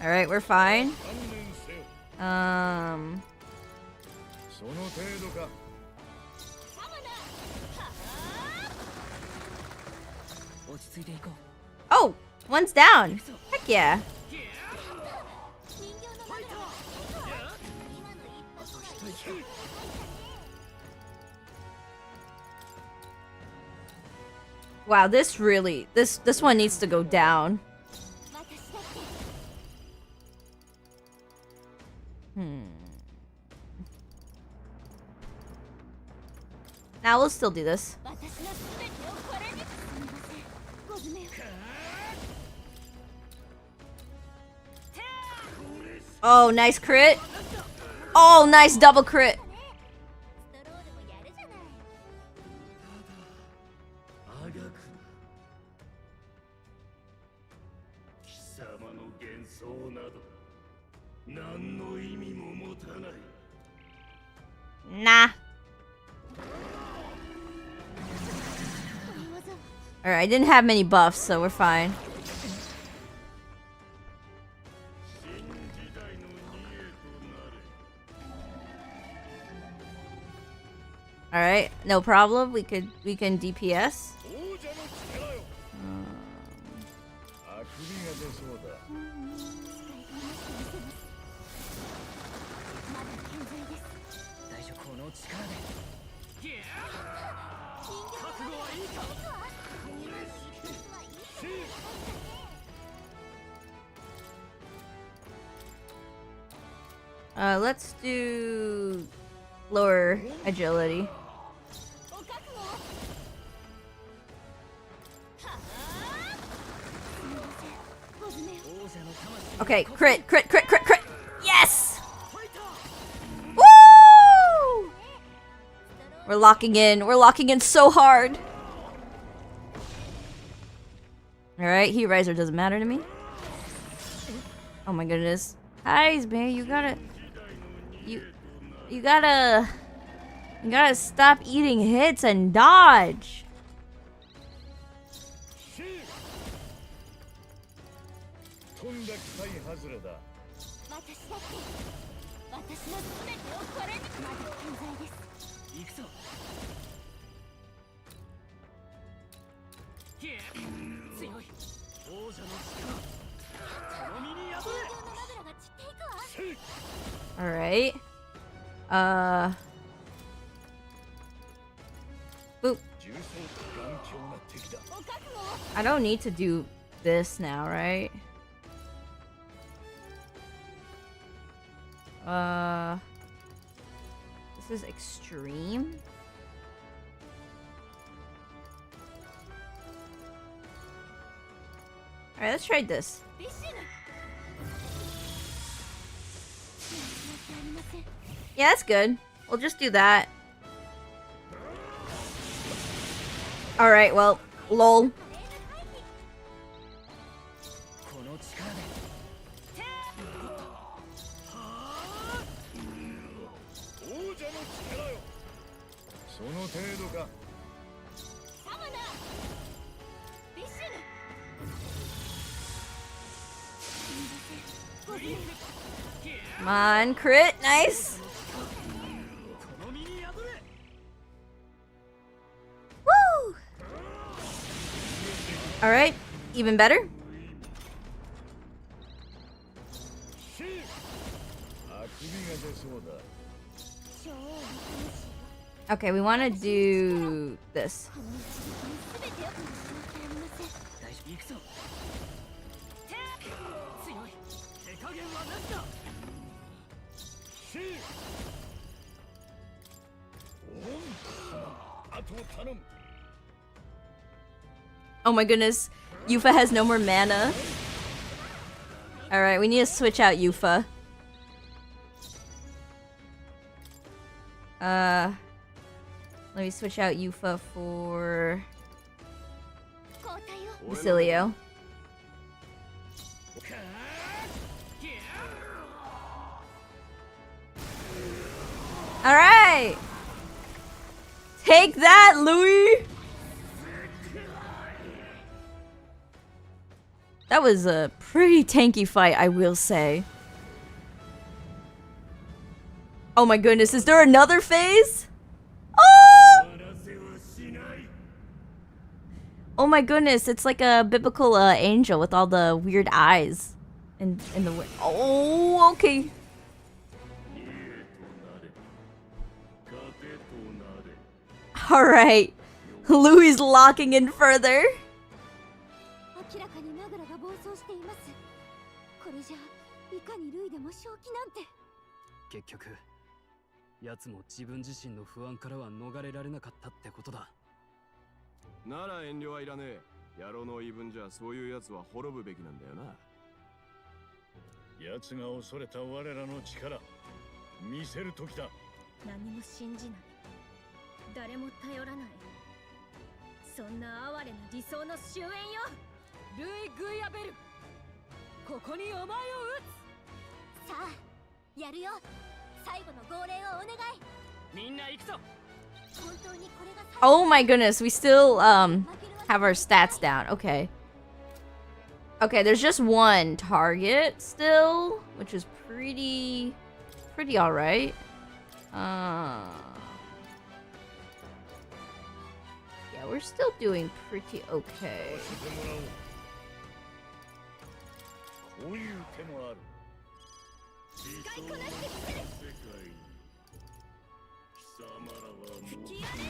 Alright, we're fine.
その程度か。
Oh! One's down! Heck yeah! Wow, this really... This one needs to go down. Now we'll still do this. Oh, nice crit. Oh, nice double crit. Nah. Alright, I didn't have many buffs, so we're fine. Alright, no problem. We can DPS. Let's do lower agility. Okay, crit. Yes! Woo! We're locking in so hard. Alright, Heat Riser doesn't matter to me. Oh my goodness. Guys, man, you gotta stop eating hits and dodge. Alright. Boop. I don't need to do this now, right? This is extreme. Alright, let's try this. Yeah, that's good. We'll just do that. Alright, well, lol. Come on, crit, nice. Woo! Alright, even better. Okay, we want to do this. Oh my goodness, Yufa has no more mana. Alright, we need to switch out Yufa. Let me switch out Yufa for Basilio. Alright! Take that, Louis! That was a pretty tanky fight, I will say. Oh my goodness, is there another phase? Oh! Oh my goodness, it's like a biblical angel with all the weird eyes. In the oh, okay. Alright. Louis locking in further.
明らかにナグラが暴走しています。これじゃいかにルイでも正気なんて。
結局奴も自分自身の不安からは逃れられなかったってことだ。
なら遠慮はいらねえ。野郎の言い分じゃそういう奴は滅ぶべきなんだよな。
奴が恐れた我らの力、見せる時だ。
何も信じない。誰も頼らない。そんな哀れな理想の終焉よ。ルイ・グイアベル、ここにお前を撃つ。
さあ、やるよ。最後の号令をお願い。
みんな行くぞ。
本当にこれが最後。
Oh my goodness, we still have our stats down. Okay. Okay, there's just one target still, which is pretty alright. Yeah, we're still doing pretty okay.
こういう手もある。
使いこなしてみせる。
貴様らはもう
吹き荒れ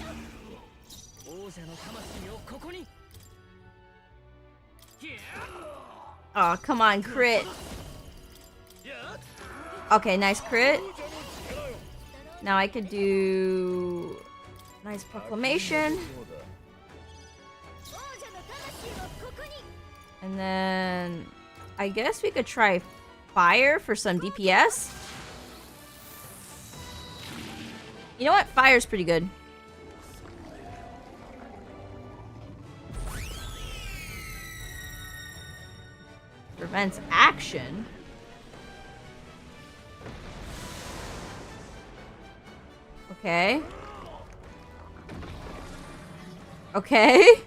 ろ。
王者の魂をここに。
Oh, come on, crit. Okay, nice crit. Now I could do nice proclamation. And then I guess we could try fire for some DPS. You know what? Fire's pretty good. Prevents action. Okay. Okay.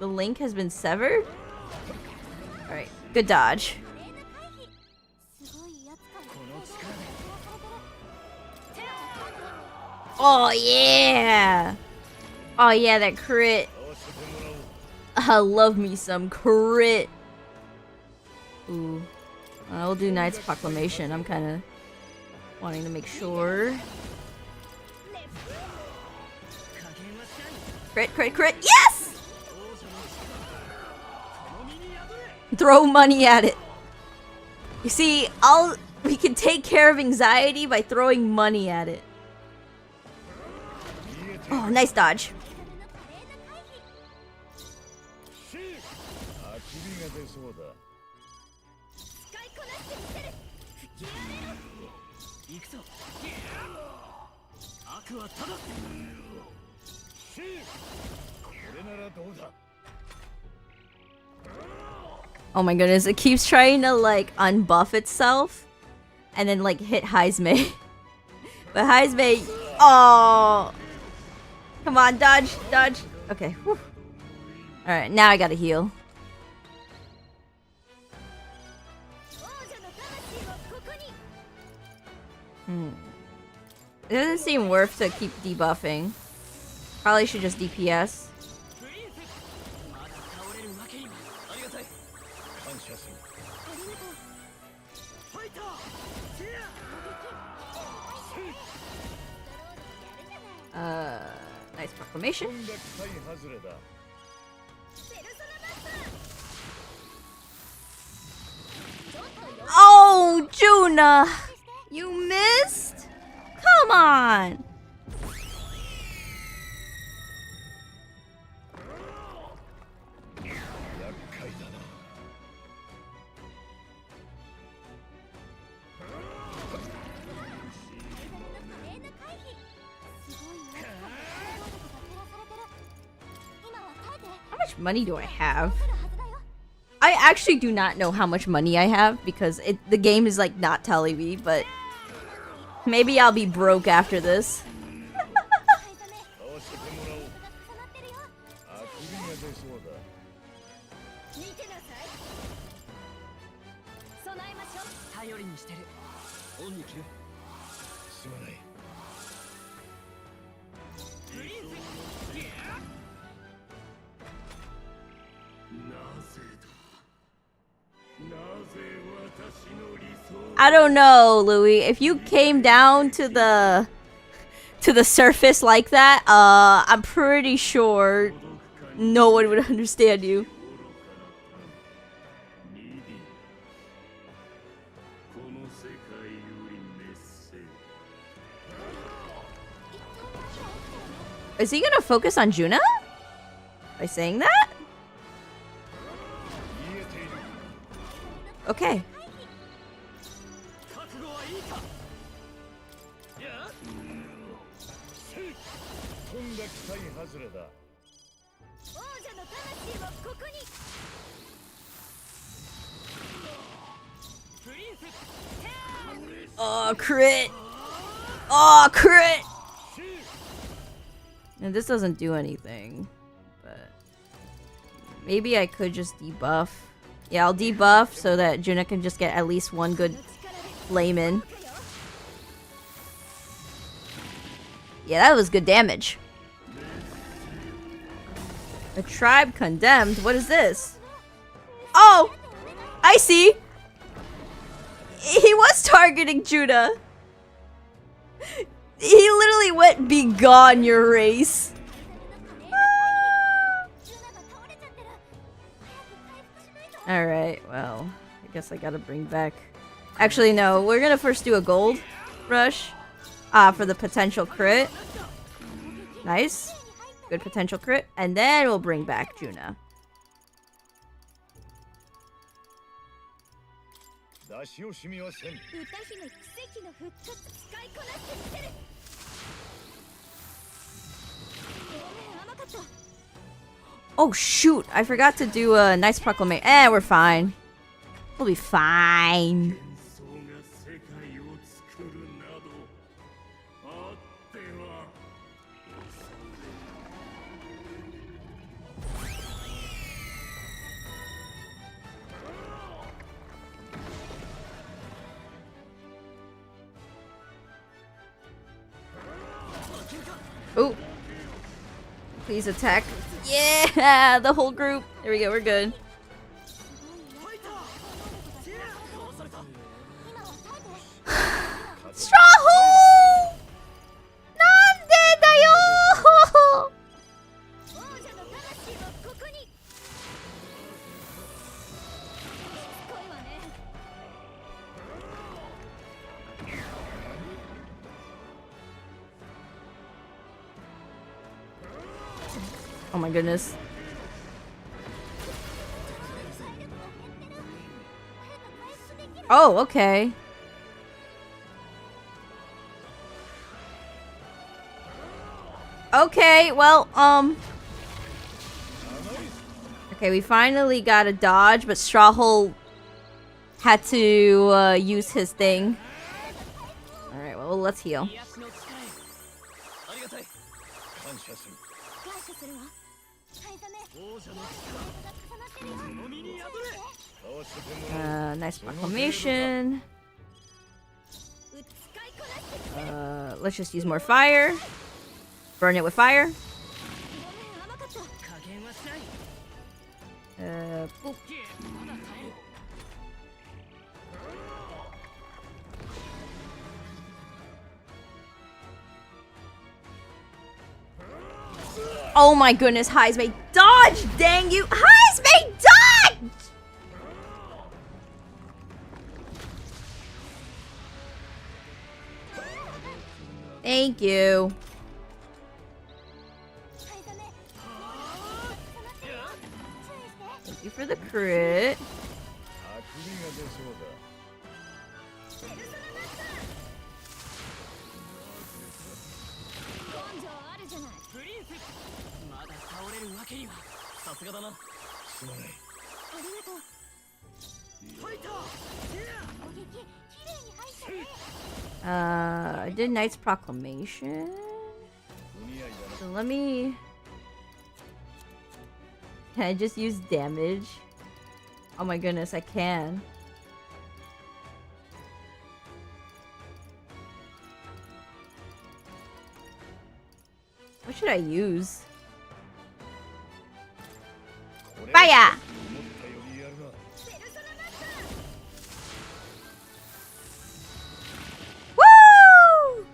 The link has been severed. Alright, good dodge. Oh yeah! Oh yeah, that crit. I love me some crit. Ooh. I'll do Knight's Proclamation. I'm kind of wanting to make sure. Crit, crit, crit. Yes! Throw money at it. You see, we can take care of anxiety by throwing money at it. Oh, nice dodge. Oh my goodness, it keeps trying to like unbuff itself and then like hit Heismay. But Heismay, oh, come on, dodge, dodge. Okay, whew. All right, now I gotta heal. It doesn't seem worth to keep debuffing. Probably should just DPS. Nice proclamation. Oh, Juna! You missed? Come on! How much money do I have? I actually do not know how much money I have because the game is like not telling me, but Maybe I'll be broke after this.
買わせてもらおう。あくびが出そうだ。
見てなさい。備えましょう。
頼りにしてる。オンに切る。
すまない。
I don't know, Louis. If you came down to the surface like that, I'm pretty sure no one would understand you. Is he gonna focus on Juna? By saying that? Okay.
覚悟はいいか。いや。
とんだ期待外れだ。
王者の魂はここに。
プリンセス。
Oh, crit! Oh, crit! And this doesn't do anything, but maybe I could just debuff. Yeah, I'll debuff so that Juna can just get at least one good flame in. Yeah, that was good damage. A tribe condemned? What is this? Oh! I see! He was targeting Juna. He literally went, "Be gone, your race." Alright, well, I guess I gotta bring back... Actually, no, we're gonna first do a gold rush. For the potential crit. Nice. Good potential crit. And then we'll bring back Juna. Oh shoot, I forgot to do a nice proclamation. We're fine. We'll be fine. Oh. Please attack. Yeah, the whole group. There we go, we're good. Stronghold! Nande da yo! Oh my goodness. Oh, okay. Okay, well, okay, we finally got a dodge, but Strawhole had to use his thing. Alright, well, let's heal. Nice proclamation. Let's just use more fire. Burn it with fire. Boop. Oh my goodness, Highs may dodge! Dang you! Highs may dodge! Thank you. Thank you for the crit. I did Knight's Proclamation. So let me... Can I just use damage? Oh my goodness, I can. What should I use? Fire! Woo!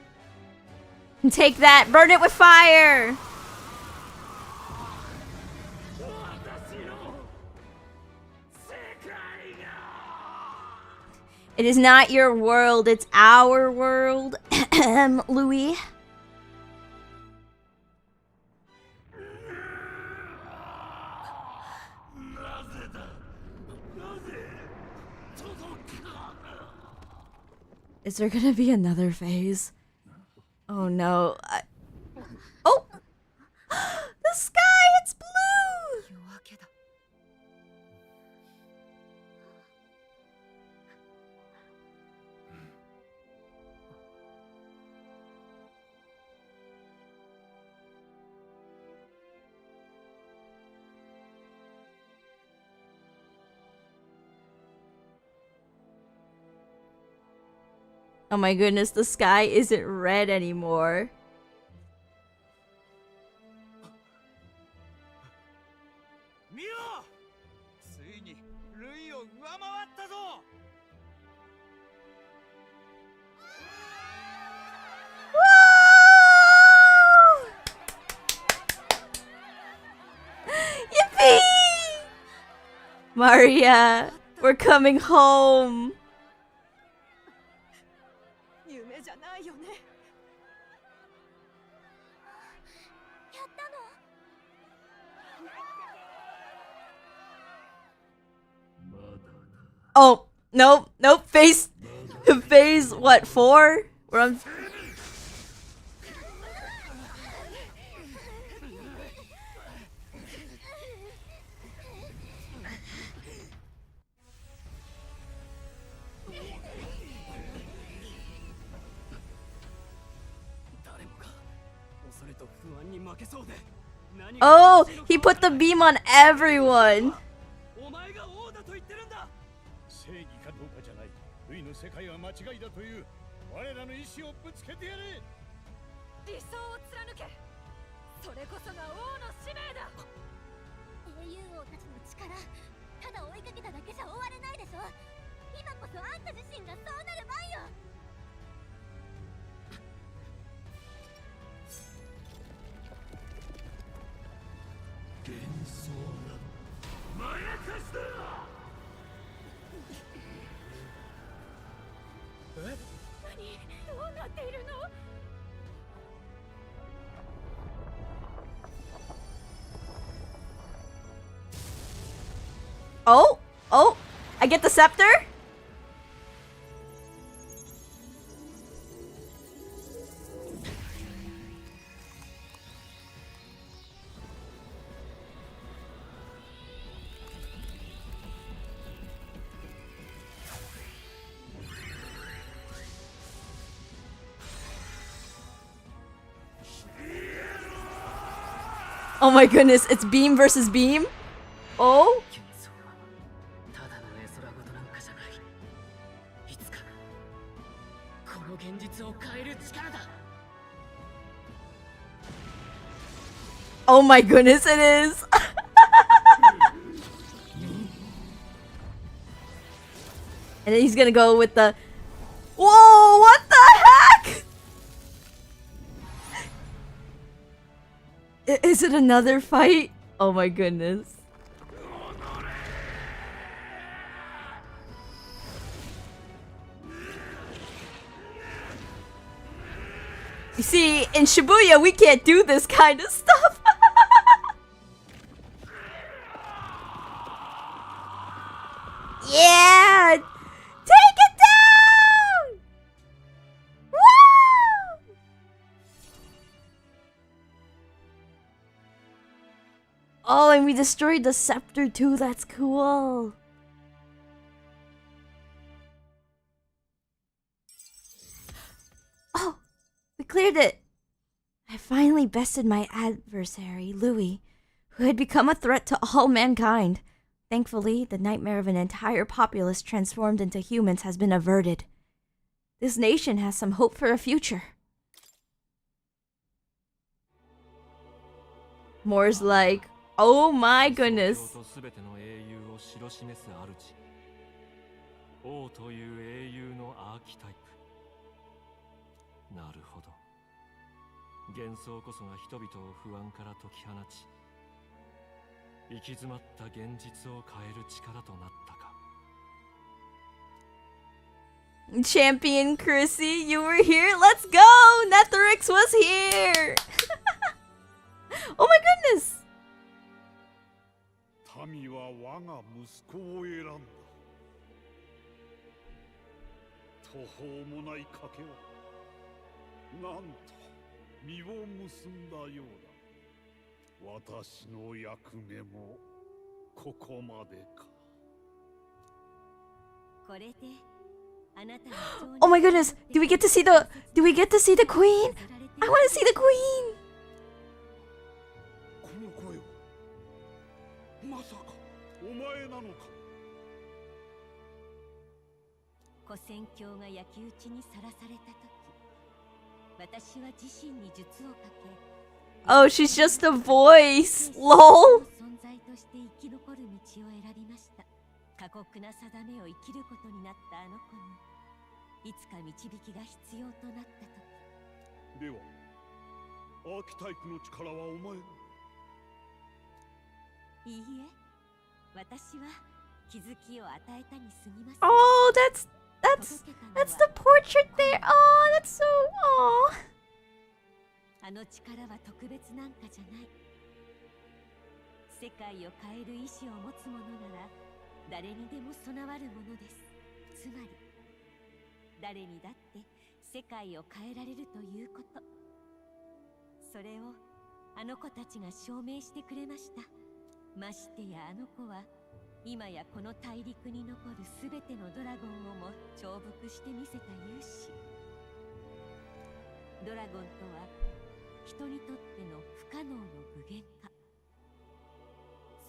Take that! Burn it with fire! It is not your world, it's our world, Louis. Is there gonna be another phase? Oh no. Oh! The sky, it's blue! Oh my goodness, the sky isn't red anymore. Woo! Yippee! Maria, we're coming home. Oh, nope, nope, phase what, 4? We're on... Oh, he put the beam on everyone.
正義かどうかじゃない。ルイの世界は間違いだという我らの意志をぶつけてやれ。
理想を貫け。それこそが王の使命だ。
英雄王たちの力、ただ追いかけただけじゃ終われないでしょ。今こそあんた自身がそうなる番よ。
幻想などまやかしだ。
何？どうなっているの？
Oh, oh, I get the scepter? Oh my goodness, it's beam versus beam? Oh? Oh my goodness, it is! And then he's gonna go with the... Whoa, what the heck? Is it another fight? Oh my goodness. You see, in Shibuya, we can't do this kind of stuff. Yeah! Take it down! Woo! Oh, and we destroyed the scepter too. That's cool.
cleared it. I finally bested my adversary, Louis, who had become a threat to all mankind. Thankfully, the nightmare of an entire populace transformed into humans has been averted. This nation has some hope for a future.
Moore's like, oh my goodness.
王という英雄のアーキタイプ。なるほど。幻想こそが人々を不安から解き放ち、行き詰まった現実を変える力となったか。
Champion Chrisy, you were here? Let's go! Netherix was here! Oh my goodness!
民は我が息子を選んだ。途方もない賭けはなんと実を結んだようだ。私の役目もここまでか。
これであなたは
Oh my goodness! Do we get to see the queen? I want to see the queen!
この声はまさかお前なのか。
古戦郷が焼き討ちにさらされた時、私は自身に術をかけ、
Oh, she's just a voice! LOL!
存在として生き残る道を選びました。過酷な定めを生きることになったあの子に、いつか導きが必要となった時。
ではアーキタイプの力はお前の。
いいえ、私は気づきを与えたに過ぎません。
Oh, that's the portrait there! Oh, that's so... Oh.
あの力は特別なんかじゃない。世界を変える意志を持つ者なら誰にでも備わるものです。つまり誰にだって世界を変えられるということ。それをあの子たちが証明してくれました。ましてやあの子は今やこの大陸に残るすべてのドラゴンをも重複してみせた勇士。ドラゴンとは人にとっての不可能の具現化。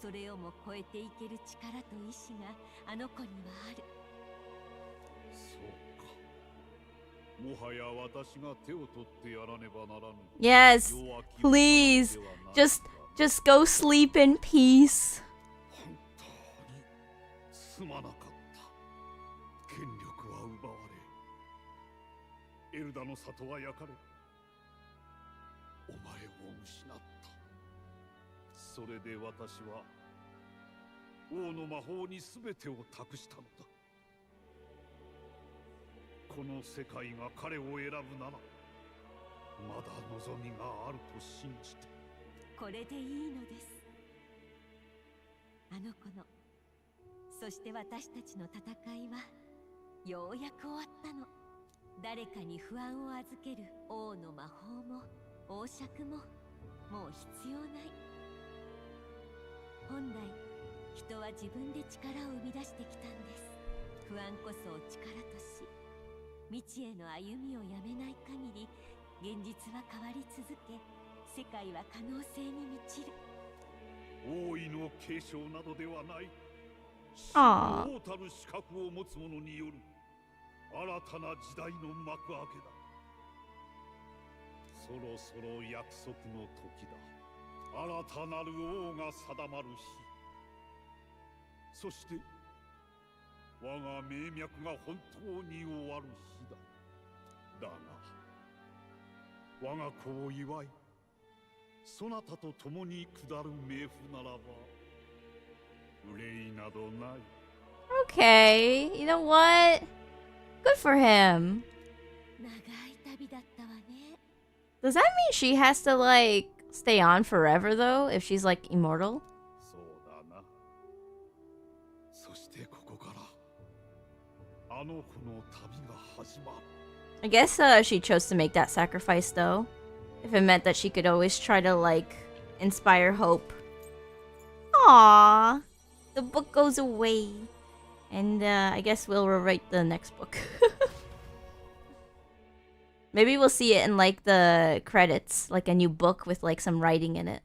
それをも超えていける力と意志があの子にはある。
そうか。もはや私が手を取ってやらねばならぬ。
Yes, please, just go sleep in peace.
本当にすまなかった。権力は奪われ、エルダの里は焼かれ、お前を失った。それで私は王の魔法に全てを託したのだ。この世界が彼を選ぶならまだ望みがあると信じて。
これでいいのです。あの子の、そして私たちの戦いはようやく終わったの。誰かに不安を預ける王の魔法も王爵ももう必要ない。本来人は自分で力を生み出してきたんです。不安こそを力とし、未知への歩みをやめない限り現実は変わり続け、世界は可能性に満ちる。
王位の継承などではない。
ああ。
王たる資格を持つ者による新たな時代の幕開けだ。そろそろ約束の時だ。新たなる王が定まる日。そして我が命脈が本当に終わる日だ。だが我が子を祝い、そなたと共に下る冥府ならば憂いなどない。
Okay, you know what? Good for him.
長い旅だったわね。
Does that mean she has to, like, stay on forever, though? If she's, like, immortal?
そうだな。そしてここからあの子の旅が始まる。
I guess she chose to make that sacrifice, though. If it meant that she could always try to, like, inspire hope. Aww. The book goes away. And I guess we'll rewrite the next book. Maybe we'll see it in like the credits, like a new book with like some writing in it.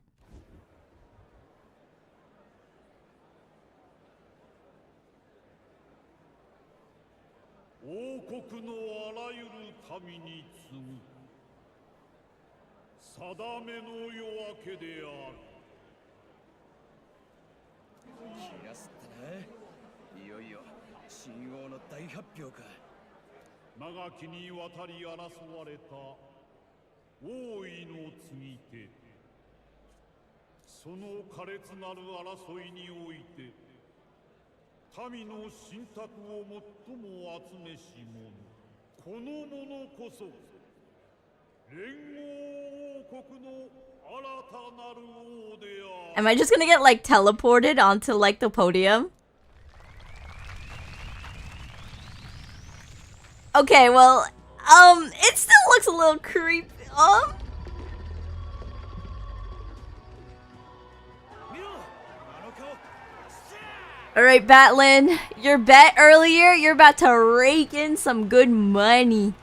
王国のあらゆる民に次ぐ定めの夜明けである。
気がすったな。いよいよ秦王の大発表か。
長きにわたり争われた王位の継ぎ手、その苛烈なる争いにおいて民の信託を最も集めし者、この者こそ連合王国の新たなる王である。
Am I just gonna get like teleported onto like the podium? Okay, well, it still looks a little creepy. Alright, Batlin, your bet earlier, you're about to rake in some good money.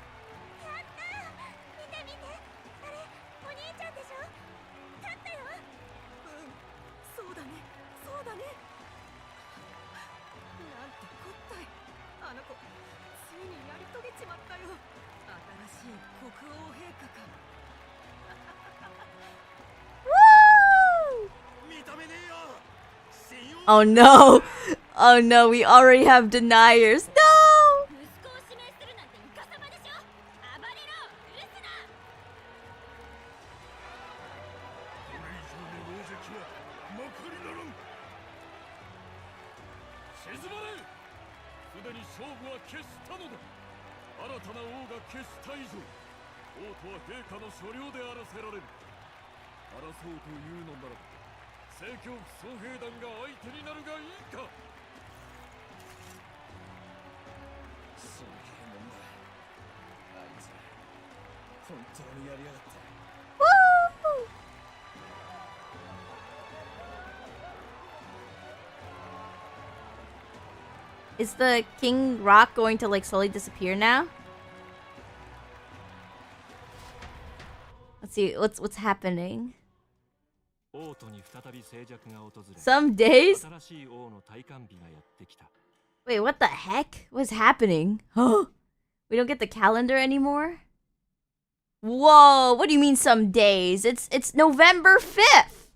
Oh no! Oh no, we already have deniers. No! Woo! Is the King Rock going to like slowly disappear now? Let's see what's happening. Some days? Wait, what the heck? What's happening? Huh? We don't get the calendar anymore? Whoa, what do you mean some days? It's November 5th!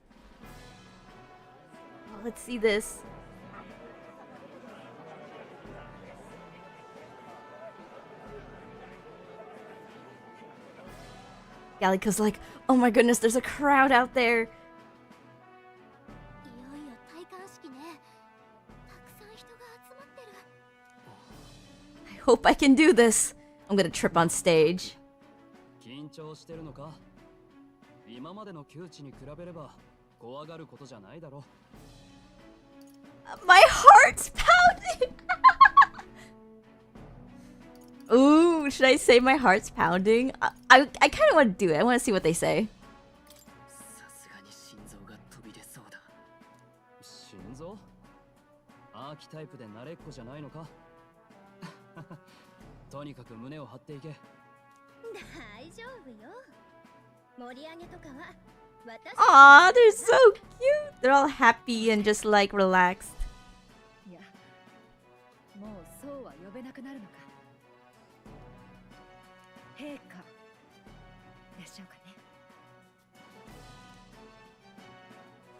Oh, let's see this. Gallica's like, oh my goodness, there's a crowd out there. I hope I can do this. I'm gonna trip on stage. My heart's pounding! Ooh, should I say my heart's pounding? I kind of want to do it. I want to see what they say. Aw, they're so cute. They're all happy and just like relaxed.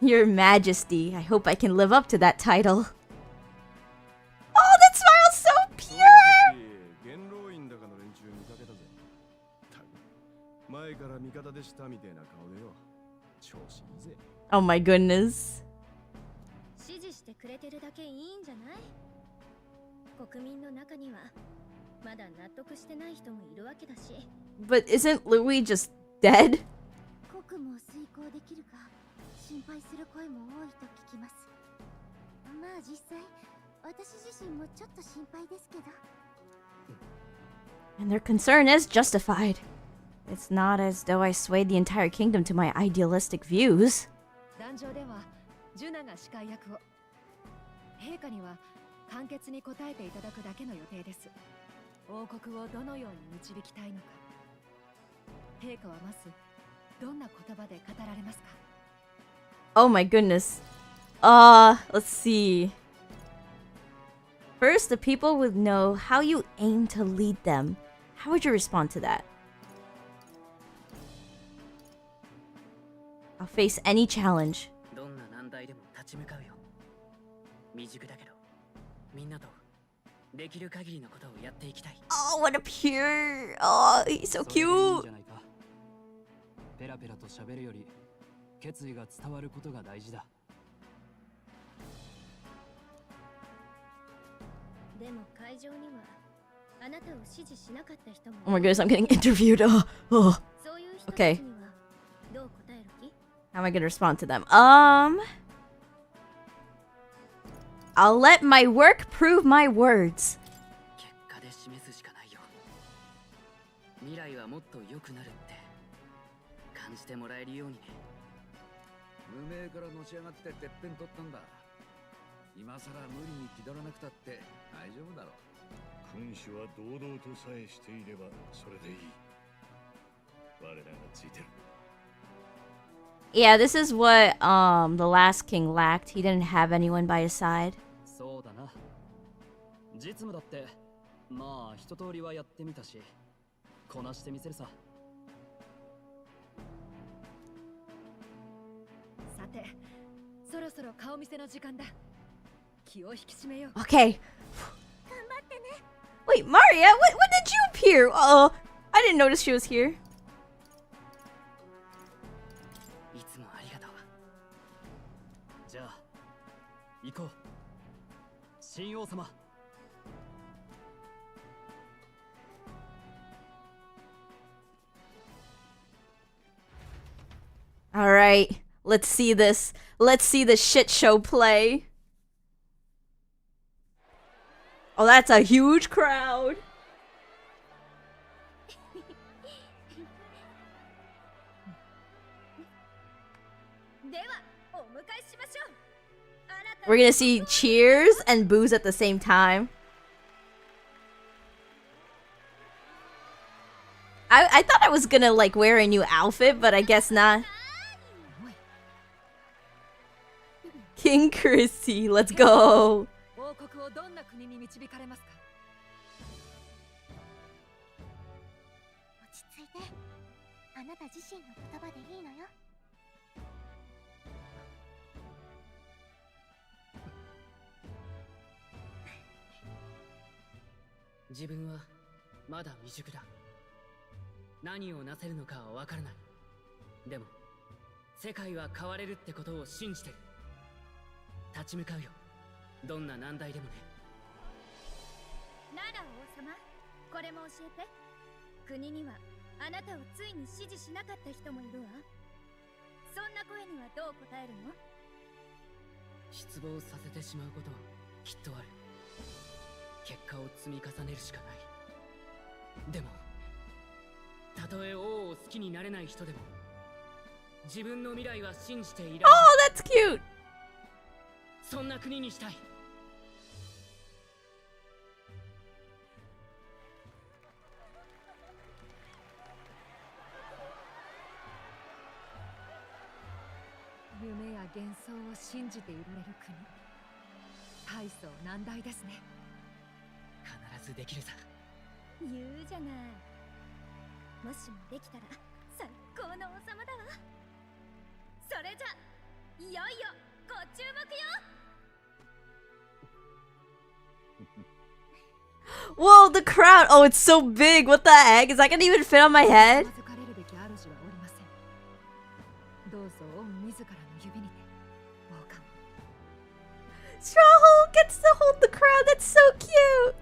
Your Majesty, I hope I can live up to that title. Oh, that smile's so pure! Oh my goodness. But isn't Louis just dead? And their concern is justified. It's not as though I swayed the entire kingdom to my idealistic views.
陛下はまずどんな言葉で語られますか？
Oh my goodness. Let's see. First, the people would know how you aim to lead them. How would you respond to that? I'll face any challenge.
どんな難題でも立ち向かうよ。未熟だけど、みんなとできる限りのことをやっていきたい。
Oh, what a pure. Oh, he's so
それでいいん
cute.
じゃないか。ペラペラと喋るより決意が伝わることが大事だ。
でも会場にはあなたを支持しなかった人も
Oh my goodness, I'm getting interviewed. Oh.
そういう人た
Okay.
ちにはどう答える気？
How am I gonna respond to them? I'll let my work prove my words.
結果で示すしかないよ。未来はもっと良くなるって感じてもらえるようにね。
無名からのし上がっててっぺん取ったんだ。今さら無理に気取らなくたって大丈夫だろう。
君主は堂々とさえしていればそれでいい。我らがついてる。
Yeah, this is what the last king lacked. He didn't have anyone by his side.
そうだな。実務だってまあ一通りはやってみたし、こなしてみせるさ。
さて、そろそろ顔見せの時間だ。気を引き締めよう。
Okay. Wait, Maria, when did you appear? I didn't notice she was here.
いつもありがとう。じゃあ行こう。新王様。
All right, let's see this. Let's see the shit show play. Oh, that's a huge crowd.
ではお迎えしましょう。あなた
We're gonna see cheers and boos at the same time. I thought I was gonna like wear a new outfit, but I guess not. King Chrisy, let's go.
王国をどんな国に導かれますか？
落ち着いて。あなた自身の言葉でいいのよ。
自分はまだ未熟だ。何をなせるのかはわからない。でも世界は変われるってことを信じてる。立ち向かうよ。どんな難題でもね。
なら王様、これも教えて。国にはあなたをついに支持しなかった人もいるわ。そんな声にはどう答えるの？
失望させてしまうことはきっとある。結果を積み重ねるしかない。でもたとえ王を好きになれない人でも自分の未来は信じていられる。
Oh, that's cute.
そんな国にしたい。
夢や幻想を信じていられる国。大層難題ですね。
必ずできるさ。
言うじゃない。もしもできたら最高の王様だわ。それじゃいよいよご注目よ。
Whoa, the crowd. Oh, it's so big. What the heck? Is that gonna even fit on my head?
預かれるべき主はおりません。どうぞ王自らの指にて王冠。
Strawhole gets to hold the crowd. That's so cute.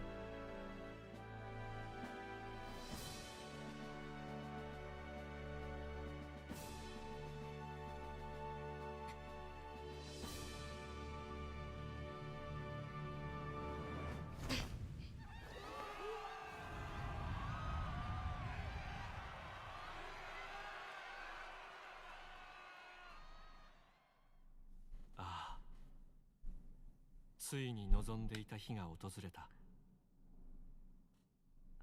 Ah. ああ、ついに望んでいた日が訪れた。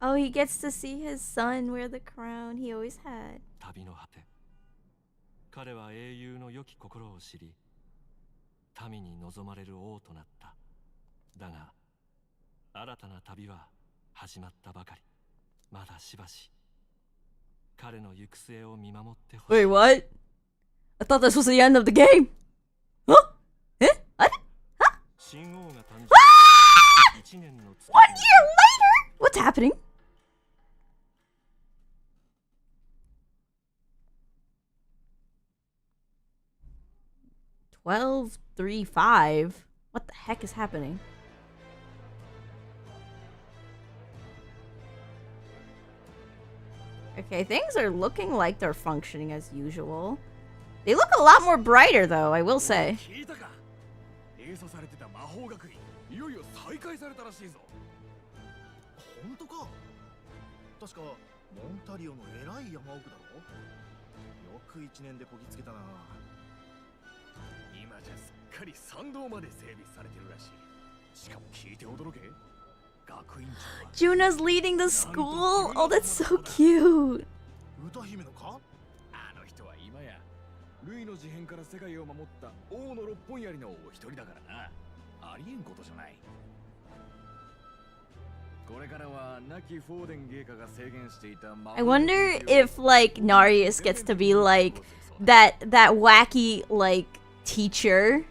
Oh, he gets to see his son wear the crown he always had.
旅の果て、彼は英雄の良き心を知り、民に望まれる王となった。だが、新たな旅は始まったばかり。まだしばし、彼の行く末を見守ってほしい。
Wait, what? I thought this was the end of the game. Huh? Eh? What?
新王が誕生した1年の月。
1 year later? What's happening? $12.35. What the heck is happening? Okay, things are looking like they're functioning as usual. They look a lot more brighter though, I will say.
聞いたか？閉鎖されてた魔法学院、いよいよ再開されたらしいぞ。本当か？確かモンタリオの偉い山奥だろ。よく1年でこぎつけたな。今じゃすっかり参道まで整備されてるらしい。しかも聞いて驚け。学院長は
Juna's leading the school? Oh, that's so cute.
歌姫のか？あの人は今やルイの事変から世界を守った王の六本槍のお一人だからな。ありえんことじゃない。これからは亡きフォーデン芸家が制限していた
I wonder if like Narius gets to be like that wacky like teacher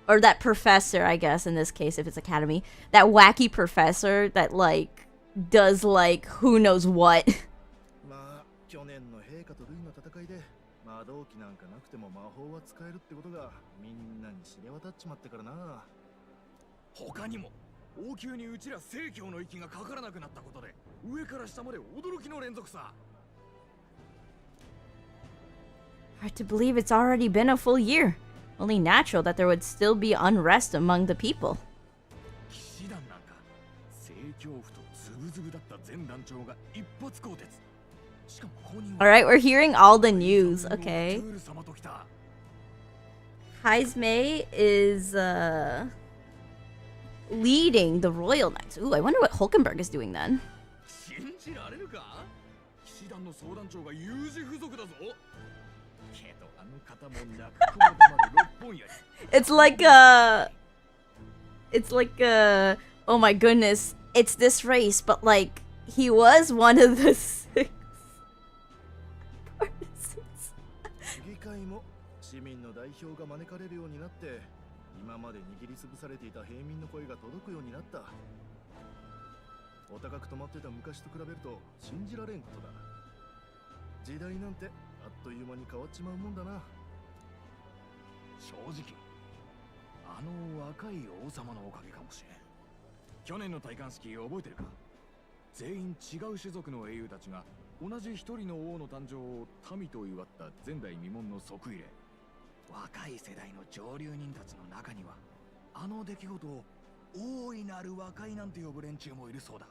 or that professor, I guess in this case if it's academy, that wacky professor that like does like who knows what.
まあ去年の陛下とルイの戦いで魔導機なんかなくても魔法は使えるってことがみんなに知れ渡っちまってからな。他にも王宮にうちら聖教の息がかからなくなったことで上から下まで驚きの連続さ。
Hard to believe it's already been a full year. Only natural that there would still be unrest among the people.
騎士団なんか聖教府とズブズブだった前団長が一発更迭。しかも後任は
Alright, we're hearing all the news, okay.
プール様と来た。
Heismei is leading the Royal Knights. Ooh, I wonder what Hulkenberg is doing then.
信じられるか？騎士団の総団長が有事不足だぞ。けどあの方も泣く子も黙る六本槍。
It's like oh my goodness, it's this race, but like he was one of the 6 partisans.
議会も市民の代表が招かれるようになって今まで握りつぶされていた平民の声が届くようになった。お高く止まってた昔と比べると信じられんことだ。時代なんてあっという間に変わっちまうもんだな。正直あの若い王様のおかげかもしれん。去年の戴冠式覚えてるか？全員違う種族の英雄たちが同じ一人の王の誕生を民と祝った前代未聞の即位礼。若い世代の上流人たちの中にはあの出来事を大いなる和解なんて呼ぶ連中もいるそうだ。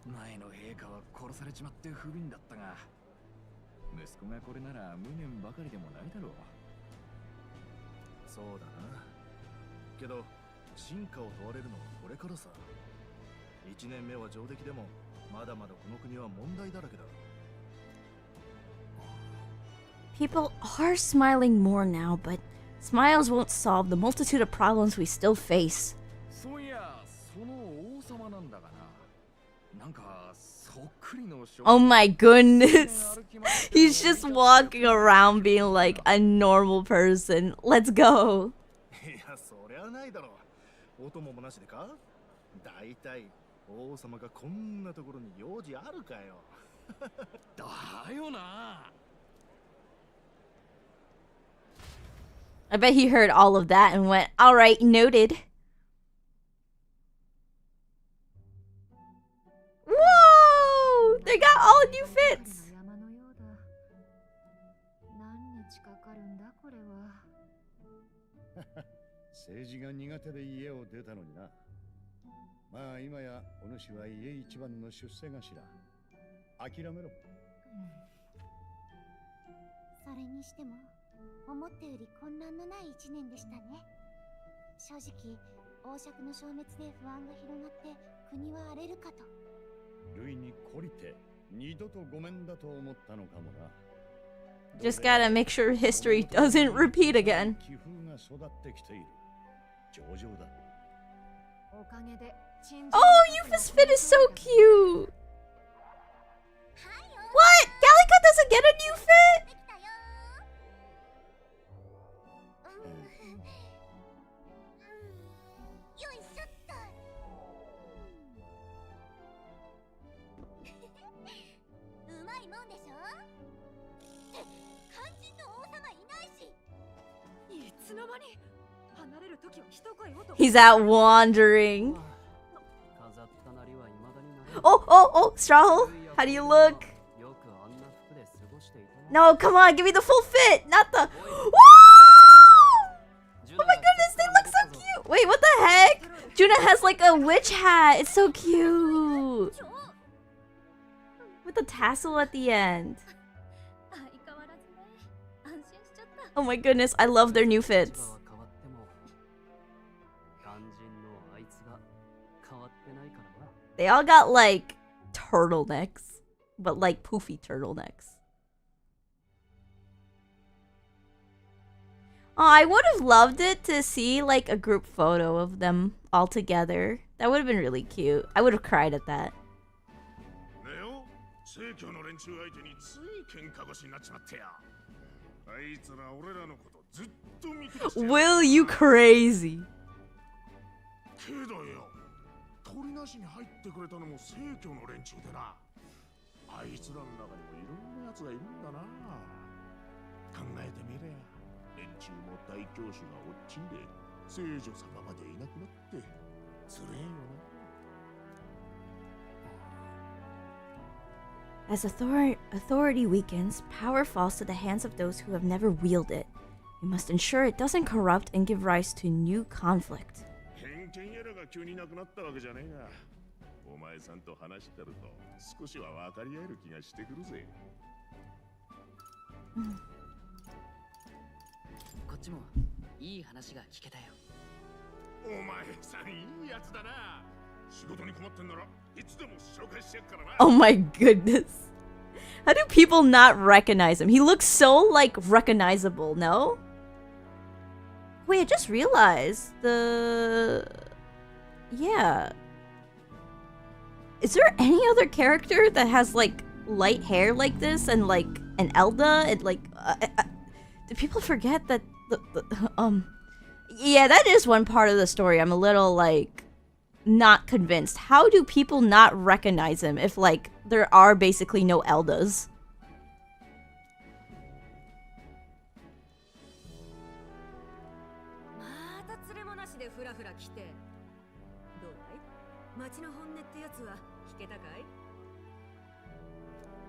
前の陛下は殺されちまって不憫だったが息子がこれなら無念ばかりでもないだろう。そうだな。けど進化を問われるのはこれからさ。1年目は上出来でもまだまだこの国は問題だらけだ。
People are smiling more now, but smiles won't solve the multitude of problems we still face.
そういや、その王様なんだがな。なんかそっくりの少
Oh my goodness. He's just walking around being like a normal person. Let's go.
いや、そりゃないだろう。お供もなしでか？だいたい王様がこんなところに用事あるかよ。だよな。
I bet he heard all of that and went, alright, noted. Whoa! They got all new fits!
政治が苦手で家を出たのにな。まあ今やお主は家一番の出世頭。諦めろ。
それにしても思ったより混乱のない1年でしたね。正直王爵の消滅で不安が広がって国は荒れるかと。
ルイに懲りて二度とごめんだと思ったのかもな。
Just gotta make sure history doesn't repeat again.
気風が育ってきている。上々だ。
Oh, Yuffie's fit is so cute. What? Gallica doesn't get a new fit? He's out wandering. Oh, Straw Hole, how do you look? No, come on, give me the full fit, not the... Woo! Oh my goodness, they look so cute. Wait, what the heck? Juna has like a witch hat. It's so cute. With the tassel at the end. Oh my goodness, I love their new fits. They all got like turtlenecks, but like poofy turtlenecks. Oh, I would have loved it to see like a group photo of them all together. That would have been really cute. I would have cried at that. Will, you crazy?
鳥なしに入ってくれたのも聖教の連中でな。あいつらの中にもいろんな奴がいるんだな。考えてみれや、連中も大教主が落ちんで聖女様までいなくなってつれえよな。
As authority weakens, power falls to the hands of those who have never wielded it. We must ensure it doesn't corrupt and give rise to new conflict.
偏見やらが急になくなったわけじゃねえが、お前さんと話してると少しは分かり合える気がしてくるぜ。
こっちもいい話が聞けたよ。
お前さんいいやつだな。仕事に困ってんならいつでも紹介してやっからな。
Oh my goodness. How do people not recognize him? He looks so like recognizable, no? Wait, I just realized yeah. Is there any other character that has like light hair like this and like an Elda and like do people forget that yeah, that is one part of the story I'm a little like not convinced. How do people not recognize him if like there are basically no Eldas?
町の本音ってやつは聞けたかい？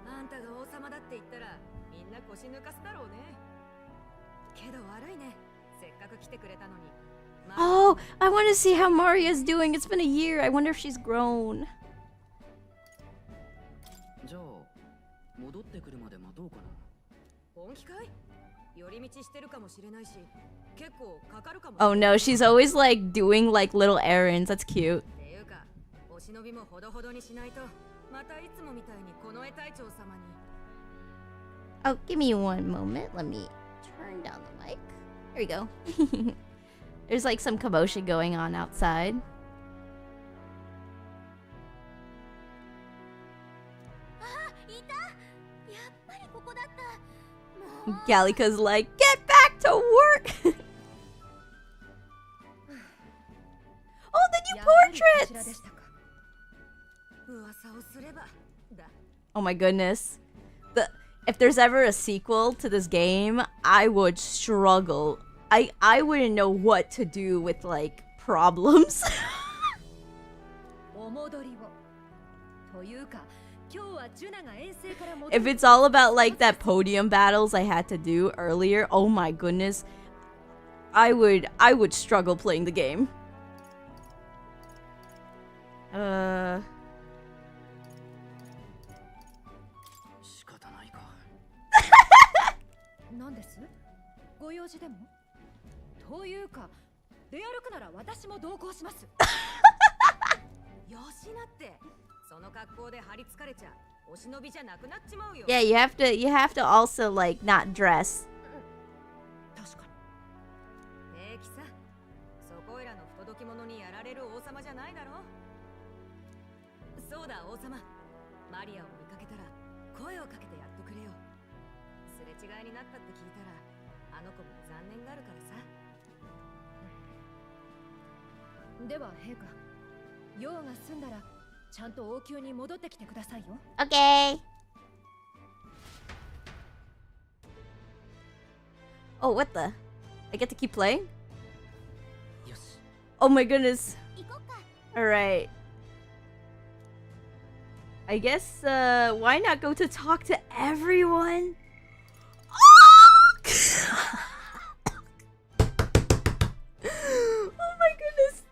あんたが王様だって言ったらみんな腰抜かすだろうね。けど悪いね。せっかく来てくれたのに。
Oh, I want to see how Maria's doing. It's been a year. I wonder if she's grown.
じゃあ戻ってくるまで待とうかな。
本気かい？寄り道してるかもしれないし、結構かかるかも。
Oh no, she's always like doing like little errands. That's cute.
お忍びもほどほどにしないと、またいつもみたいにこの隊長様に。
Oh, give me one moment. Let me turn down the mic. There we go.
There's like some commotion going on outside. Gallica's like, get back to work! Oh, the new portraits! Oh my goodness. If there's ever a sequel to this game, I would struggle. I wouldn't know what to do with like problems. If it's all about like that podium battles I had to do earlier, oh my goodness, I would struggle playing the game. Yeah, you have to also like not dress.
確かに。平気さ。そこいらの不届き者にやられる王様じゃないだろ。そうだ王様。マリアを見かけたら声をかけてやってくれよ。すれ違いになったって聞いたらあの子も残念がるからさ。では陛下、用が済んだらちゃんと王宮に戻ってきてくださいよ。
Okay. Oh, what the? I get to keep playing? Oh my goodness. Alright. I guess, why not go to talk to everyone? Oh my goodness.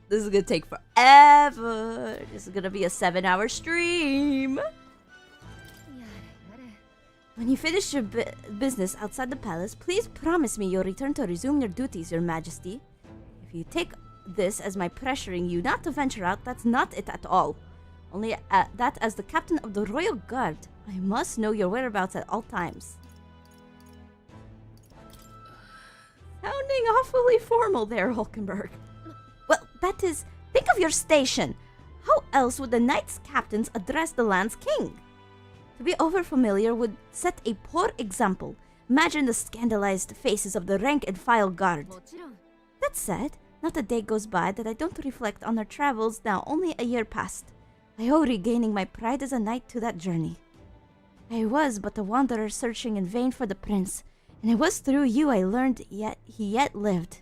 This is gonna take forever. This is gonna be a 7-hour stream. When you finish your business outside the palace, please promise me you'll return to resume your duties, Your Majesty. If you take this as my pressuring you not to venture out, that's not it at all. Only that as the captain of the Royal Guard, I must know your whereabouts at all times. Sounding awfully formal there, Hulkenberg. Well, that is, think of your station. How else would the Knights Captains address the land's king? To be overfamiliar would set a poor example. Imagine the scandalized faces of the rank and file guard. That said, not a day goes by that I don't reflect on our travels now only a year past. I owe regaining my pride as a knight to that journey. I was but a wanderer searching in vain for the prince, and it was through you I learned he yet lived.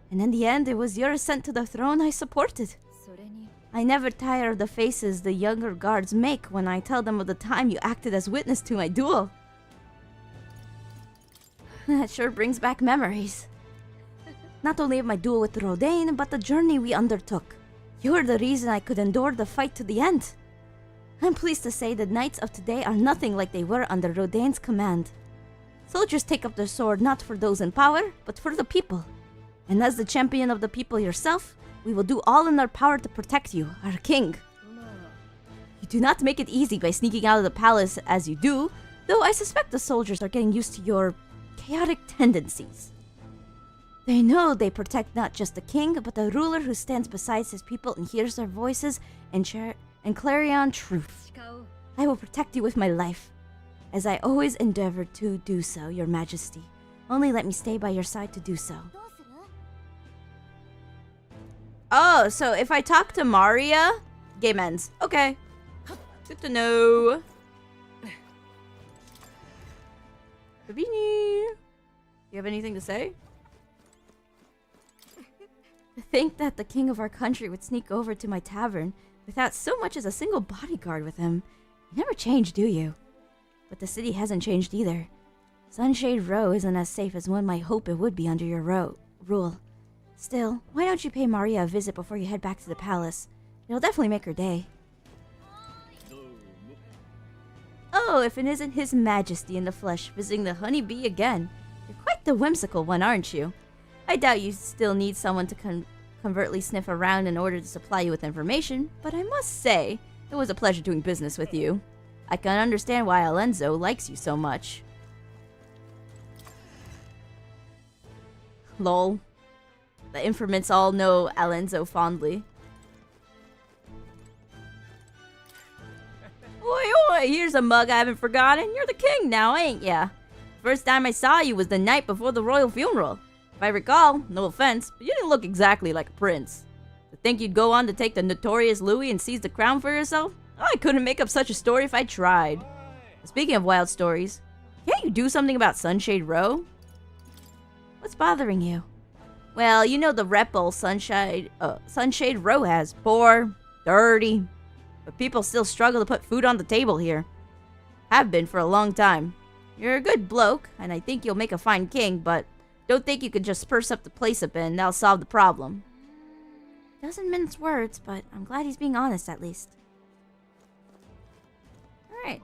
And in the end, it was your ascent to the throne I supported. I never tire of the faces the younger guards make when I tell them of the time you acted as witness to my duel. That sure brings back memories. Not only of my duel with Rodain, but the journey we undertook. You were the reason I could endure the fight to the end. I'm pleased to say the knights of today are nothing like they were under Rodain's command. Soldiers take up their sword not for those in power, but for the people. And as the champion of the people yourself, we will do all in our power to protect you, our king. You do not make it easy by sneaking out of the palace as you do, though I suspect the soldiers are getting used to your chaotic tendencies. They know they protect not just the king, but the ruler who stands beside his people and hears their voices and clarion truth. I will protect you with my life, as I always endeavored to do so, Your Majesty. Only let me stay by your side to do so. Oh, so if I talk to Maria, game ends. Okay. Good to know. Babini, you have anything to say? To think that the king of our country would sneak over to my tavern without so much as a single bodyguard with him. You never change, do you? But the city hasn't changed either. Sunshade Row isn't as safe as one might hope it would be under your rule. Still, why don't you pay Maria a visit before you head back to the palace? It'll definitely make her day. Oh, if it isn't His Majesty in the flesh visiting the honeybee again. You're quite the whimsical one, aren't you? I doubt you still need someone to covertly sniff around in order to supply you with information, but I must say, it was a pleasure doing business with you. I can understand why Alenzo likes you so much. Lol. The informants all know Alenzo fondly. Oi, oi, here's a mug I haven't forgotten. You're the king now, ain't ya? First time I saw you was the night before the royal funeral. If I recall, no offense, but you didn't look exactly like a prince. To think you'd go on to take the notorious Louis and seize the crown for yourself? I couldn't make up such a story if I tried. Speaking of wild stories, can't you do something about Sunshade Row? What's bothering you? Well, you know the rep Sunshade Row has. Poor, dirty, but people still struggle to put food on the table here. Have been for a long time. You're a good bloke, and I think you'll make a fine king, but don't think you can just spruce up the place a bit and that'll solve the problem. Doesn't mince words, but I'm glad he's being honest at least. Alright.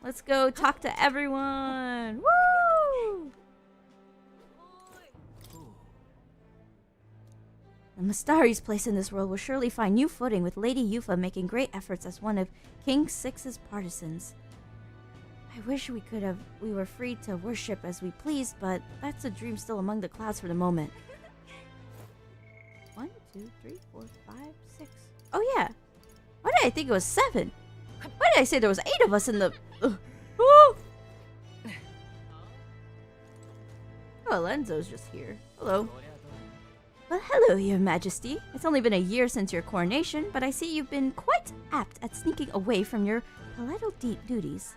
Let's go talk to everyone. Woo! The Mastari's place in this world will surely find new footing, with Lady Yufa making great efforts as one of King Six's partisans. I wish we were free to worship as we pleased, but that's a dream still among the clouds for the moment. 1, 2, 3, 4, 5, 6. Oh yeah. Why did I think it was 7? Why did I say there was 8 of us in the... Oh, Lenzo's just here. Hello. Well, hello, Your Majesty. It's only been a year since your coronation, but I see you've been quite apt at sneaking away from your palatal duties.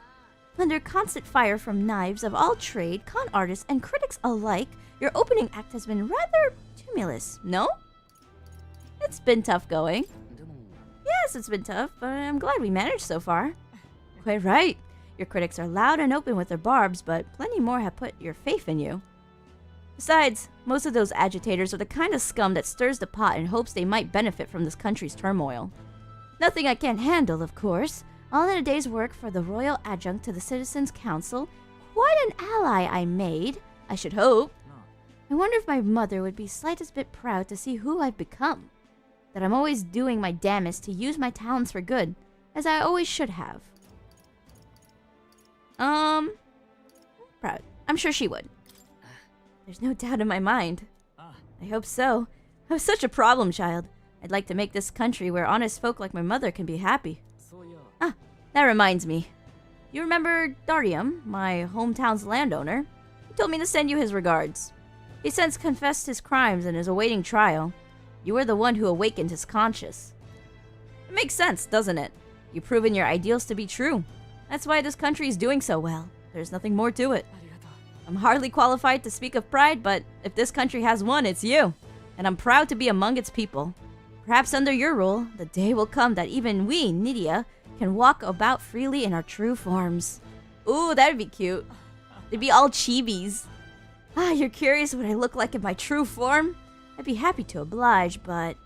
Under constant fire from knives of all trade, con artists, and critics alike, your opening act has been rather tumultuous, no? It's been tough going. Yes, it's been tough, but I'm glad we managed so far. Quite right. Your critics are loud and open with their barbs, but plenty more have put your faith in you. Besides, most of those agitators are the kind of scum that stirs the pot in hopes they might benefit from this country's turmoil. Nothing I can't handle, of course. All in a day's work for the Royal Adjunct to the Citizens' Council. Quite an ally I made, I should hope. I wonder if my mother would be slightest bit proud to see who I've become. That I'm always doing my damnedest to use my talents for good, as I always should have. Proud. I'm sure she would. There's no doubt in my mind. I hope so. I was such a problem child. I'd like to make this country where honest folk like my mother can be happy. Ah, that reminds me. You remember Darium, my hometown's landowner? He told me to send you his regards. He since confessed his crimes and is awaiting trial. You were the one who awakened his conscience. It makes sense, doesn't it? You've proven your ideals to be true. That's why this country is doing so well. There's nothing more to it. I'm hardly qualified to speak of pride, but if this country has one, it's you. And I'm proud to be among its people. Perhaps under your rule, the day will come that even we, Nydia, can walk about freely in our true forms. Ooh, that'd be cute. They'd be all chibis. Ah, you're curious what I look like in my true form? I'd be happy to oblige, but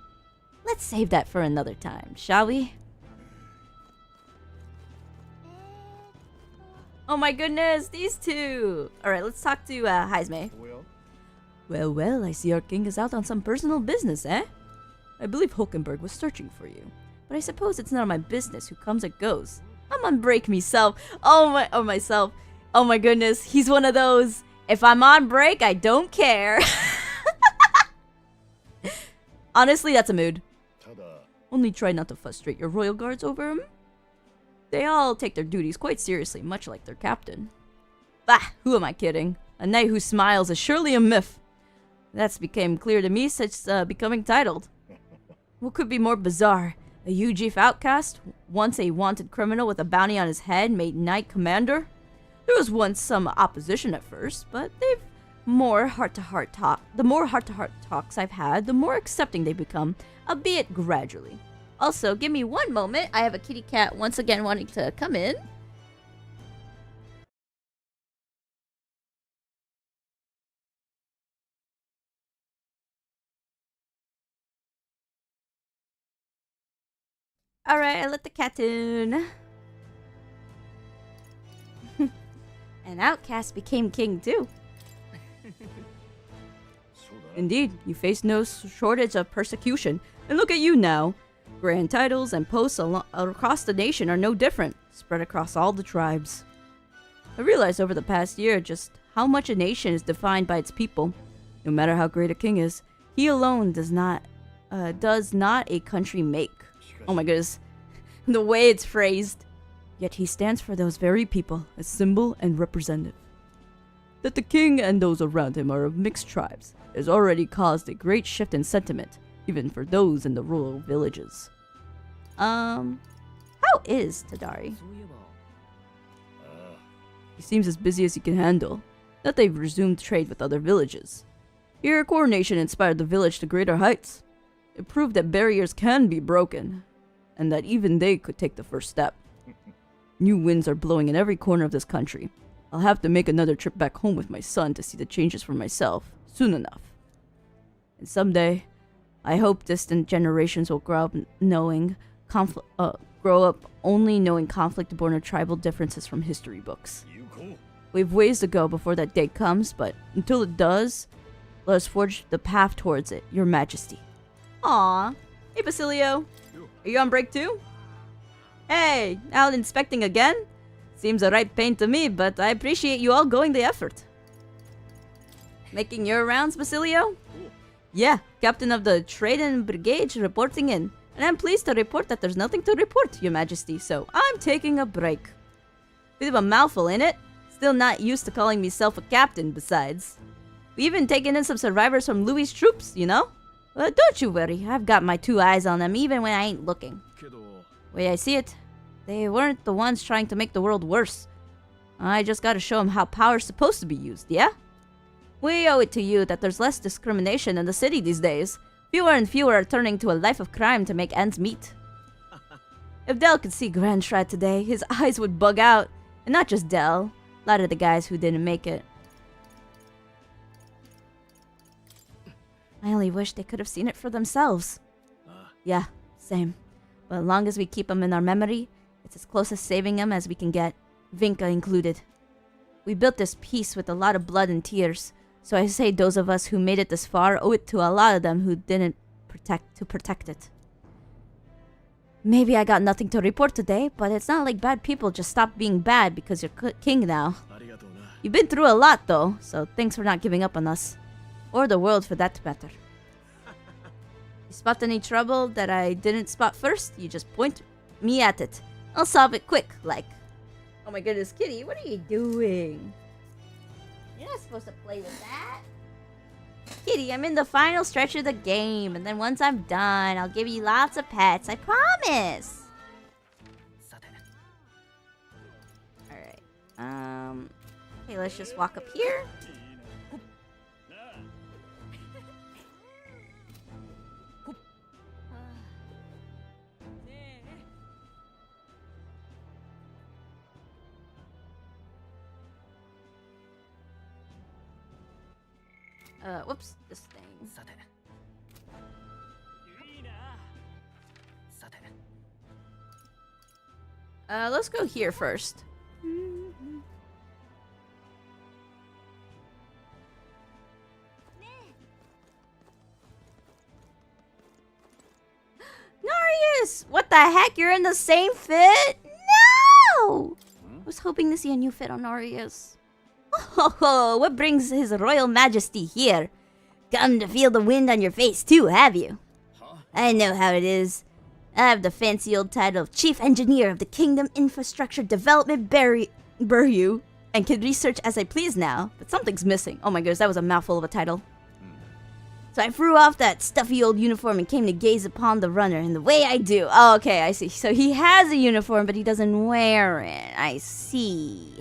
let's save that for another time, shall we? Oh my goodness, these two! Alright, let's talk to Heisme.
Well, I see our king is out on some personal business, eh? I believe Hulkenberg was searching for you.
But I suppose it's none of my business who comes and goes. I'm on break myself. Oh my goodness, he's one of those. If I'm on break, I don't care. Honestly, that's a mood.
Only try not to frustrate your royal guards over him. They all take their duties quite seriously, much like their captain.
Bah, who am I kidding? A knight who smiles is surely a myth. That's became clear to me since becoming titled. What could be more bizarre? A UGF outcast, once a wanted criminal with a bounty on his head, made knight commander? There was once some opposition at first, but they've more heart-to-heart talk. The more heart-to-heart talks I've had, the more accepting they become, albeit gradually. Also, give me one moment. I have a kitty cat once again wanting to come in. Alright, I let the cat in. An outcast became king too.
Indeed, you face no shortage of persecution. And look at you now. Grand titles and posts across the nation are no different, spread across all the tribes. I realized over the past year just how much a nation is defined by its people. No matter how great a king is, he alone does not a country make.
Oh my goodness. The way it's phrased.
Yet he stands for those very people, as symbol and representative. That the king and those around him are of mixed tribes has already caused a great shift in sentiment, even for those in the rural villages.
How is Tadari?
He seems as busy as he can handle. That they've resumed trade with other villages. Your coronation inspired the village to greater heights. It proved that barriers can be broken, and that even they could take the first step. New winds are blowing in every corner of this country. I'll have to make another trip back home with my son to see the changes for myself, soon enough. And someday, I hope distant generations will grow up only knowing conflict born of tribal differences from history books. We've ways to go before that day comes, but until it does, let us forge the path towards it, Your Majesty.
Aw. Hey, Basilio. Are you on break too? Hey, out inspecting again? Seems a right pain to me, but I appreciate you all going the effort. Making your rounds, Basilio? Yeah, captain of the Trading Brigade reporting in. And I'm pleased to report that there's nothing to report, Your Majesty, so I'm taking a break. Bit of a mouthful, ain't it? Still not used to calling myself a captain, besides. We even taken in some survivors from Louis' troops, you know? But don't you worry, I've got my 2 eyes on them even when I ain't looking. Way I see it, they weren't the ones trying to make the world worse. I just gotta show them how power's supposed to be used, yeah? We owe it to you that there's less discrimination in the city these days. Fewer and fewer are turning to a life of crime to make ends meet. If Del could see Grand Shred today, his eyes would bug out. And not just Del, a lot of the guys who didn't make it. I only wish they could have seen it for themselves. Yeah, same. But as long as we keep them in our memory, it's as close as saving them as we can get, Vinca included. We built this peace with a lot of blood and tears, so I say those of us who made it this far owe it to a lot of them who didn't protect it. Maybe I got nothing to report today, but it's not like bad people just stop being bad because you're king now. You've been through a lot though, so thanks for not giving up on us. Or the world for that matter. You spot any trouble that I didn't spot first, you just point me at it. I'll solve it quick, like. Oh my goodness, Kitty, what are you doing? You're not supposed to play with that. Kitty, I'm in the final stretch of the game, and then once I'm done, I'll give you lots of pets, I promise. Alright, okay, let's just walk up here. Whoops, this thing. Let's go here first. Narius! What the heck? You're in the same fit? No! I was hoping to see a new fit on Narius. Oh, what brings His Royal Majesty here? Come to feel the wind on your face too, have you? I know how it is. I have the fancy old title of Chief Engineer of the Kingdom Infrastructure Development Bureau, and can research as I please now, but something's missing. Oh my goodness, that was a mouthful of a title. So I threw off that stuffy old uniform and came to gaze upon the runner in the way I do. Oh, okay, I see. So he has a uniform, but he doesn't wear it. I see.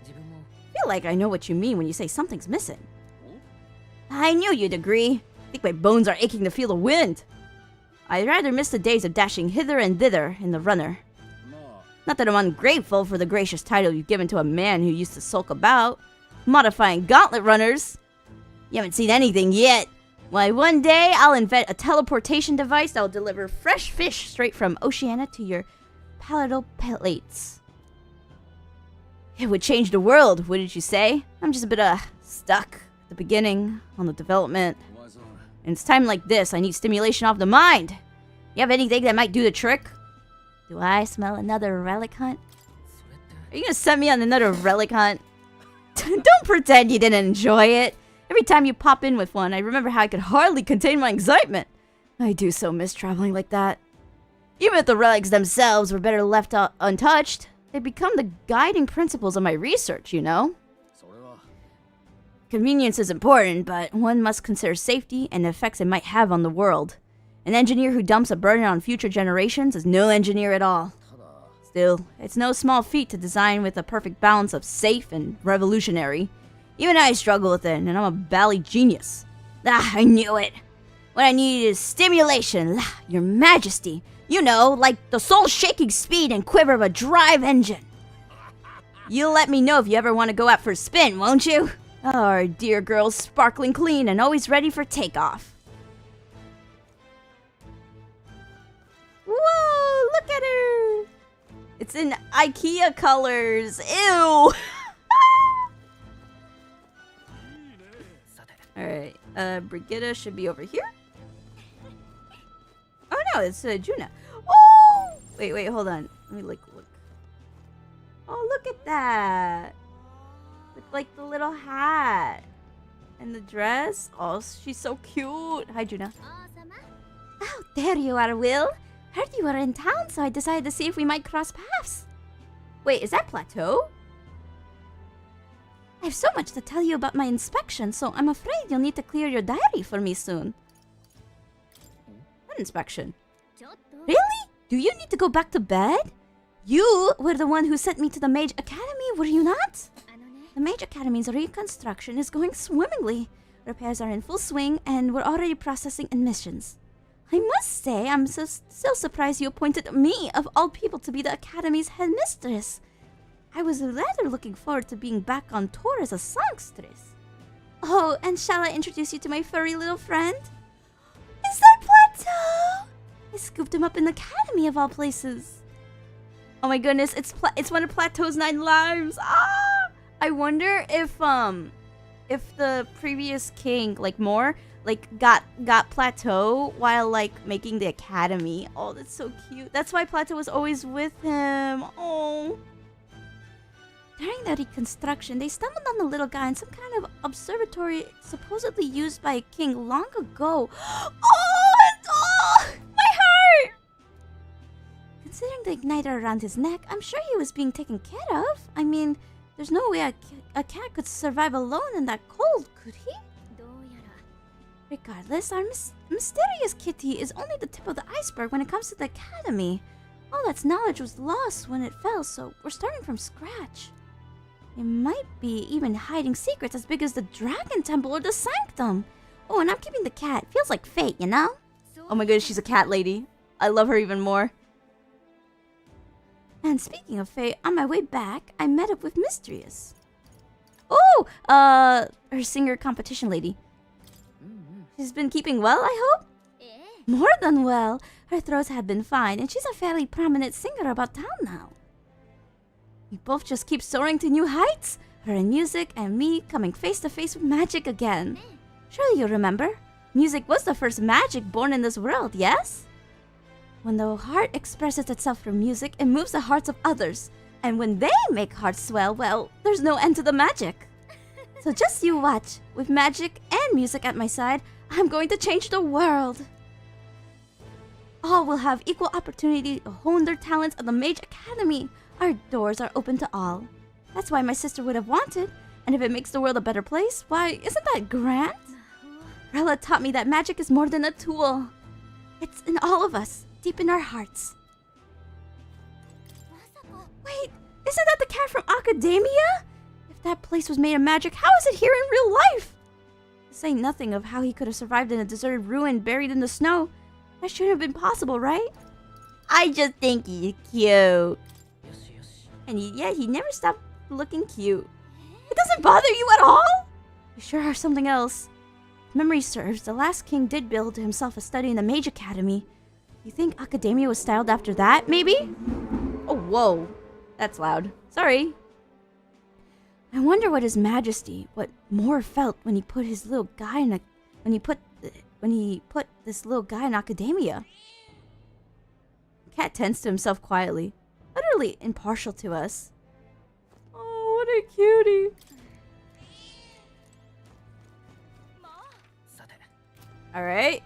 I feel like I know what you mean when you say something's missing. I knew you'd agree. I think my bones are aching to feel the wind. I'd rather miss the days of dashing hither and thither in the runner. Not that I'm ungrateful for the gracious title you've given to a man who used to sulk about, modifying gauntlet runners. You haven't seen anything yet. Why, one day I'll invent a teleportation device that will deliver fresh fish straight from Oceania to your palatal plates. It would change the world, wouldn't you say? I'm just a bit stuck at the beginning on the development. And it's time like this, I need stimulation of the mind. You have anything that might do the trick? Do I smell another relic hunt? Are you gonna send me on another relic hunt? Don't pretend you didn't enjoy it. Every time you pop in with one, I remember how I could hardly contain my excitement. I do so miss traveling like that. Even if the relics themselves were better left untouched, they become the guiding principles of my research, you know? Convenience is important, but one must consider safety and the effects it might have on the world. An engineer who dumps a burden on future generations is no engineer at all. Still, it's no small feat to design with a perfect balance of safe and revolutionary. Even I struggle with it, and I'm a bally genius. I knew it. What I need is stimulation, Your Majesty. You know, like the soul-shaking speed and quiver of a drive engine. You'll let me know if you ever want to go out for a spin, won't you? Oh, our dear girl's sparkling clean and always ready for takeoff. Whoa, look at her. It's in IKEA colors. Ew. Alright, Brigitta should be over here. Oh no, it's Juna. Oh! Wait, hold on. Let me look. Oh, look at that. With like the little hat. And the dress. Oh, she's so cute. Hi, Juna.
Oh, there you are, Will. Heard you were in town, so I decided to see if we might cross paths.
Wait, is that Plateau?
I have so much to tell you about my inspection, so I'm afraid you'll need to clear your diary for me soon.
What inspection?
Really? Do you need to go back to bed? You were the one who sent me to the Mage Academy, were you not? The Mage Academy's reconstruction is going swimmingly. Repairs are in full swing, and we're already processing admissions. I must say, I'm still surprised you appointed me, of all people, to be the Academy's headmistress. I was rather looking forward to being back on tour as a songstress. Oh, and shall I introduce you to my furry little friend? Is that Plateau? I scooped him up in the Academy of all places.
Oh my goodness, it's one of Plateau's 9 lives. Ah! I wonder if the previous king, like Moore, like got Plateau while like making the academy. Oh, that's so cute. That's why Plateau was always with him. Oh.
During the reconstruction, they stumbled on the little guy in some kind of observatory supposedly used by a king long ago. Oh, my heart! Considering the igniter around his neck, I'm sure he was being taken care of. I mean, there's no way a cat could survive alone in that cold, could he? Regardless, our mysterious kitty is only the tip of the iceberg when it comes to the academy. All that knowledge was lost when it fell, so we're starting from scratch. It might be even hiding secrets as big as the Dragon Temple or the Sanctum. Oh, and I'm keeping the cat. Feels like fate, you know?
Oh my goodness, she's a cat lady. I love her even more.
And speaking of fate, on my way back, I met up with Mysterious.
Oh, her singer competition lady. She's been keeping well, I hope?
More than well. Her throat had been fine, and she's a fairly prominent singer about town now. We both just keep soaring to new heights. Her in music, and me coming face to face with magic again. Surely you remember? Music was the first magic born in this world, yes? When the heart expresses itself through music, it moves the hearts of others. And when they make hearts swell, well, there's no end to the magic. So just you watch. With magic and music at my side, I'm going to change the world. All will have equal opportunity to hone their talents at the Mage Academy. Our doors are open to all. That's why my sister would have wanted. And if it makes the world a better place, why, isn't that grand? Rella taught me that magic is more than a tool. It's in all of us, deep in our hearts. Wait, isn't that the cat from Academia? If that place was made of magic, how is it here in real life? To say nothing of how he could have survived in a deserted ruin buried in the snow. That shouldn't have been possible, right? I just think he's cute. And he never stopped looking cute. It doesn't bother you at all? You sure are something else. If memory serves, the last king did build himself a study in the Mage Academy. You think Academia was styled after that, maybe?
Oh, whoa. That's loud. Sorry.
I wonder what His Majesty, what Moore felt when he put his little guy in when he put this little guy in Academia.
Cat tends to himself quietly, utterly impartial to us. Oh, what a cutie. Alright.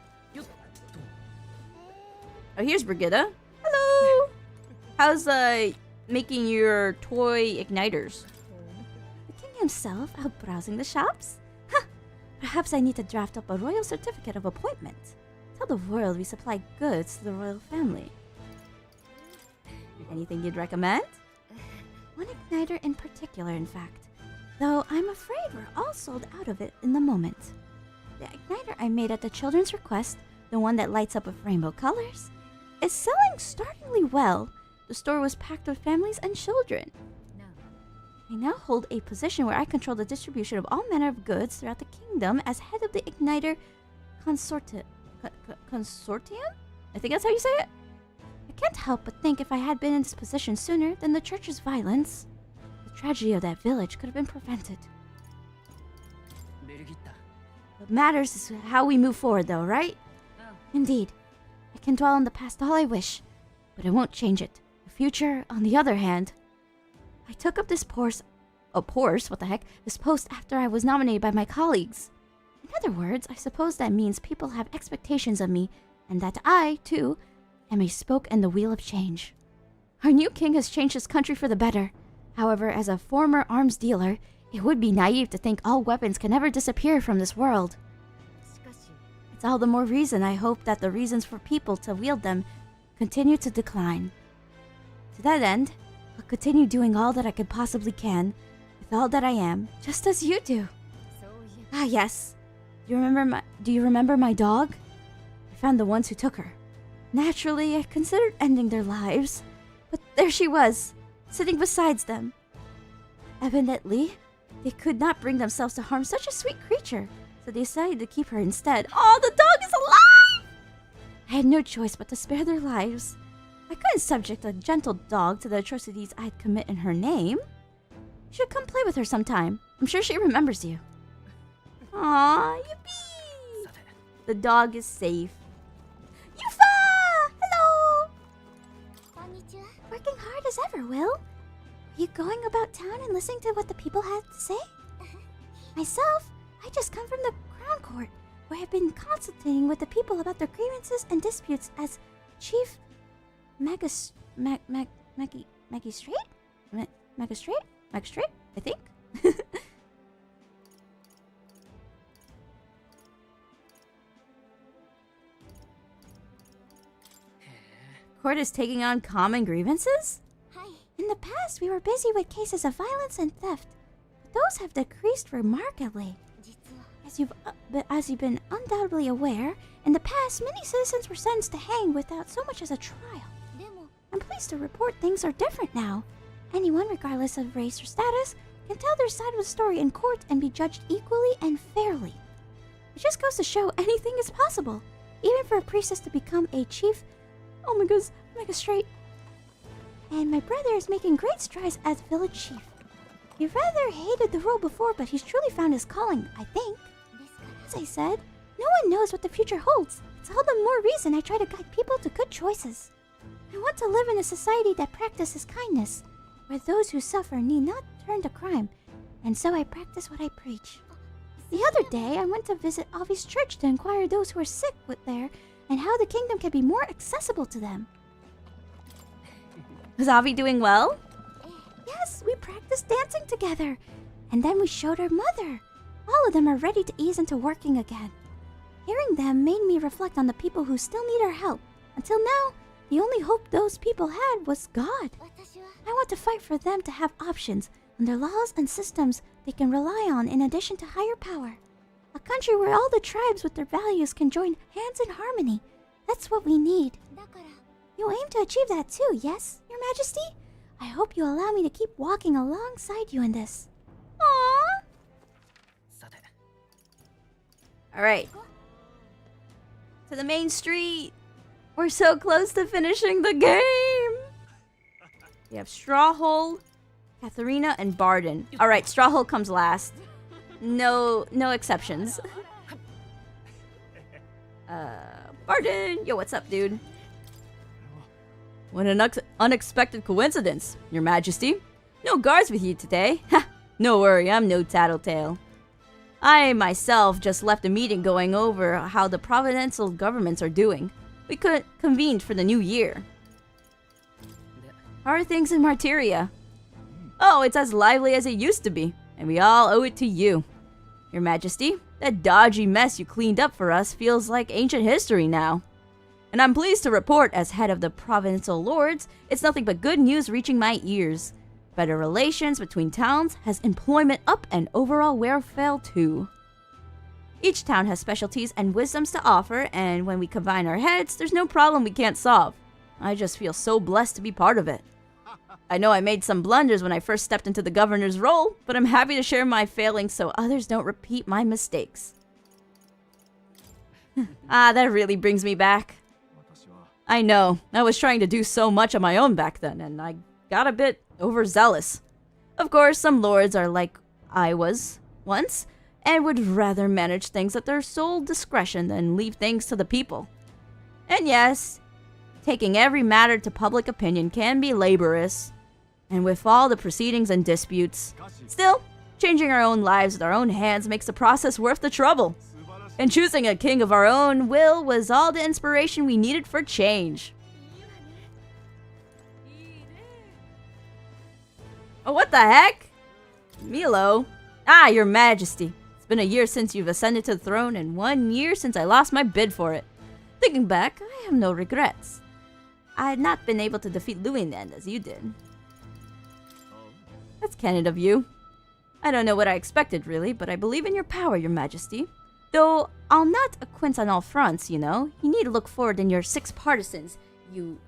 Oh, here's Brigitta. Hello! How's, making your toy igniters?
The king himself out browsing the shops? Huh! Perhaps I need to draft up a royal certificate of appointment. Tell the world we supply goods to the royal family.
Anything you'd recommend?
One igniter in particular, in fact. Though I'm afraid we're all sold out of it in the moment. The igniter I made at the children's request, the one that lights up with rainbow colors, is selling startlingly well. The store was packed with families and children. I now hold a position where I control the distribution of all manner of goods throughout the kingdom as head of the igniter consortium?
I think that's how you say it?
I can't help but think if I had been in this position sooner, then the church's violence, the tragedy of that village, could have been prevented.
What matters is how we move forward, though, right?
Indeed. I can dwell on the past all I wish,
But it won't change it. The future, on the other hand... I took up this post after I was nominated by my colleagues. In other words, I suppose that means people have expectations of me, and that I, too, am a spoke in the wheel of change. Our new king has changed his country for the better. However, as a former arms dealer, it would be naive to think all weapons can ever disappear from this world. It's all the more reason I hope that the reasons for people to wield them continue to decline. To that end, I'll continue doing all that I could possibly can, with all that I am, just as you do. Ah, yes. Do you remember my dog? I found the ones who took her. Naturally, I considered ending their lives, but there she was, sitting beside them. Evidently, they could not bring themselves to harm such a sweet creature, so they decided to keep her instead. Oh, the dog is alive! I had no choice but to spare their lives. I couldn't subject a gentle dog to the atrocities I'd commit in her name. You should come play with her sometime. I'm sure she remembers you. Aww, yippee! The dog is safe. Yufa! Hello!
Working hard as ever, Will. Are you going about town and listening to what the people have to say? Myself, I just come from the Crown Court, where I've been consulting with the people about their grievances and disputes as Chief Magistrate, I think? Court is taking on common grievances? In the past, we were busy with cases of violence and theft. But those have decreased remarkably. As you've been undoubtedly aware, in the past, many citizens were sentenced to hang without so much as a trial. I'm pleased to report things are different now. Anyone, regardless of race or status, can tell their side of the story in court and be judged equally and fairly. It just goes to show anything is possible, even for a priestess to become a chief. Oh my goodness, magistrate. And my brother is making great strides as village chief. He rather hated the role before, but he's truly found his calling, I think. As I said, no one knows what the future holds. It's all the more reason I try to guide people to good choices. I want to live in a society that practices kindness, where those who suffer need not turn to crime, and so I practice what I preach. The other day, I went to visit Avi's church to inquire those who are sick there and how the kingdom can be more accessible to them.
Is Avi doing well?
Yes, we practiced dancing together, and then we showed her mother. All of them are ready to ease into working again. Hearing them made me reflect on the people who still need our help. Until now, the only hope those people had was God. I want to fight for them to have options under laws and systems they can rely on in addition to higher power. A country where all the tribes with their values can join hands in harmony. That's what we need. You aim to achieve that too, yes, Your Majesty? I hope you allow me to keep walking alongside you in this. Aww!
Alright. To the main street. We're so close to finishing the game. We have Strawhole, Katharina, and Barden. Alright, Strawhole comes last. No exceptions. Barden! Yo, what's up, dude? What an unexpected coincidence, Your Majesty. No guards with you today. Ha! No worry, I'm no tattletale. I myself just left a meeting going over how the provincial governments are doing. We convened for the new year. How are things in Martyria? Oh, it's as lively as it used to be, and we all owe it to you. Your Majesty, that dodgy mess you cleaned up for us feels like ancient history now. And I'm pleased to report, as head of the provincial lords, it's nothing but good news reaching my ears. Better relations between towns has employment up and overall welfare too. Each town has specialties and wisdoms to offer, and when we combine our heads, there's no problem we can't solve. I just feel so blessed to be part of it. I know I made some blunders when I first stepped into the governor's role, but I'm happy to share my failings so others don't repeat my mistakes. That really brings me back. I know, I was trying to do so much on my own back then, and I got a bit overzealous. Of course, some lords are like I was once. and would rather manage things at their sole discretion than leave things to the people. And yes, taking every matter to public opinion can be laborious, and with all the proceedings and disputes, still, changing our own lives with our own hands makes the process worth the trouble. And choosing a king of our own will was all the inspiration we needed for change. Oh, what the heck? Milo? Ah, your majesty. It's been a year since you've ascended to the throne and 1 year since I lost my bid for it. Thinking back, I have no regrets. I had not been able to defeat Louisland as you did. That's candid of you. I don't know what I expected really, but I believe in your power, your majesty. Though I'll not acquaint on all fronts, you know. You need to look forward in your 6 partisans,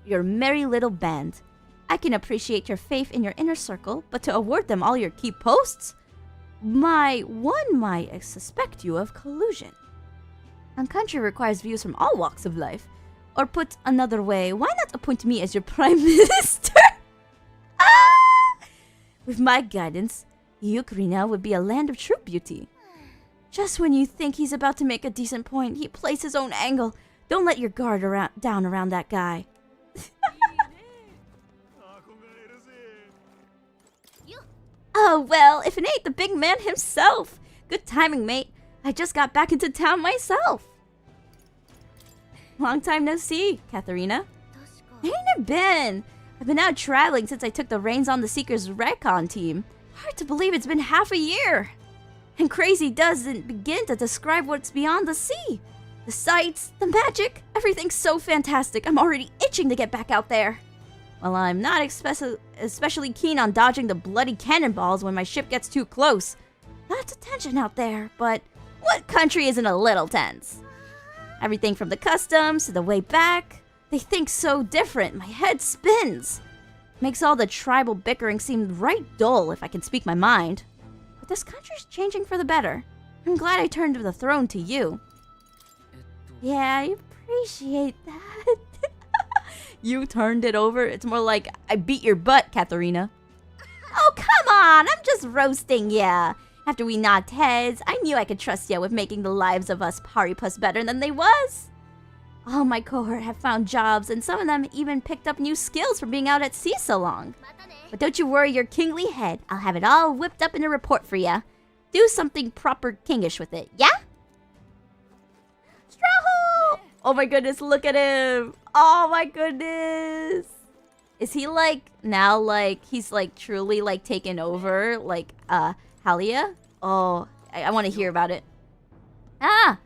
your merry little band. I can appreciate your faith in your inner circle, but to award them all your key posts? One might suspect you of collusion. A country requires views from all walks of life. Or put another way, why not appoint me as your prime minister? With my guidance, Ukraina would be a land of true beauty. Just when you think he's about to make a decent point, he plays his own angle. Don't let your guard down around that guy. Oh, well, if it ain't the big man himself. Good timing, mate. I just got back into town myself. Long time no see, Katharina. Ain't it been? I've been out traveling since I took the reins on the Seekers Recon team. Hard to believe it's been half a year. And Chrisy doesn't begin to describe what's beyond the sea. The sights, the magic, everything's so fantastic. I'm already itching to get back out there. Well, I'm not especially keen on dodging the bloody cannonballs when my ship gets too close. Lots of tension out there, but what country isn't a little tense? Everything from the customs to the way back. They think so different. My head spins. Makes all the tribal bickering seem right dull if I can speak my mind. But this country's changing for the better. I'm glad I turned the throne to you. Yeah, I appreciate that. You turned it over? It's more like I beat your butt, Katharina. Oh, come on! I'm just roasting ya. After we knocked heads, I knew I could trust ya with making the lives of us party-puss better than they was. All my cohort have found jobs, and some of them even picked up new skills from being out at sea so long. But don't you worry your kingly head. I'll have it all whipped up in a report for ya. Do something proper kingish with it, yeah? Straw! Oh my goodness, look at him! Oh my goodness! Is he like, now like, he's like truly like taken over, like, Halia? Oh, I want to hear about it. Ah!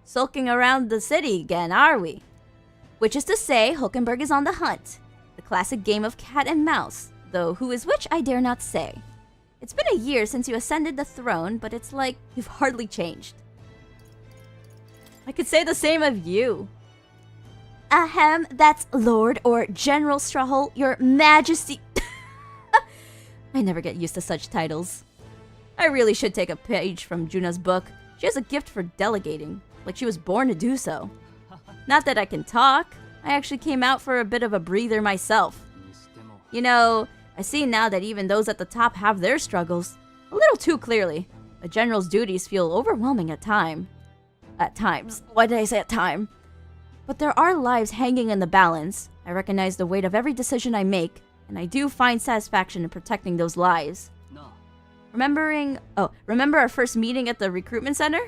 Sulking around the city again, are we? Which is to say, Hulkenberg is on the hunt. The classic game of cat and mouse, though who is which I dare not say. It's been a year since you ascended the throne, but it's like you've hardly changed. I could say the same of you. Ahem, that's Lord or General Strawhole, your majesty. I never get used to such titles. I really should take a page from Juna's book. She has a gift for delegating, like she was born to do so. Not that I can talk. I actually came out for a bit of a breather myself. You know, I see now that even those at the top have their struggles. A little too clearly. A general's duties feel overwhelming at times. At times. Why did I say at time? But there are lives hanging in the balance. I recognize the weight of every decision I make, and I do find satisfaction in protecting those lives. Remember our first meeting at the recruitment center?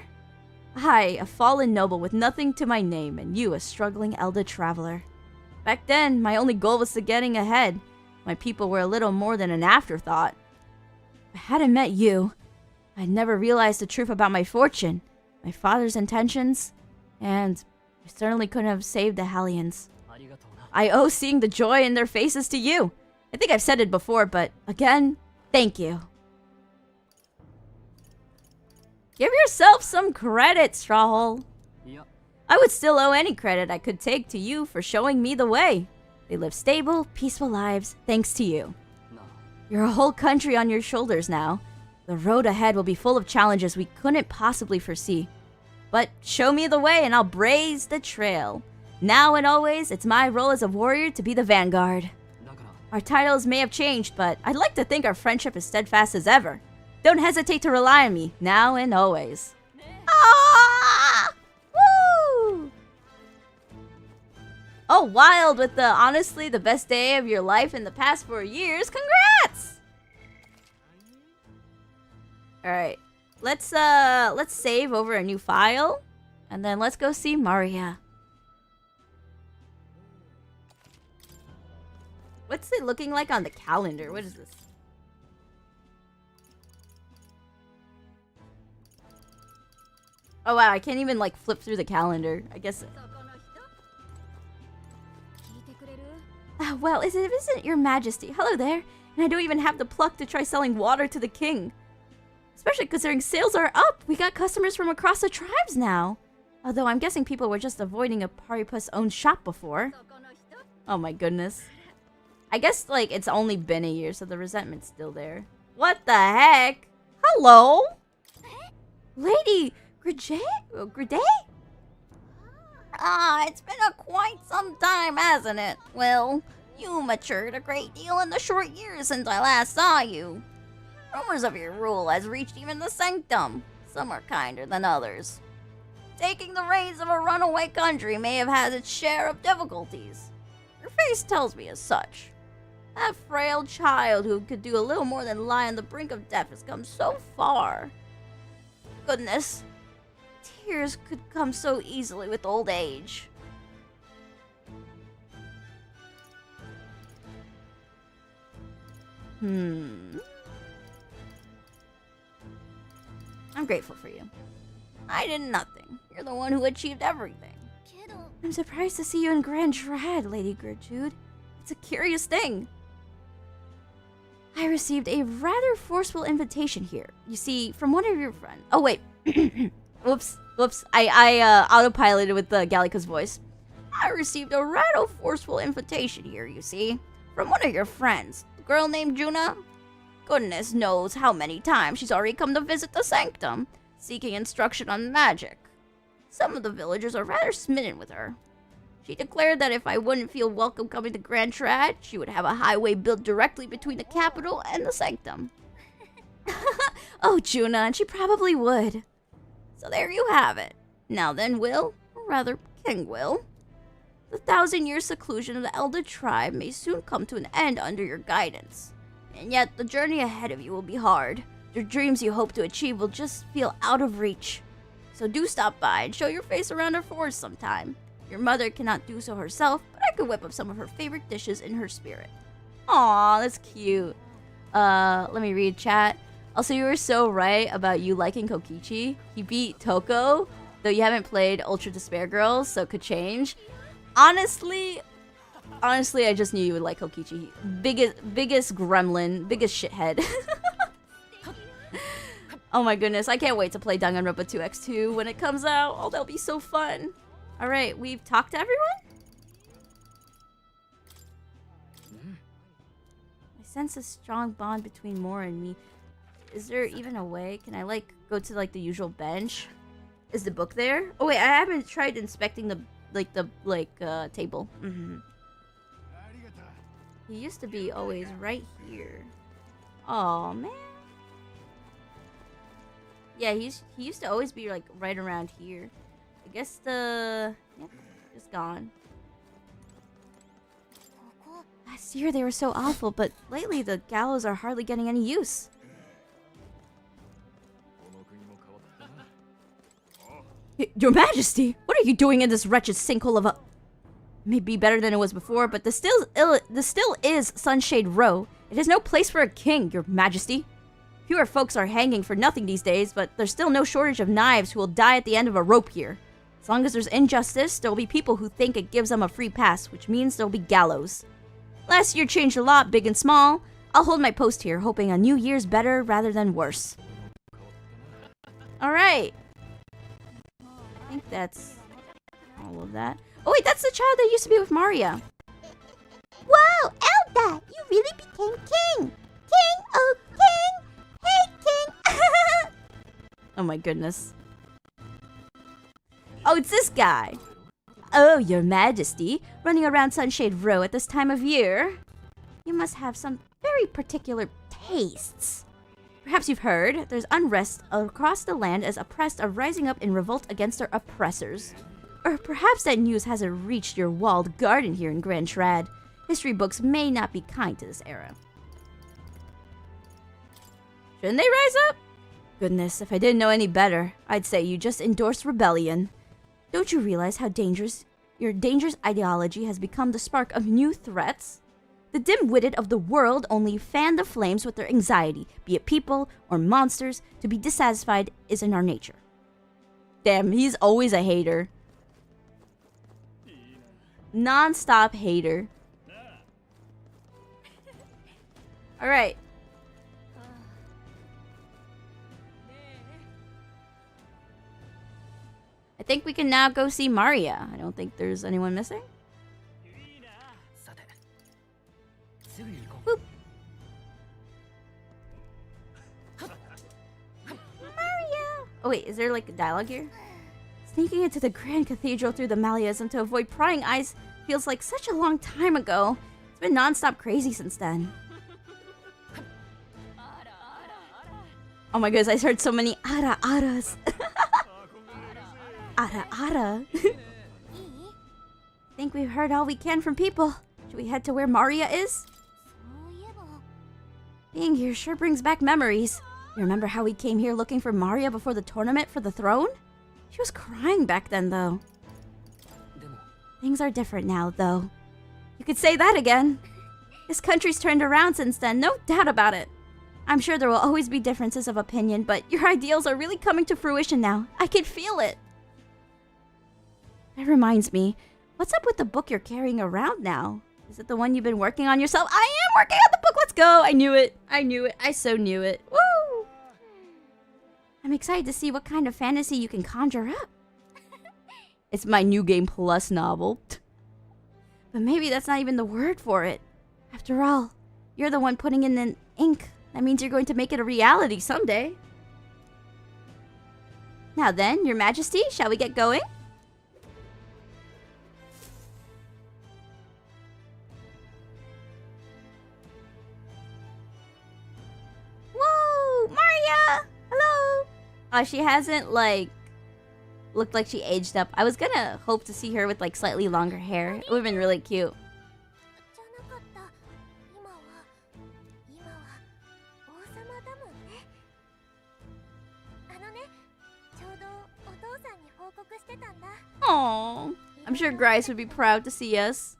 I, a fallen noble with nothing to my name, and you, a struggling elder traveler. Back then, my only goal was to getting ahead. My people were a little more than an afterthought. If I hadn't met you, I'd never realized the truth about my fortune, my father's intentions, and I certainly couldn't have saved the Hellions. I owe seeing the joy in their faces to you. I think I've said it before, but again, thank you. Give yourself some credit, Strawhole. I would still owe any credit I could take to you for showing me the way. They live stable, peaceful lives thanks to you. You're a whole country on your shoulders now. The road ahead will be full of challenges we couldn't possibly foresee. But show me the way and I'll blaze the trail. Now and always, it's my role as a warrior to be the vanguard. Our titles may have changed, but I'd like to think our friendship is steadfast as ever. Don't hesitate to rely on me, now and always. Ah! Woo! Oh, wild with the honestly the best day of your life in the past 4 years. Congrats! Alright. Let's save over a new file. And then let's go see Maria. What's it looking like on the calendar? What is this? Oh wow, I can't even like flip through the calendar. I guess. Well, it isn't your majesty. Hello there. And I don't even have the pluck to try selling water to the king. Especially considering sales are up. We got customers from across the tribes now. Although I'm guessing people were just avoiding a Paripus-owned shop before. Oh my goodness. I guess, like, it's only been a year, so the resentment's still there. What the heck? Hello? Lady Gride?
Ah, it's been quite some time, hasn't it? Well, you matured a great deal in the short years since I last saw you. Rumors of your rule has reached even the sanctum. Some are kinder than others. Taking the reins of a runaway country may have had its share of difficulties. Your face tells me as such. That frail child who could do a little more than lie on the brink of death has come so far. Goodness, tears could come so easily with old age.
I'm grateful for you.
I did nothing. You're the one who achieved everything.
I'm surprised to see you in Grand Trad, Lady Gertrude. It's a curious thing. I received a rather forceful invitation here. You see, from one of your friends. Oh, wait. Whoops. I autopiloted with the Gallica's voice.
I received a rather forceful invitation here, you see. From one of your friends. A girl named Juna. Goodness knows how many times she's already come to visit the sanctum, seeking instruction on magic. Some of the villagers are rather smitten with her. She declared that if I wouldn't feel welcome coming to Grand Trad, she would have a highway built directly between the capital and the sanctum.
Oh, Juna, and she probably would.
So there you have it. Now then, Will, or rather King Will, the 1,000-year seclusion of the Elder Tribe may soon come to an end under your guidance. And yet, the journey ahead of you will be hard. The dreams you hope to achieve will just feel out of reach. So do stop by and show your face around our forest sometime. Your mother cannot do so herself, but I could whip up some of her favorite dishes in her spirit.
Aw, that's cute. Let me read chat. Also, you were so right about you liking Kokichi. He beat Toko, though you haven't played Ultra Despair Girls, so it could change. Honestly, I just knew you would like Kokichi. Biggest gremlin, biggest shithead. Oh my goodness, I can't wait to play Danganronpa 2x2 when it comes out. Oh, that'll be so fun. Alright, we've talked to everyone? I sense a strong bond between Mora and me. Is there even a way? Can I, like, go to, like, the usual bench? Is the book there? Oh, wait, I haven't tried inspecting the table. He used to be always right here. Oh man. Yeah, he used to always be, like, right around here. I guess yeah, just gone. Last year they were so awful, but lately the gallows are hardly getting any use. Your Majesty, what are you doing in this wretched sinkhole of a... May be better than it was before, but this still is Sunshade Row. It has no place for a king, Your Majesty. Fewer folks are hanging for nothing these days, but there's still no shortage of knives who will die at the end of a rope here. As long as there's injustice, there will be people who think it gives them a free pass, which means there will be gallows. Last year changed a lot, big and small. I'll hold my post here, hoping a new year's better rather than worse. Alright. I think that's all of that. Oh wait, that's the child that used to be with Maria.
Whoa, Elda, you really became king! King, oh king! Hey, king!
Oh my goodness. Oh, it's this guy. Oh, Your Majesty, running around Sunshade Row at this time of year. You must have some very particular tastes. Perhaps you've heard, there's unrest across the land as oppressed are rising up in revolt against their oppressors. Or perhaps that news hasn't reached your walled garden here in Grand Trad. History books may not be kind to this era. Shouldn't they rise up? Goodness, if I didn't know any better, I'd say you just endorsed rebellion. Don't you realize how dangerous your dangerous ideology has become the spark of new threats? The dim-witted of the world only fan the flames with their anxiety, be it people or monsters. To be dissatisfied is in our nature. Damn, he's always a hater. Non-stop hater. Alright. I think we can now go see Maria. I don't think there's anyone missing. Boop. Maria! Oh wait, is there like a dialogue here? Sneaking into the Grand Cathedral through the Malleism to avoid prying eyes feels like such a long time ago. It's been non-stop crazy since then. Oh my goodness, I heard so many ara-aras. Ara-ara. Think we've heard all we can from people. Should we head to where Maria is? Being here sure brings back memories. You remember how we came here looking for Maria before the tournament for the throne? She was crying back then, though. Things are different now, though. You could say that again. This country's turned around since then, no doubt about it. I'm sure there will always be differences of opinion, but your ideals are really coming to fruition now. I can feel it. That reminds me, what's up with the book you're carrying around now? Is it the one you've been working on yourself? I am working on the book! Let's go! I knew it! I knew it! I so knew it! Woo! I'm excited to see what kind of fantasy you can conjure up. It's my New Game Plus novel. But maybe that's not even the word for it. After all, you're the one putting in the ink. That means you're going to make it a reality someday. Now then, Your Majesty, shall we get going? Whoa! Maria! Hello! She hasn't, like, looked like she aged up. I was gonna hope to see her with, like, slightly longer hair. It would've been really cute. Aww. I'm sure Grice would be proud to see us.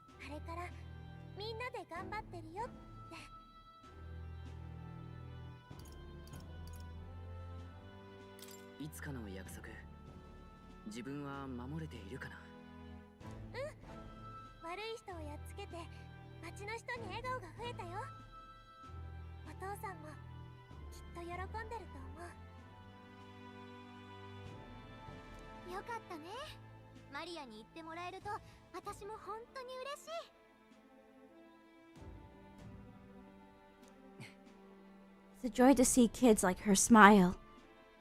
It's a joy to see kids like her smile.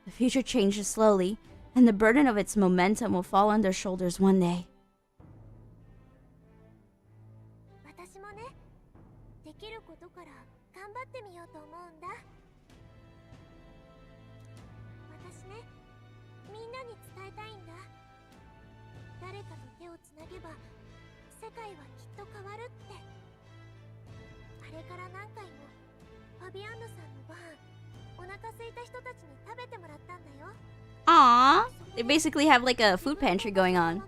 The future changes slowly, and the burden of its momentum will fall on their shoulders one day. Aww, they basically have like a food pantry going on.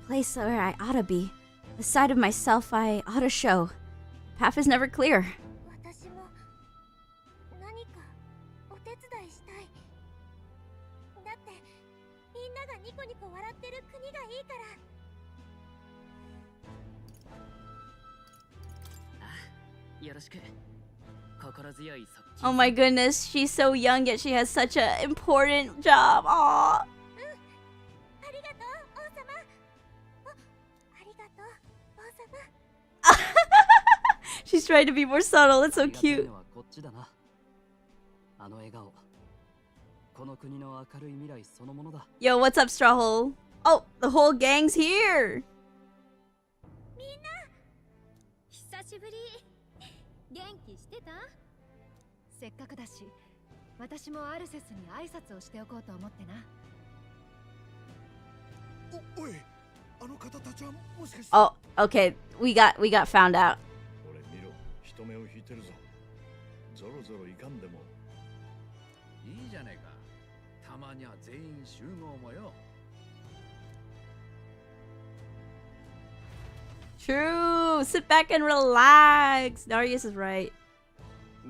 Place where I ought to be. The side of myself I ought to show. Path is never clear. Oh my goodness, she's so young yet she has such an important job. Aww. She's trying to be more subtle. It's so cute.
あの笑顔。この国の明るい未来そのものだ。
Yo, what's up, Straw Hole? Oh, the whole gang's here.
久しぶり。元気してた？せっかくだし、私もアルセスに挨拶をしておこうと思ってな。
おい、あの方たちはもしかして。
Oh, okay. We got found out.
俺見ろ、人目を引いてるぞ。ゾロゾロいかんでも。
いいじゃねえか。たまには全員集合もよ。
True. Sit back and relax. Darius is right.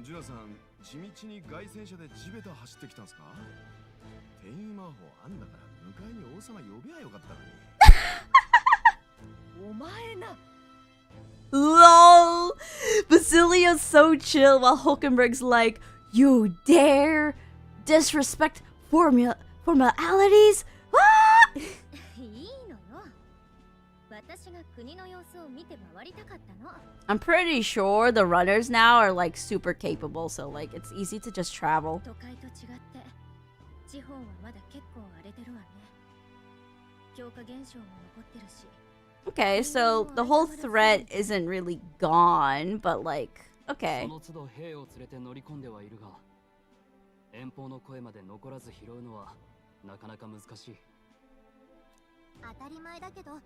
ジュナさん、地道に凱旋車で地べた走ってきたんすか？転移魔法あんだから迎えに王様呼びゃよかったのに。
お前な。
LOL. Basilio's so chill while Hulkenberg's like, you dare disrespect formalities? Ah!
いいのよ。私が国の様子を見て回りたかったの。
I'm pretty sure the runners now are like super capable, so like it's easy to just travel.
都会と違って地方はまだ結構荒れてるわね。強化現象も残ってるし。
Okay, so the whole threat isn't really gone, but like, okay.
その都度兵を連れて乗り込んではいるが、遠方の声まで残らず拾うのはなかなか難しい。
当たり前だけど、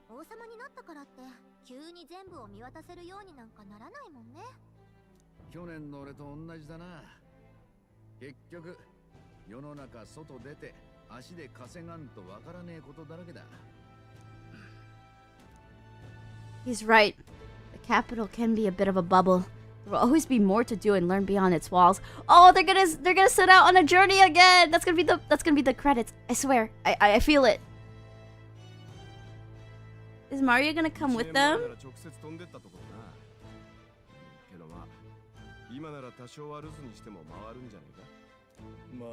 王様になったからって急に全部を見渡せるようになんかならないもんね。
去年の俺と同じだな。結局世の中外出て足で稼がんとわからねえことだらけだ。
He's right. The capital can be a bit of a bubble. There will always be more to do and learn beyond its walls. Oh, they're gonna set out on a journey again. That's gonna be the credits. I swear. I feel it. Is Mario gonna come with them?
けどまあ、今なら多少は留守にしても回るんじゃねえか。
まあ、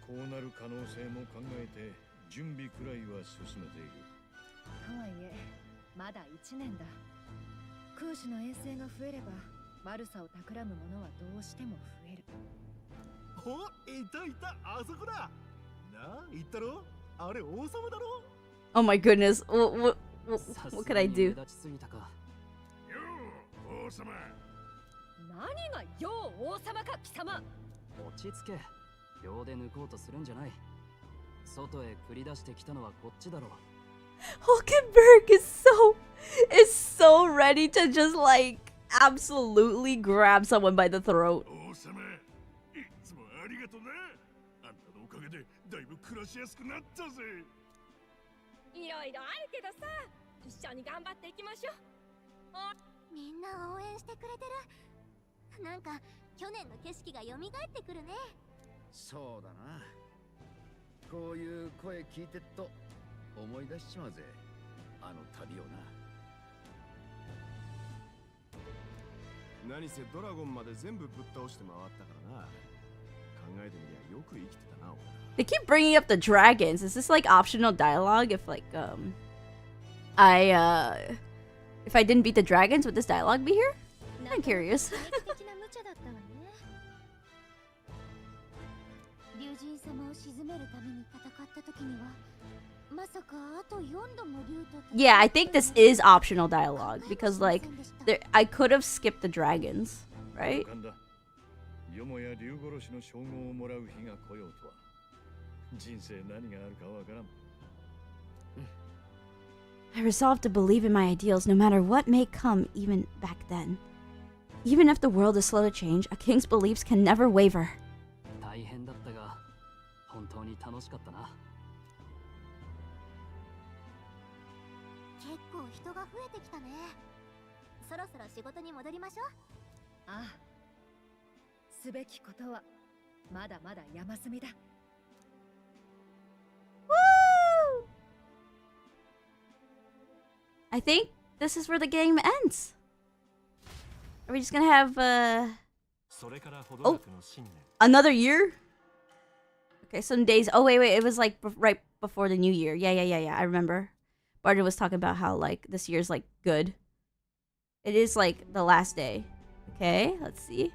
こうなる可能性も考えて準備くらいは進めている。
とはいえ、まだ1年だ。空士の遠征が増えれば、悪さを企む者はどうしても増える。
お、いたいた、あそこだ。なあ、言ったろ？あれ王様だろ？
Oh my goodness. What could I do?
目立ちすぎたか。
よう、王様。
何がよう王様か貴様。
落ち着け。秒で抜こうとするんじゃない。外へ繰り出してきたのはこっちだろう。
Hulkenberg is so ready to just like absolutely grab someone by the throat.
王様、いつもありがとな。あんたのおかげでだいぶ暮らしやすくなったぜ。
いろいろあるけどさ、一緒に頑張っていきましょう。
みんな応援してくれてる。なんか去年の景色が蘇ってくるね。
そうだな。こういう声聞いてっと思い出しちまうぜ。あの旅をな。
何せドラゴンまで全部ぶっ倒して回ったからな。考えてみりゃよく生きてたな。
They keep bringing up the dragons. Is this like optional dialogue? If like if I didn't beat the dragons, would this dialogue be here? I'm curious.
竜神様を鎮めるために戦った時には、まさかあと4度も竜と。
Yeah, I think this is optional dialogue because like I could have skipped the dragons, right?
よもや竜殺しの称号をもらう日が来ようとは。人生何があるかわからん。
I resolved to believe in my ideals no matter what may come even back then. Even if the world is slow to change, a king's beliefs can never waver.
大変だったが、本当に楽しかったな。
結構人が増えてきたね。そろそろ仕事に戻りましょう。
ああ、すべきことはまだまだ山積みだ。
Woo! I think this is where the game ends. Are we just gonna have oh, another year? Okay, some days. Oh wait, it was like right before the new year. Yeah. I remember. Barton was talking about how like this year's like good. It is like the last day. Okay, let's see.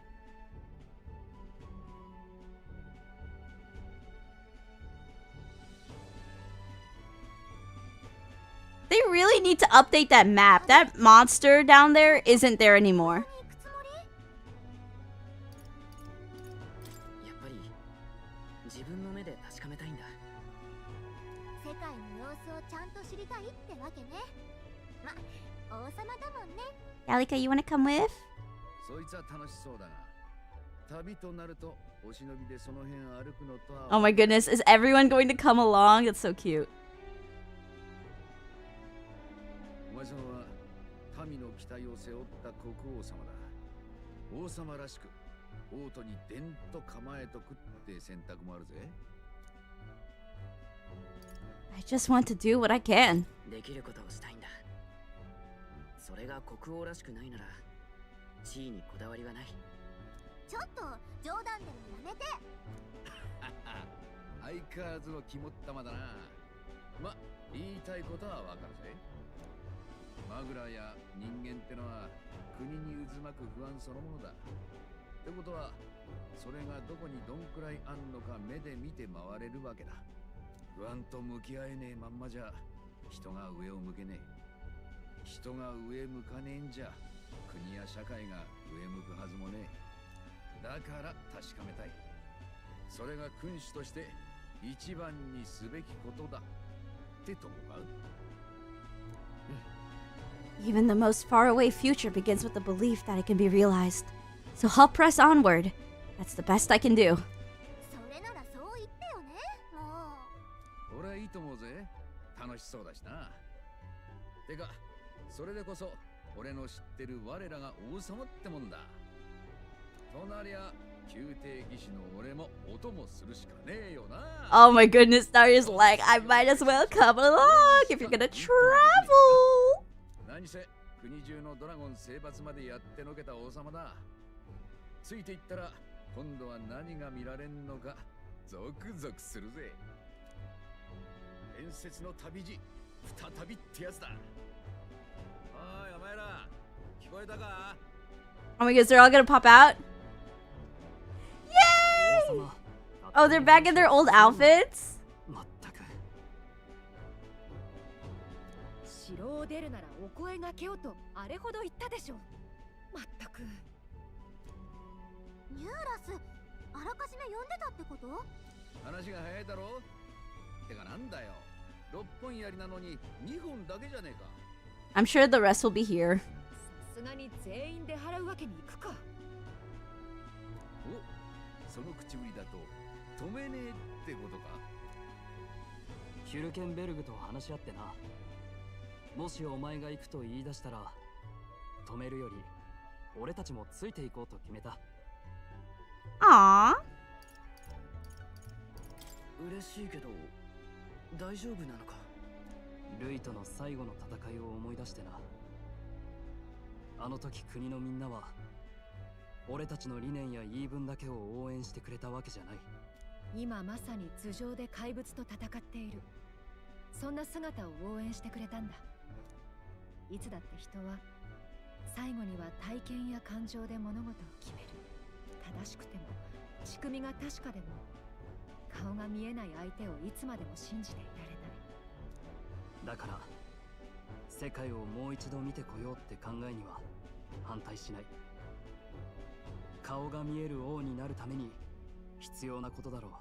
They really need to update that map. That monster down there isn't there anymore.
やっぱり自分の目で確かめたいんだ。
世界の様子をちゃんと知りたいってわけね。ま、王様だもんね。
Gallica, you wanna come with?
そいつは楽しそうだな。旅となるとお忍びでその辺歩くのとは。
Oh my goodness, is everyone going to come along? That's so cute.
お前さんは民の期待を背負った国王様だ。王様らしく王都にでんと構えとくって選択もあるぜ。
I just want to do what I can.
できることをしたいんだ。それが国王らしくないなら地位にこだわりはない。
ちょっと冗談でもやめて。
相変わらずの肝っ玉だな。ま、言いたいことはわかるぜ。マグラや人間ってのは国に渦巻く不安そのものだ。ってことはそれがどこにどんくらいあんのか目で見て回れるわけだ。不安と向き合えねえまんまじゃ人が上を向けねえ。人が上向かねえんじゃ国や社会が上向くはずもねえ。だから確かめたい。それが君主として一番にすべきことだってとこか。
Even the most faraway future begins with the belief that it can be realized. So I'll press onward. That's the best I can do.
それならそう言ってよね。もう。
俺はいいと思うぜ。楽しそうだしな。てか、それでこそ俺の知ってる我らが王様ってもんだ。隣りゃ宮廷技師の俺も音もするしかねえよな。
Oh my goodness, Darius like, I might as well come along if you're gonna travel.
何せ国中のドラゴン征伐までやってのけた王様だ。ついていったら今度は何が見られんのかゾクゾクするぜ。伝説の旅路再びってやつだ。おいお前ら聞こえたか。
Oh my goodness, they're all gonna pop out? Yay! Oh, they're back in their old outfits?
まったく。
城を出るならお声がけよとあれほど言ったでしょ。まったく。
ニューラス、あらかじめ呼んでたってこと？
話が早いだろ。てかなんだよ。6本槍なのに2本だけじゃねえか。
I'm sure the rest will be here.
さすがに全員で払うわけにいくか。
お、その口ぶりだと止めねえってことか。
ヒュルケンベルグと話し合ってな。もしお前が行くと言い出したら止めるより俺たちもついていこうと決めた。
Aww.
嬉しいけど大丈夫なのか。
ルイとの最後の戦いを思い出してな。あの時国のみんなは俺たちの理念や言い分だけを応援してくれたわけじゃない。
今まさに頭上で怪物と戦っている。そんな姿を応援してくれたんだ。いつだって人は最後には体験や感情で物事を決める。正しくても仕組みが確かでも顔が見えない相手をいつまでも信じていられない。
だから世界をもう一度見てこようって考えには反対しない。顔が見える王になるために必要なことだろう。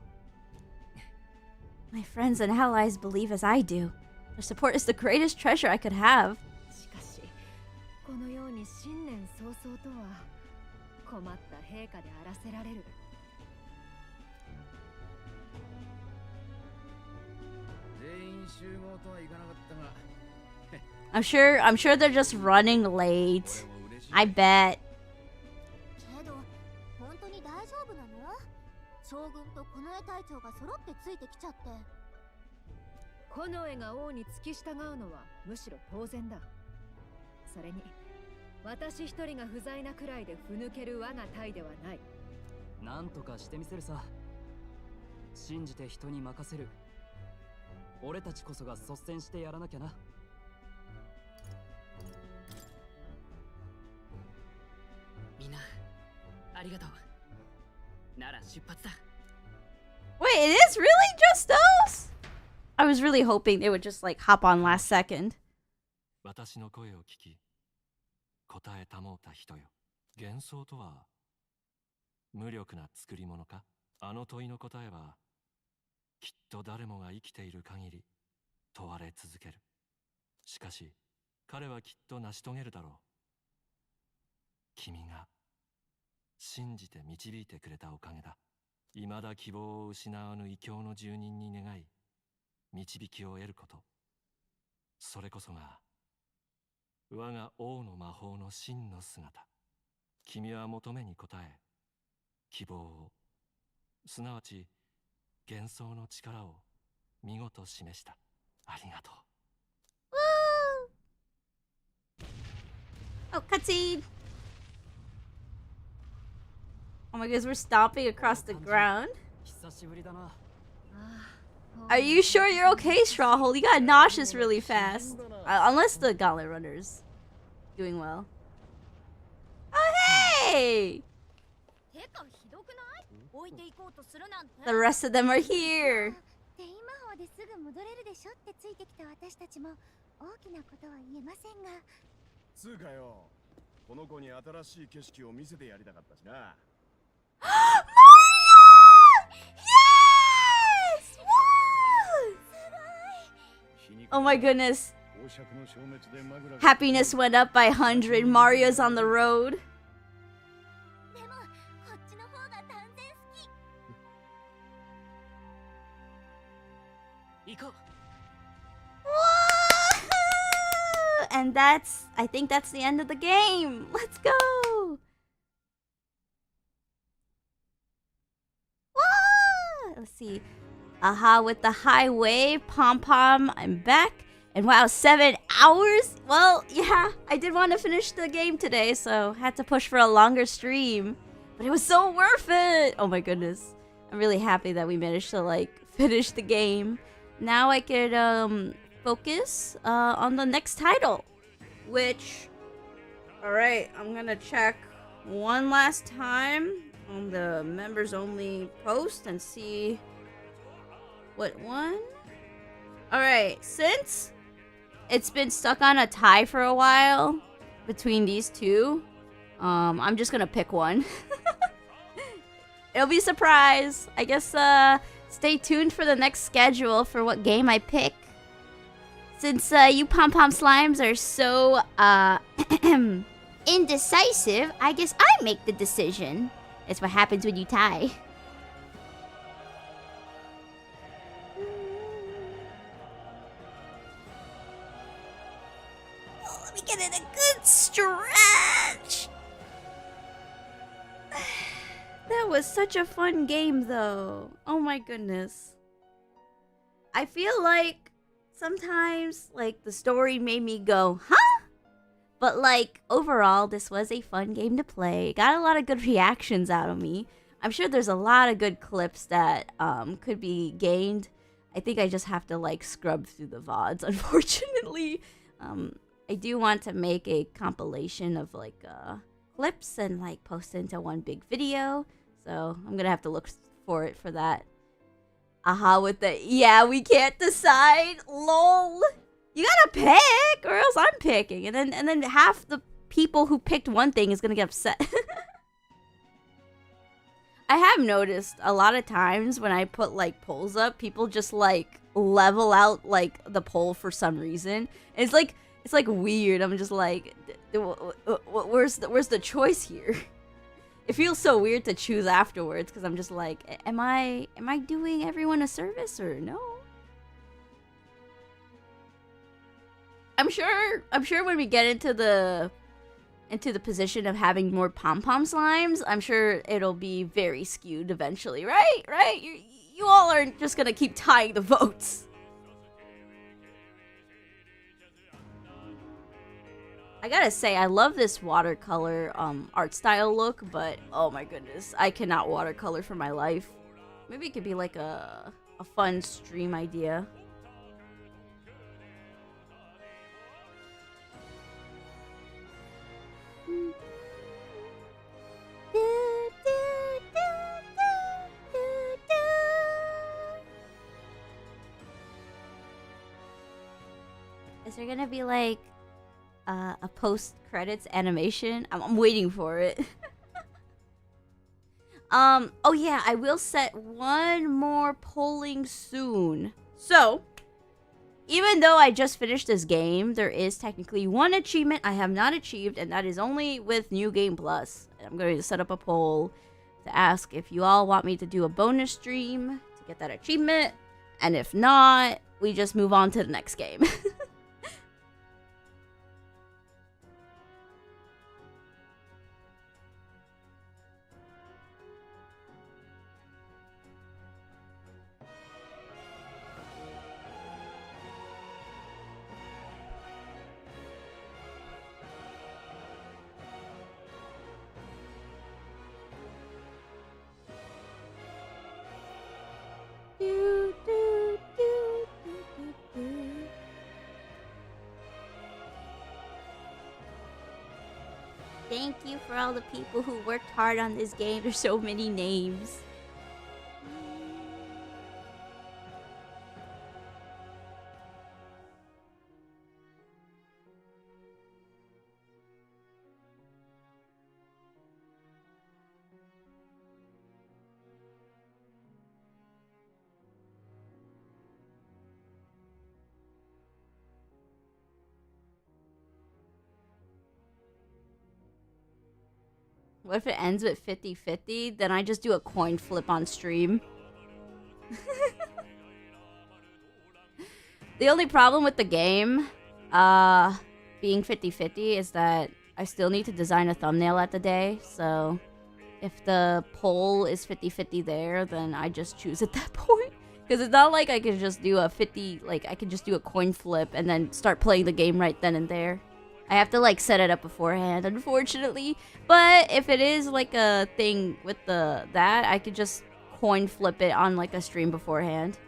My friends and allies believe as I do. Their support is the greatest treasure I could have.
しかしこのように新年早々とは困った陛下であらせられる。
全員集合とはいかなかったが
I'm sure they're just running late. I bet.
けど本当に大丈夫なの？将軍と近衛隊長が揃ってついてきちゃって。
近衛が王に付き従うのはむしろ当然だ。それに私一人が不在なくらいでふぬける我が隊ではない。
なんとかしてみせるさ。信じて人に任せる。俺たちこそが率先してやらなきゃな。
みんなありがとう。なら出発だ。
Wait, it is really just us? I was really hoping they would just like hop on last second.
私の声を聞き、答えたもうた人よ。幻想とは無力な作り物か？あの問いの答えは、きっと誰もが生きている限り問われ続ける。しかし、彼はきっと成し遂げるだろう。君が信じて導いてくれたおかげだ。未だ希望を失わぬ異教の住人に願い、導きを得ること。それこそが、我が王の魔法の真の姿。君は求めに応え、希望を、すなわち幻想の力を見事示した。ありがとう。
Oh, cutscene! Oh my goodness, we're stomping across the ground. Are you sure you're okay, Strawhole? You got nauseous really fast. Unless the Gauntlet Runner's doing well. Oh, hey! The rest of them are here.
で今方ですぐ戻れるでしょってついてきた私たちも大きなことは言えませんが。
つうかよ、この子に新しい景色を見せてやりたかったしな。
Yes! Woo! Oh my goodness. Happiness went up by 100. Mario's on the road.
でもこっちの方が断然好き。
行こう。
And I think that's the end of the game. Let's go. Whoa! Let's see. Aha with the highway. Pom Pom, I'm back. And wow, 7 hours? Well, yeah, I did want to finish the game today, so had to push for a longer stream. But it was so worth it. Oh my goodness. I'm really happy that we managed to like finish the game. Now I could focus on the next title, which, all right, I'm gonna check one last time on the members only post and see what won. All right, since it's been stuck on a tie for a while between these two, I'm just gonna pick one. It'll be a surprise. I guess stay tuned for the next schedule for what game I pick. Since you Pom Pom Slimes are so indecisive, I guess I make the decision. It's what happens when you tie. Oh, let me get in a good stretch. That was such a fun game, though. Oh my goodness. I feel like sometimes, like, the story made me go, huh? But, like, overall, this was a fun game to play. Got a lot of good reactions out of me. I'm sure there's a lot of good clips that could be gained. I think I just have to, like, scrub through the VODs, unfortunately. I do want to make a compilation of, like, clips and, like, post into one big video. So, I'm gonna have to look for that. Aha with the, yeah, we can't decide, lol. You gotta pick, or else I'm picking. And then half the people who picked one thing is gonna get upset. I have noticed a lot of times when I put, like, polls up, people just, like, level out, like, the poll for some reason. And it's like weird. I'm just like, where's the choice here? It feels so weird to choose afterwards because I'm just like, am I doing everyone a service or no? I'm sure when we get into the position of having more Pom Pom Slimes, I'm sure it'll be very skewed eventually, right? Right? You all aren't just gonna keep tying the votes. I gotta say, I love this watercolor art style look, but oh my goodness, I cannot watercolor for my life. Maybe it could be like a fun stream idea. Is there gonna be like a post-credits animation. I'm waiting for it. Oh yeah, I will set one more polling soon. So, even though I just finished this game, there is technically one achievement I have not achieved, and that is only with New Game Plus. I'm going to set up a poll to ask if you all want me to do a bonus stream to get that achievement, and if not, we just move on to the next game. Thank you for all the people who worked hard on this game. There's so many names. What if it ends with 50-50? Then I just do a coin flip on stream. The only problem with the game, being 50-50 is that I still need to design a thumbnail at the day. So if the poll is 50-50 there, then I just choose at that point. Because it's not like I can just do a 50, like I can just do a coin flip and then start playing the game right then and there. I have to like set it up beforehand, unfortunately. But if it is like a thing with that, I could just coin flip it on like a stream beforehand.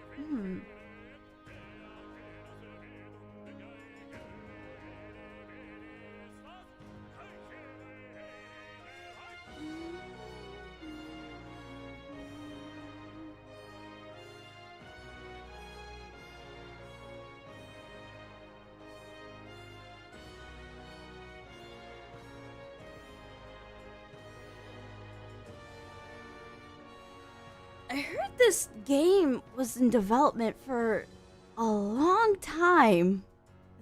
I heard this game was in development for a long time.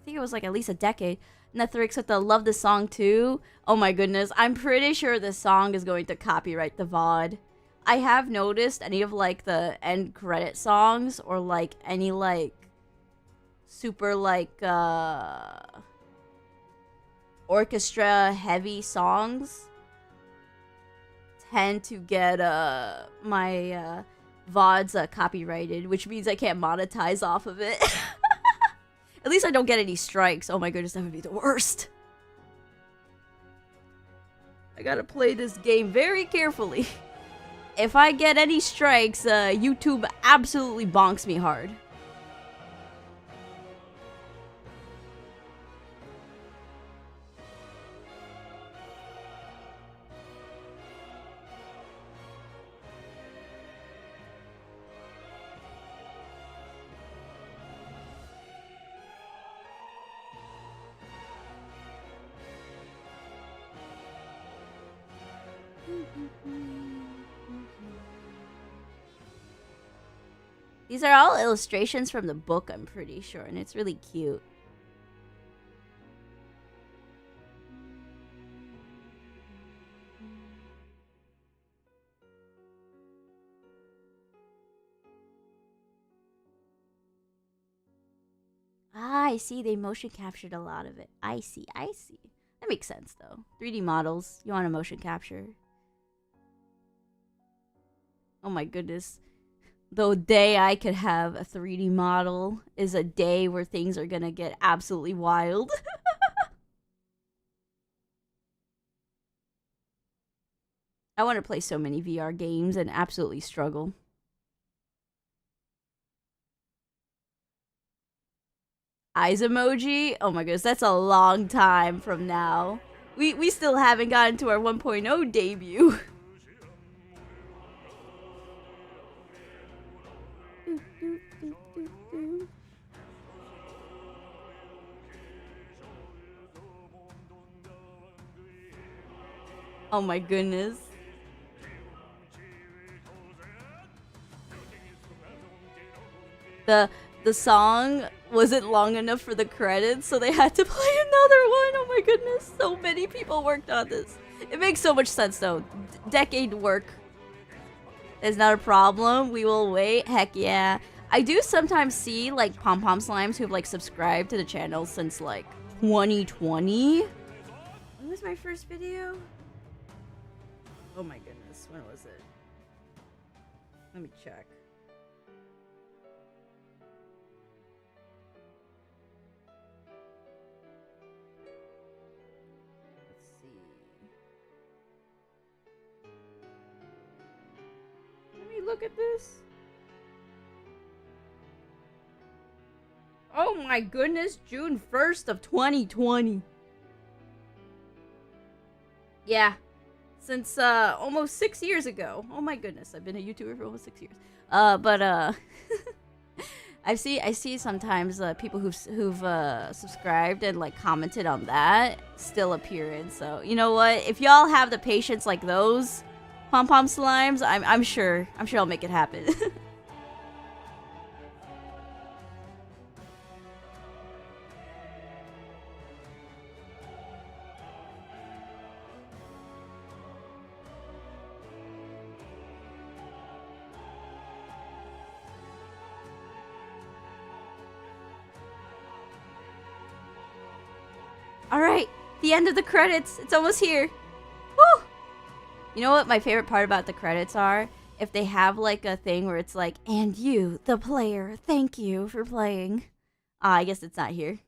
I think it was like at least a decade. Netherix with the Love the Song too. Oh my goodness, I'm pretty sure this song is going to copyright the VOD. I have noticed any of like the end credit songs or like any like super like orchestra heavy songs tend to get my VODs copyrighted, which means I can't monetize off of it. At least I don't get any strikes. Oh my goodness, that would be the worst. I gotta play this game very carefully. If I get any strikes, YouTube absolutely bonks me hard. These are all illustrations from the book, I'm pretty sure, and it's really cute. Ah, I see. They motion captured a lot of it. I see. I see. That makes sense, though. 3D models. You want a motion capture. Oh my goodness. The day I could have a 3D model is a day where things are gonna get absolutely wild. I want to play so many VR games and absolutely struggle. Eyes emoji? Oh my goodness, that's a long time from now. We still haven't gotten to our 1.0 debut. Oh my goodness. The song wasn't long enough for the credits, so they had to play another one. Oh my goodness. So many people worked on this. It makes so much sense though. Decade work. Is not a problem. We will wait. Heck yeah. I do sometimes see like Pom Pom Slimes who've like subscribed to the channel since like 2020. When was my first video? Oh my goodness. When was it? Let me check. Let's see. Let me look at this. Oh my goodness, June 1st of 2020. Yeah. Since almost 6 years ago. Oh my goodness, I've been a YouTuber for almost 6 years. I see sometimes people who've subscribed and like commented on that still appearing. So you know what? If y'all have the patience like those Pom Pom Slimes, I'm sure I'll make it happen. Alright, the end of the credits. It's almost here. Woo! You know what my favorite part about the credits are? If they have like a thing where it's like, and you, the player, thank you for playing. I guess it's not here.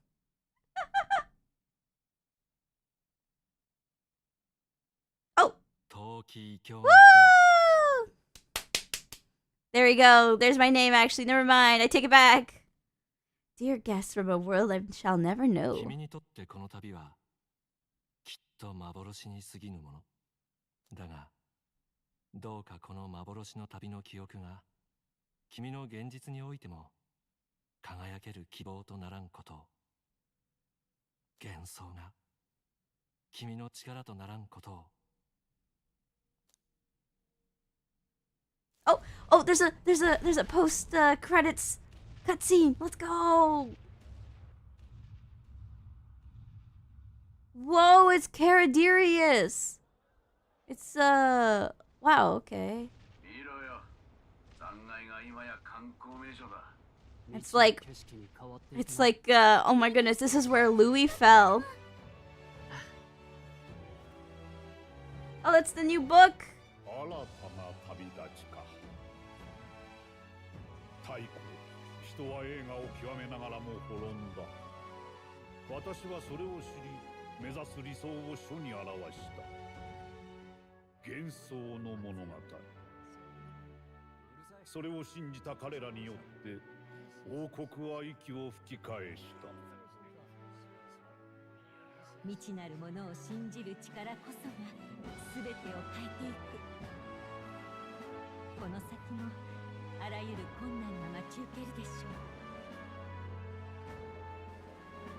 Oh! Woo! There we go. There's my name actually. Never mind. I take it back. Dear guests from a world I shall never know.
君にとってこの旅はきっと幻に過ぎぬもの。だが、どうかこの幻の旅の記憶が君の現実においても輝ける希望とならんことを。幻想が君の力とならんことを。
Oh, there's a post credits cutscene. Let's go. Whoa, it's Caradirius. It's wow, okay. It's like oh my goodness, this is where Louis fell. Oh, that's the new book.
人は映画を極めながらも滅んだ。私はそれを知り、目指す理想を書に表した。幻想の物語。それを信じた彼らによって、王国は息を吹き返した。
未知なるものを信じる力こそが全てを変えていく。この先もあらゆる困難が待ち受けるでしょう。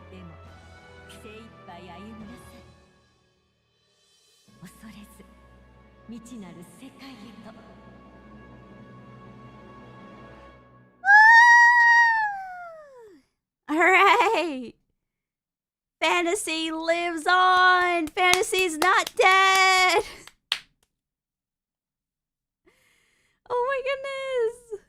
でも精一杯歩みなさい。恐れず未知なる世界へと。
Alright! Fantasy lives on! Fantasy's not dead! Oh my goodness!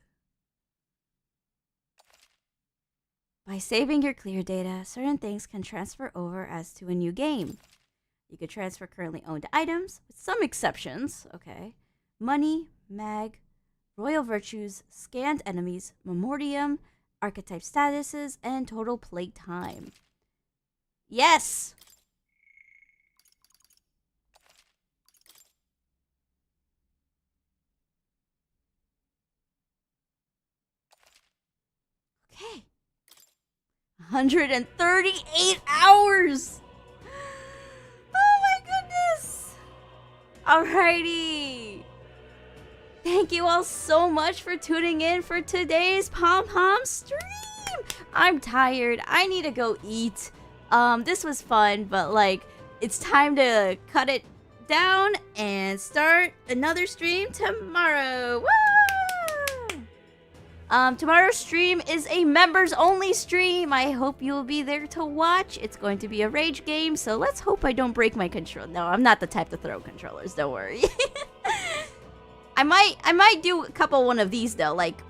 By saving your clear data, certain things can transfer over as to a new game. You can transfer currently owned items, with some exceptions, okay. Money, mag, royal virtues, scanned enemies, memoriam, archetype statuses, and total play time. Yes! Okay. 138 hours! Oh my goodness! Alrighty! Thank you all so much for tuning in for today's Pom Pom stream! I'm tired. I need to go eat. This was fun, but like, it's time to cut it down and start another stream tomorrow. Woo! Tomorrow's stream is a members only stream. I hope you'll be there to watch. It's going to be a rage game, so let's hope I don't break my controller. No, I'm not the type to throw controllers, don't worry. I might do a couple one of these though, like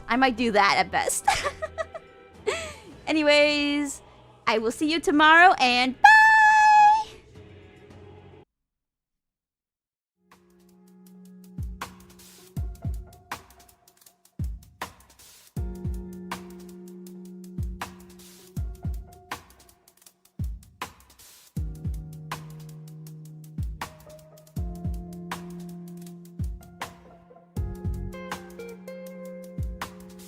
I might do that at best. Anyways, I will see you tomorrow and